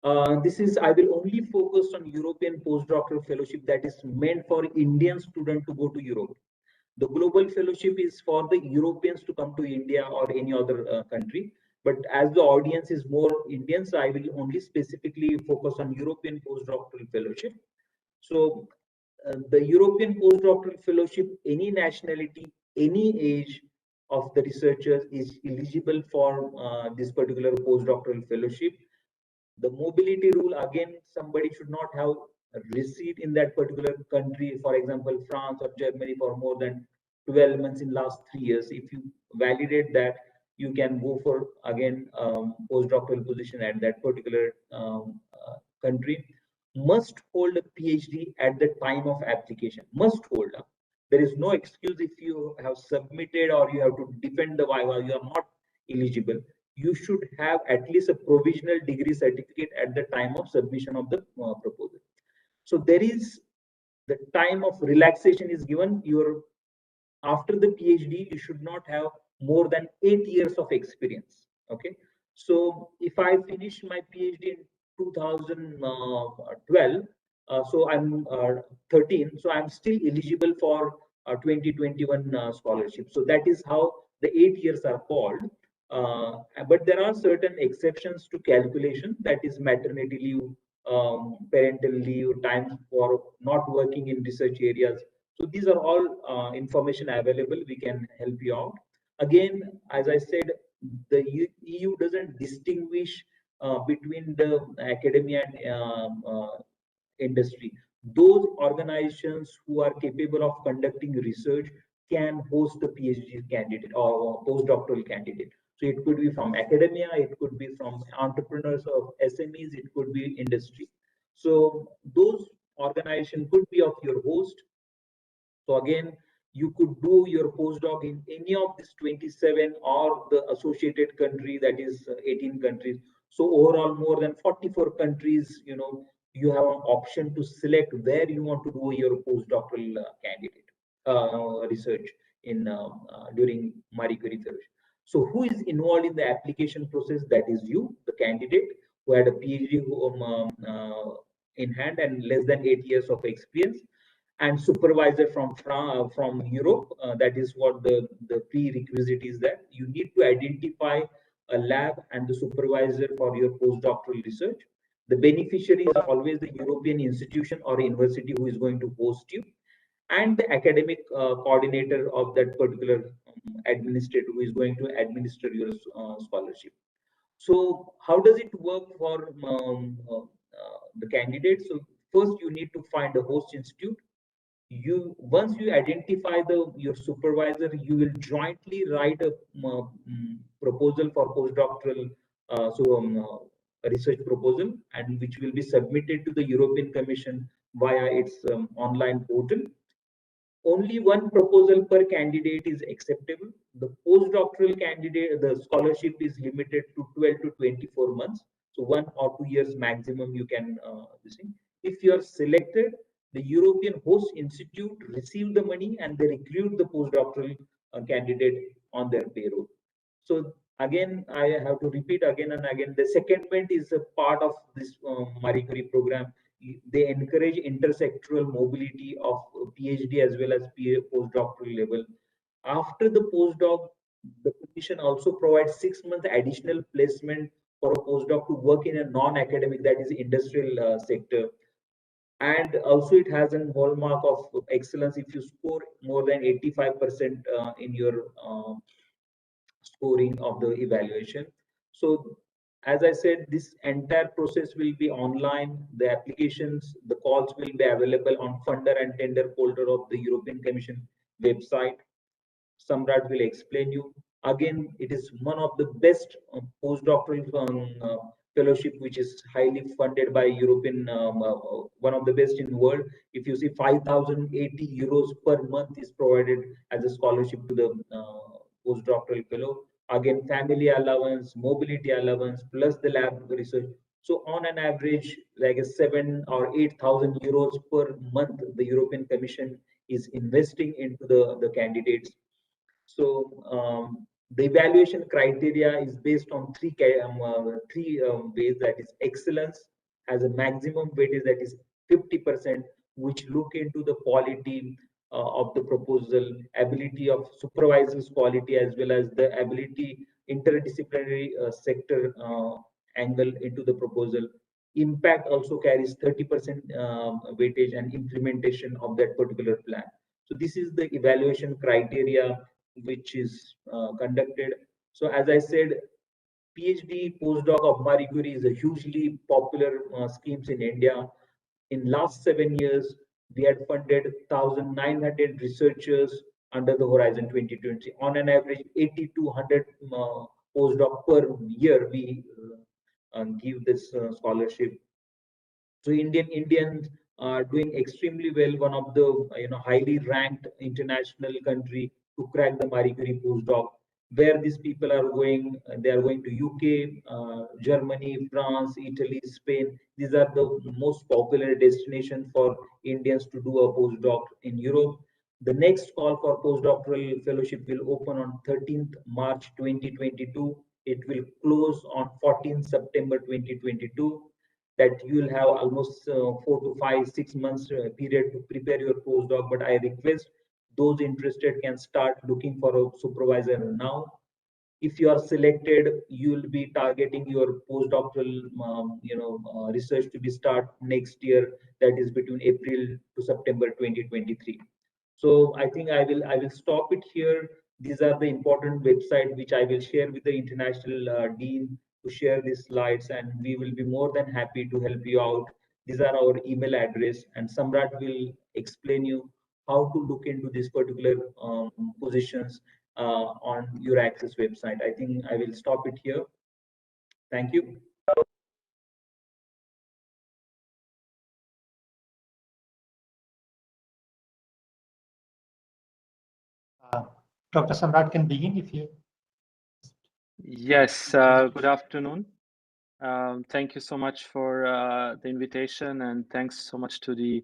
I will only focus on European postdoctoral fellowship that is meant for Indian students to go to Europe. The global fellowship is for the Europeans to come to India or any other country. But as the audience is more Indians, I will only specifically focus on European postdoctoral fellowship. So the European postdoctoral fellowship, any nationality, any age of the researchers is eligible for this particular postdoctoral fellowship. The mobility rule, again, somebody should not have a receipt in that particular country, for example, France or Germany, for more than 12 months in last 3 years. If you validate that, you can go for, again, postdoctoral position at that particular country. Must hold a PhD at the time of application. Must hold up. There is no excuse if you have submitted or you have to defend the viva, you are not eligible. You should have at least a provisional degree certificate at the time of submission of the proposal. So there is the time of relaxation is given. After the PhD, you should not have more than 8 years of experience. Okay. So if I finish my PhD in 2012, so I'm 13, so I'm still eligible for 2021 scholarship. So that is how the 8 years are called. But there are certain exceptions to calculation, that is maternity leave, parental leave, time for not working in research areas. So these are all information available. We can help you out. Again, as I said, the EU doesn't distinguish between the academia and industry. Those organizations who are capable of conducting research can host the PhD candidate or postdoctoral candidate. So it could be from academia, it could be from entrepreneurs or SMEs, it could be industry. So those organizations could be of your host. So again, you could do your postdoc in any of these 27 or the associated country, that is 18 countries. So overall, more than 44 countries, you have an option to select where you want to do your postdoctoral research in during Marie Curie Fellowship. So who is involved in the application process? That is you, the candidate, who had a PhD in hand and less than 8 years of experience, and supervisor from Europe. That is what the prerequisite is, that you need to identify a lab and the supervisor for your postdoctoral research. The beneficiary is always the European institution or university who is going to host you, and the academic coordinator of that particular administrator who is going to administer your scholarship. So how does it work for the candidates? So first you need to find a host institute. Once you identify your supervisor, you will jointly write a proposal for postdoctoral research proposal, and which will be submitted to the European Commission via its online portal. Only one proposal per candidate is acceptable. The postdoctoral candidate, the scholarship is limited to 12 to 24 months. So 1 or 2 years maximum you can if you are selected, the European Host Institute receive the money and they recruit the postdoctoral candidate on their payroll. So again, I have to repeat again and again, the secondment is a part of this Marie Curie program. They encourage intersectoral mobility of PhD as well as postdoctoral level. After the postdoc, the Commission also provides 6 months additional placement for a postdoc to work in a non-academic, that is industrial sector. And also it has a hallmark of excellence if you score more than 85% in your scoring of the evaluation. So as I said, this entire process will be online. The applications, the calls will be available on funder and tender folder of the European Commission website. Samrat will explain you. Again, it is one of the best postdoctoral fellowship, which is highly funded by European, one of the best in the world. If you see, 5,080 euros per month is provided as a scholarship to the postdoctoral fellow. Again, family allowance, mobility allowance, plus the lab research. So on an average, like a 7,000 or 8,000 euros per month, the European Commission is investing into the candidates. So the evaluation criteria is based on three ways. That is, excellence has a maximum weightage, that is 50%, which look into the quality, of the proposal, ability of supervisors quality, as well as the ability interdisciplinary sector angle into the proposal. Impact also carries 30% weightage and implementation of that particular plan. So this is the evaluation criteria which is conducted. So as I said, PhD postdoc of Marie Curie is a hugely popular schemes in India. In last 7 years, we had funded 1,900 researchers under the Horizon 2020. On an average, 80 to 100 postdoc per year we give this scholarship. So Indians are doing extremely well. One of the highly ranked international country to crack the Marie Curie postdoc. Where these people are going, they are going to UK, Germany, France, Italy, Spain. These are the most popular destinations for Indians to do a postdoc in Europe. The next call for postdoctoral fellowship will open on 13th March 2022. It will close on 14th September 2022. That you will have almost 4 to 5, 6 months period to prepare your postdoc. But I request those interested can start looking for a supervisor now. If you are selected, you will be targeting your postdoctoral research to be start next year, that is between April to September 2023. So I think I will stop it here. These are the important website which I will share with the international dean to share these slides, and we will be more than happy to help you out. These are our email address, and Samrat will explain you how to look into these particular positions on your Access website. I think I will stop it here. Thank you. Dr. Samrat can begin if you. Yes, good afternoon. Thank you so much for the invitation, and thanks so much to the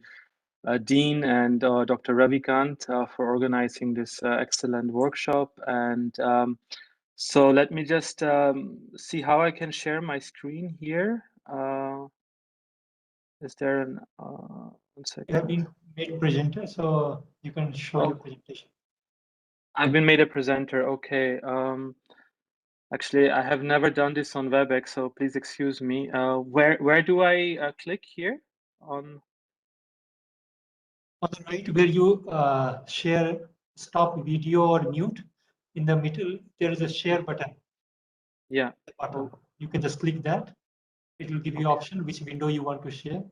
Dean and Dr. Ravikant for organizing this excellent workshop. And so let me just see how I can share my screen here. Is there an, 1 second. You have been made presenter, so you can show your presentation. I've been made a presenter, okay. Actually, I have never done this on WebEx, so please excuse me. Where do I click here? On the right where you share, stop video or mute. In the middle, there is a share button. Yeah. You can just click that. It will give you option which window you want to share.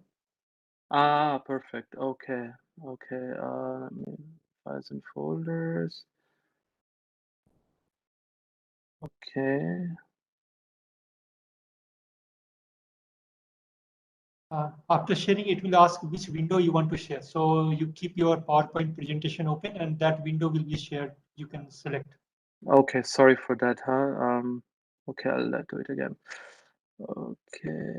Ah, perfect. Okay. Okay. Files and folders. Okay. After sharing, it will ask which window you want to share. So you keep your PowerPoint presentation open, and that window will be shared. You can select. Okay, sorry for that, huh? Okay, I'll do it again. Okay.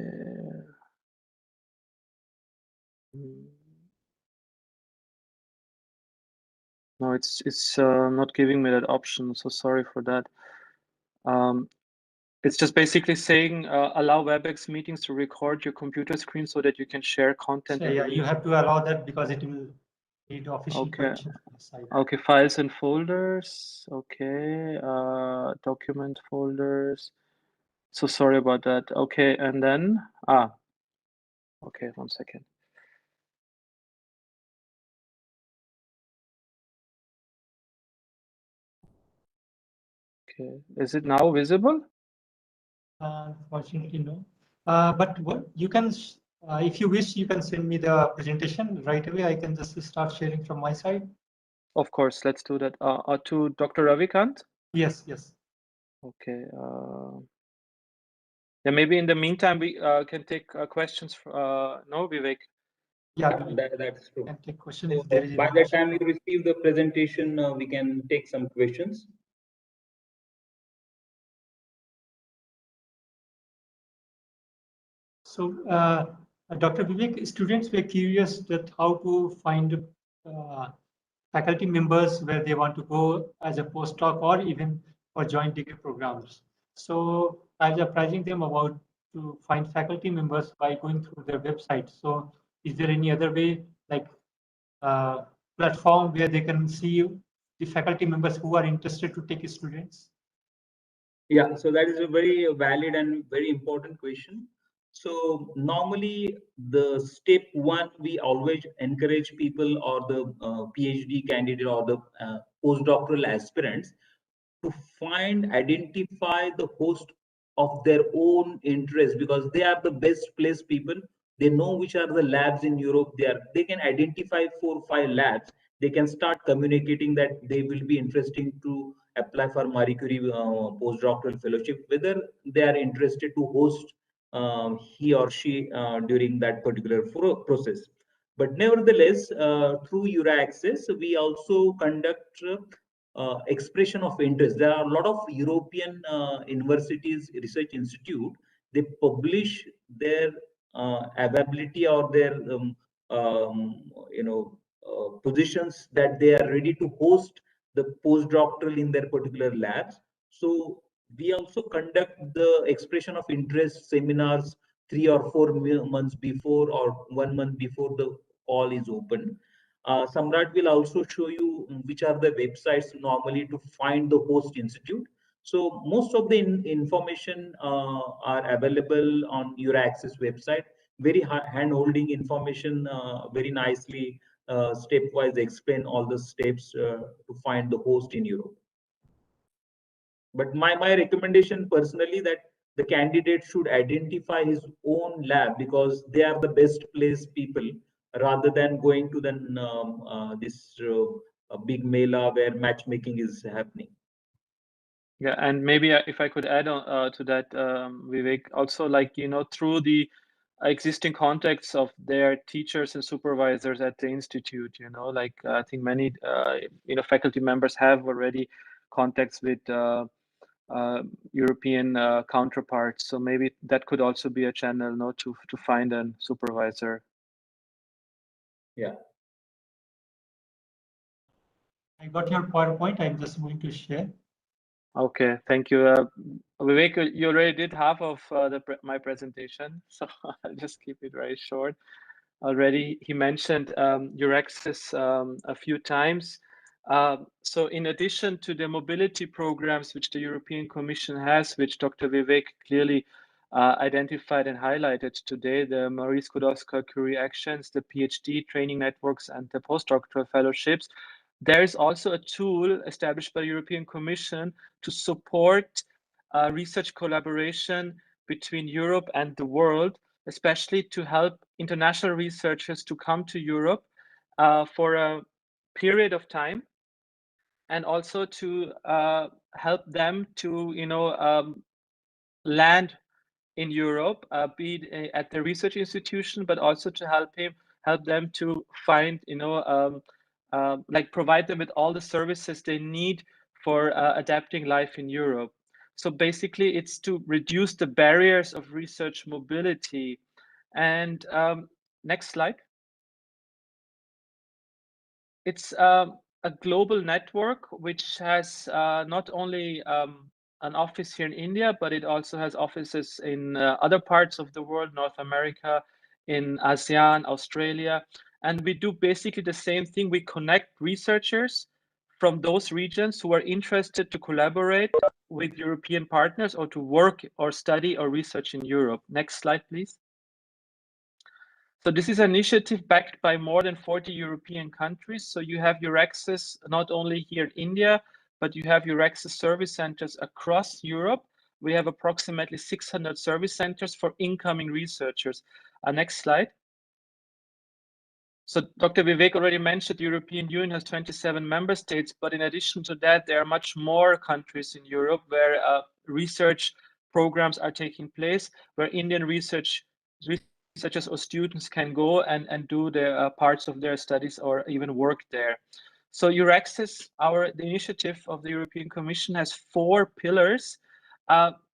No, it's not giving me that option, so sorry for that. It's just basically saying allow WebEx meetings to record your computer screen so that you can share content. So, yeah, you have to allow that because it will need official permission from the site. Okay, files and folders. Okay, document folders. So sorry about that. Okay, and then okay, 1 second. Okay, is it now visible? Unfortunately, no. But what you can, if you wish, you can send me the presentation right away. I can just start sharing from my side. Of course, let's do that. To Dr. Ravikant? Yes, yes. Okay. Yeah, maybe in the meantime, we can take questions. No, Vivek? Yeah, that's true. Can take questions So if there is by the time you receive the presentation, we can take some questions. So, Dr. Vivek, students were curious that how to find faculty members where they want to go as a postdoc or even for joint degree programs. So I was apprising them about to find faculty members by going through their website. So is there any other way, like platform where they can see the faculty members who are interested to take students? Yeah, so that is a very valid and very important question. So normally the step one, we always encourage people or the PhD candidate or the postdoctoral aspirants to identify the host of their own interest, because they are the best placed people. They know which are the labs in Europe. They can identify 4 or 5 labs. They can start communicating that they will be interesting to apply for Marie Curie postdoctoral fellowship, whether they are interested to host he or she during that particular process. But nevertheless, through EuraAccess, we also conduct expression of interest. There are a lot of European universities, research institute. They publish their availability or their positions that they are ready to host the postdoctoral in their particular labs. So we also conduct the expression of interest seminars 3 or 4 months before or 1 month before the call is open. Samrat will also show you which are the websites normally to find the host institute. So most of the information are available on EuraAccess website. Very hand-holding information, very nicely stepwise explain all the steps to find the host in Europe. But my recommendation personally that the candidate should identify his own lab, because they are the best placed people, rather than going to this big mela where matchmaking is happening. Yeah, and maybe if I could add on to that, Vivek, also, like, you know, through the existing contacts of their teachers and supervisors at the institute, you know, like I think many faculty members have already contacts with European counterparts. So maybe that could also be a channel, no, to find a supervisor. Yeah. I got your PowerPoint. I'm just going to share. Okay, thank you. Vivek, you already did half of my presentation, so I'll just keep it very short. Already, he mentioned EuraAccess a few times. So in addition to the mobility programs which the European Commission has, which Dr. Vivek clearly identified and highlighted today, the Marie Skłodowska-Curie Actions, the PhD training networks, and the postdoctoral fellowships, there is also a tool established by the European Commission to support research collaboration between Europe and the world, especially to help international researchers to come to Europe for a period of time, and also to help them to, land in Europe, be it at the research institution, but also to help them to find, like provide them with all the services they need for adapting life in Europe. So basically, it's to reduce the barriers of research mobility. And next slide. It's a global network which has not only an office here in India, but it also has offices in other parts of the world, North America, in ASEAN, Australia. And we do basically the same thing. We connect researchers from those regions who are interested to collaborate with European partners or to work or study or research in Europe. Next slide, please. So this is an initiative backed by more than 40 European countries. So you have EuraAccess not only here in India, but you have EuraAccess service centers across Europe. We have approximately 600 service centers for incoming researchers. Next slide. So Dr. Vivek already mentioned the European Union has 27 member states, but in addition to that, there are much more countries in Europe where research programs are taking place, where Indian researchers or students can go and do their parts of their studies or even work there. So EuraAccess, the initiative of the European Commission, has 4 pillars.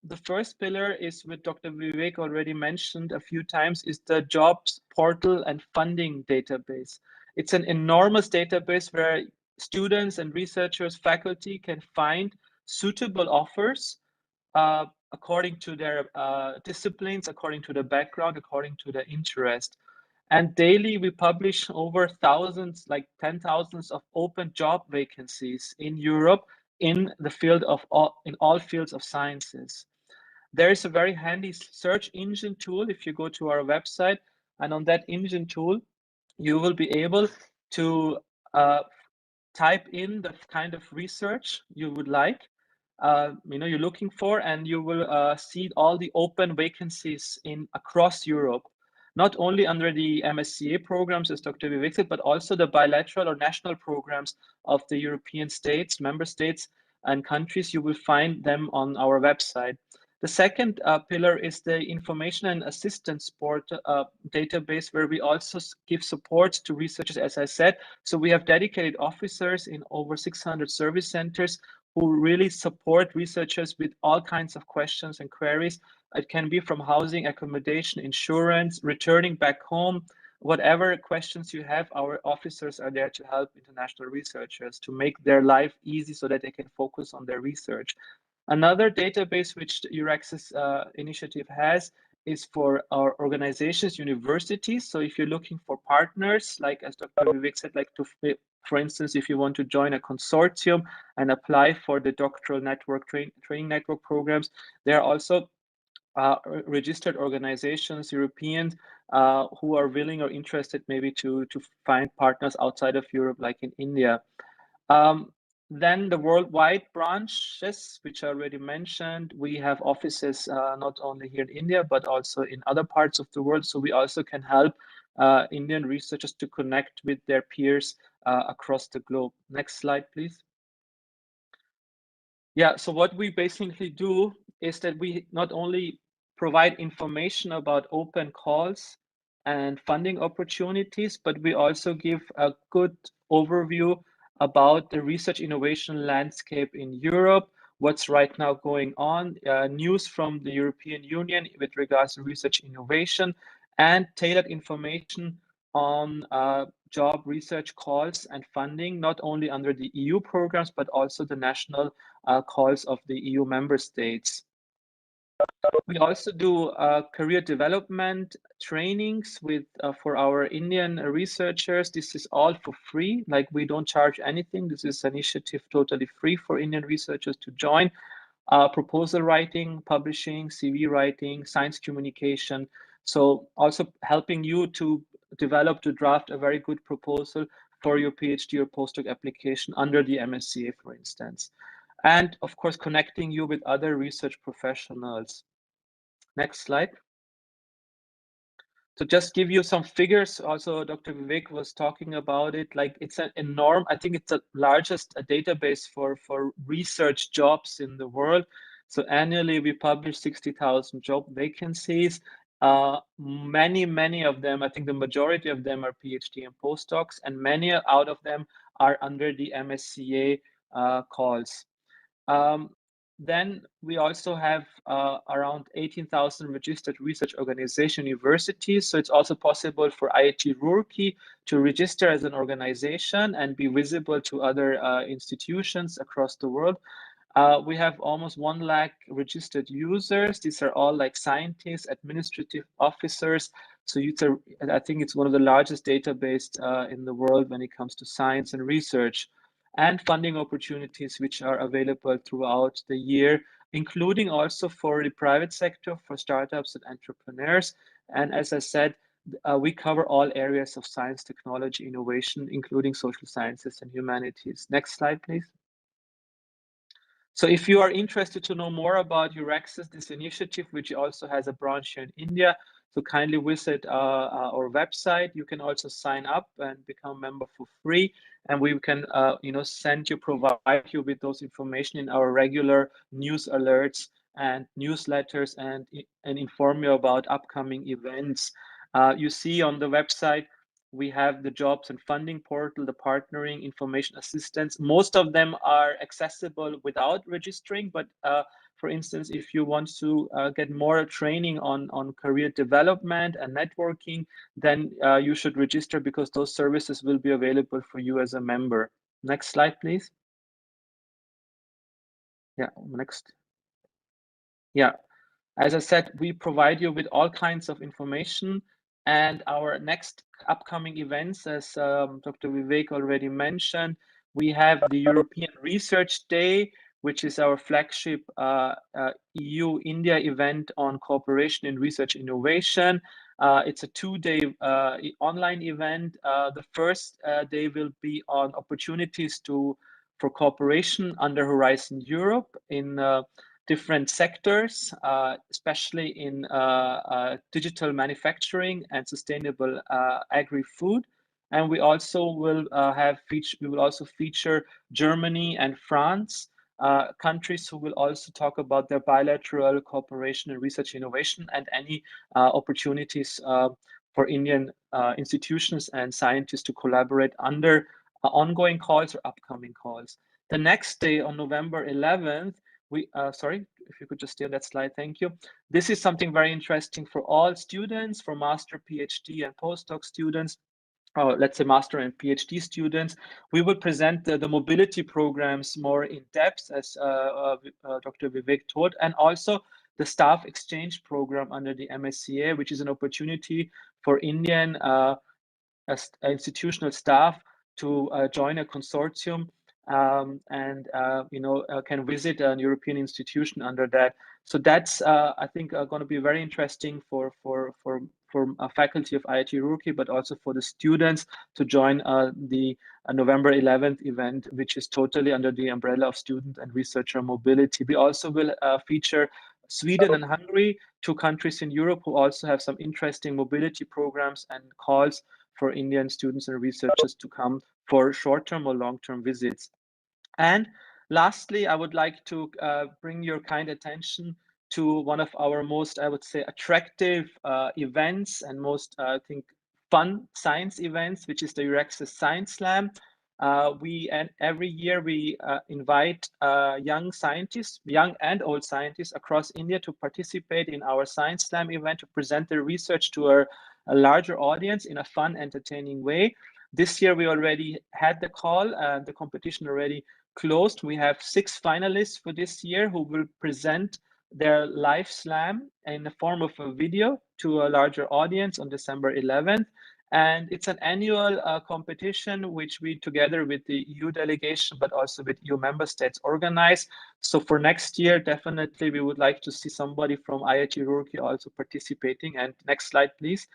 The first pillar is, what Dr. Vivek already mentioned a few times, is the jobs portal and funding database. It's an enormous database where students and researchers, faculty can find suitable offers according to their disciplines, according to the background, according to their interest. And daily we publish over thousands, like 10,000s of open job vacancies in Europe in the field of all fields of sciences. There is a very handy search engine tool if you go to our website, and on that engine tool, you will be able to type in the kind of research you would like, you're looking for, and you will see all the open vacancies across Europe, not only under the MSCA programs, as Dr. Vivek said, but also the bilateral or national programs of the European states, member states, and countries. You will find them on our website. The second pillar is the information and assistance support database, where we also give support to researchers, as I said. So we have dedicated officers in over 600 service centers who really support researchers with all kinds of questions and queries. It can be from housing, accommodation, insurance, returning back home, whatever questions you have, our officers are there to help international researchers to make their life easy so that they can focus on their research. Another database which the Euraccess initiative has is for our organizations, universities. So if you're looking for partners, like as Dr. Vivek said, like for instance, if you want to join a consortium and apply for the doctoral network training network programs, there are also registered organizations, Europeans, who are willing or interested maybe to find partners outside of Europe, like in India. Then the worldwide branches, which I already mentioned, we have offices not only here in India, but also in other parts of the world. So we also can help Indian researchers to connect with their peers across the globe. Next slide, please. Yeah, so what we basically do is that we not only provide information about open calls and funding opportunities, but we also give a good overview about the research innovation landscape in Europe, what's right now going on, news from the European Union with regards to research innovation, and tailored information on job research calls and funding, not only under the EU programs, but also the national calls of the EU member states. We also do career development trainings for our Indian researchers. This is all for free, like we don't charge anything. This is an initiative totally free for Indian researchers to join. Proposal writing, publishing, CV writing, science communication. So also helping you to draft a very good proposal for your PhD or postdoc application under the MSCA, for instance. And of course, connecting you with other research professionals. Next slide. To just give you some figures, also Dr. Vivek was talking about it, like it's an enormous, I think it's the largest database for research jobs in the world. So annually we publish 60,000 job vacancies. Many of them, I think the majority of them are PhD and postdocs, and many out of them are under the MSCA calls. Then we also have around 18,000 registered research organization universities. So it's also possible for IIT Roorkee to register as an organization and be visible to other institutions across the world. We have almost 1 lakh registered users. These are all like scientists, administrative officers. So I think it's one of the largest databases in the world when it comes to science and research. And funding opportunities which are available throughout the year, including also for the private sector, for startups and entrepreneurs. And as I said, we cover all areas of science, technology, innovation, including social sciences and humanities. Next slide, please. So if you are interested to know more about Euraccess, this initiative, which also has a branch here in India, so kindly visit our website. You can also sign up and become a member for free. And we can provide you with those information in our regular news alerts and newsletters and inform you about upcoming events. You see on the website, we have the jobs and funding portal, the partnering, information assistance. Most of them are accessible without registering, but for instance, if you want to get more training on career development and networking, then you should register, because those services will be available for you as a member. Next slide, please. Yeah, next. Yeah, as I said, we provide you with all kinds of information And our next upcoming events, as Dr. Vivek already mentioned, we have the European Research Day, which is our flagship EU-India event on cooperation in research innovation. It's a 2-day online event. The first day will be on opportunities for cooperation under Horizon Europe in different sectors, especially in digital manufacturing and sustainable agri-food. And we also will feature Germany and France, countries who will also talk about their bilateral cooperation in research innovation and any opportunities for Indian institutions and scientists to collaborate under ongoing calls or upcoming calls. The next day on November 11th, sorry, if you could just stay on that slide, thank you. This is something very interesting for all students, for master, PhD, and postdoc students, or let's say master and PhD students. We will present the mobility programs more in depth, as Dr. Vivek told, and also the staff exchange program under the MSCA, which is an opportunity for Indian institutional staff to join a consortium and can visit an European institution under that. So that's I think going to be very interesting for faculty of IIT Roorkee, but also for the students to join the November 11th event, which is totally under the umbrella of student and researcher mobility. We also will feature Sweden and Hungary, 2 countries in Europe who also have some interesting mobility programs and calls for Indian students and researchers to come for short-term or long-term visits. And lastly, I would like to bring your kind attention to one of our most, I would say, attractive events and most, I think, fun science events, which is the Euraxis Science Slam. Every year we invite young scientists, young and old scientists across India to participate in our Science Slam event to present their research to a larger audience in a fun, entertaining way. This year we already had the call, the competition already closed. We have 6 finalists for this year who will present their live slam in the form of a video to a larger audience on December 11th. And it's an annual competition which we, together with the EU delegation, but also with EU member states, organize. So for next year, definitely we would like to see somebody from IIT Roorkee also participating. And next slide, please.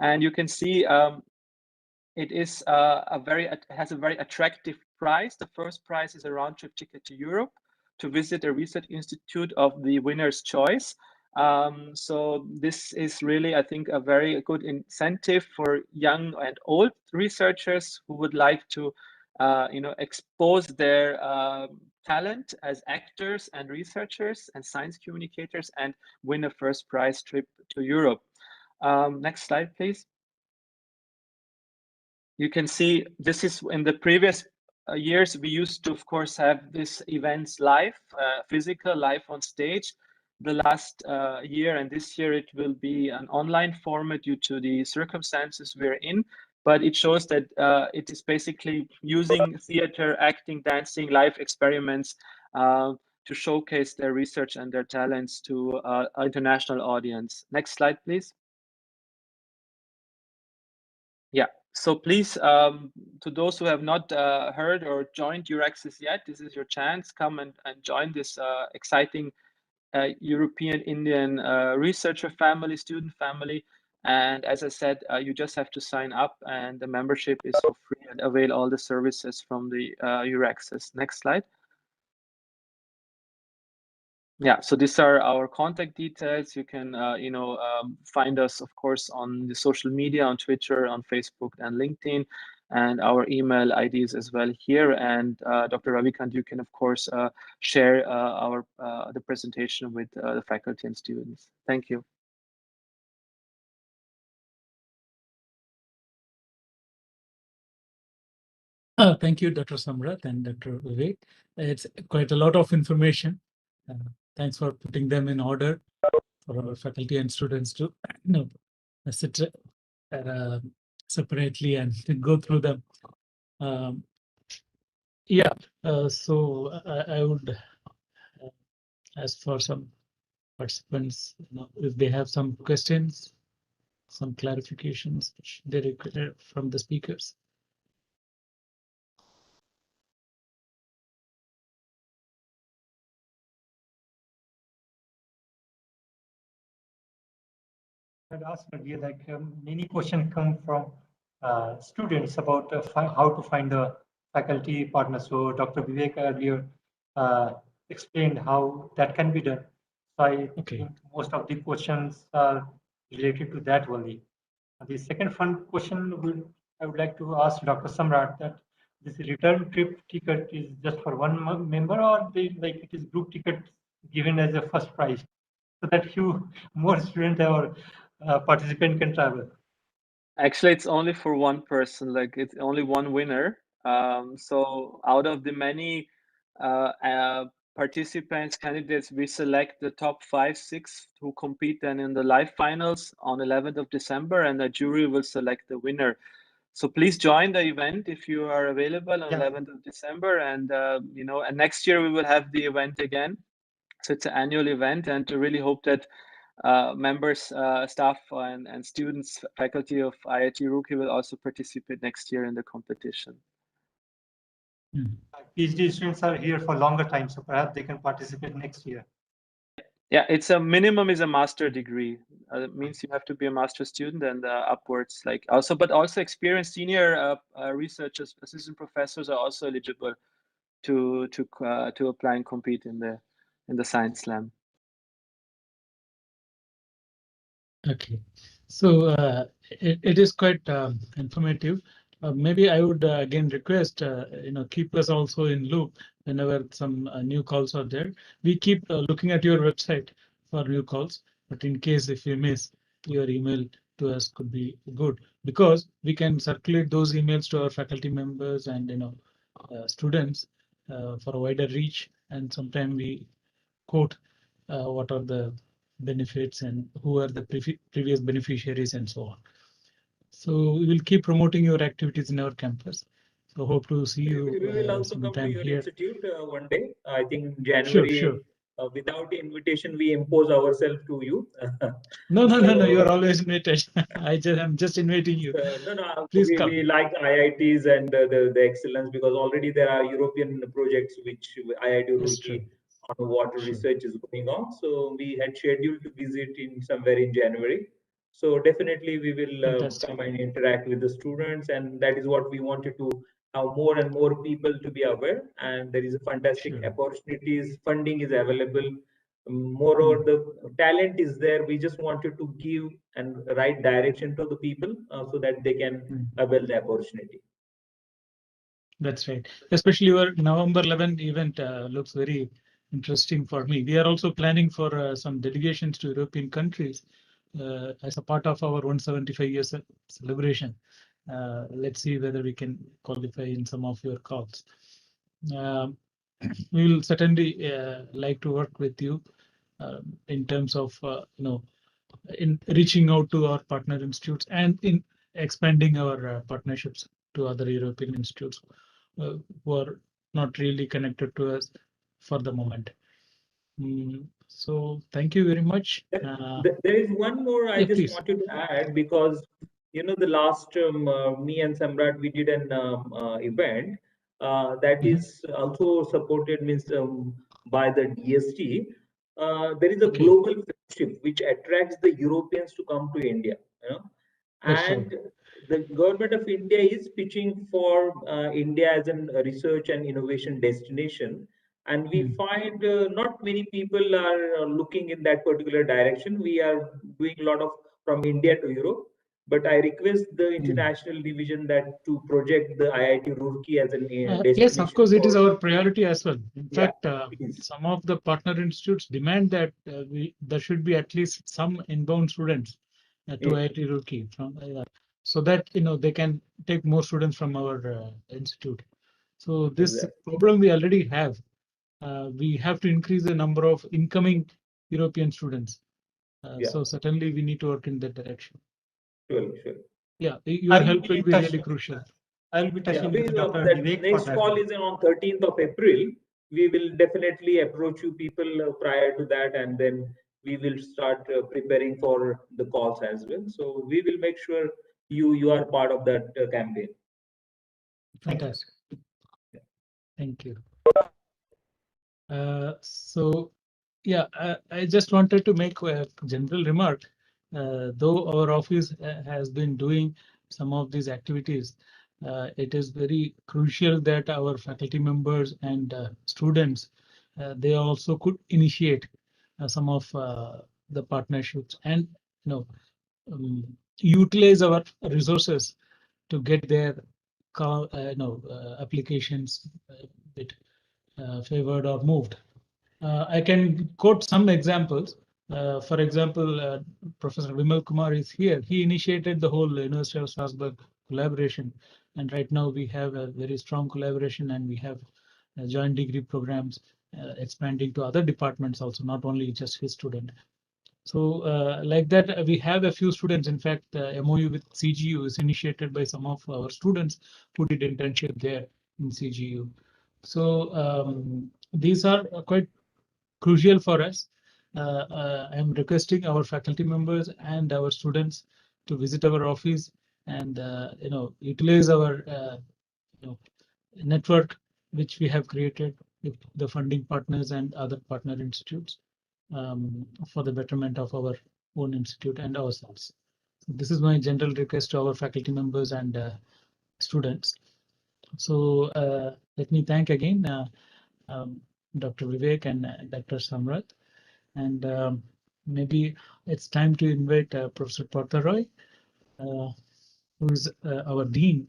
And you can see it is has a very attractive prize. The first prize is a round-trip ticket to Europe to visit a research institute of the winner's choice. So this is really, I think, a very good incentive for young and old researchers who would like to, expose their talent as actors and researchers and science communicators and win a first prize trip to Europe. Next slide, please. You can see this is in the previous years, we used to, of course, have these events live, physical, live on stage. The last year and this year, it will be an online format due to the circumstances we're in. But it shows that it is basically using theater, acting, dancing, live experiments to showcase their research and their talents to an international audience. Next slide, please. Yeah, so please, to those who have not heard or joined Euraxis yet, this is your chance. Come and join this exciting European Indian researcher family, student family. And as I said, you just have to sign up, and the membership is for free and avail all the services from the Euraxis. Next slide. Yeah, so these are our contact details. You can, find us, of course, on the social media, on Twitter, on Facebook, and LinkedIn, and our email IDs as well here. And Dr. Ravikant, you can, of course, share the presentation with the faculty and students. Thank you. Thank you, Dr. Samrat and Dr. Vivek. It's quite a lot of information. Thanks for putting them in order for our faculty and students to sit separately and go through them. So I would ask for some participants, if they have some questions. some clarifications which they require from the speakers. I'd ask earlier, like many questions come from students about how to find a faculty partner. So Dr. Vivek earlier explained how that can be done. So I think most of the questions are related to that only. The second fun question I would like to ask Dr. Samrat that this return trip ticket is just for one member, or like it is group ticket given as a first prize, so that more students or participant can travel. Actually, it's only for one person. Like it's only one winner. So out of the many participants, candidates, we select the top 5, 6 who compete then in the live finals on 11th of December, and the jury will select the winner. So please join the event if you are available on 11th of December, and and next year we will have the event again. So it's an annual event, and to really hope that members, staff, and students, faculty of IIT Roorkee will also participate next year in the competition. PhD students are here for longer time, so perhaps they can participate next year. Yeah, it's a minimum is a master degree. It means you have to be a master student, and upwards, like but also experienced senior researchers, assistant professors are also eligible to apply and compete in the Science Slam. Okay, so it is quite informative. Maybe I would again request keep us also in loop whenever some new calls are there. We keep looking at your website for new calls, but in case if you miss, your email to us could be good, because we can circulate those emails to our faculty members and students for a wider reach, and sometimes we quote what are the benefits and who are the previous beneficiaries and so on. So we will keep promoting your activities in our campus. So hope to see you. We will also come to your here. institute one day. I think January. Sure. Without invitation, we impose ourselves to you. No. You are always invited. I'm just inviting you. No. Please come. We like IITs and the excellence, because already there are European projects which IIT Roorkee on water research is going on. So we had scheduled to visit in somewhere in January. So definitely we will come and interact with the students, and that is what we wanted to have more and more people to be aware. And there is a fantastic opportunities, funding is available. Moreover, the talent is there. We just wanted to give and right direction to the people so that they can avail the opportunity. That's right. Especially your November 11th event looks very interesting for me. We are also planning for some delegations to European countries as a part of our 175 years celebration. Let's see whether we can qualify in some of your calls. We will certainly like to work with you in terms of in reaching out to our partner institutes and in expanding our partnerships to other European institutes who are not really connected to us for the moment. So thank you very much. There is one more I just wanted to add, because the last me and Samrat, we did an event that is also supported by the DST. There is a global friendship which attracts the Europeans to come to India, and the government of India is pitching for India as a research and innovation destination. And we find not many people are looking in that particular direction. We are doing a lot of from India to Europe, but I request the international division that to project the IIT Roorkee as a destination. Yes, of course, it is our priority as well. In fact, some of the partner institutes demand that there should be at least some inbound students to IIT Roorkee so that they can take more students from our institute. So this problem we already have. We have to increase the number of incoming European students. So certainly we need to work in that direction. Sure. Yeah, your help will be really crucial. I'll be touching with Dr. Vivek. Next call is on 13th of April. We will definitely approach you people prior to that, and then we will start preparing for the calls as well. So we will make sure you are part of that campaign. Fantastic. Thank you. So, yeah, I just wanted to make a general remark. Though our office has been doing some of these activities, it is very crucial that our faculty members and students, they also could initiate some of the partnerships and utilize our resources to get their applications bit favored or moved. I can quote some examples. For example, Professor Vimal Kumar is here. He initiated the whole University of Strasbourg collaboration, and right now we have a very strong collaboration, and we have joint degree programs expanding to other departments also, not only just his student. So like that, we have a few students. In fact, the MOU with CGU is initiated by some of our students who did internship there in CGU. So these are quite crucial for us. I am requesting our faculty members and our students to visit our office and utilize our network which we have created with the funding partners and other partner institutes for the betterment of our own institute and ourselves. So this is my general request to our faculty members and students. So let me thank again Dr. Vivek and Dr. Samrat. And maybe it's time to invite Professor Partharoy, who is our Dean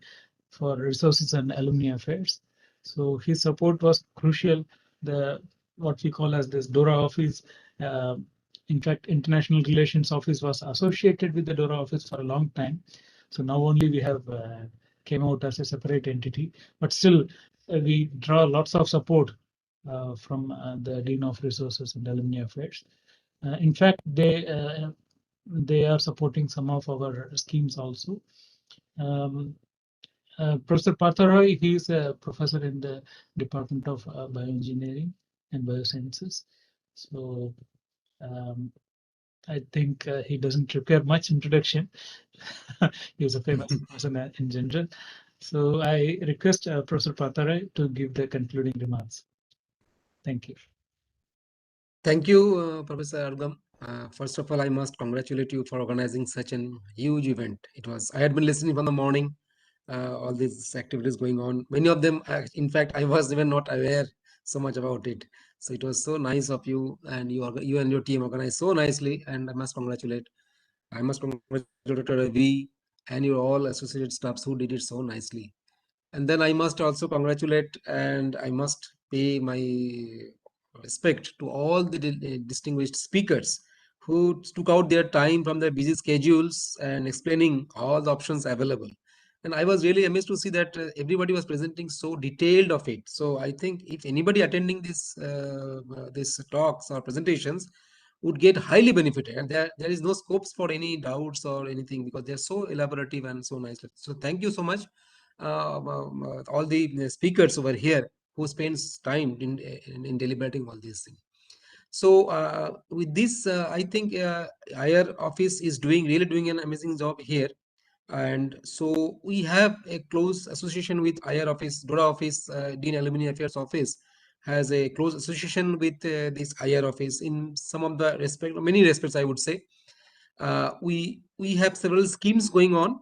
for Resources and Alumni Affairs. So his support was crucial. The what we call as this DORA office, in fact, International Relations Office was associated with the DORA office for a long time. So now only we have came out as a separate entity, but still we draw lots of support from the Dean of Resources and Alumni Affairs. In fact, they are supporting some of our schemes also. Professor Partharoy, he is a professor in the Department of Bioengineering and Biosciences. So I think he doesn't require much introduction. He is a famous person in general. So I request Professor Partharoy to give the concluding remarks. Thank you. Thank you, Professor Gung. First of all, I must congratulate you for organizing such a huge event. I had been listening from the morning, all these activities going on. Many of them, in fact, I was even not aware so much about it. So it was so nice of you, and you and your team organized so nicely, and I must congratulate Dr. Ravi and your all associated staffs who did it so nicely. And then I must also congratulate and I must pay my respect to all the distinguished speakers who took out their time from their busy schedules and explaining all the options available. And I was really amazed to see that everybody was presenting so detailed of it. So I think if anybody attending this talks or presentations would get highly benefited, and there is no scopes for any doubts or anything because they're so elaborative and so nice. So thank you so much, all the speakers over here who spends time in deliberating all these things. So with this, I think IR office is really doing an amazing job here. And so we have a close association with IR office, DORA office, Dean Alumni Affairs office has a close association with this IR office in some of the many respects, I would say. We have several schemes going on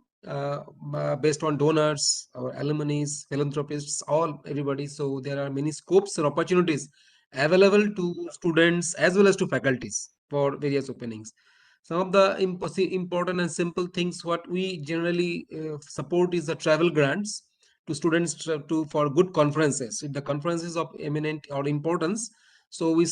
based on donors, our alumni, philanthropists, everybody. So there are many scopes and opportunities available to students as well as to faculties for various openings. Some of the important and simple things what we generally support is the travel grants to students for good conferences. If the conference is of eminent or importance, so we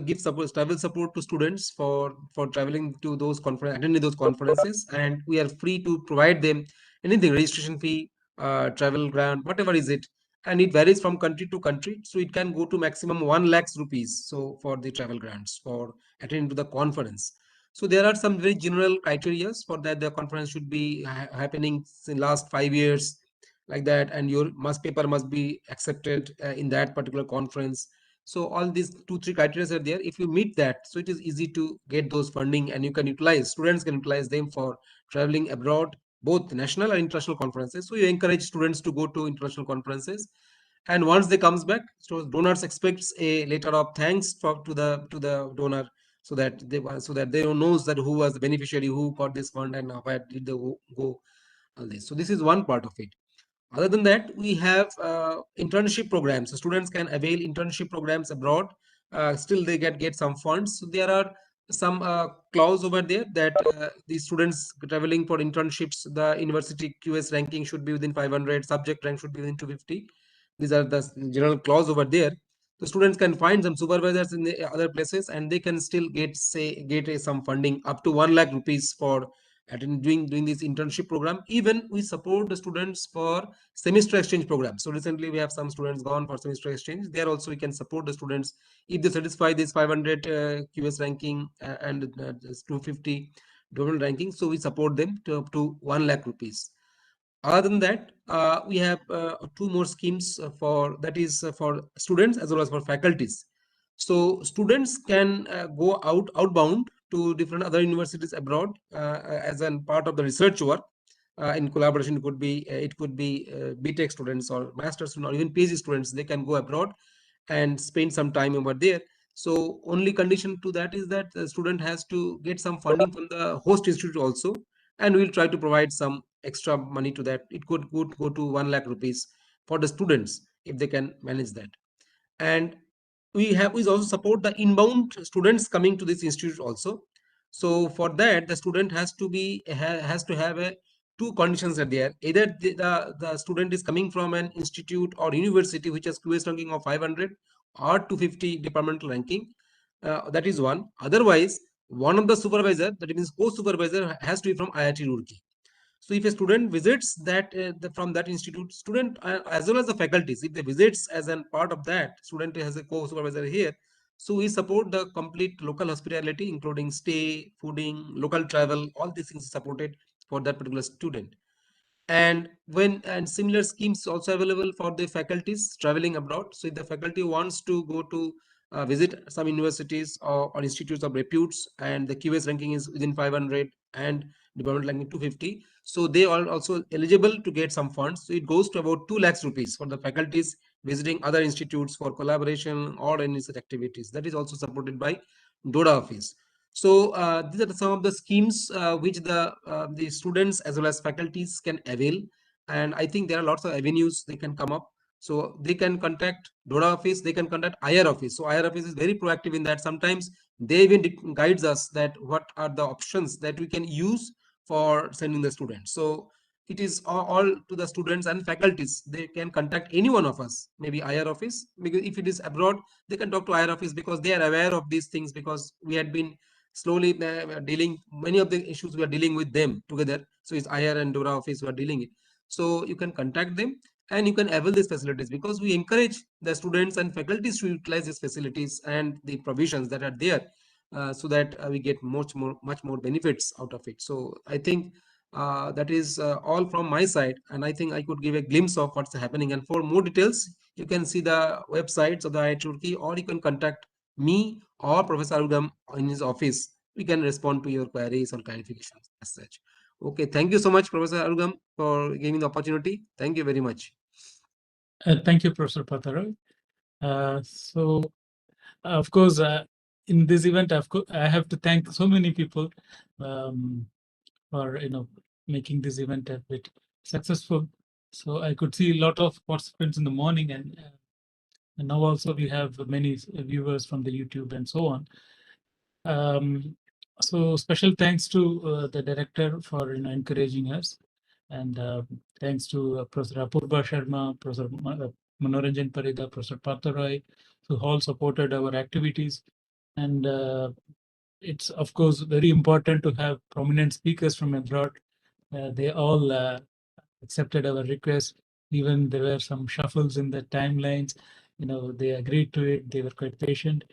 give travel support to students for traveling to those attending those conferences, and we are free to provide them anything, registration fee, travel grant, whatever is it, and it varies from country to country. So it can go to maximum 1 lakh rupees. So for the travel grants for attending to the conference. So there are some very general criteria for that. The conference should be happening in last 5 years, like that, and your paper must be accepted in that particular conference. So all these 2-3 criteria are there. If you meet that, so it is easy to get those funding, and you can utilize, students can utilize them for traveling abroad, both national and international conferences. So you encourage students to go to international conferences, and once they comes back, so donors expects a letter of thanks to the donor, so that they knows that who was the beneficiary, who got this fund, and where did they go, all this. So this is one part of it. Other than that, we have internship programs. So students can avail internship programs abroad. Still, they get some funds. So there are some clause over there that the students traveling for internships, the university QS ranking should be within 500, subject rank should be within 250. These are the general clause over there. The students can find some supervisors in the other places, and they can still get some funding up to 1 lakh rupees for doing this internship program. Even we support the students for semester exchange program. So recently we have some students gone for semester exchange. There also we can support the students if they satisfy this 500 QS ranking and 250 global ranking. So we support them to up to 1 lakh rupees. Other than that, we have 2 more schemes for for students as well as for faculties. So students can go outbound to different other universities abroad as a part of the research work. In collaboration, it could be BTech students or master's students or even PhD students. They can go abroad and spend some time over there. So only condition to that is that the student has to get some funding from the host institute also, and we'll try to provide some extra money to that. It could go to 1 lakh rupees for the students if they can manage that. And we also support the inbound students coming to this institute also. So for that, the student has to have a 2 conditions are there. Either the student is coming from an institute or university which has QS ranking of 500 or 250 departmental ranking. That is one. Otherwise, one of the supervisor, that means co-supervisor, has to be from IIT Roorkee. So if a student visits that from that institute, student as well as the faculties, if they visits as a part of that, student has a co-supervisor here. So we support the complete local hospitality, including stay, fooding, local travel, all these things supported for that particular student. And similar schemes also available for the faculties traveling abroad. So if the faculty wants to go to visit some universities or institutes of reputes, and the QS ranking is within 500 and department ranking 250, so they are also eligible to get some funds. So it goes to about 2 lakhs rupees for the faculties visiting other institutes for collaboration or any such activities. That is also supported by DODA office. So these are some of the schemes which the students as well as faculties can avail, and I think there are lots of avenues they can come up. So they can contact DODA office, they can contact IR office. So IR office is very proactive in that. Sometimes they even guides us that what are the options that we can use for sending the students. So it is all to the students and faculties. They can contact any one of us, maybe IR office, because if it is abroad, they can talk to IR office because they are aware of these things, because we had been slowly dealing many of the issues we are dealing with them together. So it's IR and DORA office who are dealing it. So you can contact them and you can avail these facilities, because we encourage the students and faculties to utilize these facilities and the provisions that are there, so that we get much more benefits out of it. So I think that is all from my side, and I think I could give a glimpse of what's happening. And for more details, you can see the websites of the IIT Roorkee, or you can contact me or Professor Gung in his office. We can respond to your queries or clarifications as such. Okay, thank you so much, Professor Gung, for giving the opportunity. Thank you very much. Thank you, Professor Patharoy. So, of course, in this event, I have to thank so many people for making this event a bit successful. So I could see a lot of participants in the morning, and now also we have many viewers from the YouTube and so on. So special thanks to the director for encouraging us, and thanks to Professor Apurva Sharma, Professor Manoranjan Parida, Professor Patharoy, who all supported our activities. And it's of course very important to have prominent speakers from abroad. They all accepted our request. Even there were some shuffles in the timelines. They agreed to it. They were quite patient.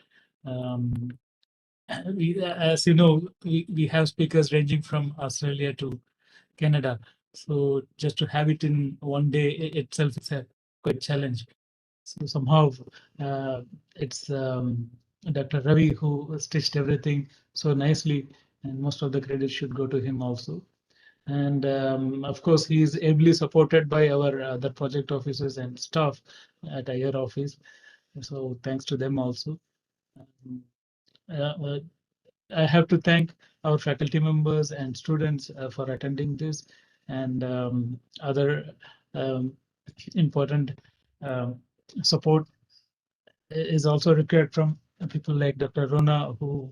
As you know, we have speakers ranging from Australia to Canada. So just to have it in one day itself is a quite challenge. So somehow it's Dr. Ravi who stitched everything so nicely, and most of the credit should go to him also. And of course, he is ably supported by our other project officers and staff at IR office. So thanks to them also. I have to thank our faculty members and students for attending this, and other important support is also required from people like Dr. Rona, who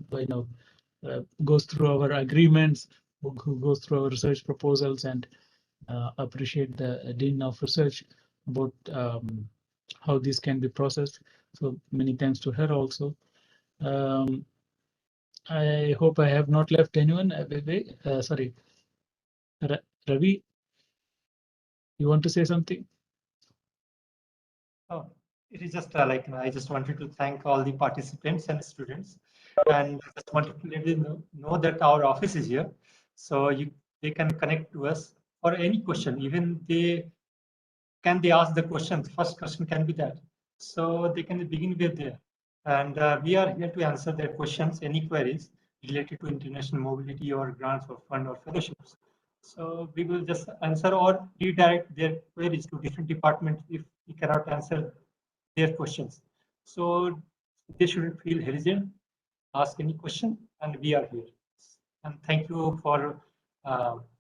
goes through our agreements, who goes through our research proposals, and appreciate the Dean of Research about how this can be processed. So many thanks to her also. I hope I have not left anyone. Sorry, Ravi, you want to say something? Oh, it is just I just wanted to thank all the participants and students, and I just wanted to let them know that our office is here, so they can connect to us for any question. Even they ask the question. First question can be that, so they can begin with there, and we are here to answer their questions, any queries related to international mobility or grants or fund or fellowships. So we will just answer or redirect their queries to different departments if we cannot answer their questions. So they shouldn't feel hesitant, ask any question, and we are here. And thank you for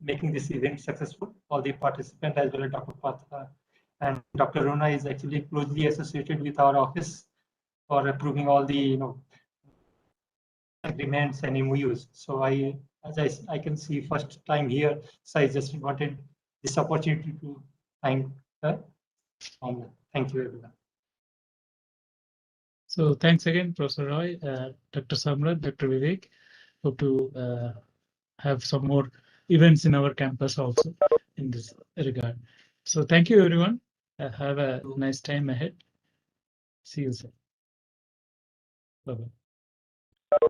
making this event successful. All the participants as well as Dr. Patha and Dr. Rona is actually closely associated with our office for approving all the agreements and MOUs. So as I can see first time here, so I just wanted this opportunity to thank her. Thank you everyone. So thanks again, Professor Roy, Dr. Samrat, Dr. Vivek. Hope to have some more events in our campus also in this regard. So thank you, everyone. Have a nice time ahead. See you soon. Bye-bye.